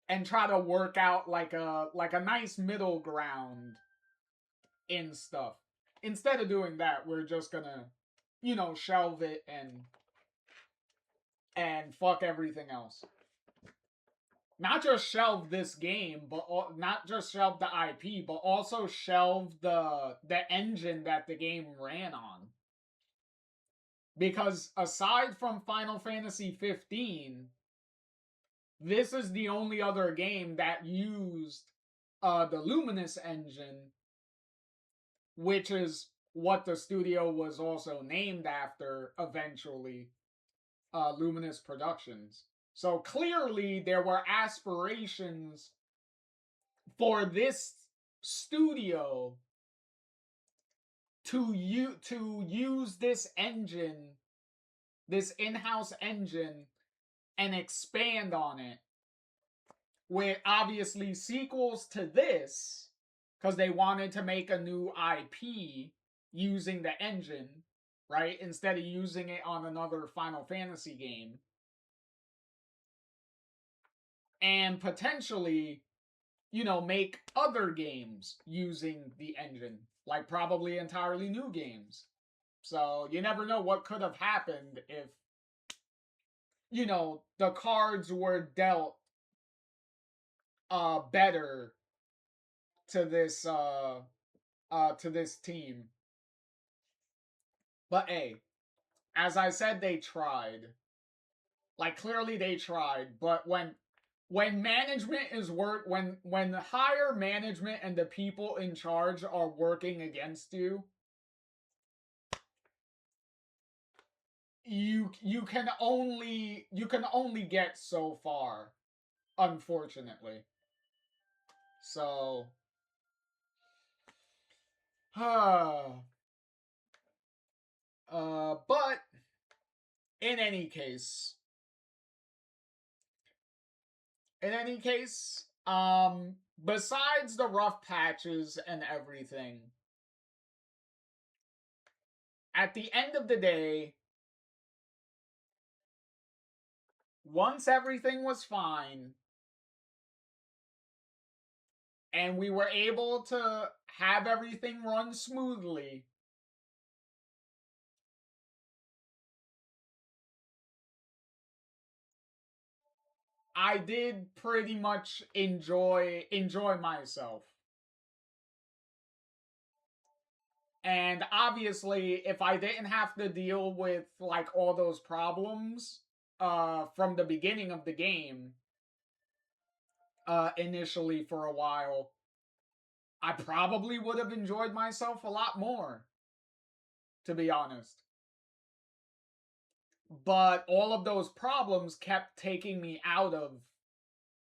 and try to work out like a nice middle ground in stuff. Instead of doing that, we're just gonna, shelve it and fuck everything else. Not just shelve this game, but not just shelve the IP, but also shelve the engine that the game ran on. Because aside from Final Fantasy 15, this is the only other game that used the Luminous engine, which is what the studio was also named after eventually, Luminous Productions. So clearly there were aspirations for this studio to use this engine, this in-house engine, and expand on it with obviously sequels to this, because they wanted to make a new IP using the engine, right? Instead of using it on another Final Fantasy game. And potentially, make other games using the engine. Like probably entirely new games. So you never know what could have happened if, the cards were dealt better to this team. But hey, as I said, they tried. Like clearly they tried, but when management is when the higher management and the people in charge are working against you, you can only get so far, unfortunately. So but in any case, besides the rough patches and everything, at the end of the day, once everything was fine and we were able to have everything run smoothly, I did pretty much enjoy myself. And obviously, if I didn't have to deal with like all those problems from the beginning of the game, initially for a while, I probably would have enjoyed myself a lot more, to be honest. But all of those problems kept taking me out of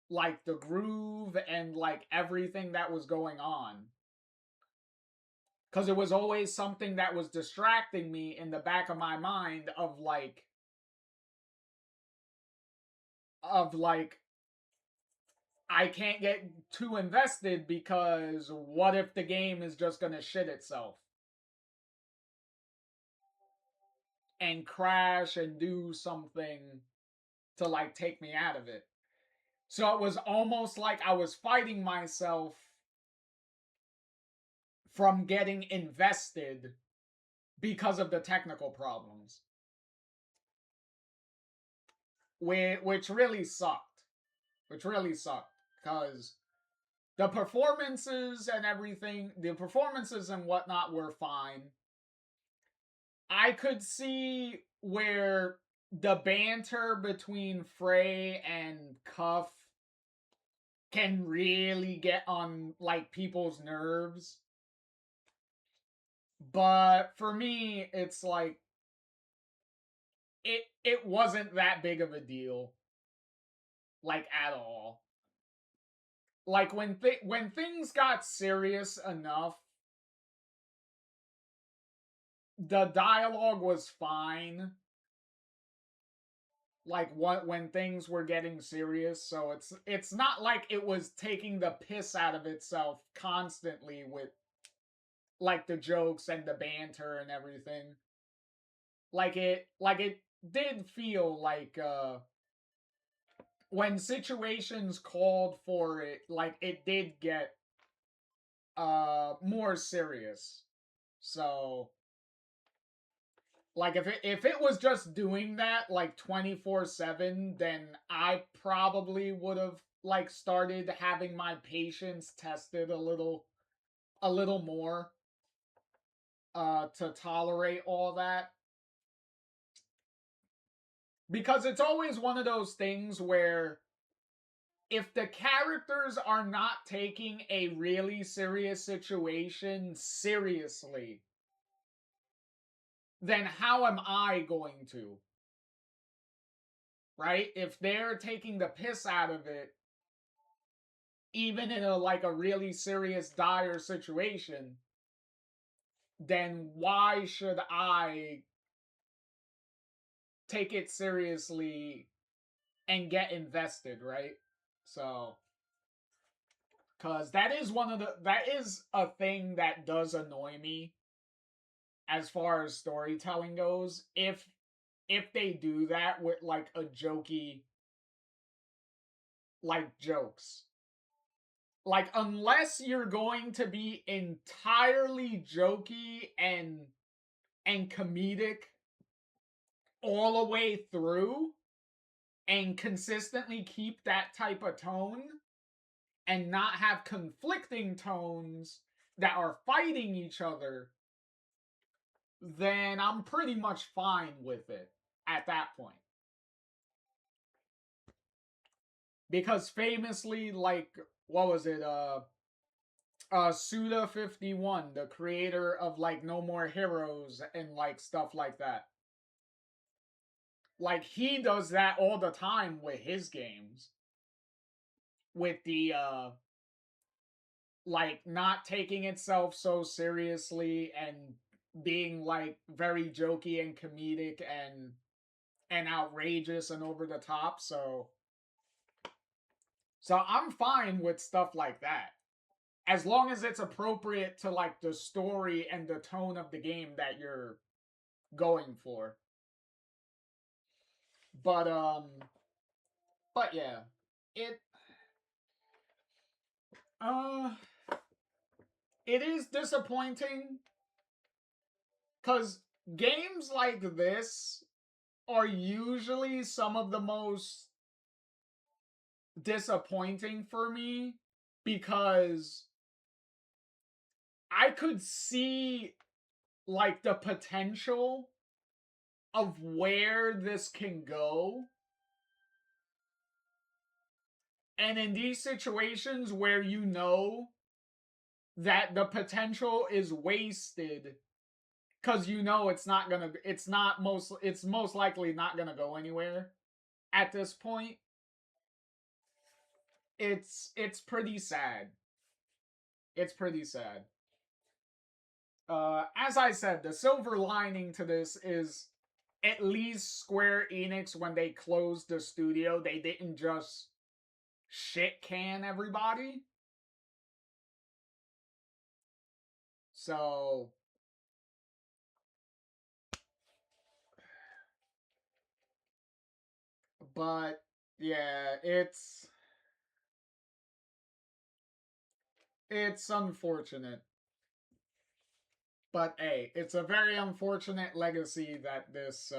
like the groove and like everything that was going on. Because it was always something that was distracting me in the back of my mind of like I can't get too invested because what if the game is just gonna shit itself and crash and do something to like take me out of it. So it was almost like I was fighting myself from getting invested because of the technical problems, which really sucked. Because the performances and everything, the performances and whatnot were fine. I could see where the banter between Frey and Cuff can really get on like people's nerves. But for me, it's like it wasn't that big of a deal. like at all. Like when things got serious enough, the dialogue was fine. Like when things were getting serious, so it's not like it was taking the piss out of itself constantly with like the jokes and the banter and everything. Like it did feel like when situations called for it, like it did get more serious. So like if it was just doing that like 24/7, then I probably would have like started having my patience tested a little more to tolerate all that. Because it's always one of those things where if the characters are not taking a really serious situation seriously, then how am I going to? Right? If they're taking the piss out of it, even in a really serious, dire situation, then why should I take it seriously and get invested, right? So, because that is a thing that does annoy me as far as storytelling goes. If they do that with like a jokey, like jokes, like unless you're going to be entirely jokey and comedic all the way through and consistently keep that type of tone and not have conflicting tones that are fighting each other, then I'm pretty much fine with it at that point. Because famously, like, what was it, Suda51, the creator of like No More Heroes and like stuff like that. Like he does that all the time with his games. With the like not taking itself so seriously and being like very jokey and comedic and outrageous and over the top. So I'm fine with stuff like that. As long as it's appropriate to like the story and the tone of the game that you're going for. But yeah. Uh it is disappointing cuz games like this are usually some of the most disappointing for me because I could see like the potential of where this can go. And in these situations where you know that the potential is wasted cuz you know it's most likely not going to go anywhere at this point. It's pretty sad. It's pretty sad. As I said, the silver lining to this is at least Square Enix, when they closed the studio, they didn't just shit can everybody. So, but yeah, it's unfortunate. But hey, it's a very unfortunate legacy that this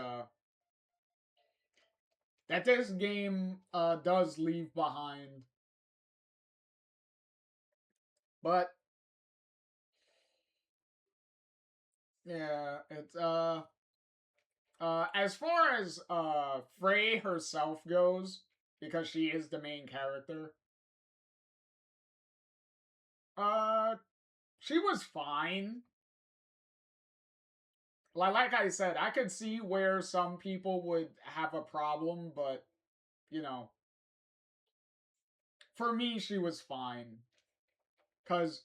game does leave behind. But yeah, it's as far as Frey herself goes, because she is the main character, she was fine. Like I said, I could see where some people would have a problem, but you know, for me, she was fine. Because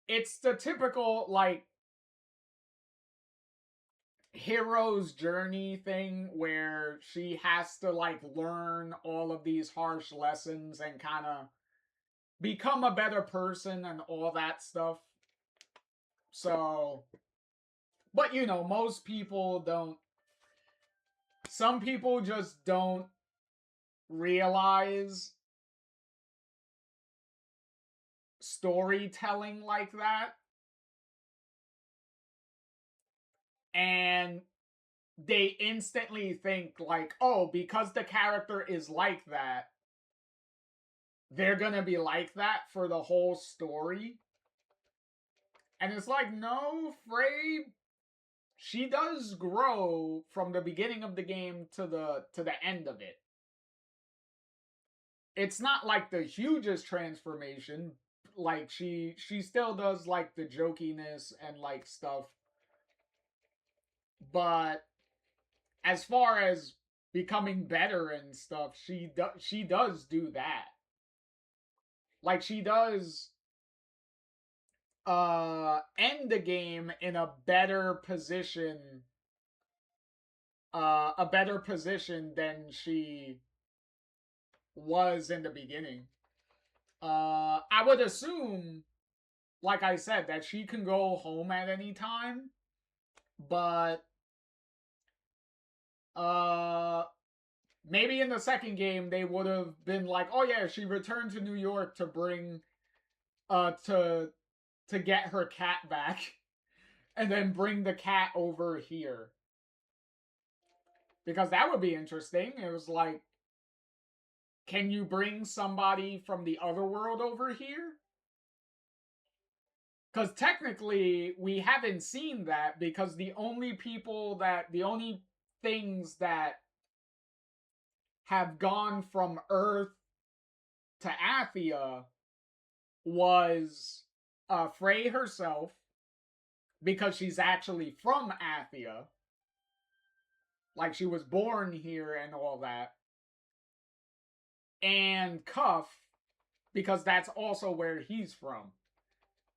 it's the typical, like, hero's journey thing where she has to, like, learn all of these harsh lessons and kind of become a better person and all that stuff. So, but you know, most people don't. Some people just don't realize storytelling like that. And they instantly think like, oh, because the character is like that, they're gonna be like that for the whole story. And it's like, no, Frey, she does grow from the beginning of the game to the end of it. It's not like the hugest transformation. Like she still does like the jokiness and like stuff. But as far as becoming better and stuff, she does do that. Like she does end the game in a better position than she was in the beginning. I would assume, like I said, that she can go home at any time, but maybe in the second game they would have been like, oh yeah, she returned to New York to bring to get her cat back and then bring the cat over here. Because that would be interesting. It was like, can you bring somebody from the other world over here? Because technically, we haven't seen that because the only things that have gone from Earth to Athia was Frey herself, because she's actually from Athia. Like, she was born here and all that. And Cuff, because that's also where he's from.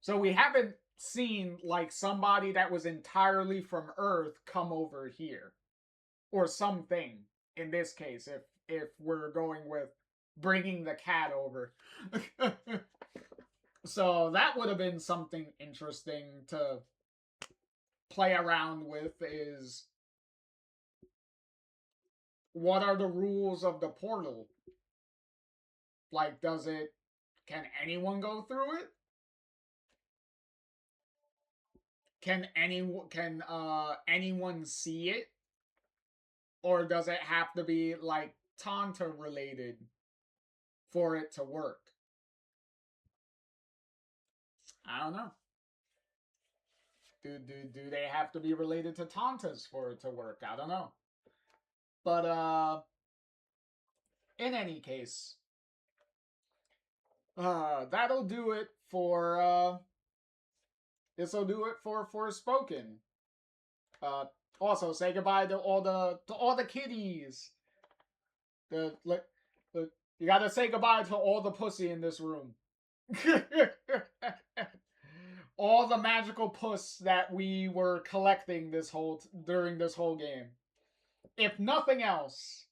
So we haven't seen, like, somebody that was entirely from Earth come over here. Or something, in this case, if we're going with bringing the cat over. So that would have been something interesting to play around with, is what are the rules of the portal? Like, can anyone go through it? Can anyone see it? Or does it have to be, like, Tanta related for it to work? I don't know. Do they have to be related to Tantas for it to work? I don't know. But in any case, that'll do it for this'll do it for Forspoken. Also say goodbye to all the kitties. You gotta say goodbye to all the pussy in this room. All the magical puss that we were collecting during this whole game. If nothing else,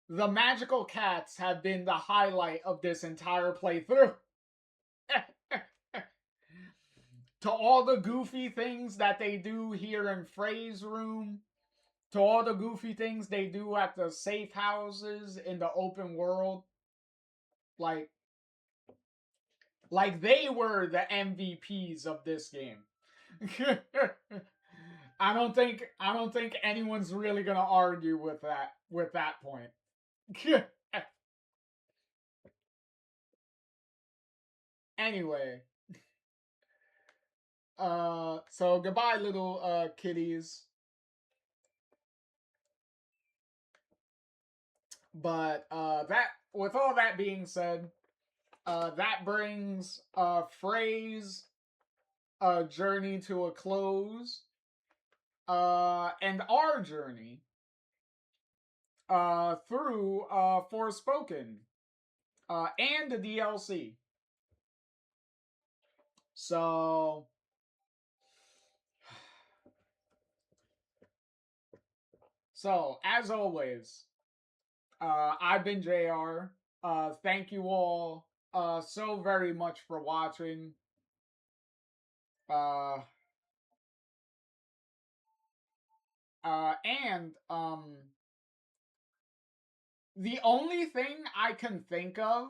the magical cats have been the highlight of this entire playthrough. To all the goofy things that they do here in Frey's room, to all the goofy things they do at the safe houses in the open world, like they were the MVPs of this game. I don't think anyone's really gonna argue with that point. Anyway, so goodbye, little kitties. But that, with all that being said, that brings Frey's journey to a close, and our journey through Forspoken. and the DLC. So as always, I've been JR. Thank you all so very much for watching. And the only thing I can think of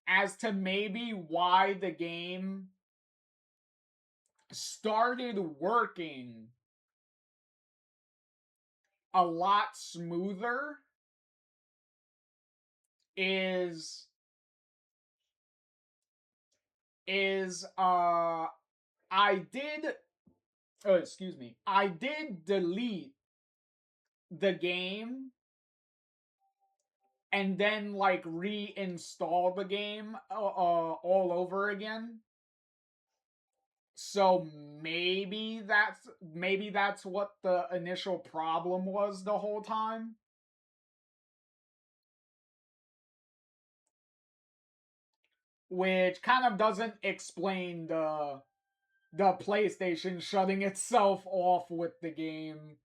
as to maybe why the game started working a lot smoother is I did delete the game and then like reinstall the game all over again. So maybe that's what the initial problem was the whole time. Which kind of doesn't explain the PlayStation shutting itself off with the game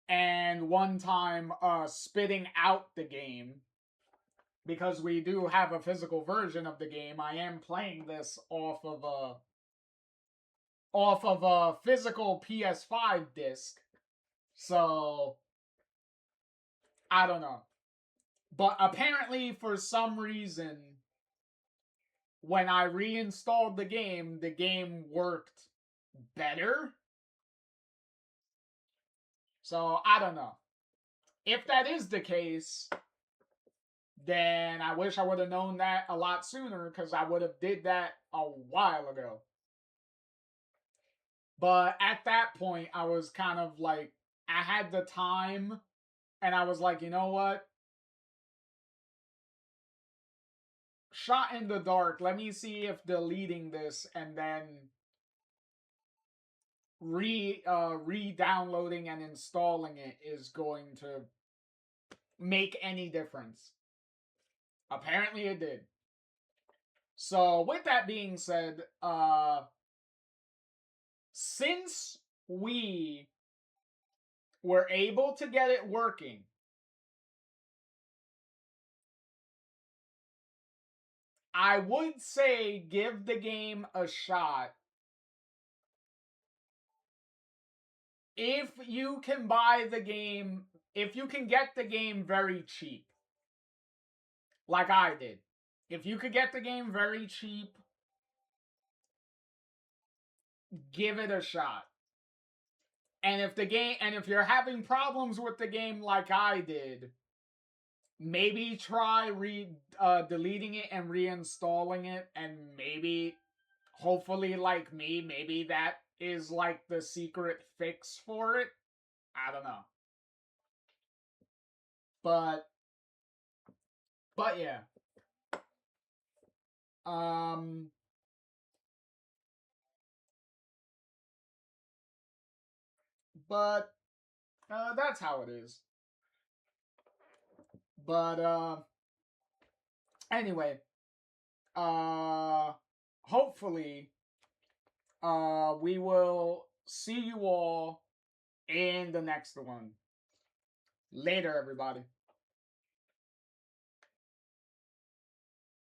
and one time spitting out the game, because we do have a physical version of the game. I am playing this off of a physical PS5 disc. So I don't know. But apparently for some reason when I reinstalled the game worked better. So I don't know. If that is the case, then I wish I would have known that a lot sooner, because I would have did that a while ago. But at that point, I was kind of like, I had the time, and I was like, you know what? Shot in the dark. Let me see if deleting this and then re-downloading and installing it is going to make any difference. Apparently it did. So with that being said, since we were able to get it working, I would say give the game a shot. If you can buy the game, if you can get the game very cheap, like I did. If you could get the game very cheap, give it a shot. And if you're having problems with the game like I did, maybe try deleting it and reinstalling it, and maybe, hopefully like me, maybe that is like the secret fix for it. I don't know. But yeah. But that's how it is. But anyway, hopefully we will see you all in the next one. Later, everybody.